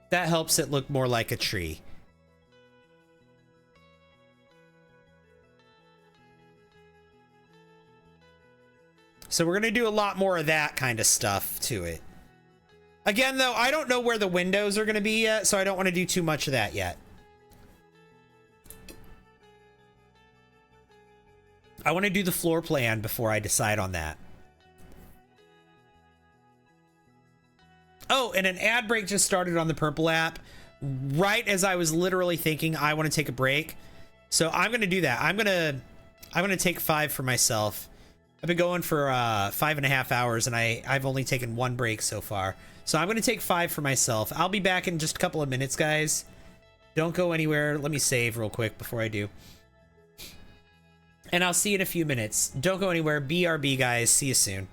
Speaker 1: That helps it look more like a tree. So we're going to do a lot more of that kind of stuff to it. Again, though, I don't know where the windows are going to be yet, so I don't want to do too much of that yet. I want to do the floor plan before I decide on that. Oh, and an ad break just started on the Purple app right as I was literally thinking I want to take a break. So I'm going to do that. I'm going to take 5 for myself. I've been going for 5.5 hours and I've only taken 1 break so far. So I'm going to take 5 for myself. I'll be back in just a couple of minutes, guys. Don't go anywhere. Let me save real quick before I do. And I'll see you in a few minutes. Don't go anywhere. BRB, guys. See you soon.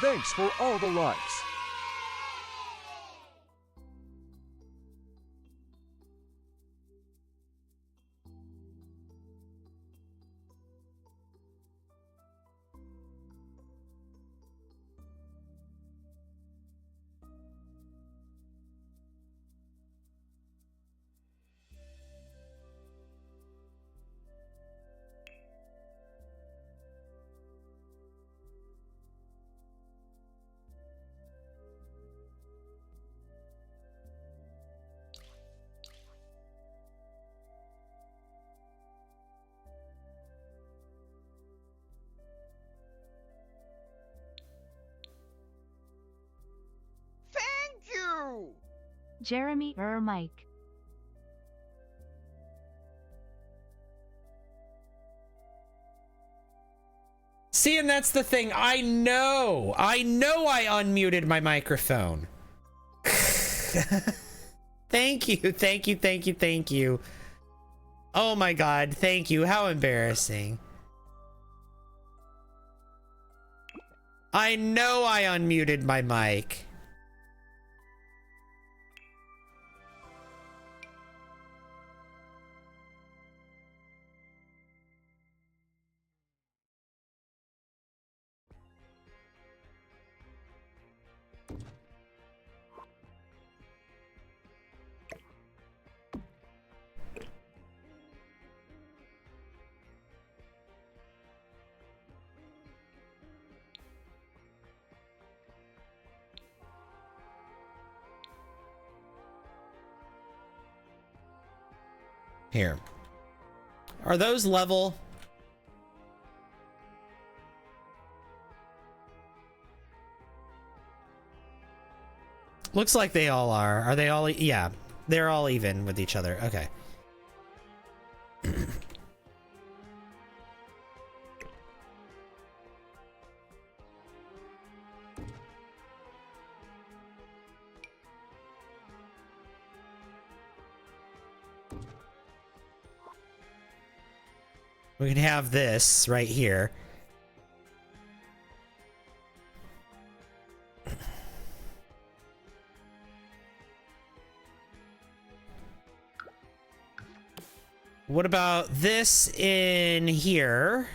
Speaker 4: Thanks for all the likes.
Speaker 2: Thank you!
Speaker 6: Jeremy Mike.
Speaker 1: See, and that's the thing. I know I unmuted my microphone. Thank you, thank you, thank you, thank you. Oh my God, thank you. How embarrassing. I know I unmuted my mic. Here. Are those level? Looks like they all are. Are they all? Yeah, they're all even with each other. Okay. We can have this right here. What about this in here?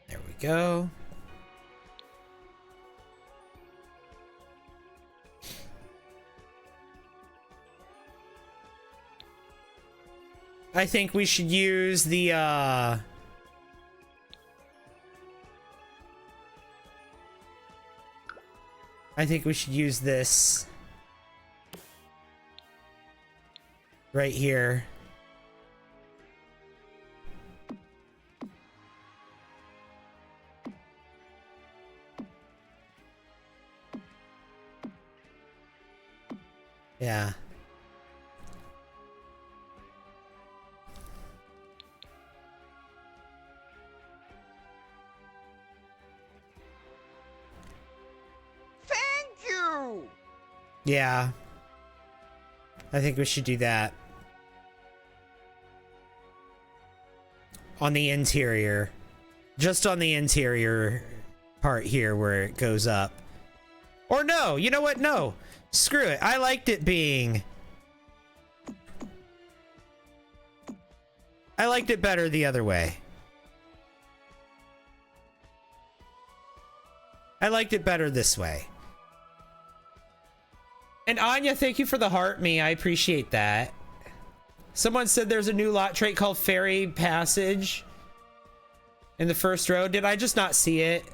Speaker 1: There we go. I think we should use the I think we should use this right here. Yeah.
Speaker 2: Thank you!
Speaker 1: Yeah. I think we should do that. On the interior. Just on the interior part here where it goes up. Or no, you know what? No. Screw it. I liked it being... I liked it better the other way. I liked it better this way. And Anya, thank you for the heart me. I appreciate that. Someone said there's a new lot trait called Fairy Passage in the first row. Did I just not see it?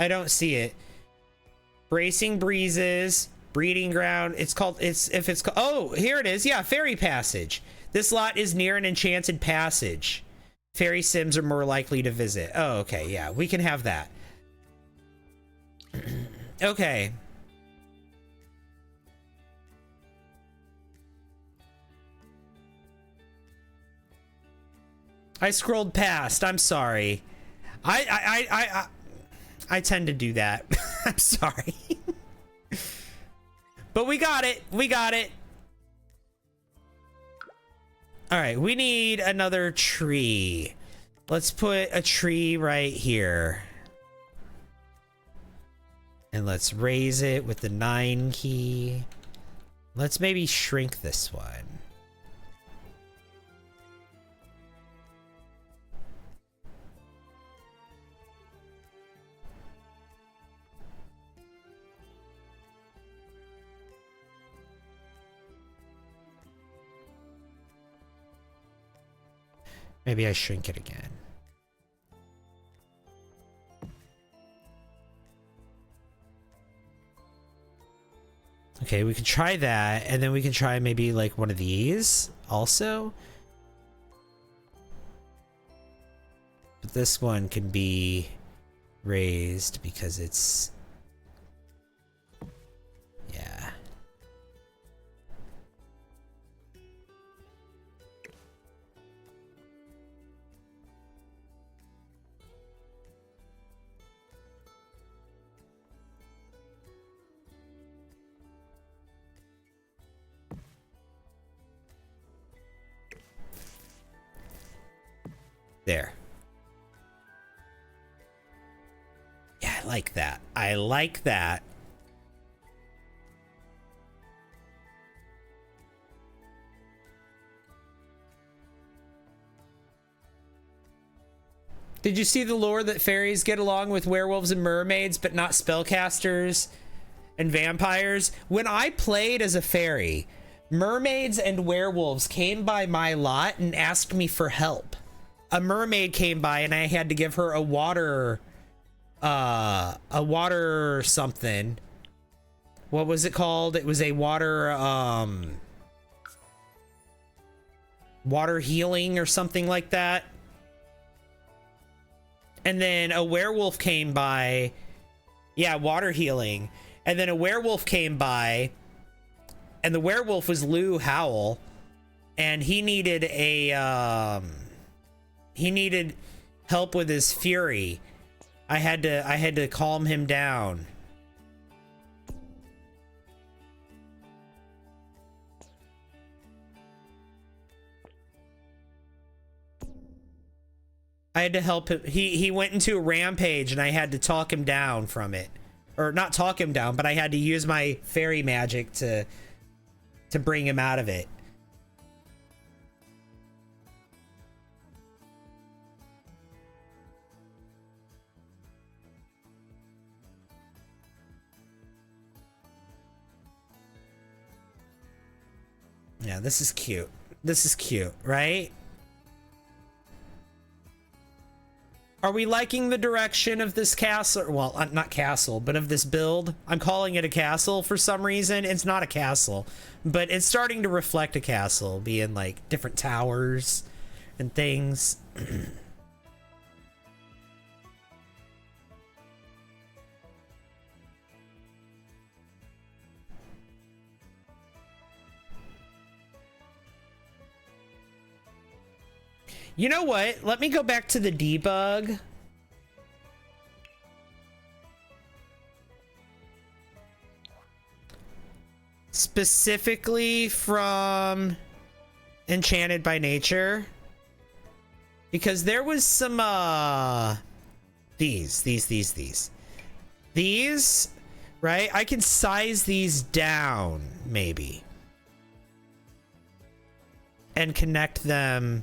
Speaker 1: I don't see it. Bracing Breezes, Breeding Ground. It's called, oh, here it is. Yeah, Fairy Passage. This lot is near an enchanted passage. Fairy Sims are more likely to visit. Oh, okay. Yeah, we can have that. Okay. I scrolled past. I'm sorry. I tend to do that. I'm sorry. But we got it. We got it. All right, we need another tree. Let's put a tree right here. And let's raise it with the 9 key. Let's maybe shrink this one. Maybe I shrink it again. Okay, we can try that, and then we can try maybe like one of these also. But this one can be raised because it's... yeah. There. Yeah, I like that. I like that. Did you see the lore that fairies get along with werewolves and mermaids, but not spellcasters and vampires? When I played as a fairy, mermaids and werewolves came by my lot and asked me for help. A mermaid came by and I had to give her a water something. What was it called? It was a water healing or something like that. And then a werewolf came by. Yeah, water healing. And then a werewolf came by, and the werewolf was Lou Howell, and he needed help with his fury. I had to calm him down. I had to help him. He went into a rampage and I had to talk him down from it. Or not talk him down, but I had to use my fairy magic to bring him out of it. Yeah, this is cute. This is cute, right? Are we liking the direction of this castle? Well, not castle, but of this build. I'm calling it a castle for some reason. It's not a castle, but it's starting to reflect a castle, being like different towers and things. You know what? Let me go back to the debug. Specifically from Enchanted by Nature. Because there was some, these, right? I can size these down, maybe. And connect them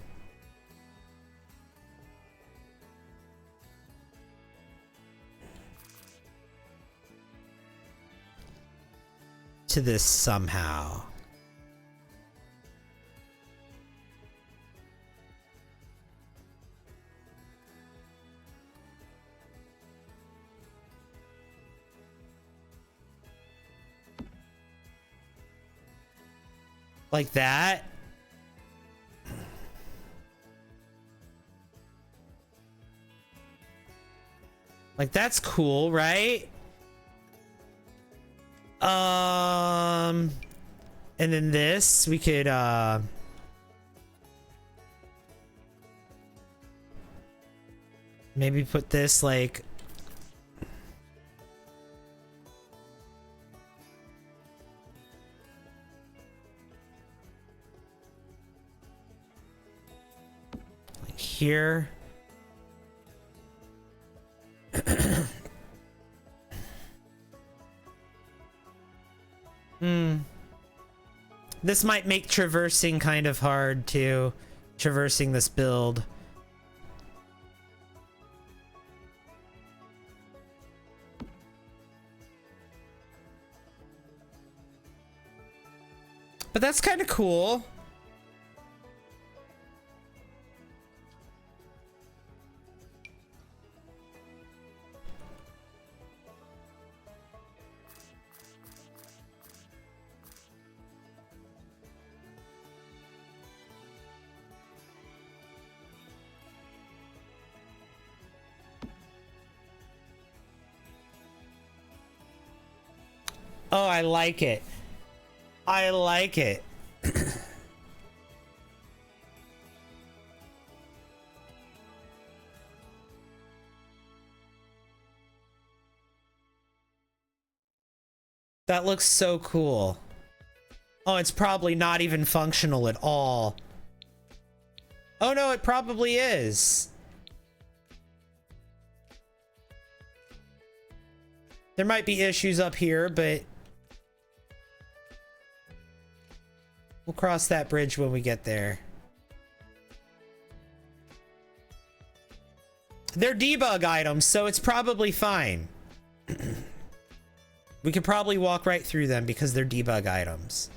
Speaker 1: to this somehow. Like that. Like that's cool, right? And then this, we could, Maybe put this like... here. This might make traversing kind of hard too. Traversing this build. But that's kind of cool. Oh, I like it. I like it. That looks so cool. Oh, it's probably not even functional at all. Oh no, it probably is. There might be issues up here, but we'll cross that bridge when we get there. They're debug items, so it's probably fine. We could probably walk right through them because they're debug items.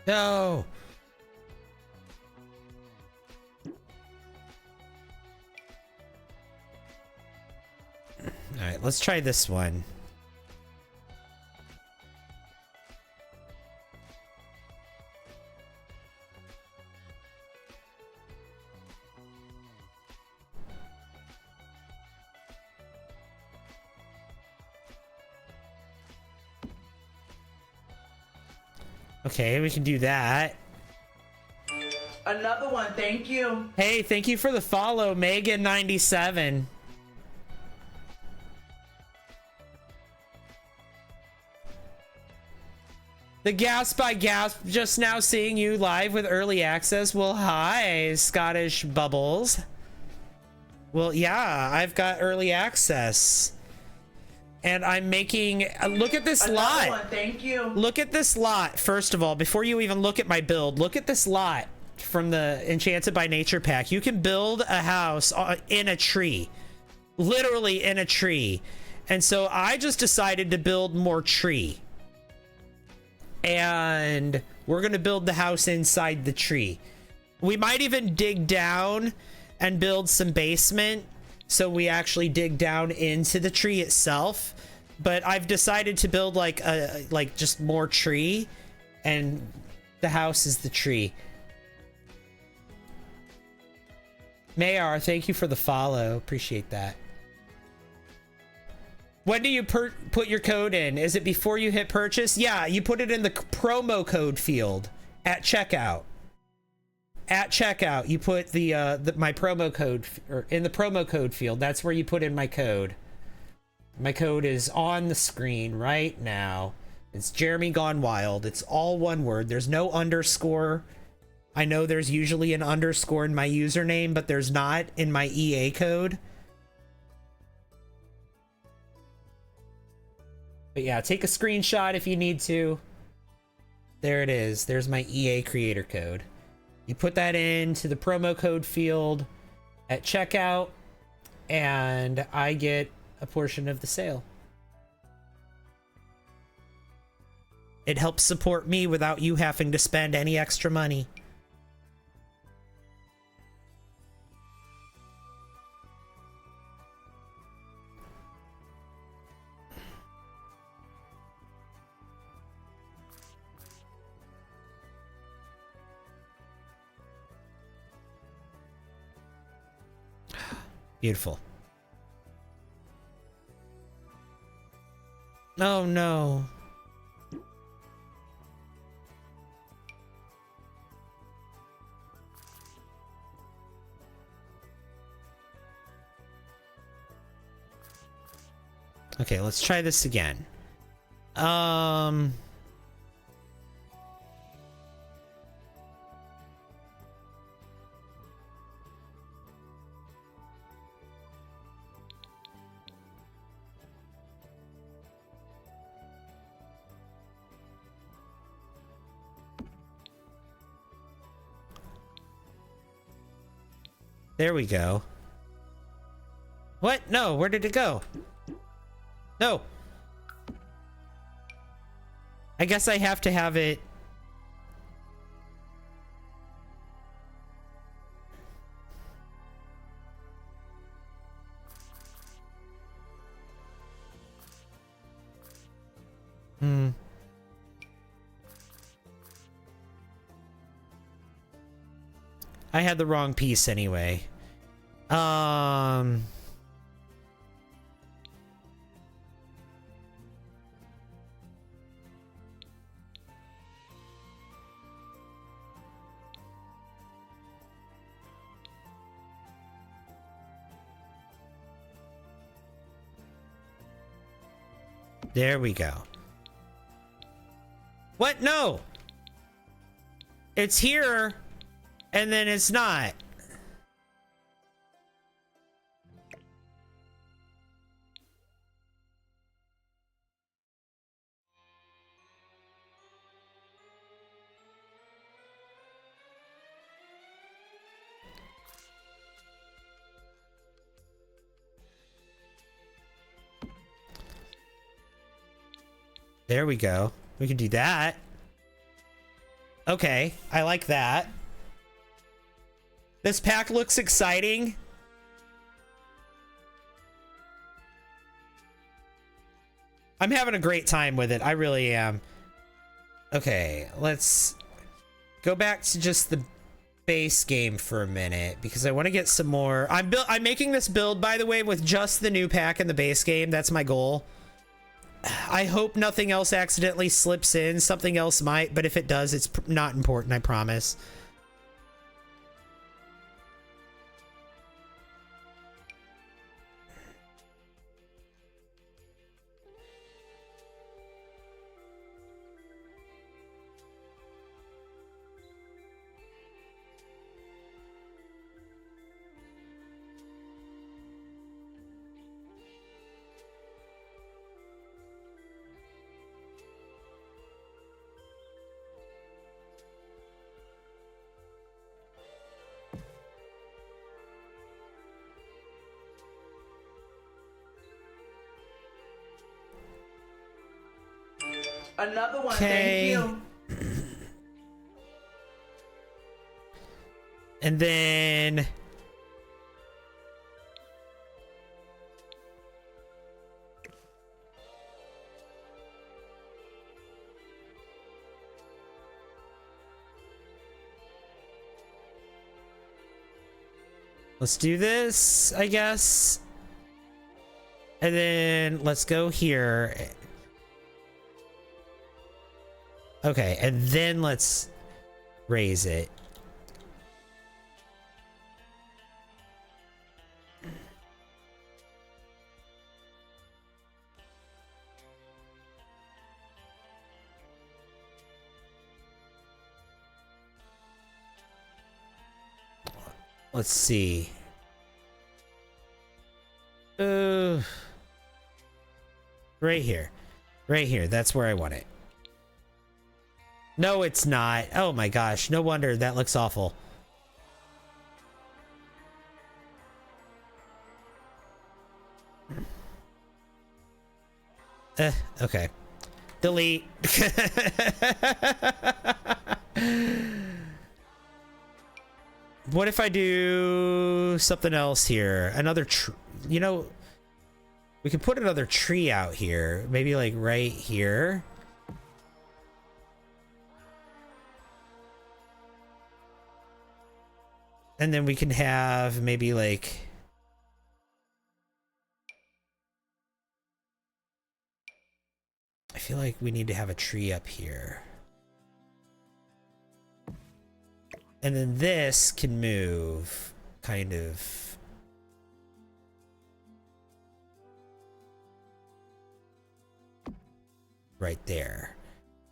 Speaker 1: No. All right, let's try this one. Okay, we can do that.
Speaker 3: Another one, thank you.
Speaker 1: Hey, thank you for the follow, Megan97. The Gasp by Gasp, just now seeing you live with early access. Well, hi, Scottish Bubbles. Well, yeah, I've got early access. And I'm making, look at this lot.
Speaker 3: One, thank you.
Speaker 1: Look at this lot, first of all, before you even look at my build. Look at this lot from the Enchanted by Nature pack. You can build a house in a tree. Literally in a tree. And so I just decided to build more tree. And we're going to build the house inside the tree. We might even dig down and build some basement. So we actually dig down into the tree itself, but I've decided to build like just more tree, and the house is the tree. Mayar, thank you for the follow. Appreciate that. When do you put your code in? Is it before you hit purchase? Yeah, you put it in the promo code field at checkout. At checkout, you put my promo code, or in the promo code field. That's where you put in my code. My code is on the screen right now. It's Jeremy Gone Wild. It's all one word. There's no underscore. I know there's usually an underscore in my username, but there's not in my EA code. But yeah, take a screenshot if you need to. There it is. There's my EA creator code. You put that into the promo code field at checkout, and I get a portion of the sale. It helps support me without you having to spend any extra money. Beautiful. Oh no. Okay, let's try this again. There we go. What? No, where did it go? No. I guess I have to have it. I had the wrong piece anyway. There we go. What? No! It's here, and then it's not. There we go. We can do that. Okay, I like that. This pack looks exciting. I'm having a great time with it. I really am. Okay, let's go back to just the base game for a minute because I want to get some more. I'm making this build, by the way, with just the new pack and the base game. That's my goal. I hope nothing else accidentally slips in. Something else might, but if it does, it's not important, I promise.
Speaker 3: Another one,
Speaker 1: Okay.
Speaker 3: thank you.
Speaker 1: And then let's do this, I guess. And then let's go here. Okay, and then let's raise it. Let's see. Right here. Right here. That's where I want it. No, it's not. Oh my gosh. No wonder that looks awful. Okay. Delete. What if I do something else here? Another you know, we can put another tree out here. Maybe like right here. And then we can have maybe like I feel like we need to have a tree up here. And then this can move kind of. Right there.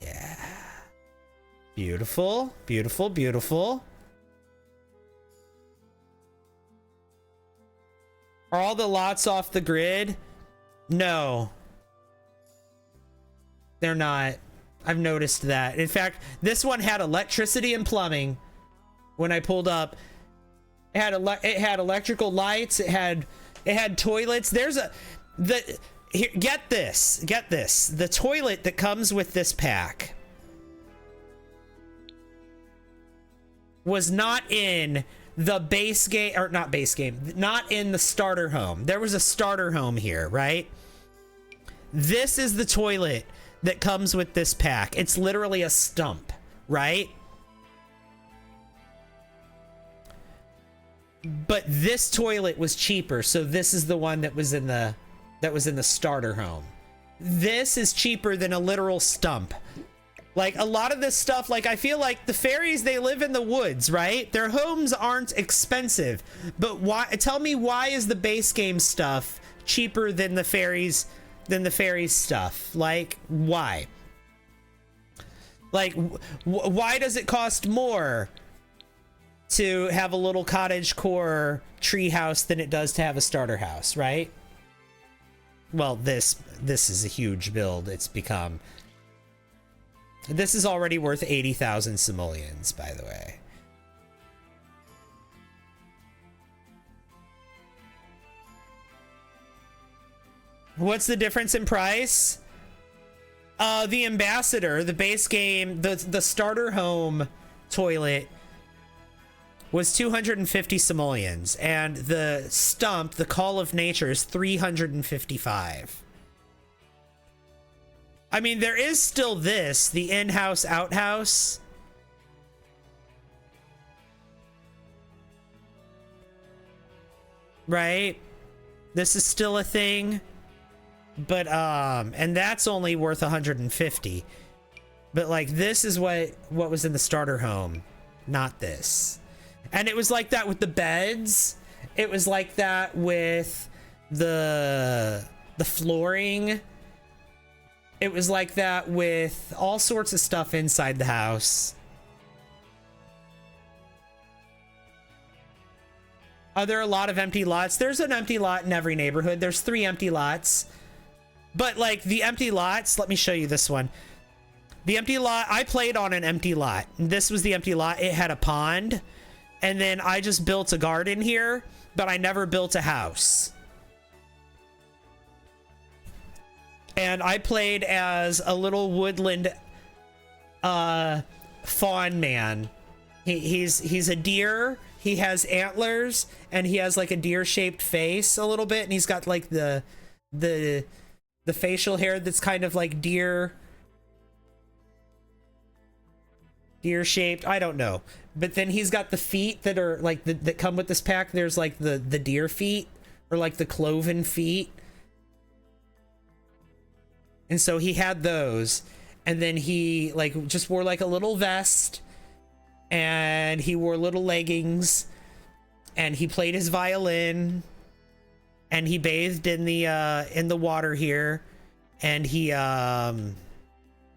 Speaker 1: Yeah. Beautiful, beautiful, beautiful. Are all the lots off the grid? No. They're not. I've noticed that. In fact, this one had electricity and plumbing when I pulled up. It had electrical lights, it had toilets. There's here, get this. The toilet that comes with this pack was not in the base game, or not base game, not in the starter home. There was a starter home here, right? This is the toilet that comes with this pack. It's literally a stump, right? But this toilet was cheaper, so this is the one that was in the starter home. This is cheaper than a literal stump. Like, a lot of this stuff, like, I feel like the fairies, they live in the woods, right? Their homes aren't expensive. But why? Tell me, why is the base game stuff cheaper than the fairies stuff? Like, why? Like, why does it cost more to have a little cottage core tree house than it does to have a starter house, right? Well, this is a huge build. It's become... This is already worth 80,000 simoleons, by the way. What's the difference in price? The ambassador, the base game, the starter home toilet was 250 simoleons, and the stump, the call of nature, is 355. I mean, there is still this, the in-house, outhouse. Right? This is still a thing. But, and that's only worth 150. But, like, this is what was in the starter home, not this. And it was like that with the beds. It was like that with the flooring. It was like that with all sorts of stuff inside the house. Are there a lot of empty lots? There's an empty lot in every neighborhood. There's 3 empty lots. But, like, the empty lots, let me show you this one. The empty lot, I played on an empty lot. This was the empty lot. It had a pond. And then I just built a garden here, but I never built a house. And I played as a little woodland fawn man. He's a deer. He has antlers, and he has like a deer-shaped face a little bit, and he's got like the facial hair that's kind of like deer-shaped. I don't know. But then he's got the feet that are like that come with this pack. There's like the deer feet, or like the cloven feet. And so he had those, and then he like just wore like a little vest, and he wore little leggings, and he played his violin, and he bathed in the water here, and he had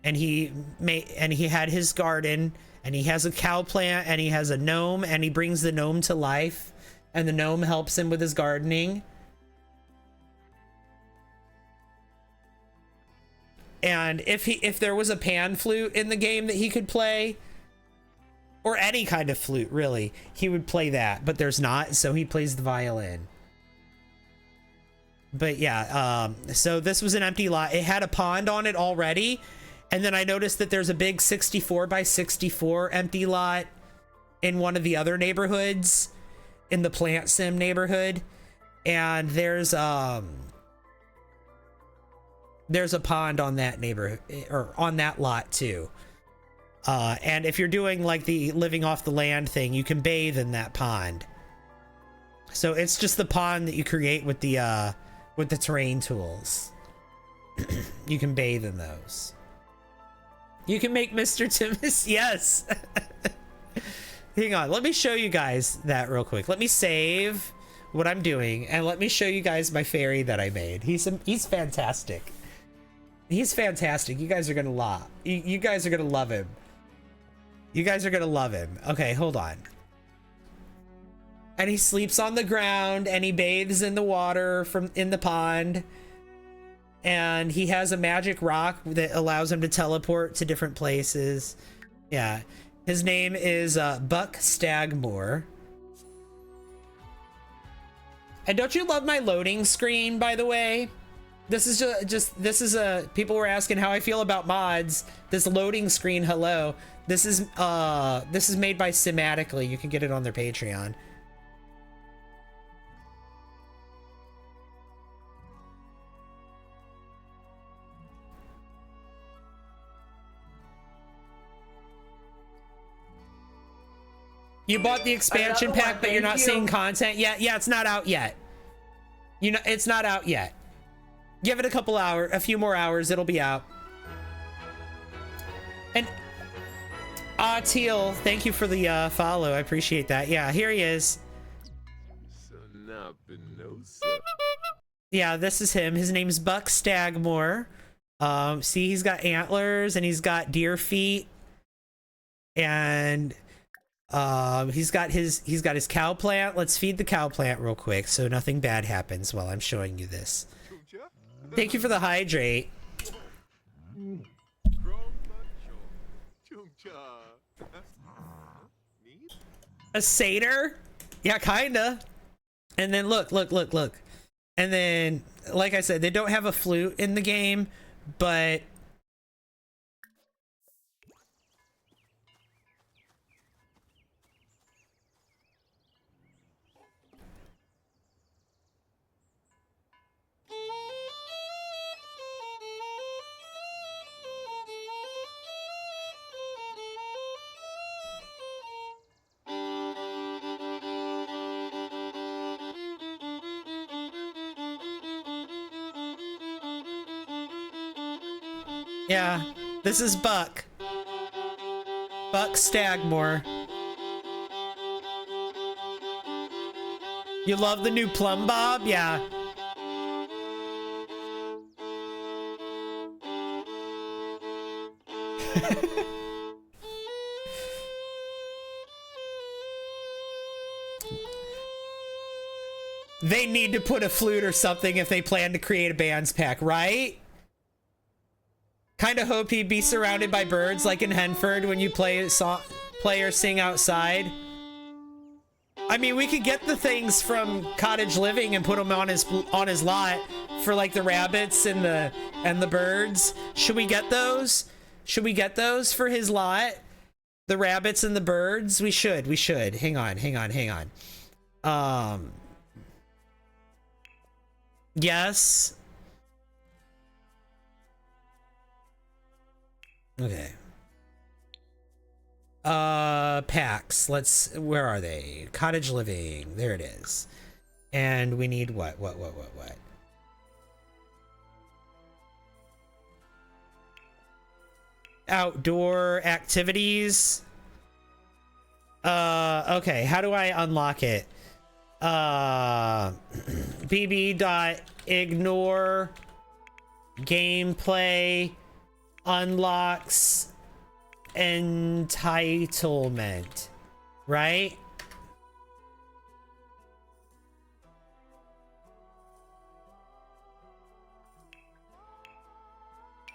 Speaker 1: his garden, and he has a cow plant, and he has a gnome, and he brings the gnome to life, and the gnome helps him with his gardening. And if there was a pan flute in the game that he could play, or any kind of flute really, he would play that, but there's not, so he plays the violin. But yeah, so this was an empty lot. It had a pond on it already, and then I noticed that there's a big 64 by 64 empty lot in one of the other neighborhoods, in the Plant Sim neighborhood, and there's a pond on that neighborhood, or on that lot too. And if you're doing like the living off the land thing, you can bathe in that pond. So it's just the pond that you create with the terrain tools. You can bathe in those. You can make Mr. Timus. Yes. Hang on. Let me show you guys that real quick. Let me save what I'm doing and let me show you guys my fairy that I made. He's fantastic. He's fantastic. You guys are gonna love. You guys are gonna love him. You guys are gonna love him. Okay, hold on. And he sleeps on the ground and he bathes in the water from in the pond. And he has a magic rock that allows him to teleport to different places. Yeah. His name is Buck Stagmore. And don't you love my loading screen, by the way? This is just people were asking how I feel about mods. This loading screen, hello. This is made by Simatically. You can get it on their Patreon. You bought the expansion pack, but you're not seeing content yet? Yeah, it's not out yet. You know, it's not out yet. Give it a few more hours, it'll be out. And Teal, thank you for the follow. I appreciate that. Yeah, here he is. Yeah, this is him. His name's Buck Stagmore. See, he's got antlers and he's got deer feet. And he's got his cow plant. Let's feed the cow plant real quick so nothing bad happens while I'm showing you this. Thank you for the hydrate. A satyr? Yeah, kinda. And then look. And then, like I said, they don't have a flute in the game, but yeah, this is Buck. Buck Stagmore. You love the new plumb bob? Yeah. They need to put a flute or something if they plan to create a bands pack, right? Kind of hope he'd be surrounded by birds like in Henford when you play or sing outside. I mean, we could get the things from Cottage Living and put them on his lot for like the rabbits and the birds. Should we get those? Should we get those for his lot? The rabbits and the birds? We should. Hang on. Yes. Okay. Packs. Where are they? Cottage Living. There it is. And we need what? Outdoor activities. Okay. How do I unlock it? bb.ignore gameplay unlocks entitlement, right?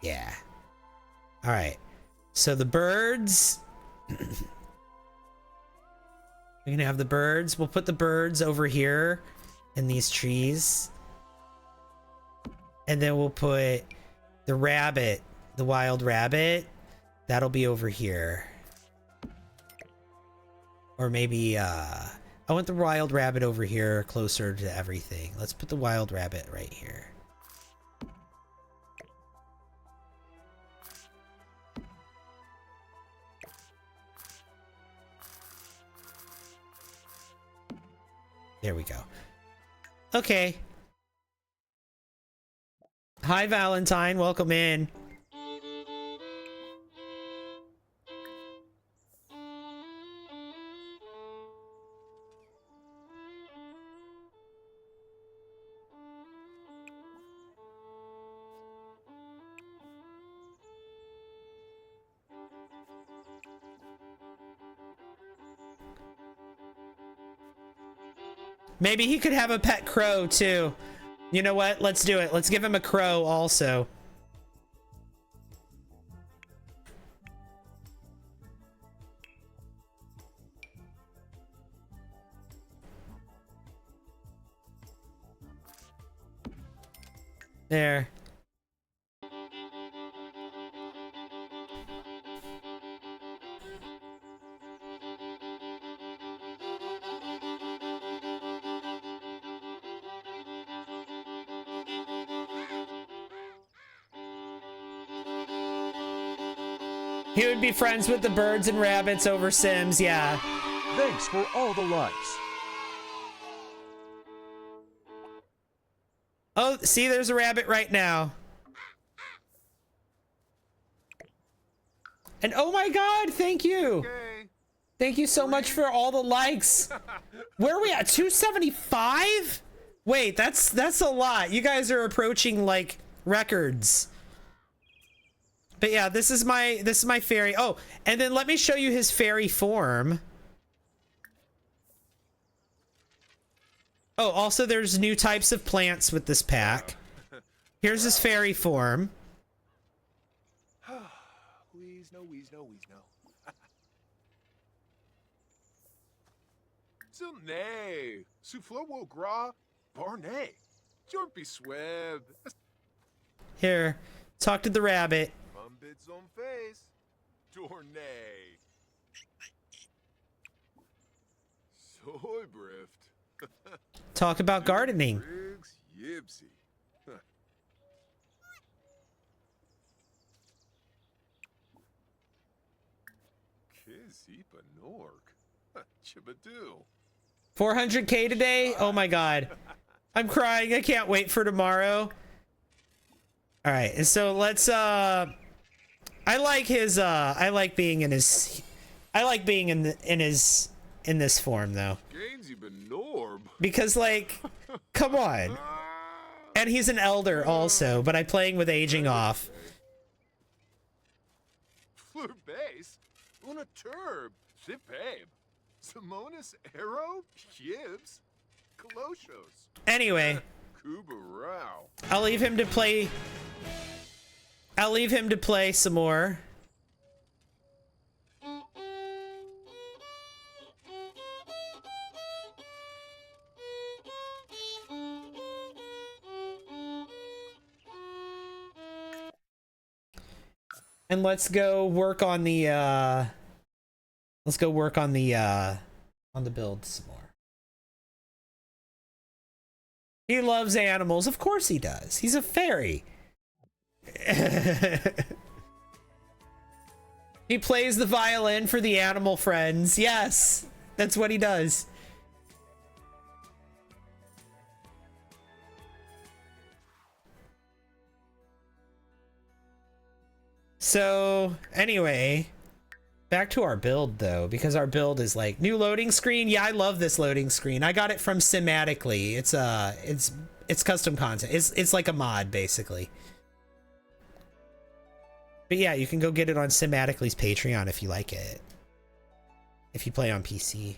Speaker 1: Yeah. All right. So the birds. We're gonna have the birds. We'll put the birds over here in these trees. And then we'll put the rabbit, the wild rabbit. That'll be over here. Or maybe, I want the wild rabbit over here closer to everything. Let's put the wild rabbit right here. There we go. Okay. Hi, Valentine. Welcome in. Maybe he could have a pet crow too. You know what? Let's do it. Let's give him a crow also. There. He would be friends with the birds and rabbits over Sims, yeah.
Speaker 4: Thanks for all the likes.
Speaker 1: Oh, see, there's a rabbit right now. And oh my god, thank you.
Speaker 2: Okay.
Speaker 1: Thank you so much for all the likes. Where are we at? 275? Wait, that's a lot. You guys are approaching like records. But yeah, this is my fairy. Oh, and then let me show you his fairy form. Oh, also there's new types of plants with this pack. Here's his fairy form.
Speaker 2: Wheeze no, wheeze no, wheeze no. Somnay, souffle wo gras, barnay, jumpy sweb.
Speaker 1: Here, talk to the rabbit.
Speaker 2: Bits on face. Tournay. Soy brift.
Speaker 1: Talk about gardening.
Speaker 2: Briggs Yipsy. Kizipa Nork. Chibadoo.
Speaker 1: 400k today? Oh my god. I'm crying. I can't wait for tomorrow. All right, and so let's I like his I like being in his in this form though.
Speaker 2: Gainsy Benorb.
Speaker 1: Because like come on. And he's an elder also, but I'm playing with aging off.
Speaker 2: Fleur base. Una turb. Zipabe. Simonis Arrow. Gibbs. Koloshos.
Speaker 1: Anyway,
Speaker 2: Kubarao.
Speaker 1: I'll leave him to play some more. And let's go work on the build some more. He loves animals. Of course he does. He's a fairy. He plays the violin for the animal friends. Yes, that's what he does. So anyway, back to our build though, because our build is like new loading screen. Yeah, I love this loading screen. I got it from Simatically. It's custom content. It's like a mod basically. But yeah, you can go get it on Simatically's Patreon if you like it. If you play on PC.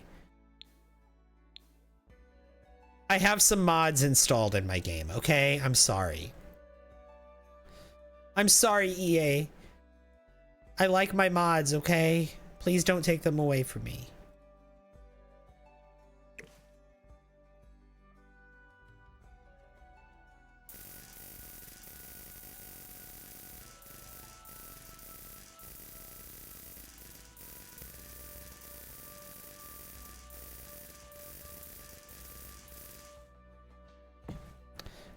Speaker 1: I have some mods installed in my game, okay? I'm sorry. I'm sorry, EA. I like my mods, okay? Please don't take them away from me.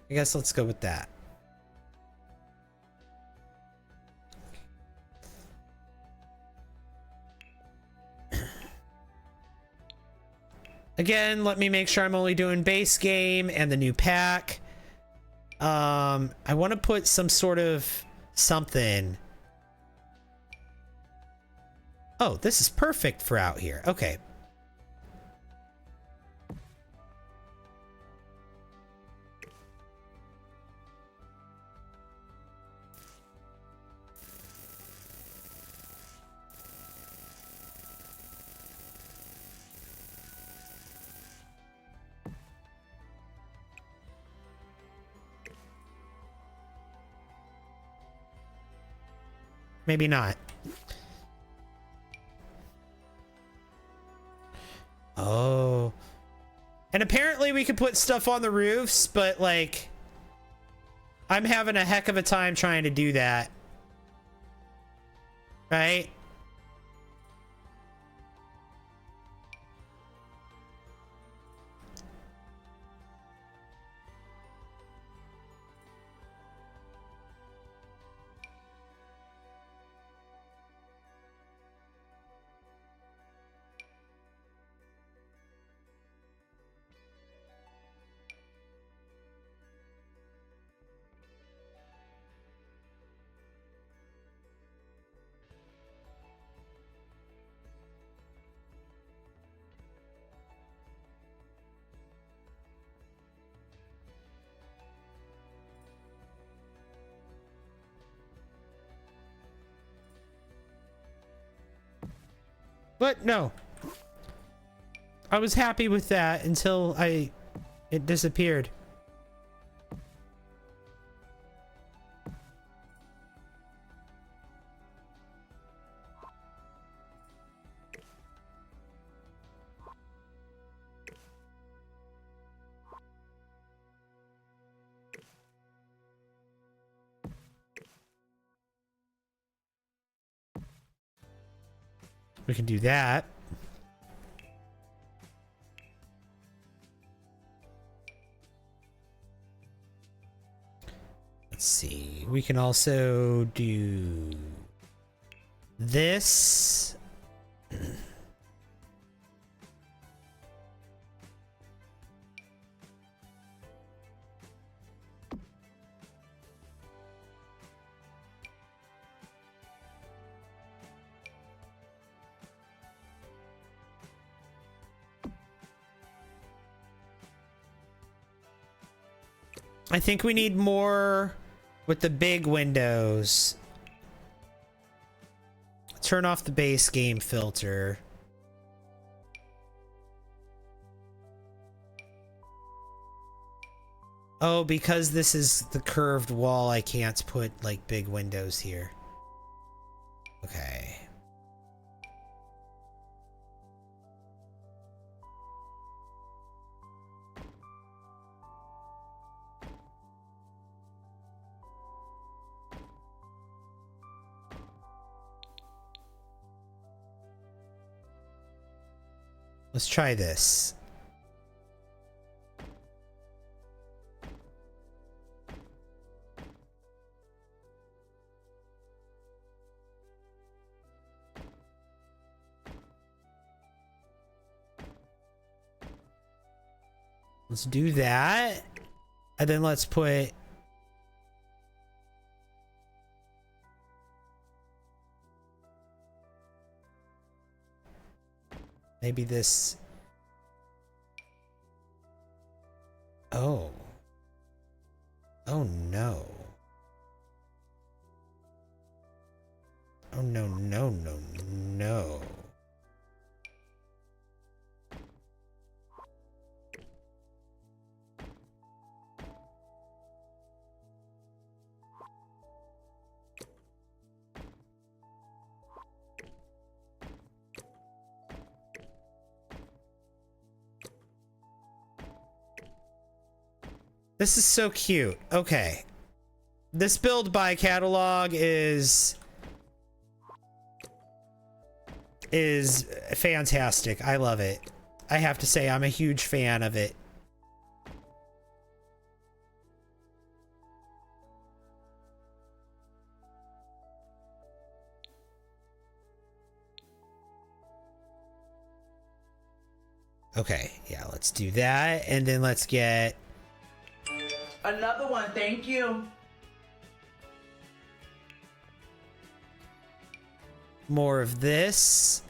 Speaker 1: I guess let's go with that. Again, let me make sure I'm only doing base game and the new pack. I want to put some sort of something. Oh, this is perfect for out here. Okay. Maybe not. Oh. And apparently we could put stuff on the roofs, but like I'm having a heck of a time trying to do that. Right? But no. I was happy with that until it disappeared. We can do that. Let's see. We can also do this. I think we need more with the big windows. Turn off the base game filter. Oh, because this is the curved wall, I can't put like big windows here. Okay. Let's try this. Let's do that. And then let's put maybe this. Oh. Oh no. Oh no, no, no, no. This is so cute. Okay. This build by catalog is fantastic. I love it. I have to say I'm a huge fan of it. Okay, yeah, let's do that. And then let's get
Speaker 3: Another one, thank you.
Speaker 1: More of this.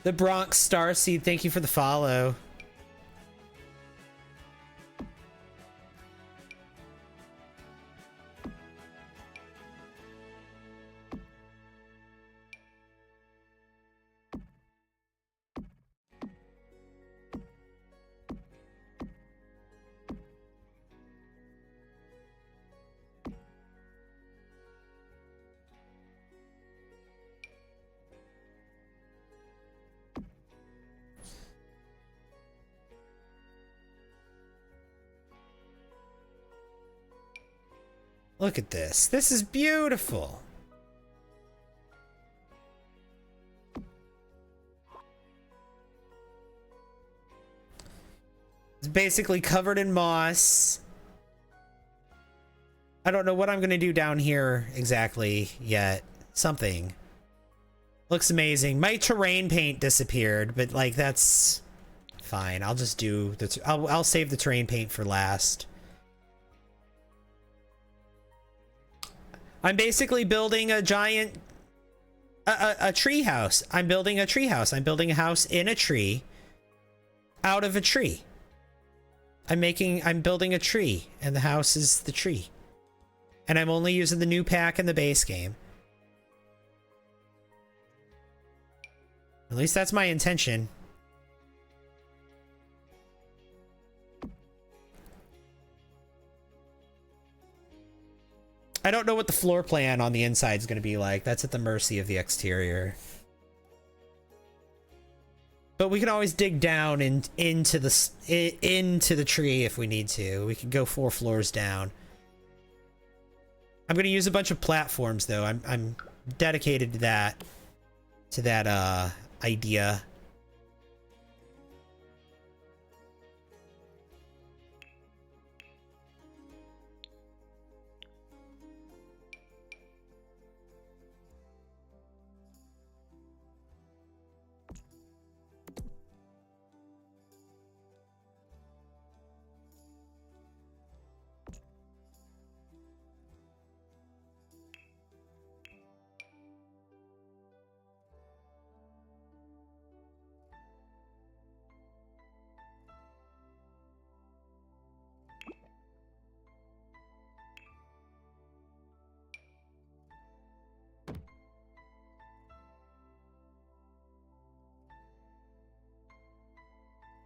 Speaker 1: The Bronx Starseed, thank you for the follow. Look at this. This is beautiful. It's basically covered in moss. I don't know what I'm going to do down here exactly yet. Something. Looks amazing. My terrain paint disappeared, but like that's fine. I'll just do the I'll save the terrain paint for last. I'm basically building a giant a tree house. I'm building a tree house. I'm building a house in a tree out of a tree. I'm building a tree and the house is the tree. And I'm only using the new pack in the base game. At least that's my intention. I don't know what the floor plan on the inside is going to be like. That's at the mercy of the exterior. But we can always dig down into the tree if we need to. We can go 4 floors down. I'm going to use a bunch of platforms though. I'm dedicated to that idea.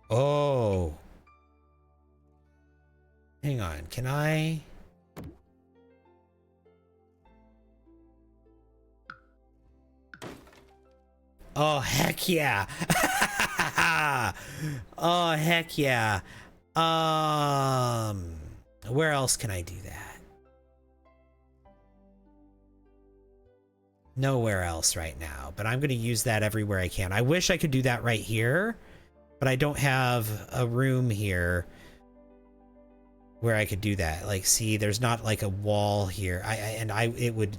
Speaker 1: Oh. Hang on, can I? Oh, heck yeah. Oh, heck yeah. Where else can I do that? Nowhere else right now, but I'm going to use that everywhere I can. I wish I could do that right here, but I don't have a room here where I could do that. Like, see, there's not like a wall here. It would,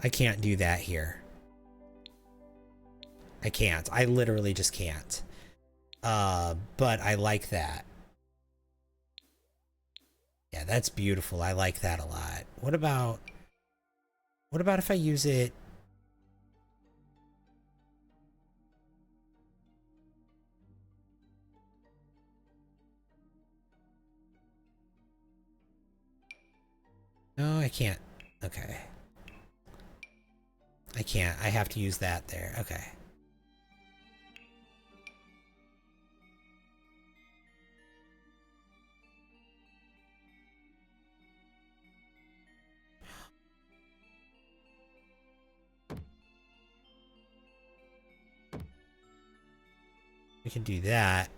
Speaker 1: I can't do that here. I can't. I literally just can't. But I like that. Yeah, that's beautiful. I like that a lot. What about if I use it? No, I can't. Okay. I can't. I have to use that there. Okay. We can do that.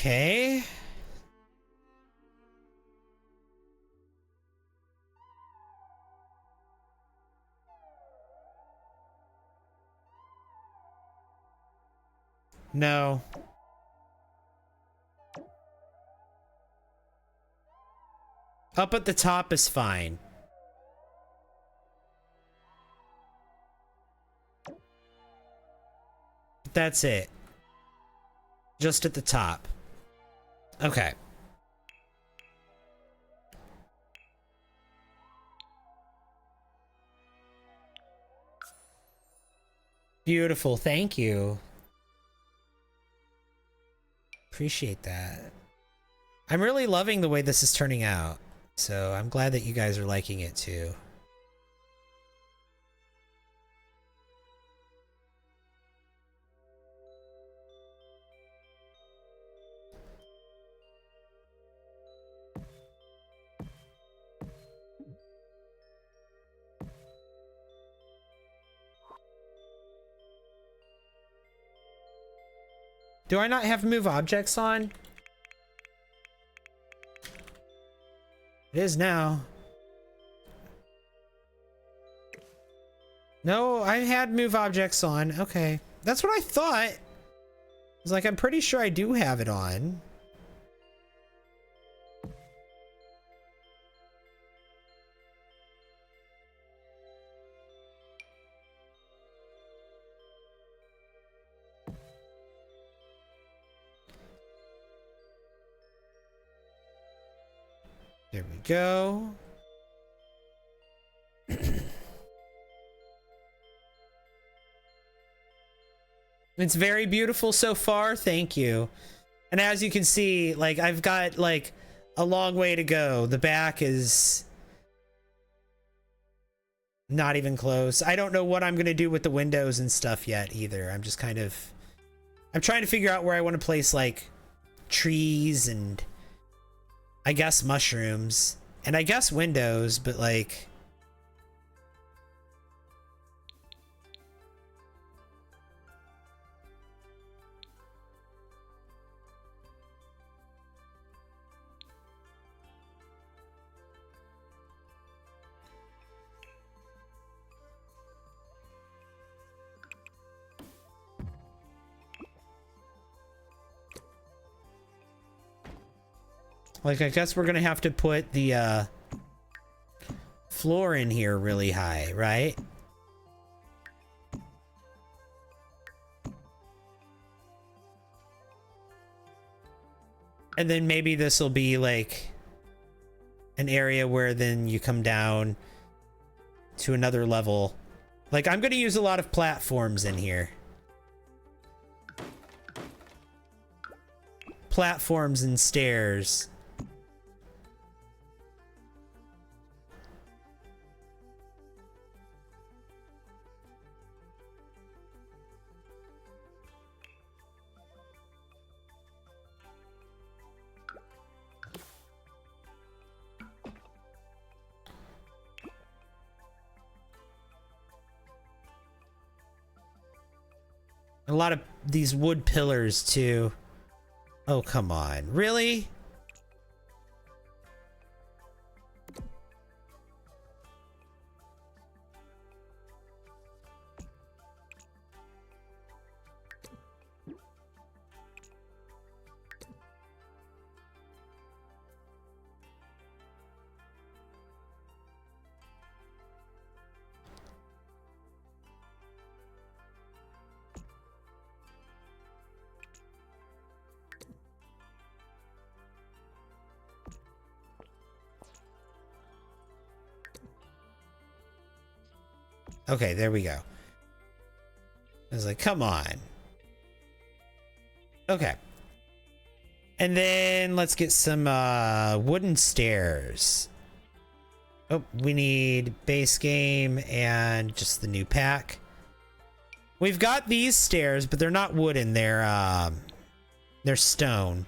Speaker 1: Okay. No. Up at the top is fine. That's it. Just at the top. Okay. Beautiful. Thank you. Appreciate that. I'm really loving the way this is turning out. So I'm glad that you guys are liking it too. Do I not have move objects on? It is now. No, I had move objects on. Okay. That's what I thought. I was like, I'm pretty sure I do have it on. There we go. It's very beautiful so far. Thank you. And as you can see, like, I've got like a long way to go. The back is not even close. I don't know what I'm going to do with the windows and stuff yet either. I'm just kind of, I'm trying to figure out where I want to place like trees and I guess mushrooms and I guess windows, but like, I guess we're gonna have to put the floor in here really high, right? And then maybe this will be like an area where then you come down to another level. Like, I'm gonna use a lot of platforms in here. Platforms and stairs. A lot of these wood pillars too. Oh, come on. Really? Okay, there we go. I was like, come on. Okay. And then let's get some wooden stairs. Oh, we need base game and just the new pack. We've got these stairs, but they're not wooden. They're stone.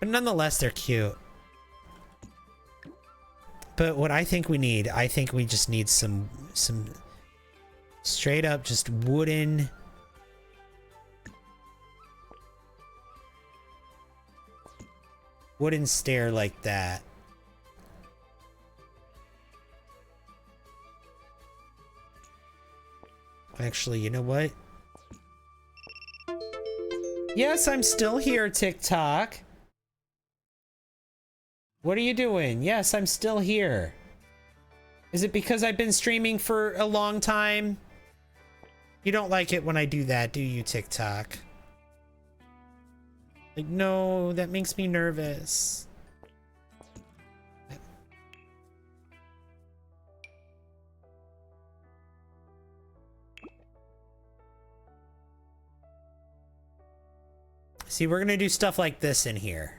Speaker 1: But nonetheless, they're cute. But what I think we need, I think we just need some Straight up just wooden. Wooden stair like that. Actually, you know what? Yes, I'm still here, TikTok. What are you doing? Yes, I'm still here. Is it because I've been streaming for a long time? You don't like it when I do that, do you, TikTok? Like, no, that makes me nervous. See, we're gonna do stuff like this in here.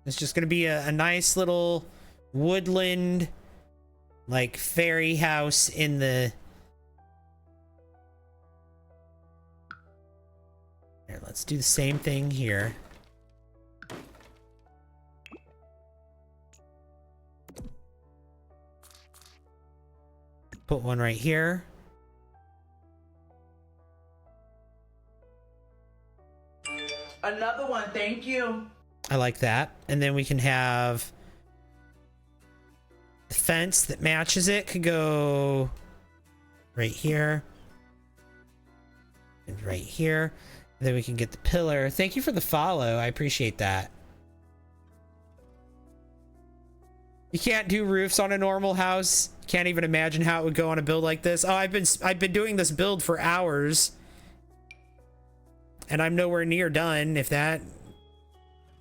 Speaker 1: It's just gonna be a nice little woodland, like, fairy house in the... Here, let's do the same thing here. Put one right here.
Speaker 3: Another one, thank you.
Speaker 1: I like that. And then we can have the fence that matches it could go right here and right here. And then we can get the pillar. Thank you for the follow. I appreciate that. You can't do roofs on a normal house. Can't even imagine how it would go on a build like this. Oh, I've been doing this build for hours, and I'm nowhere near done, if that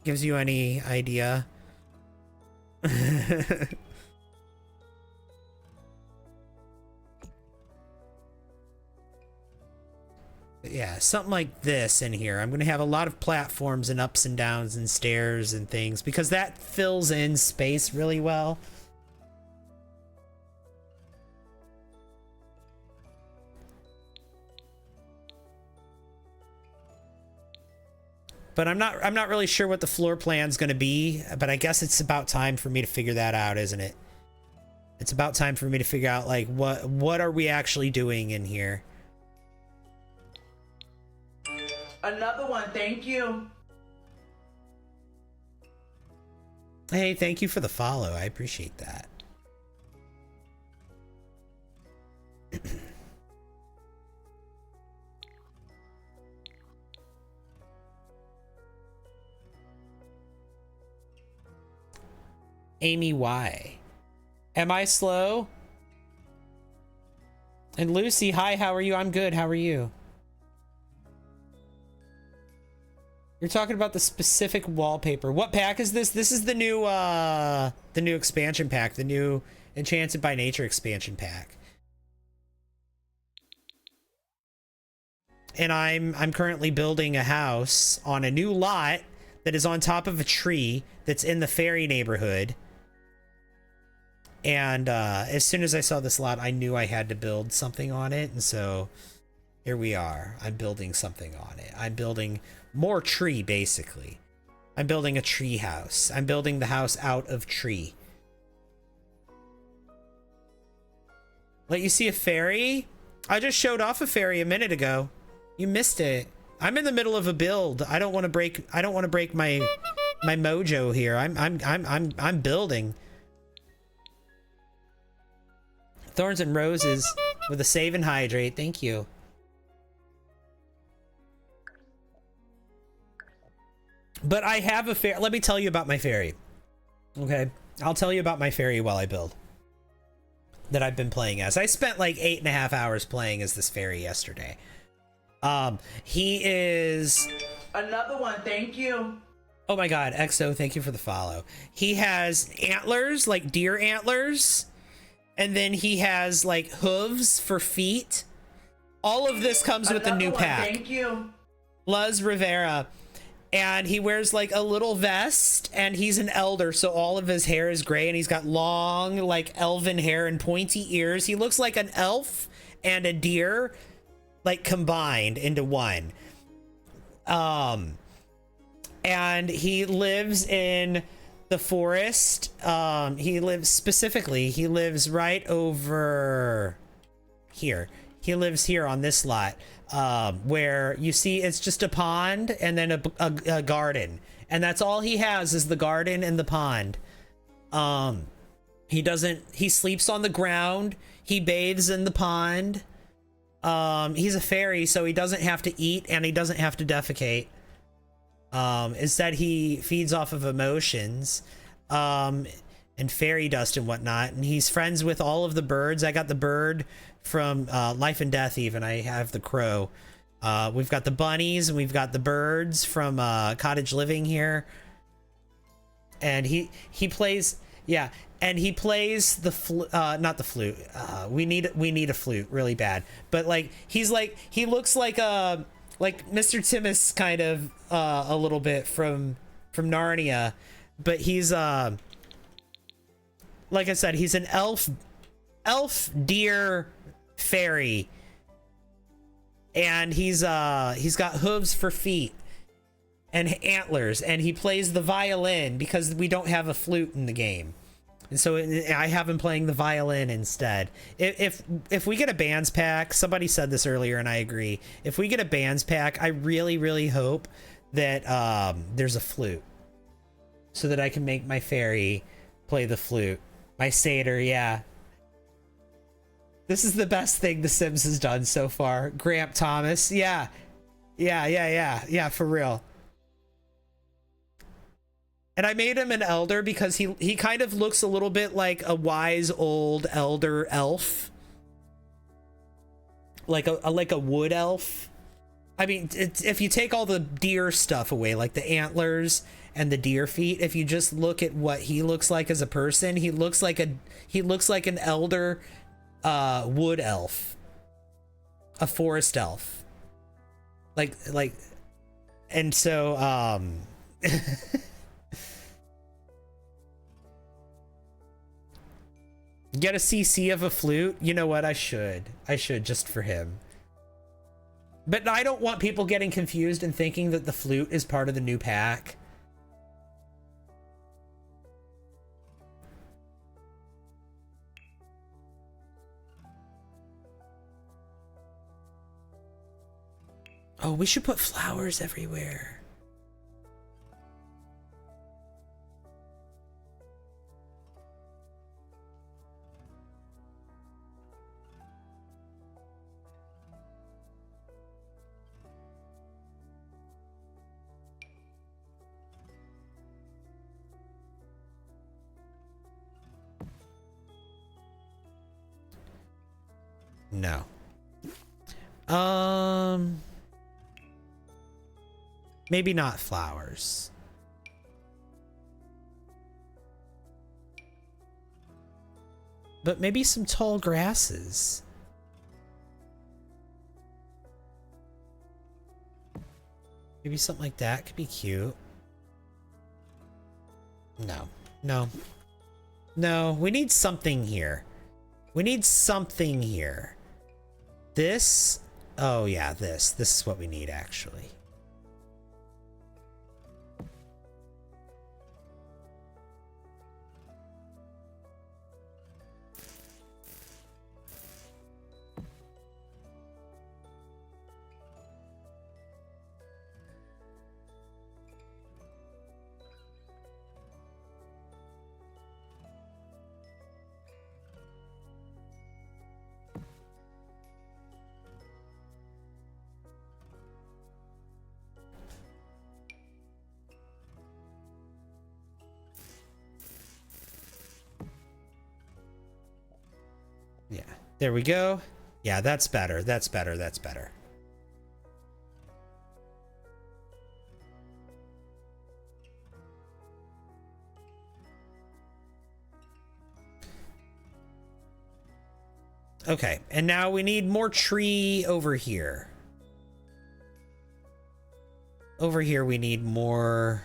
Speaker 1: gives you any idea. Yeah, something like this in here. I'm going to have a lot of platforms and ups and downs and stairs and things because that fills in space really well. But I'm not really sure what the floor plan's going to be, but I guess it's about time for me to figure that out, isn't it? It's about time for me to figure out, like, what are we actually doing in here?
Speaker 3: Another one, thank you.
Speaker 1: Hey, thank you for the follow. I appreciate that. Amy Y. Am I slow? And Lucy, hi, how are you? I'm good. How are you? You're talking about the specific wallpaper. What pack is this? This is the new expansion pack, the new Enchanted by Nature expansion pack. And I'm currently building a house on a new lot that is on top of a tree that's in the fairy neighborhood. And as soon as I saw this lot, I knew I had to build something on it. And so here we are. I'm building something on it. I'm building more tree, basically. I'm building a tree house. I'm building the house out of tree. Let you see a fairy? I just showed off a fairy a minute ago. You missed it. I'm in the middle of a build. I don't want to break my mojo here. I'm building. Thorns and roses with a save and hydrate. Thank you. But I have a fairy. Let me tell you about my fairy. Okay. I'll tell you about my fairy while I build. That I've been playing as. I spent like 8.5 hours playing as this fairy yesterday. He is...
Speaker 3: Another one, thank you.
Speaker 1: Oh my god, EXO, thank you for the follow. He has antlers, like deer antlers. And then he has like hooves for feet. All of this comes with the new pack.
Speaker 3: Thank you.
Speaker 1: Luz Rivera. And he wears like a little vest, and he's an elder, so all of his hair is gray, and he's got long, like, elven hair and pointy ears. He looks like an elf and a deer, like, combined into one. and he lives in the forest. He lives right over here. He lives here on this lot, where you see it's just a pond and then a garden, and that's all he has is the garden and the pond. He sleeps on the ground. He bathes in the pond. He's a fairy, so he doesn't have to eat and he doesn't have to defecate. Instead he feeds off of emotions, and fairy dust and whatnot. And he's friends with all of the birds. I got the bird from, Life and Death even. I have the crow. We've got the bunnies and we've got the birds from, Cottage Living here. And he plays, yeah. And he plays the not the flute. We need a flute really bad. But like he looks like Mr. Timus kind of a little bit from Narnia, but he's like I said, he's an elf deer fairy, and he's got hooves for feet and antlers, and he plays the violin because we don't have a flute in the game. And so I have him playing the violin instead. If we get a bands pack, somebody said this earlier and I agree. If we get a bands pack, I really, really hope that there's a flute so that I can make my fairy play the flute. My satyr, yeah. This is the best thing The Sims has done so far. Gramp Thomas, yeah. Yeah, for real. And I made him an elder because he kind of looks a little bit like a wise old elder elf. Like a wood elf. I mean, if you take all the deer stuff away, like the antlers and the deer feet, if you just look at what he looks like as a person, he looks like an elder wood elf. A forest elf. Like and so get a CC of a flute? You know what? I should just for him. But I don't want people getting confused and thinking that the flute is part of the new pack. Oh, we should put flowers everywhere. No. Maybe not flowers. But maybe some tall grasses. Maybe something like that could be cute. No, we need something here. This? Oh yeah, this is what we need actually. Yeah, there we go. Yeah, that's better. That's better. Okay, and now we need more tree over here. Over here we need more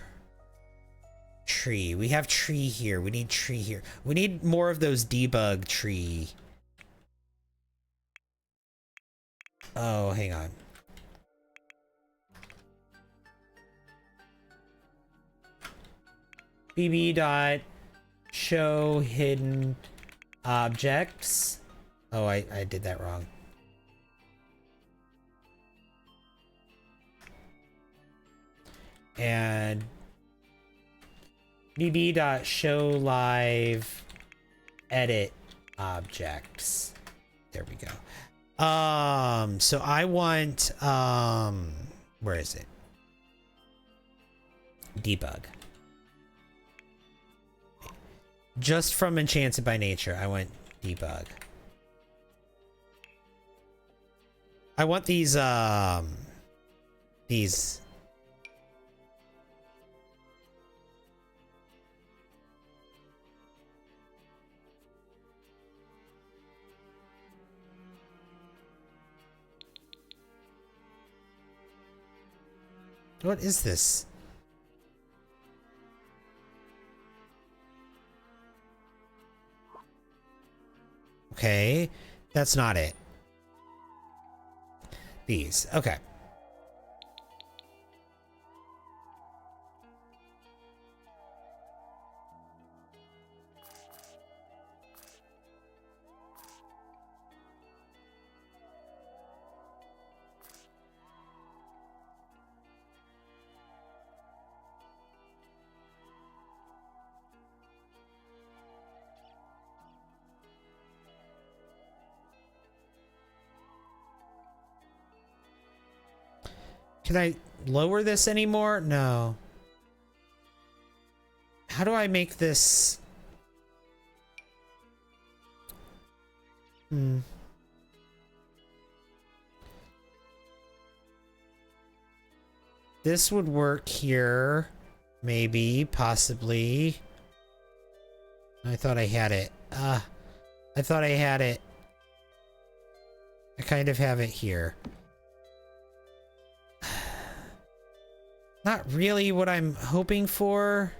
Speaker 1: tree. We have tree here. We need tree here. We need more of those debug tree. Oh, hang on. bb dot show hidden objects. Oh, I did that wrong. And bb dot show live edit objects. There we go. So I want where is it? Debug. Just from Enchanted by Nature, I want debug. I want these what is this? Okay, that's not it. These, okay. Can I lower this anymore? No. How do I make this? This would work here. Maybe, possibly. I thought I had it. I thought I had it. I kind of have it here. Not really what I'm hoping for.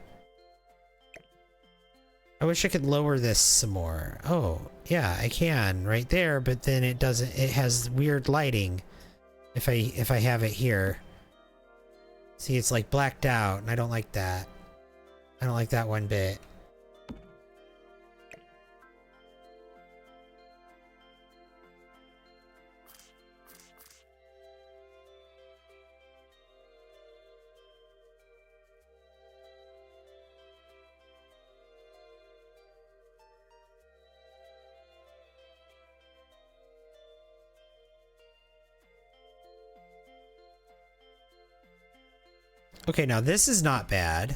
Speaker 1: I wish I could lower this some more. Oh, yeah, I can right there, but then it doesn't, it has weird lighting if I have it here. See, it's like blacked out and I don't like that. I don't like that one bit. Okay, now this is not bad.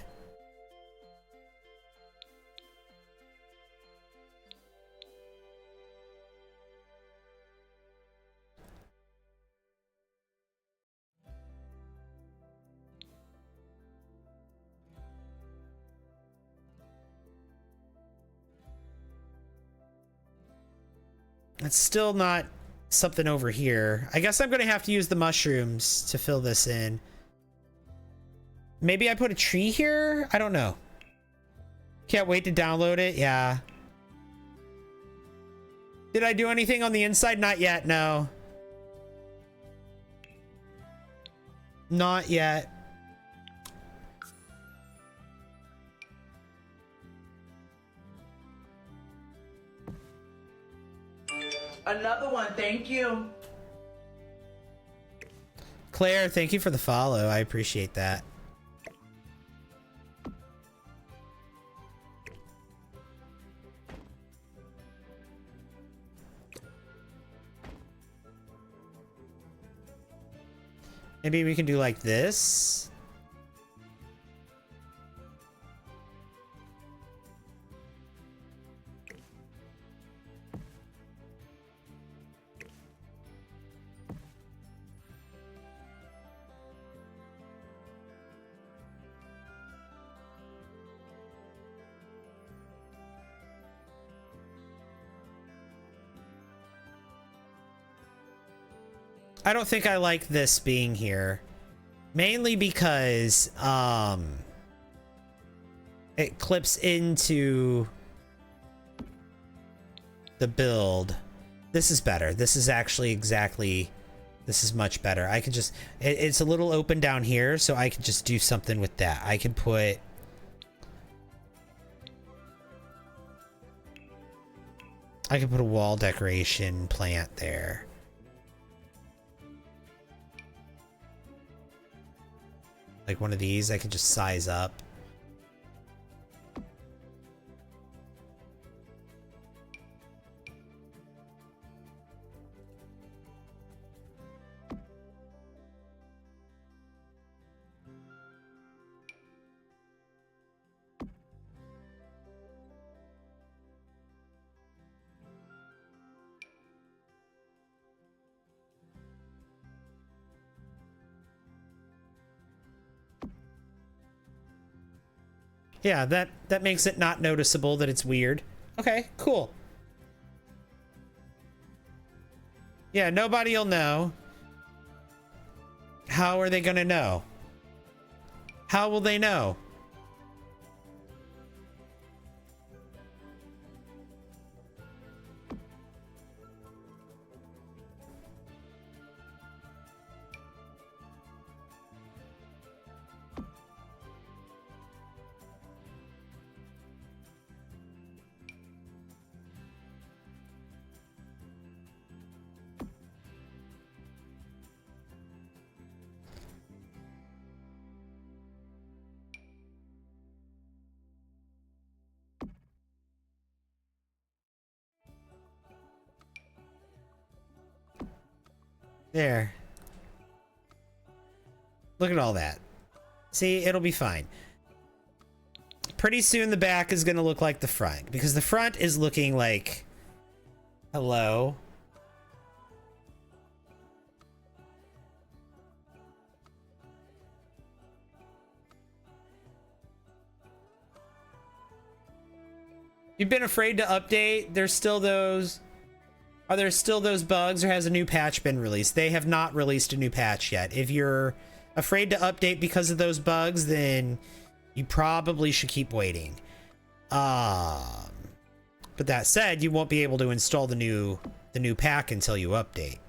Speaker 1: It's still not something over here. I guess I'm gonna have to use the mushrooms to fill this in. Maybe I put a tree here? I don't know. Can't wait to download it. Yeah. Did I do anything on the inside? Not yet, no. Not yet.
Speaker 3: Another one, thank you.
Speaker 1: Claire, thank you for the follow. I appreciate that. Maybe we can do like this. I don't think I like this being here. Mainly because it clips into the build. This is better. This is actually exactly, this is much better. I can just, it's a little open down here, so I can just do something with that. I can put I could put a wall decoration plant there. Like one of these I could just size up. Yeah, that makes it not noticeable that it's weird. Okay, cool. Yeah, nobody'll know. How are they gonna know? How will they know? There. Look at all that. See, it'll be fine. Pretty soon the back is going to look like the front, because the front is looking like... Hello? You've been afraid to update? There's still those... Are there still those bugs, or has a new patch been released? They have not released a new patch yet. If you're afraid to update because of those bugs, then you probably should keep waiting. But that said, you won't be able to install the new pack until you update.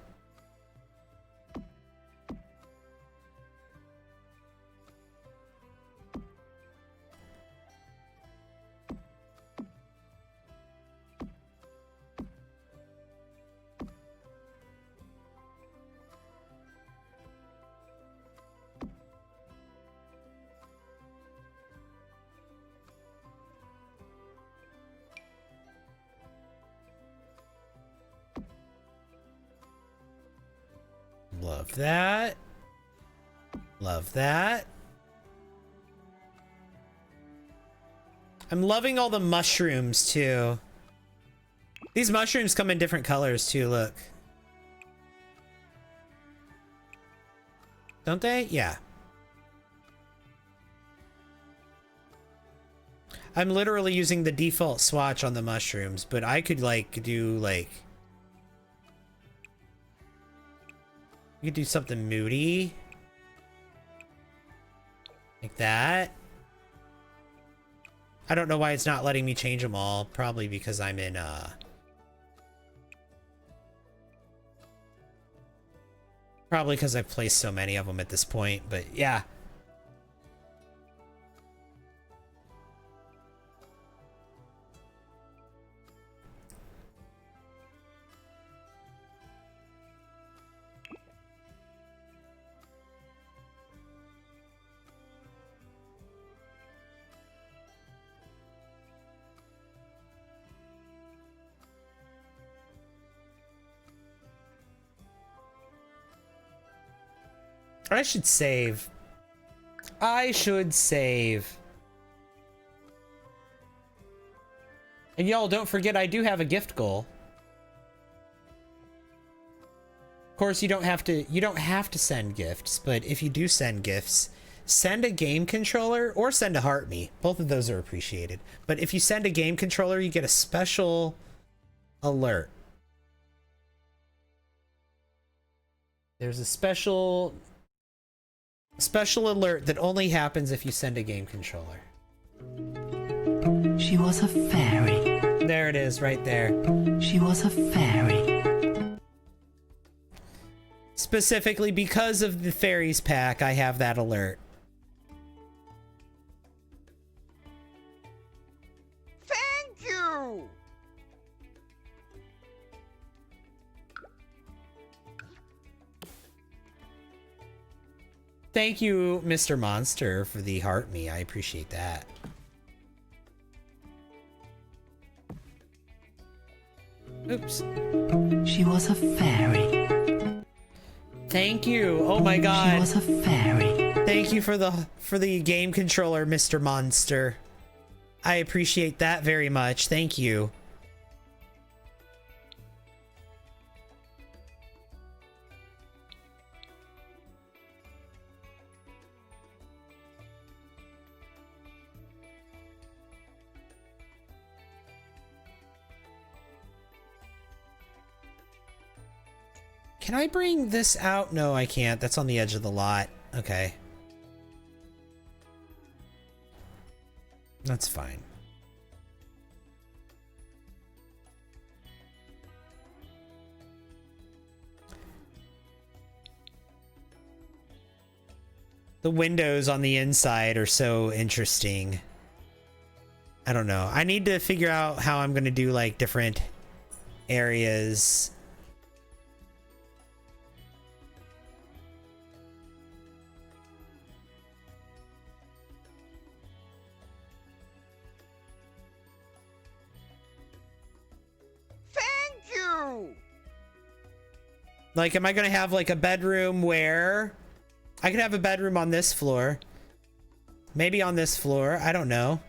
Speaker 1: Love that. Love that. I'm loving all the mushrooms too. These mushrooms come in different colors too, look. Don't they? Yeah. I'm literally using the default swatch on the mushrooms, but I could like do like... You could do something moody. Like that. I don't know why it's not letting me change them all. Probably because I'm in, Probably because I've placed so many of them at this point, but yeah. I should save. I should save. And y'all, don't forget I do have a gift goal. Of course, you don't have to send gifts, but if you do send gifts, send a game controller or send a heart me. Both of those are appreciated. But if you send a game controller, you get a special alert. There's a special alert that only happens if you send a game controller.
Speaker 5: She was a fairy.
Speaker 1: There it is, right there.
Speaker 5: She was a fairy.
Speaker 1: Specifically because of the fairies pack, I have that alert.
Speaker 2: Thank you!
Speaker 1: Thank you, Mr. Monster, for the heart me. I appreciate that. Oops.
Speaker 5: She was a fairy.
Speaker 1: Thank you. Oh my god.
Speaker 5: She was a fairy.
Speaker 1: Thank you for the game controller, Mr. Monster. I appreciate that very much. Thank you. Can I bring this out? No, I can't. That's on the edge of the lot. Okay. That's fine. The windows on the inside are so interesting. I don't know. I need to figure out how I'm going to do like different areas. Like, am I gonna have like a bedroom where I could have a bedroom on this floor? Maybe on this floor. I don't know.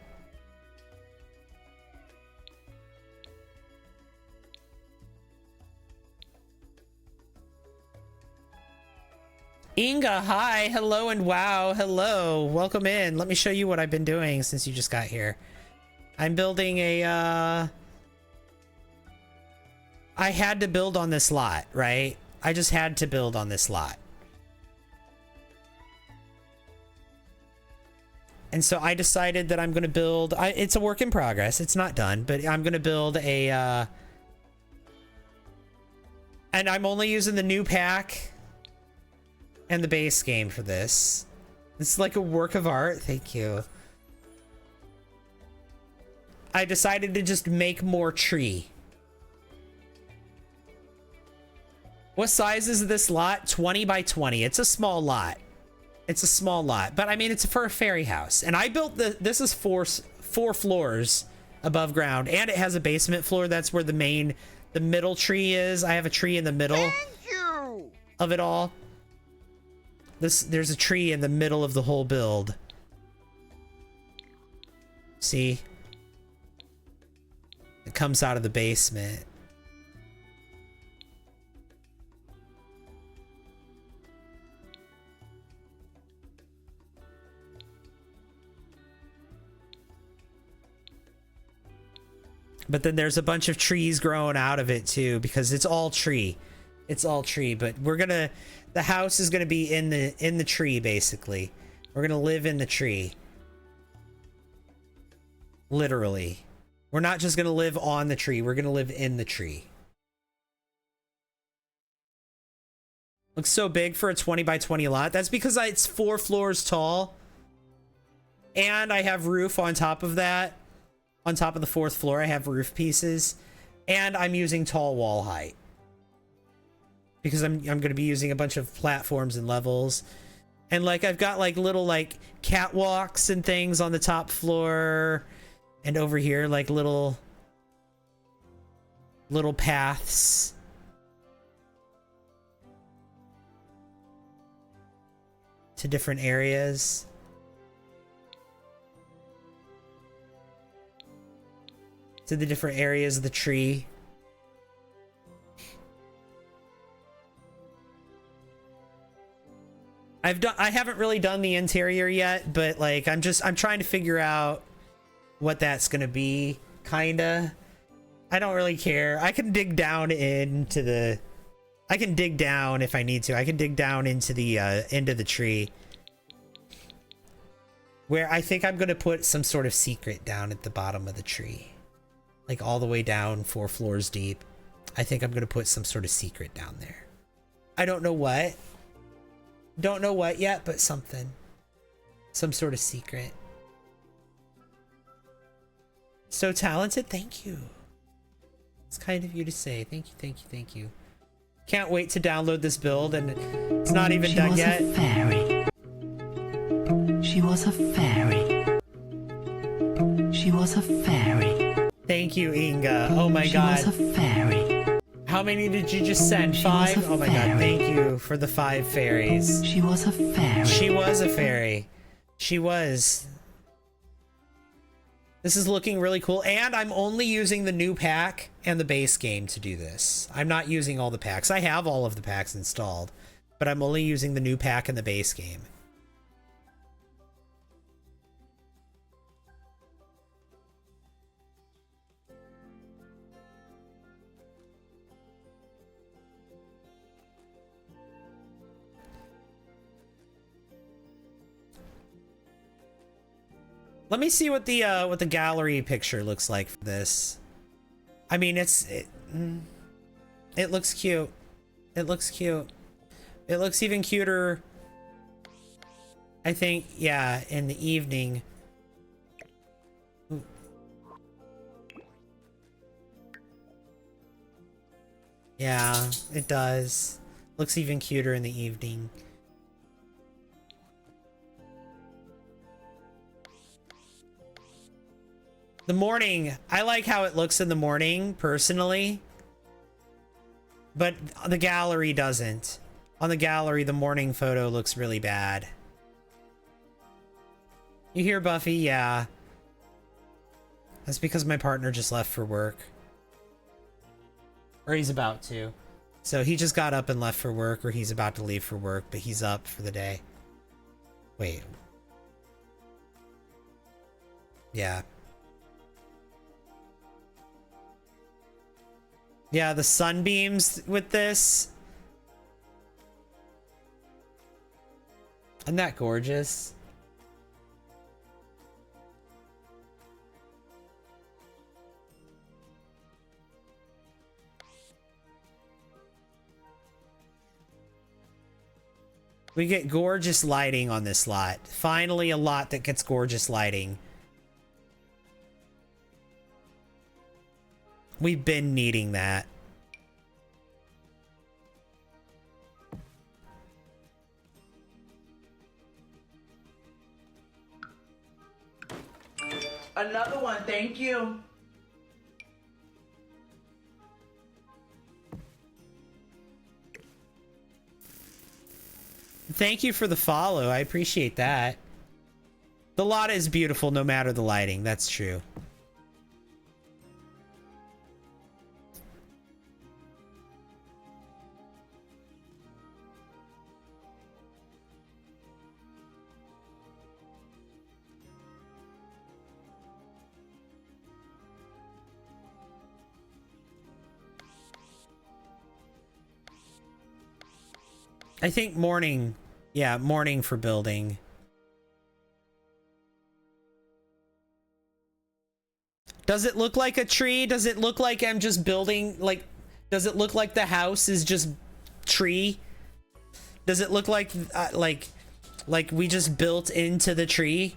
Speaker 1: Inga, hi, hello, and wow, hello, welcome in. Let me show you what I've been doing since you just got here. I'm building a, I had to build on this lot, right? I just had to build on this lot. And so I decided that I'm going to build, it's a work in progress. It's not done, but I'm going to build a, and I'm only using the new pack and the base game for this. It's like a work of art. Thank you. I decided to just make more tree. What size is this lot? 20 by 20. It's a small lot. It's a small lot, but I mean, it's for a fairy house. And I built this is four floors above ground, and it has a basement floor. That's where the middle tree is. I have a tree in the middle of it all. There's a tree in the middle of the whole build. See? It comes out of the basement. But then there's a bunch of trees growing out of it too, because it's all tree. It's all tree, but the house is gonna be in the tree, basically. We're gonna live in the tree. Literally. We're not just gonna live on the tree, we're gonna live in the tree. Looks so big for a 20 by 20 lot. That's because it's 4 floors tall. And I have roof on top of that. On top of the 4th floor, I have roof pieces, and I'm using tall wall height because I'm going to be using a bunch of platforms and levels, and like I've got like little like catwalks and things on the top floor, and over here like little paths. To different areas. To the different areas of the tree. I haven't really done the interior yet, but like I'm trying to figure out what that's gonna be, kinda. I don't really care. I can dig down into the I can dig down if I need to. I can dig down into the tree. Where I think I'm gonna put some sort of secret down at the bottom of the tree. Like all the way down 4 floors deep. I think I'm gonna put some sort of secret down there. I don't know what. Don't know what yet, but something. Some sort of secret. So talented, thank you. It's kind of you to say. Thank you, thank you, thank you. Can't wait to download this build, and it's not even done yet.
Speaker 5: She was a fairy. She was a fairy. She was a fairy.
Speaker 1: Thank you, Inga. Oh my god.
Speaker 5: She was a fairy.
Speaker 1: How many did you just send?
Speaker 5: She was
Speaker 1: 5?
Speaker 5: a
Speaker 1: Oh my god,
Speaker 5: fairy.
Speaker 1: thank you for the 5 fairies.
Speaker 5: She was a fairy.
Speaker 1: She was a fairy. She was. This is looking really cool, and I'm only using the new pack and the base game to do this. I'm not using all the packs. I have all of the packs installed, but I'm only using the new pack and the base game. Let me see what the gallery picture looks like for this. I mean, it looks cute. It looks cute. It looks even cuter, I think, yeah, in the evening. Ooh. Yeah, it does. Looks even cuter in the evening. The morning, I like how it looks in the morning, personally. But the gallery doesn't. On the gallery, the morning photo looks really bad. You hear Buffy? Yeah. That's because my partner just left for work. Or he's about to. So he just got up and left for work, or he's about to leave for work, but he's up for the day. Wait. Yeah. Yeah, the sunbeams with this. Isn't that gorgeous? We get gorgeous lighting on this lot. Finally, a lot that gets gorgeous lighting. We've been needing that.
Speaker 3: Another one, thank you.
Speaker 1: Thank you for the follow. I appreciate that. The lot is beautiful no matter the lighting. That's true. I think morning. Yeah, morning for building. Does it look like a tree? Does it look like I'm just building, like, does it look like the house is just tree? Does it look like we just built into the tree?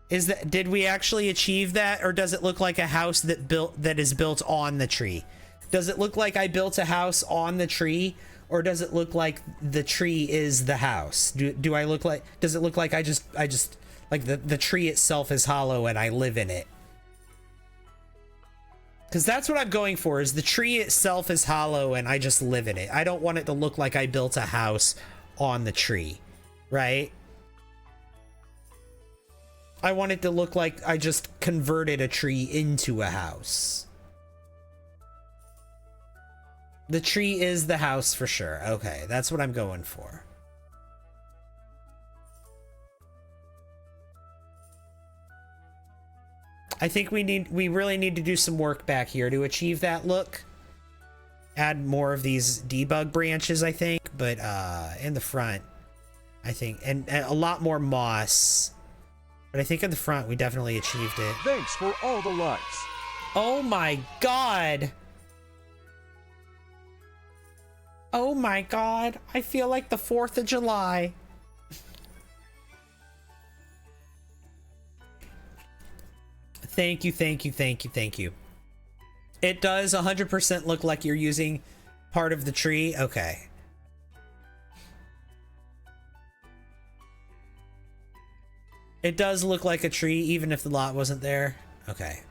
Speaker 1: Is that, did we actually achieve that, or does it look like a house that is built on the tree? Does it look like I built a house on the tree, or does it look like the tree is the house? Do I look like, does it look like I just like the tree itself is hollow and I live in it? Because that's what I'm going for, is the tree itself is hollow and I just live in it. I don't want it to look like I built a house on the tree, right? I want it to look like I just converted a tree into a house. The tree is the house for sure. Okay, that's what I'm going for. I think we really need to do some work back here to achieve that look. Add more of these debug branches, I think, but in the front, I think, and a lot more moss. But I think in the front, we definitely achieved it.
Speaker 4: Thanks for all the likes.
Speaker 1: Oh my god! Oh my god, I feel like the 4th of July. Thank you, thank you, thank you, thank you. It does 100% look like you're using part of the tree. Okay. It does look like a tree, even if the lot wasn't there. Okay.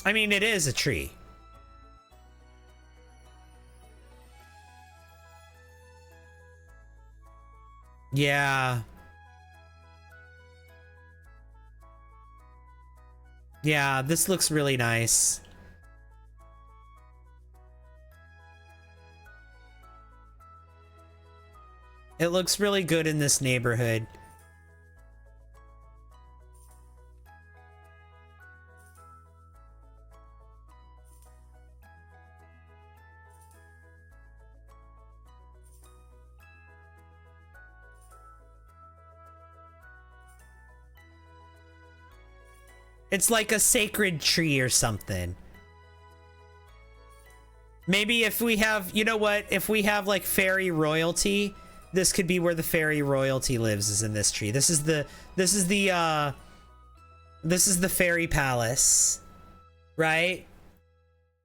Speaker 1: I mean, it is a tree. Yeah. Yeah, this looks really nice. It looks really good in this neighborhood. It's like a sacred tree or something. Maybe if we have, you know what? If we have like fairy royalty, this could be where the fairy royalty lives, is in this tree. This is the fairy palace, right?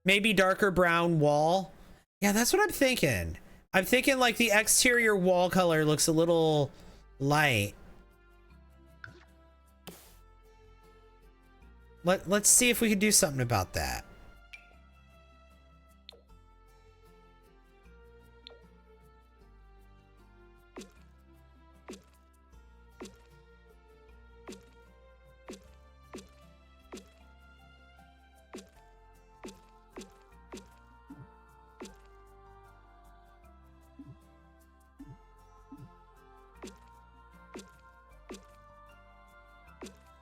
Speaker 1: Maybe darker brown wall. Yeah, that's what I'm thinking. I'm thinking like the exterior wall color looks a little light. Let's see if we can do something about that.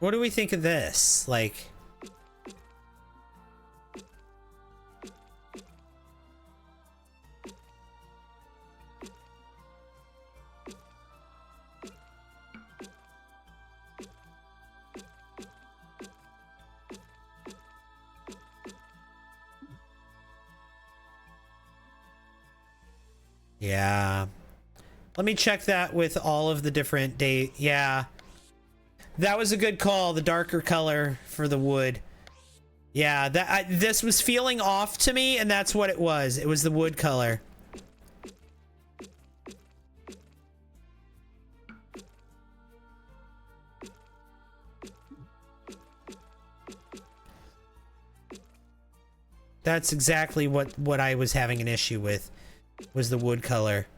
Speaker 1: What do we think of this? Like, yeah. Let me check that with all of the different day. Yeah. That was a good call, the darker color for the wood. Yeah, this was feeling off to me, and that's what it was. It was the wood color. That's exactly what I was having an issue with, was the wood color.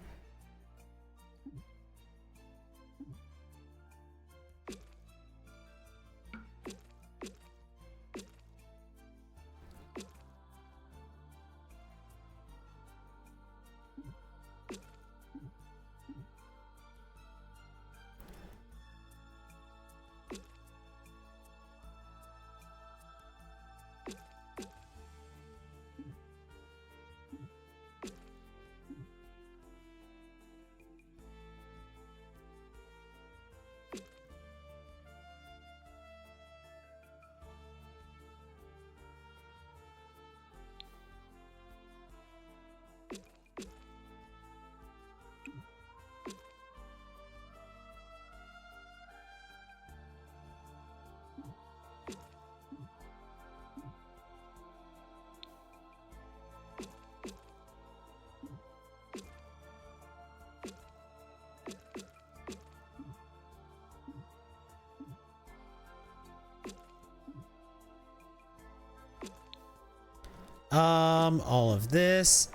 Speaker 1: All of this.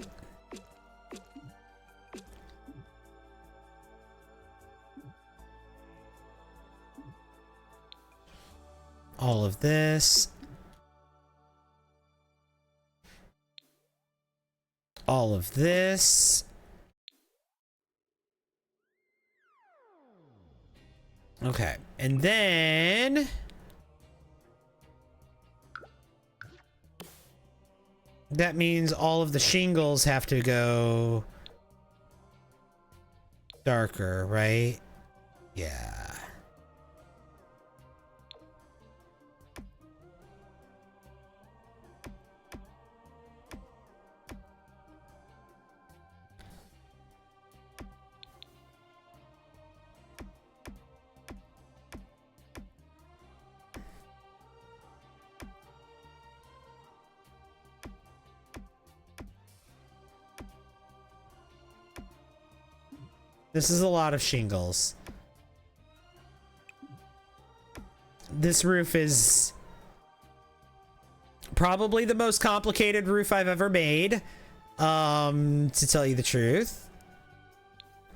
Speaker 1: All of this. All of this. Okay, and then that means all of the shingles have to go darker, right? Yeah. This is a lot of shingles. This roof is probably the most complicated roof I've ever made, to tell you the truth.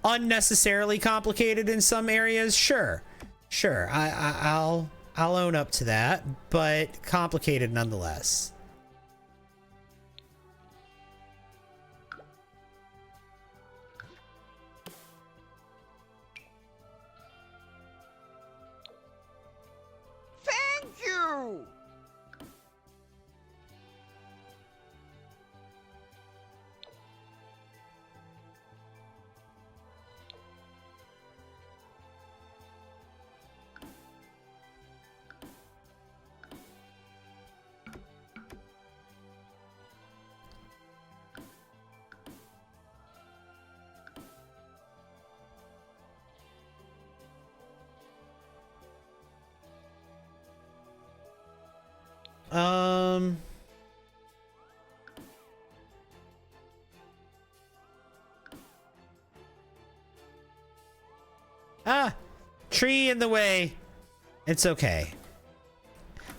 Speaker 1: Unnecessarily complicated in some areas, sure. I'll own up to that, but complicated nonetheless.
Speaker 2: Thank you!
Speaker 1: Tree in the way. It's okay.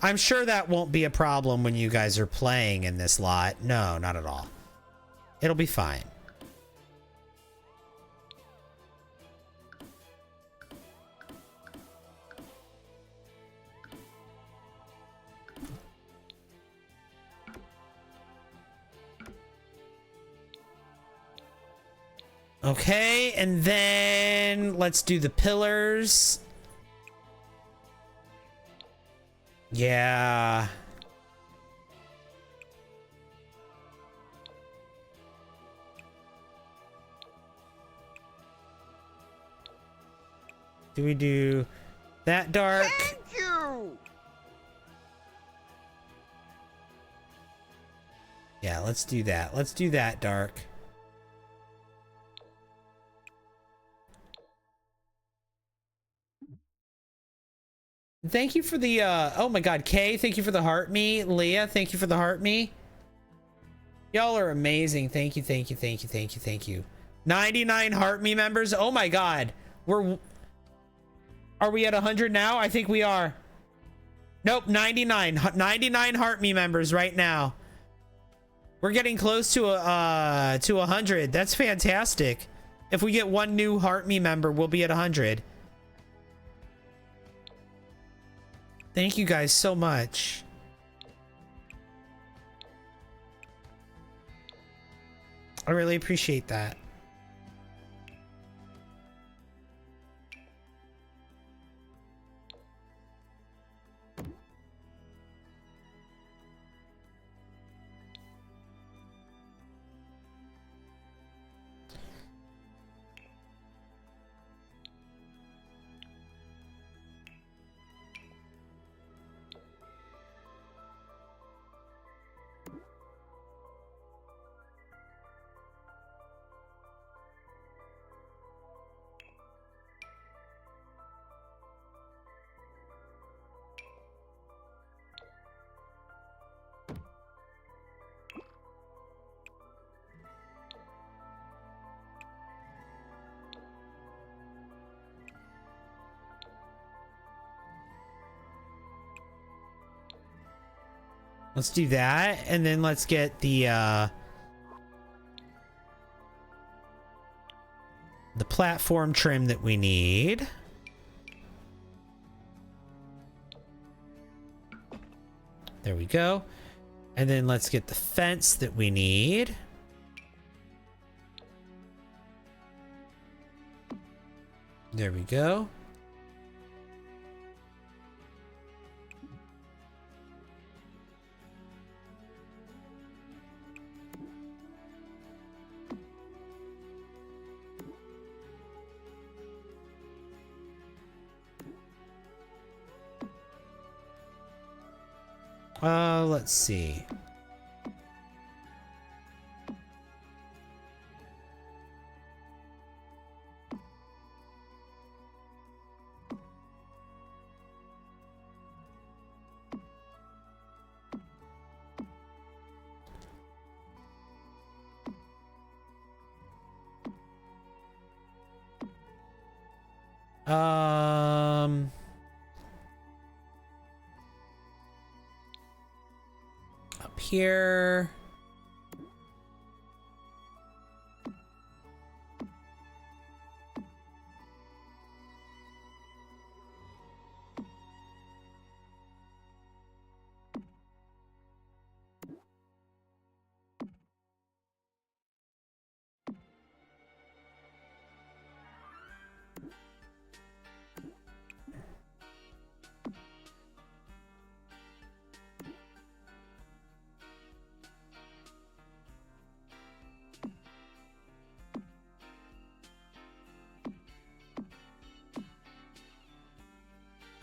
Speaker 1: I'm sure that won't be a problem when you guys are playing in this lot. No, not at all. It'll be fine. Okay, and then let's do the pillars. Yeah. Do we do that dark?
Speaker 2: Thank you!
Speaker 1: Yeah, let's do that. Let's do that dark. Thank you for the, oh my god, Kay, thank you for the heart me. Leah, thank you for the heart me. Y'all are amazing. Thank you, thank you, thank you, thank you, thank you. 99 heart me members. Oh my god. Are we at 100 now? I think we are. Nope, 99. 99 heart me members right now. We're getting close to 100. That's fantastic. If we get one new heart me member, we'll be at 100. Thank you guys so much. I really appreciate that. Let's do that, and then let's get the platform trim that we need. There we go. And then let's get the fence that we need. There we go. Let's see. up here.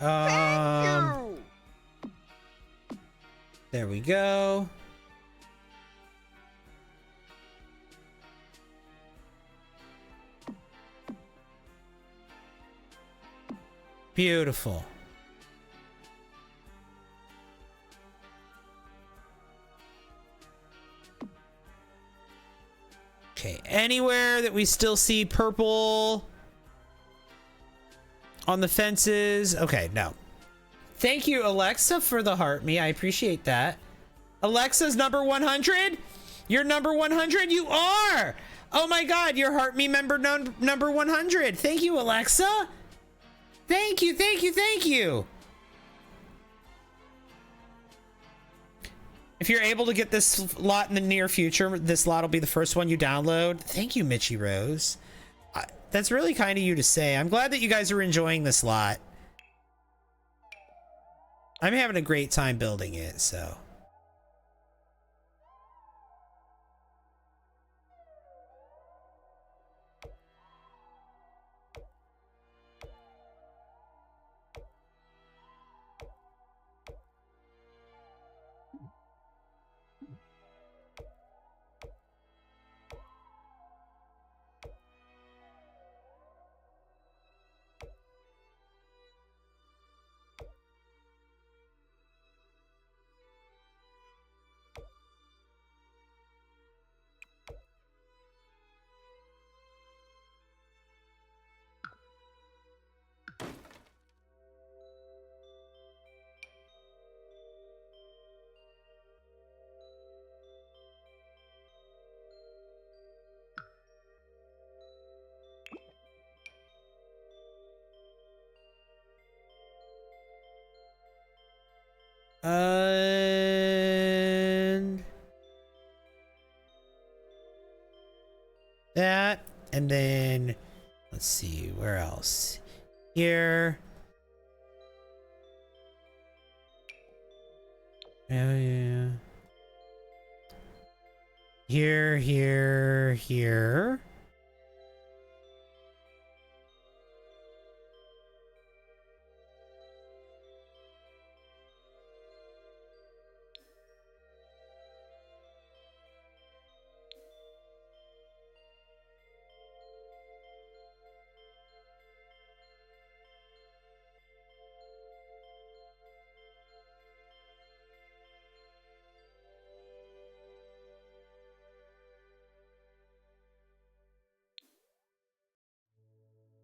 Speaker 2: You.
Speaker 1: There we go. Beautiful. Okay, anywhere that we still see purple on the fences. Okay, no. Thank you, Alexa, for the heart me. I appreciate that. Alexa's number 100? You're number 100? You are! Oh my god, you're heart me member number 100. Thank you, Alexa. Thank you, thank you, thank you. If you're able to get this lot in the near future, this lot will be the first one you download. Thank you, Mitchie Rose. That's really kind of you to say. I'm glad that you guys are enjoying this lot. I'm having a great time building it, so. And that, and then let's see where else. Here. Yeah. Here.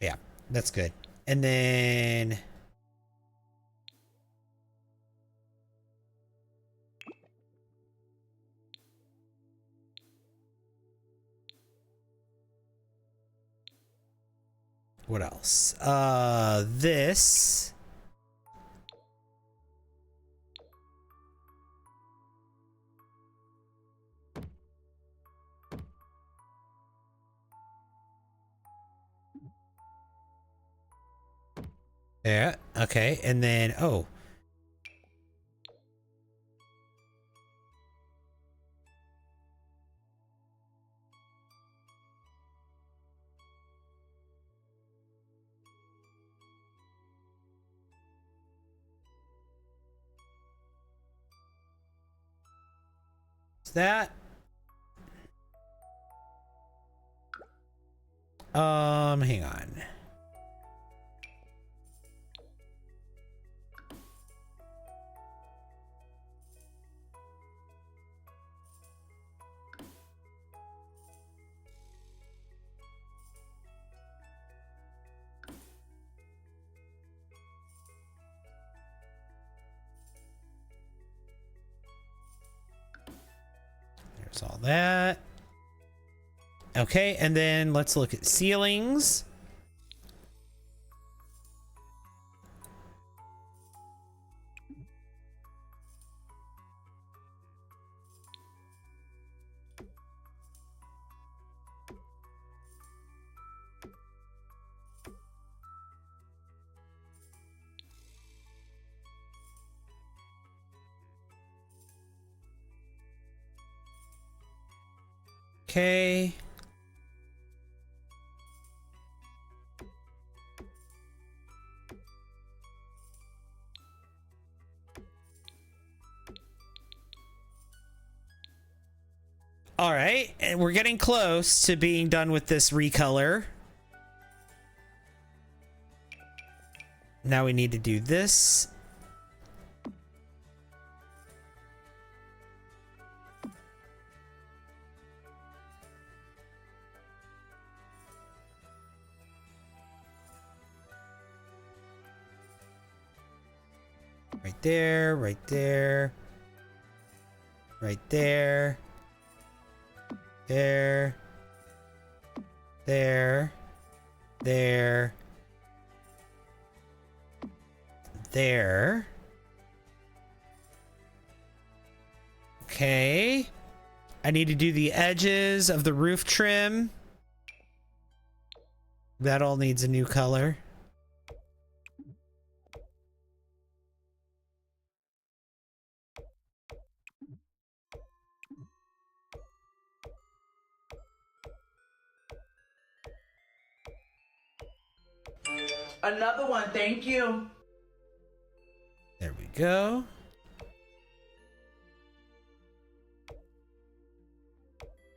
Speaker 1: Yeah, that's good. And then what else? This. Yeah, okay. And then, oh. Is that? Hang on. There's all that. Okay, and then let's look at ceilings. Okay. All right, and we're getting close to being done with this recolor. Now we need to do this. Right there, right there. Right there. There. There. There. There. Okay. I need to do the edges of the roof trim. That all needs a new color.
Speaker 3: Another one, thank you.
Speaker 1: There we go.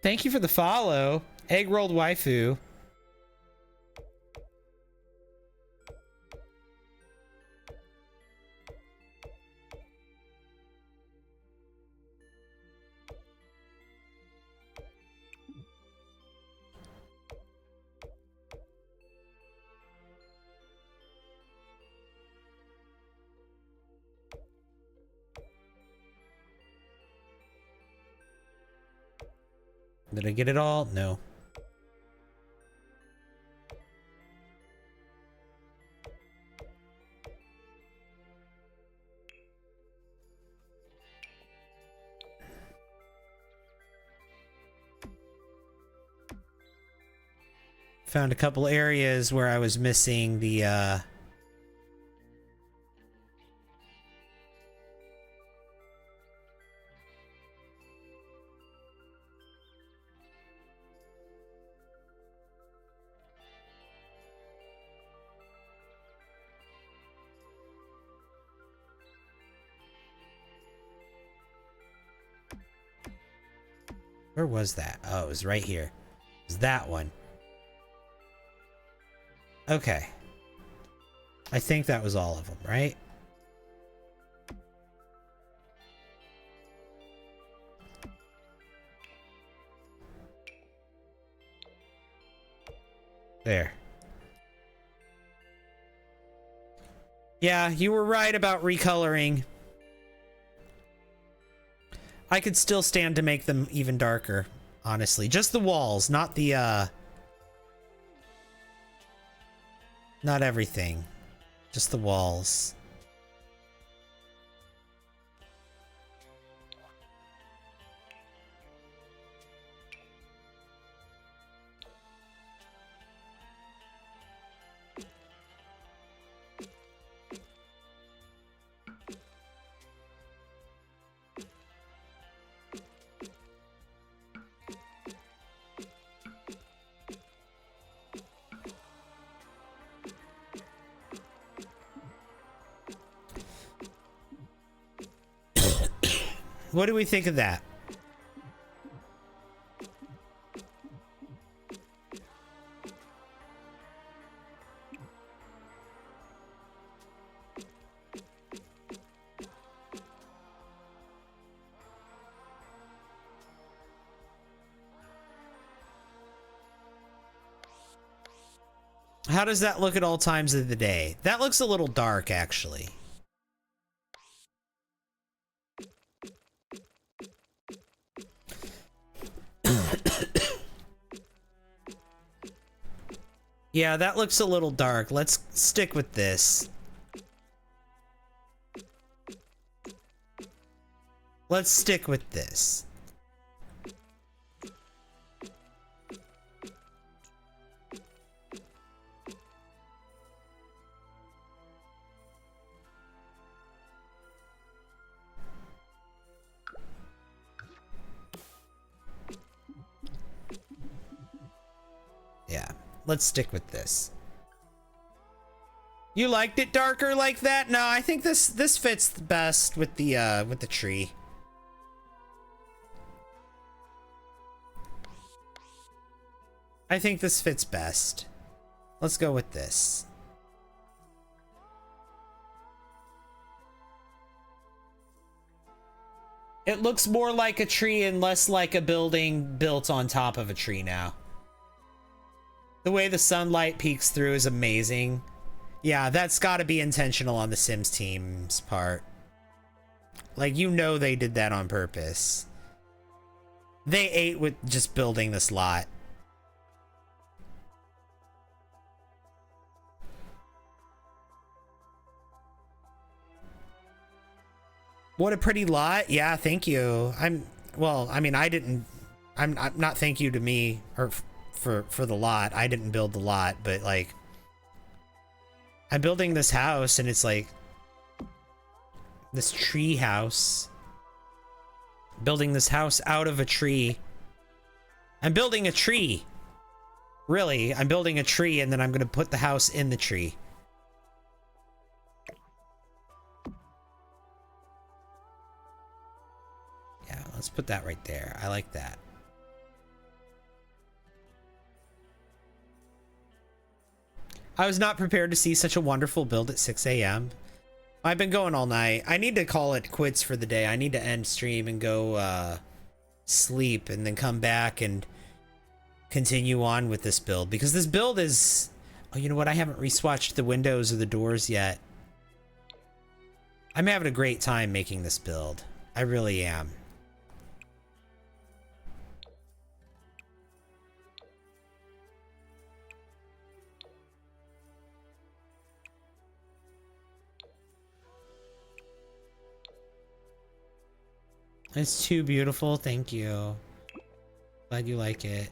Speaker 1: Thank you for the follow. Egg rolled waifu. Did I get it all? No. Found a couple areas where I was missing the where was that? Oh, it was right here. It was that one. Okay. I think that was all of them, right? There. Yeah, you were right about recoloring. I could still stand to make them even darker, honestly. Just the walls, not the, not everything. Just the walls. What do we think of that? How does that look at all times of the day? That looks a little dark, actually. Yeah, that looks a little dark. Let's stick with this. Let's stick with this. Yeah, let's stick with this. You liked it darker like that? No, I think this fits best with the tree. I think this fits best. Let's go with this. It looks more like a tree and less like a building built on top of a tree now. The way the sunlight peeks through is amazing. Yeah, that's got to be intentional on the Sims team's part. Like, you know they did that on purpose. They ate with just building this lot. What a pretty lot. Yeah, thank you. Well, I mean, I'm not thank you to me or for the lot. I didn't build the lot, but like I'm building this house and it's like this tree house. Building this house out of a tree. I'm building a tree. Really, I'm building a tree and then I'm going to put the house in the tree. Yeah, let's put that right there. I like that. I was not prepared to see such a wonderful build at 6 a.m. I've been going all night. I need to call it quits for the day. I need to end stream and go sleep and then come back and continue on with this build. Because this build is... Oh, you know what? I haven't re-swatched the windows or the doors yet. I'm having a great time making this build. I really am. It's too beautiful. Thank you. Glad you like it.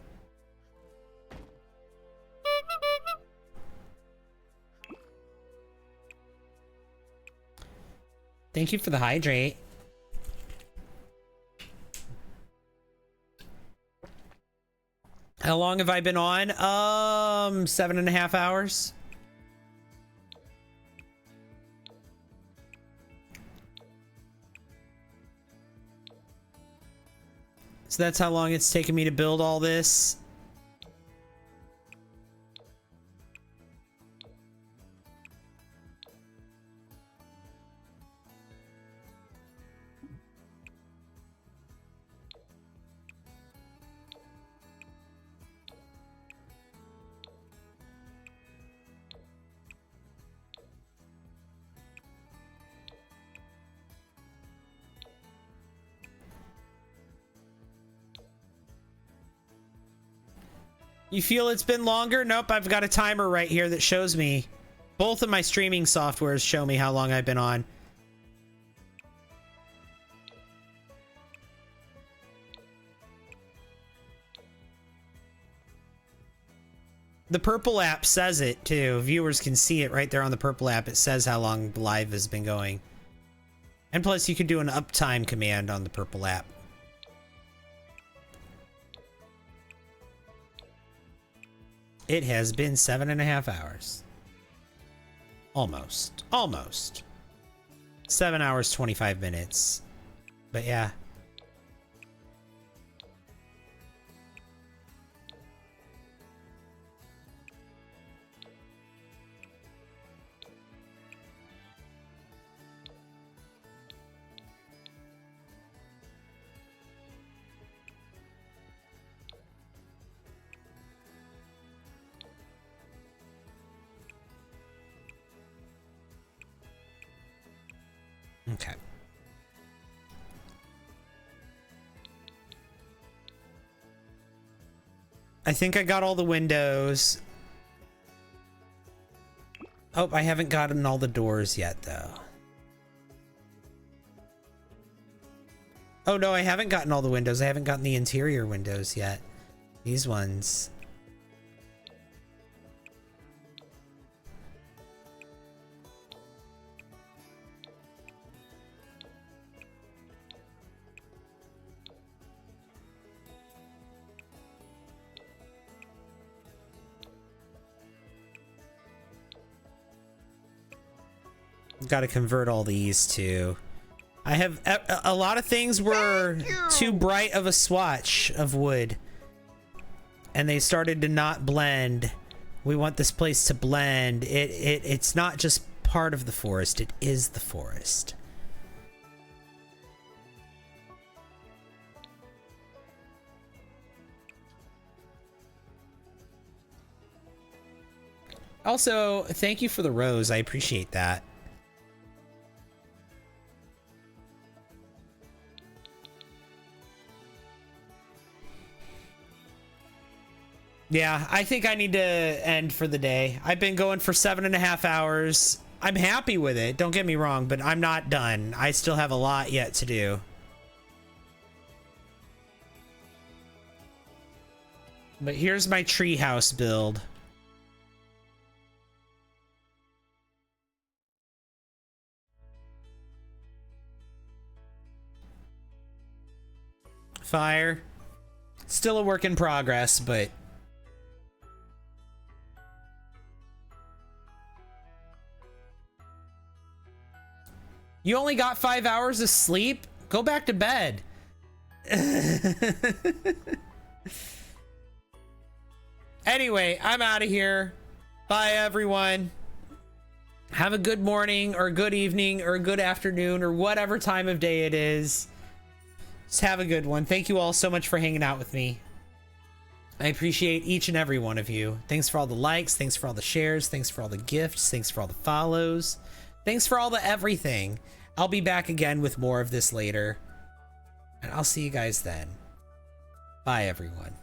Speaker 1: Thank you for the hydrate. How long have I been on? 7.5 hours. So that's how long it's taken me to build all this. You feel it's been longer? Nope, I've got a timer right here that shows me. Both of my streaming softwares show me how long I've been on. The purple app says it too. Viewers can see it right there on the purple app. It says how long live has been going. And plus you can do an uptime command on the purple app. It has been 7.5 hours. Almost. Almost. 7 hours, 25 minutes. But yeah. Okay. I think I got all the windows. Oh, I haven't gotten all the doors yet, though. Oh, no, I haven't gotten all the windows. I haven't gotten the interior windows yet. These ones. Got to convert all these too. I have a lot of things were too bright of a swatch of wood, and they started to not blend. We want this place to blend. It's not just part of the forest, it is the forest. Also, thank you for the rose. I appreciate that. Yeah, I think I need to end for the day. I've been going for 7.5 hours. I'm happy with it, don't get me wrong, but I'm not done. I still have a lot yet to do. But here's my treehouse build. Fire. Still a work in progress, but... You only got 5 hours of sleep? Go back to bed. Anyway, I'm out of here. Bye, everyone. Have a good morning or good evening or good afternoon or whatever time of day it is. Just have a good one. Thank you all so much for hanging out with me. I appreciate each and every one of you. Thanks for all the likes. Thanks for all the shares. Thanks for all the gifts. Thanks for all the follows. Thanks for all the everything. I'll be back again with more of this later. And I'll see you guys then. Bye, everyone.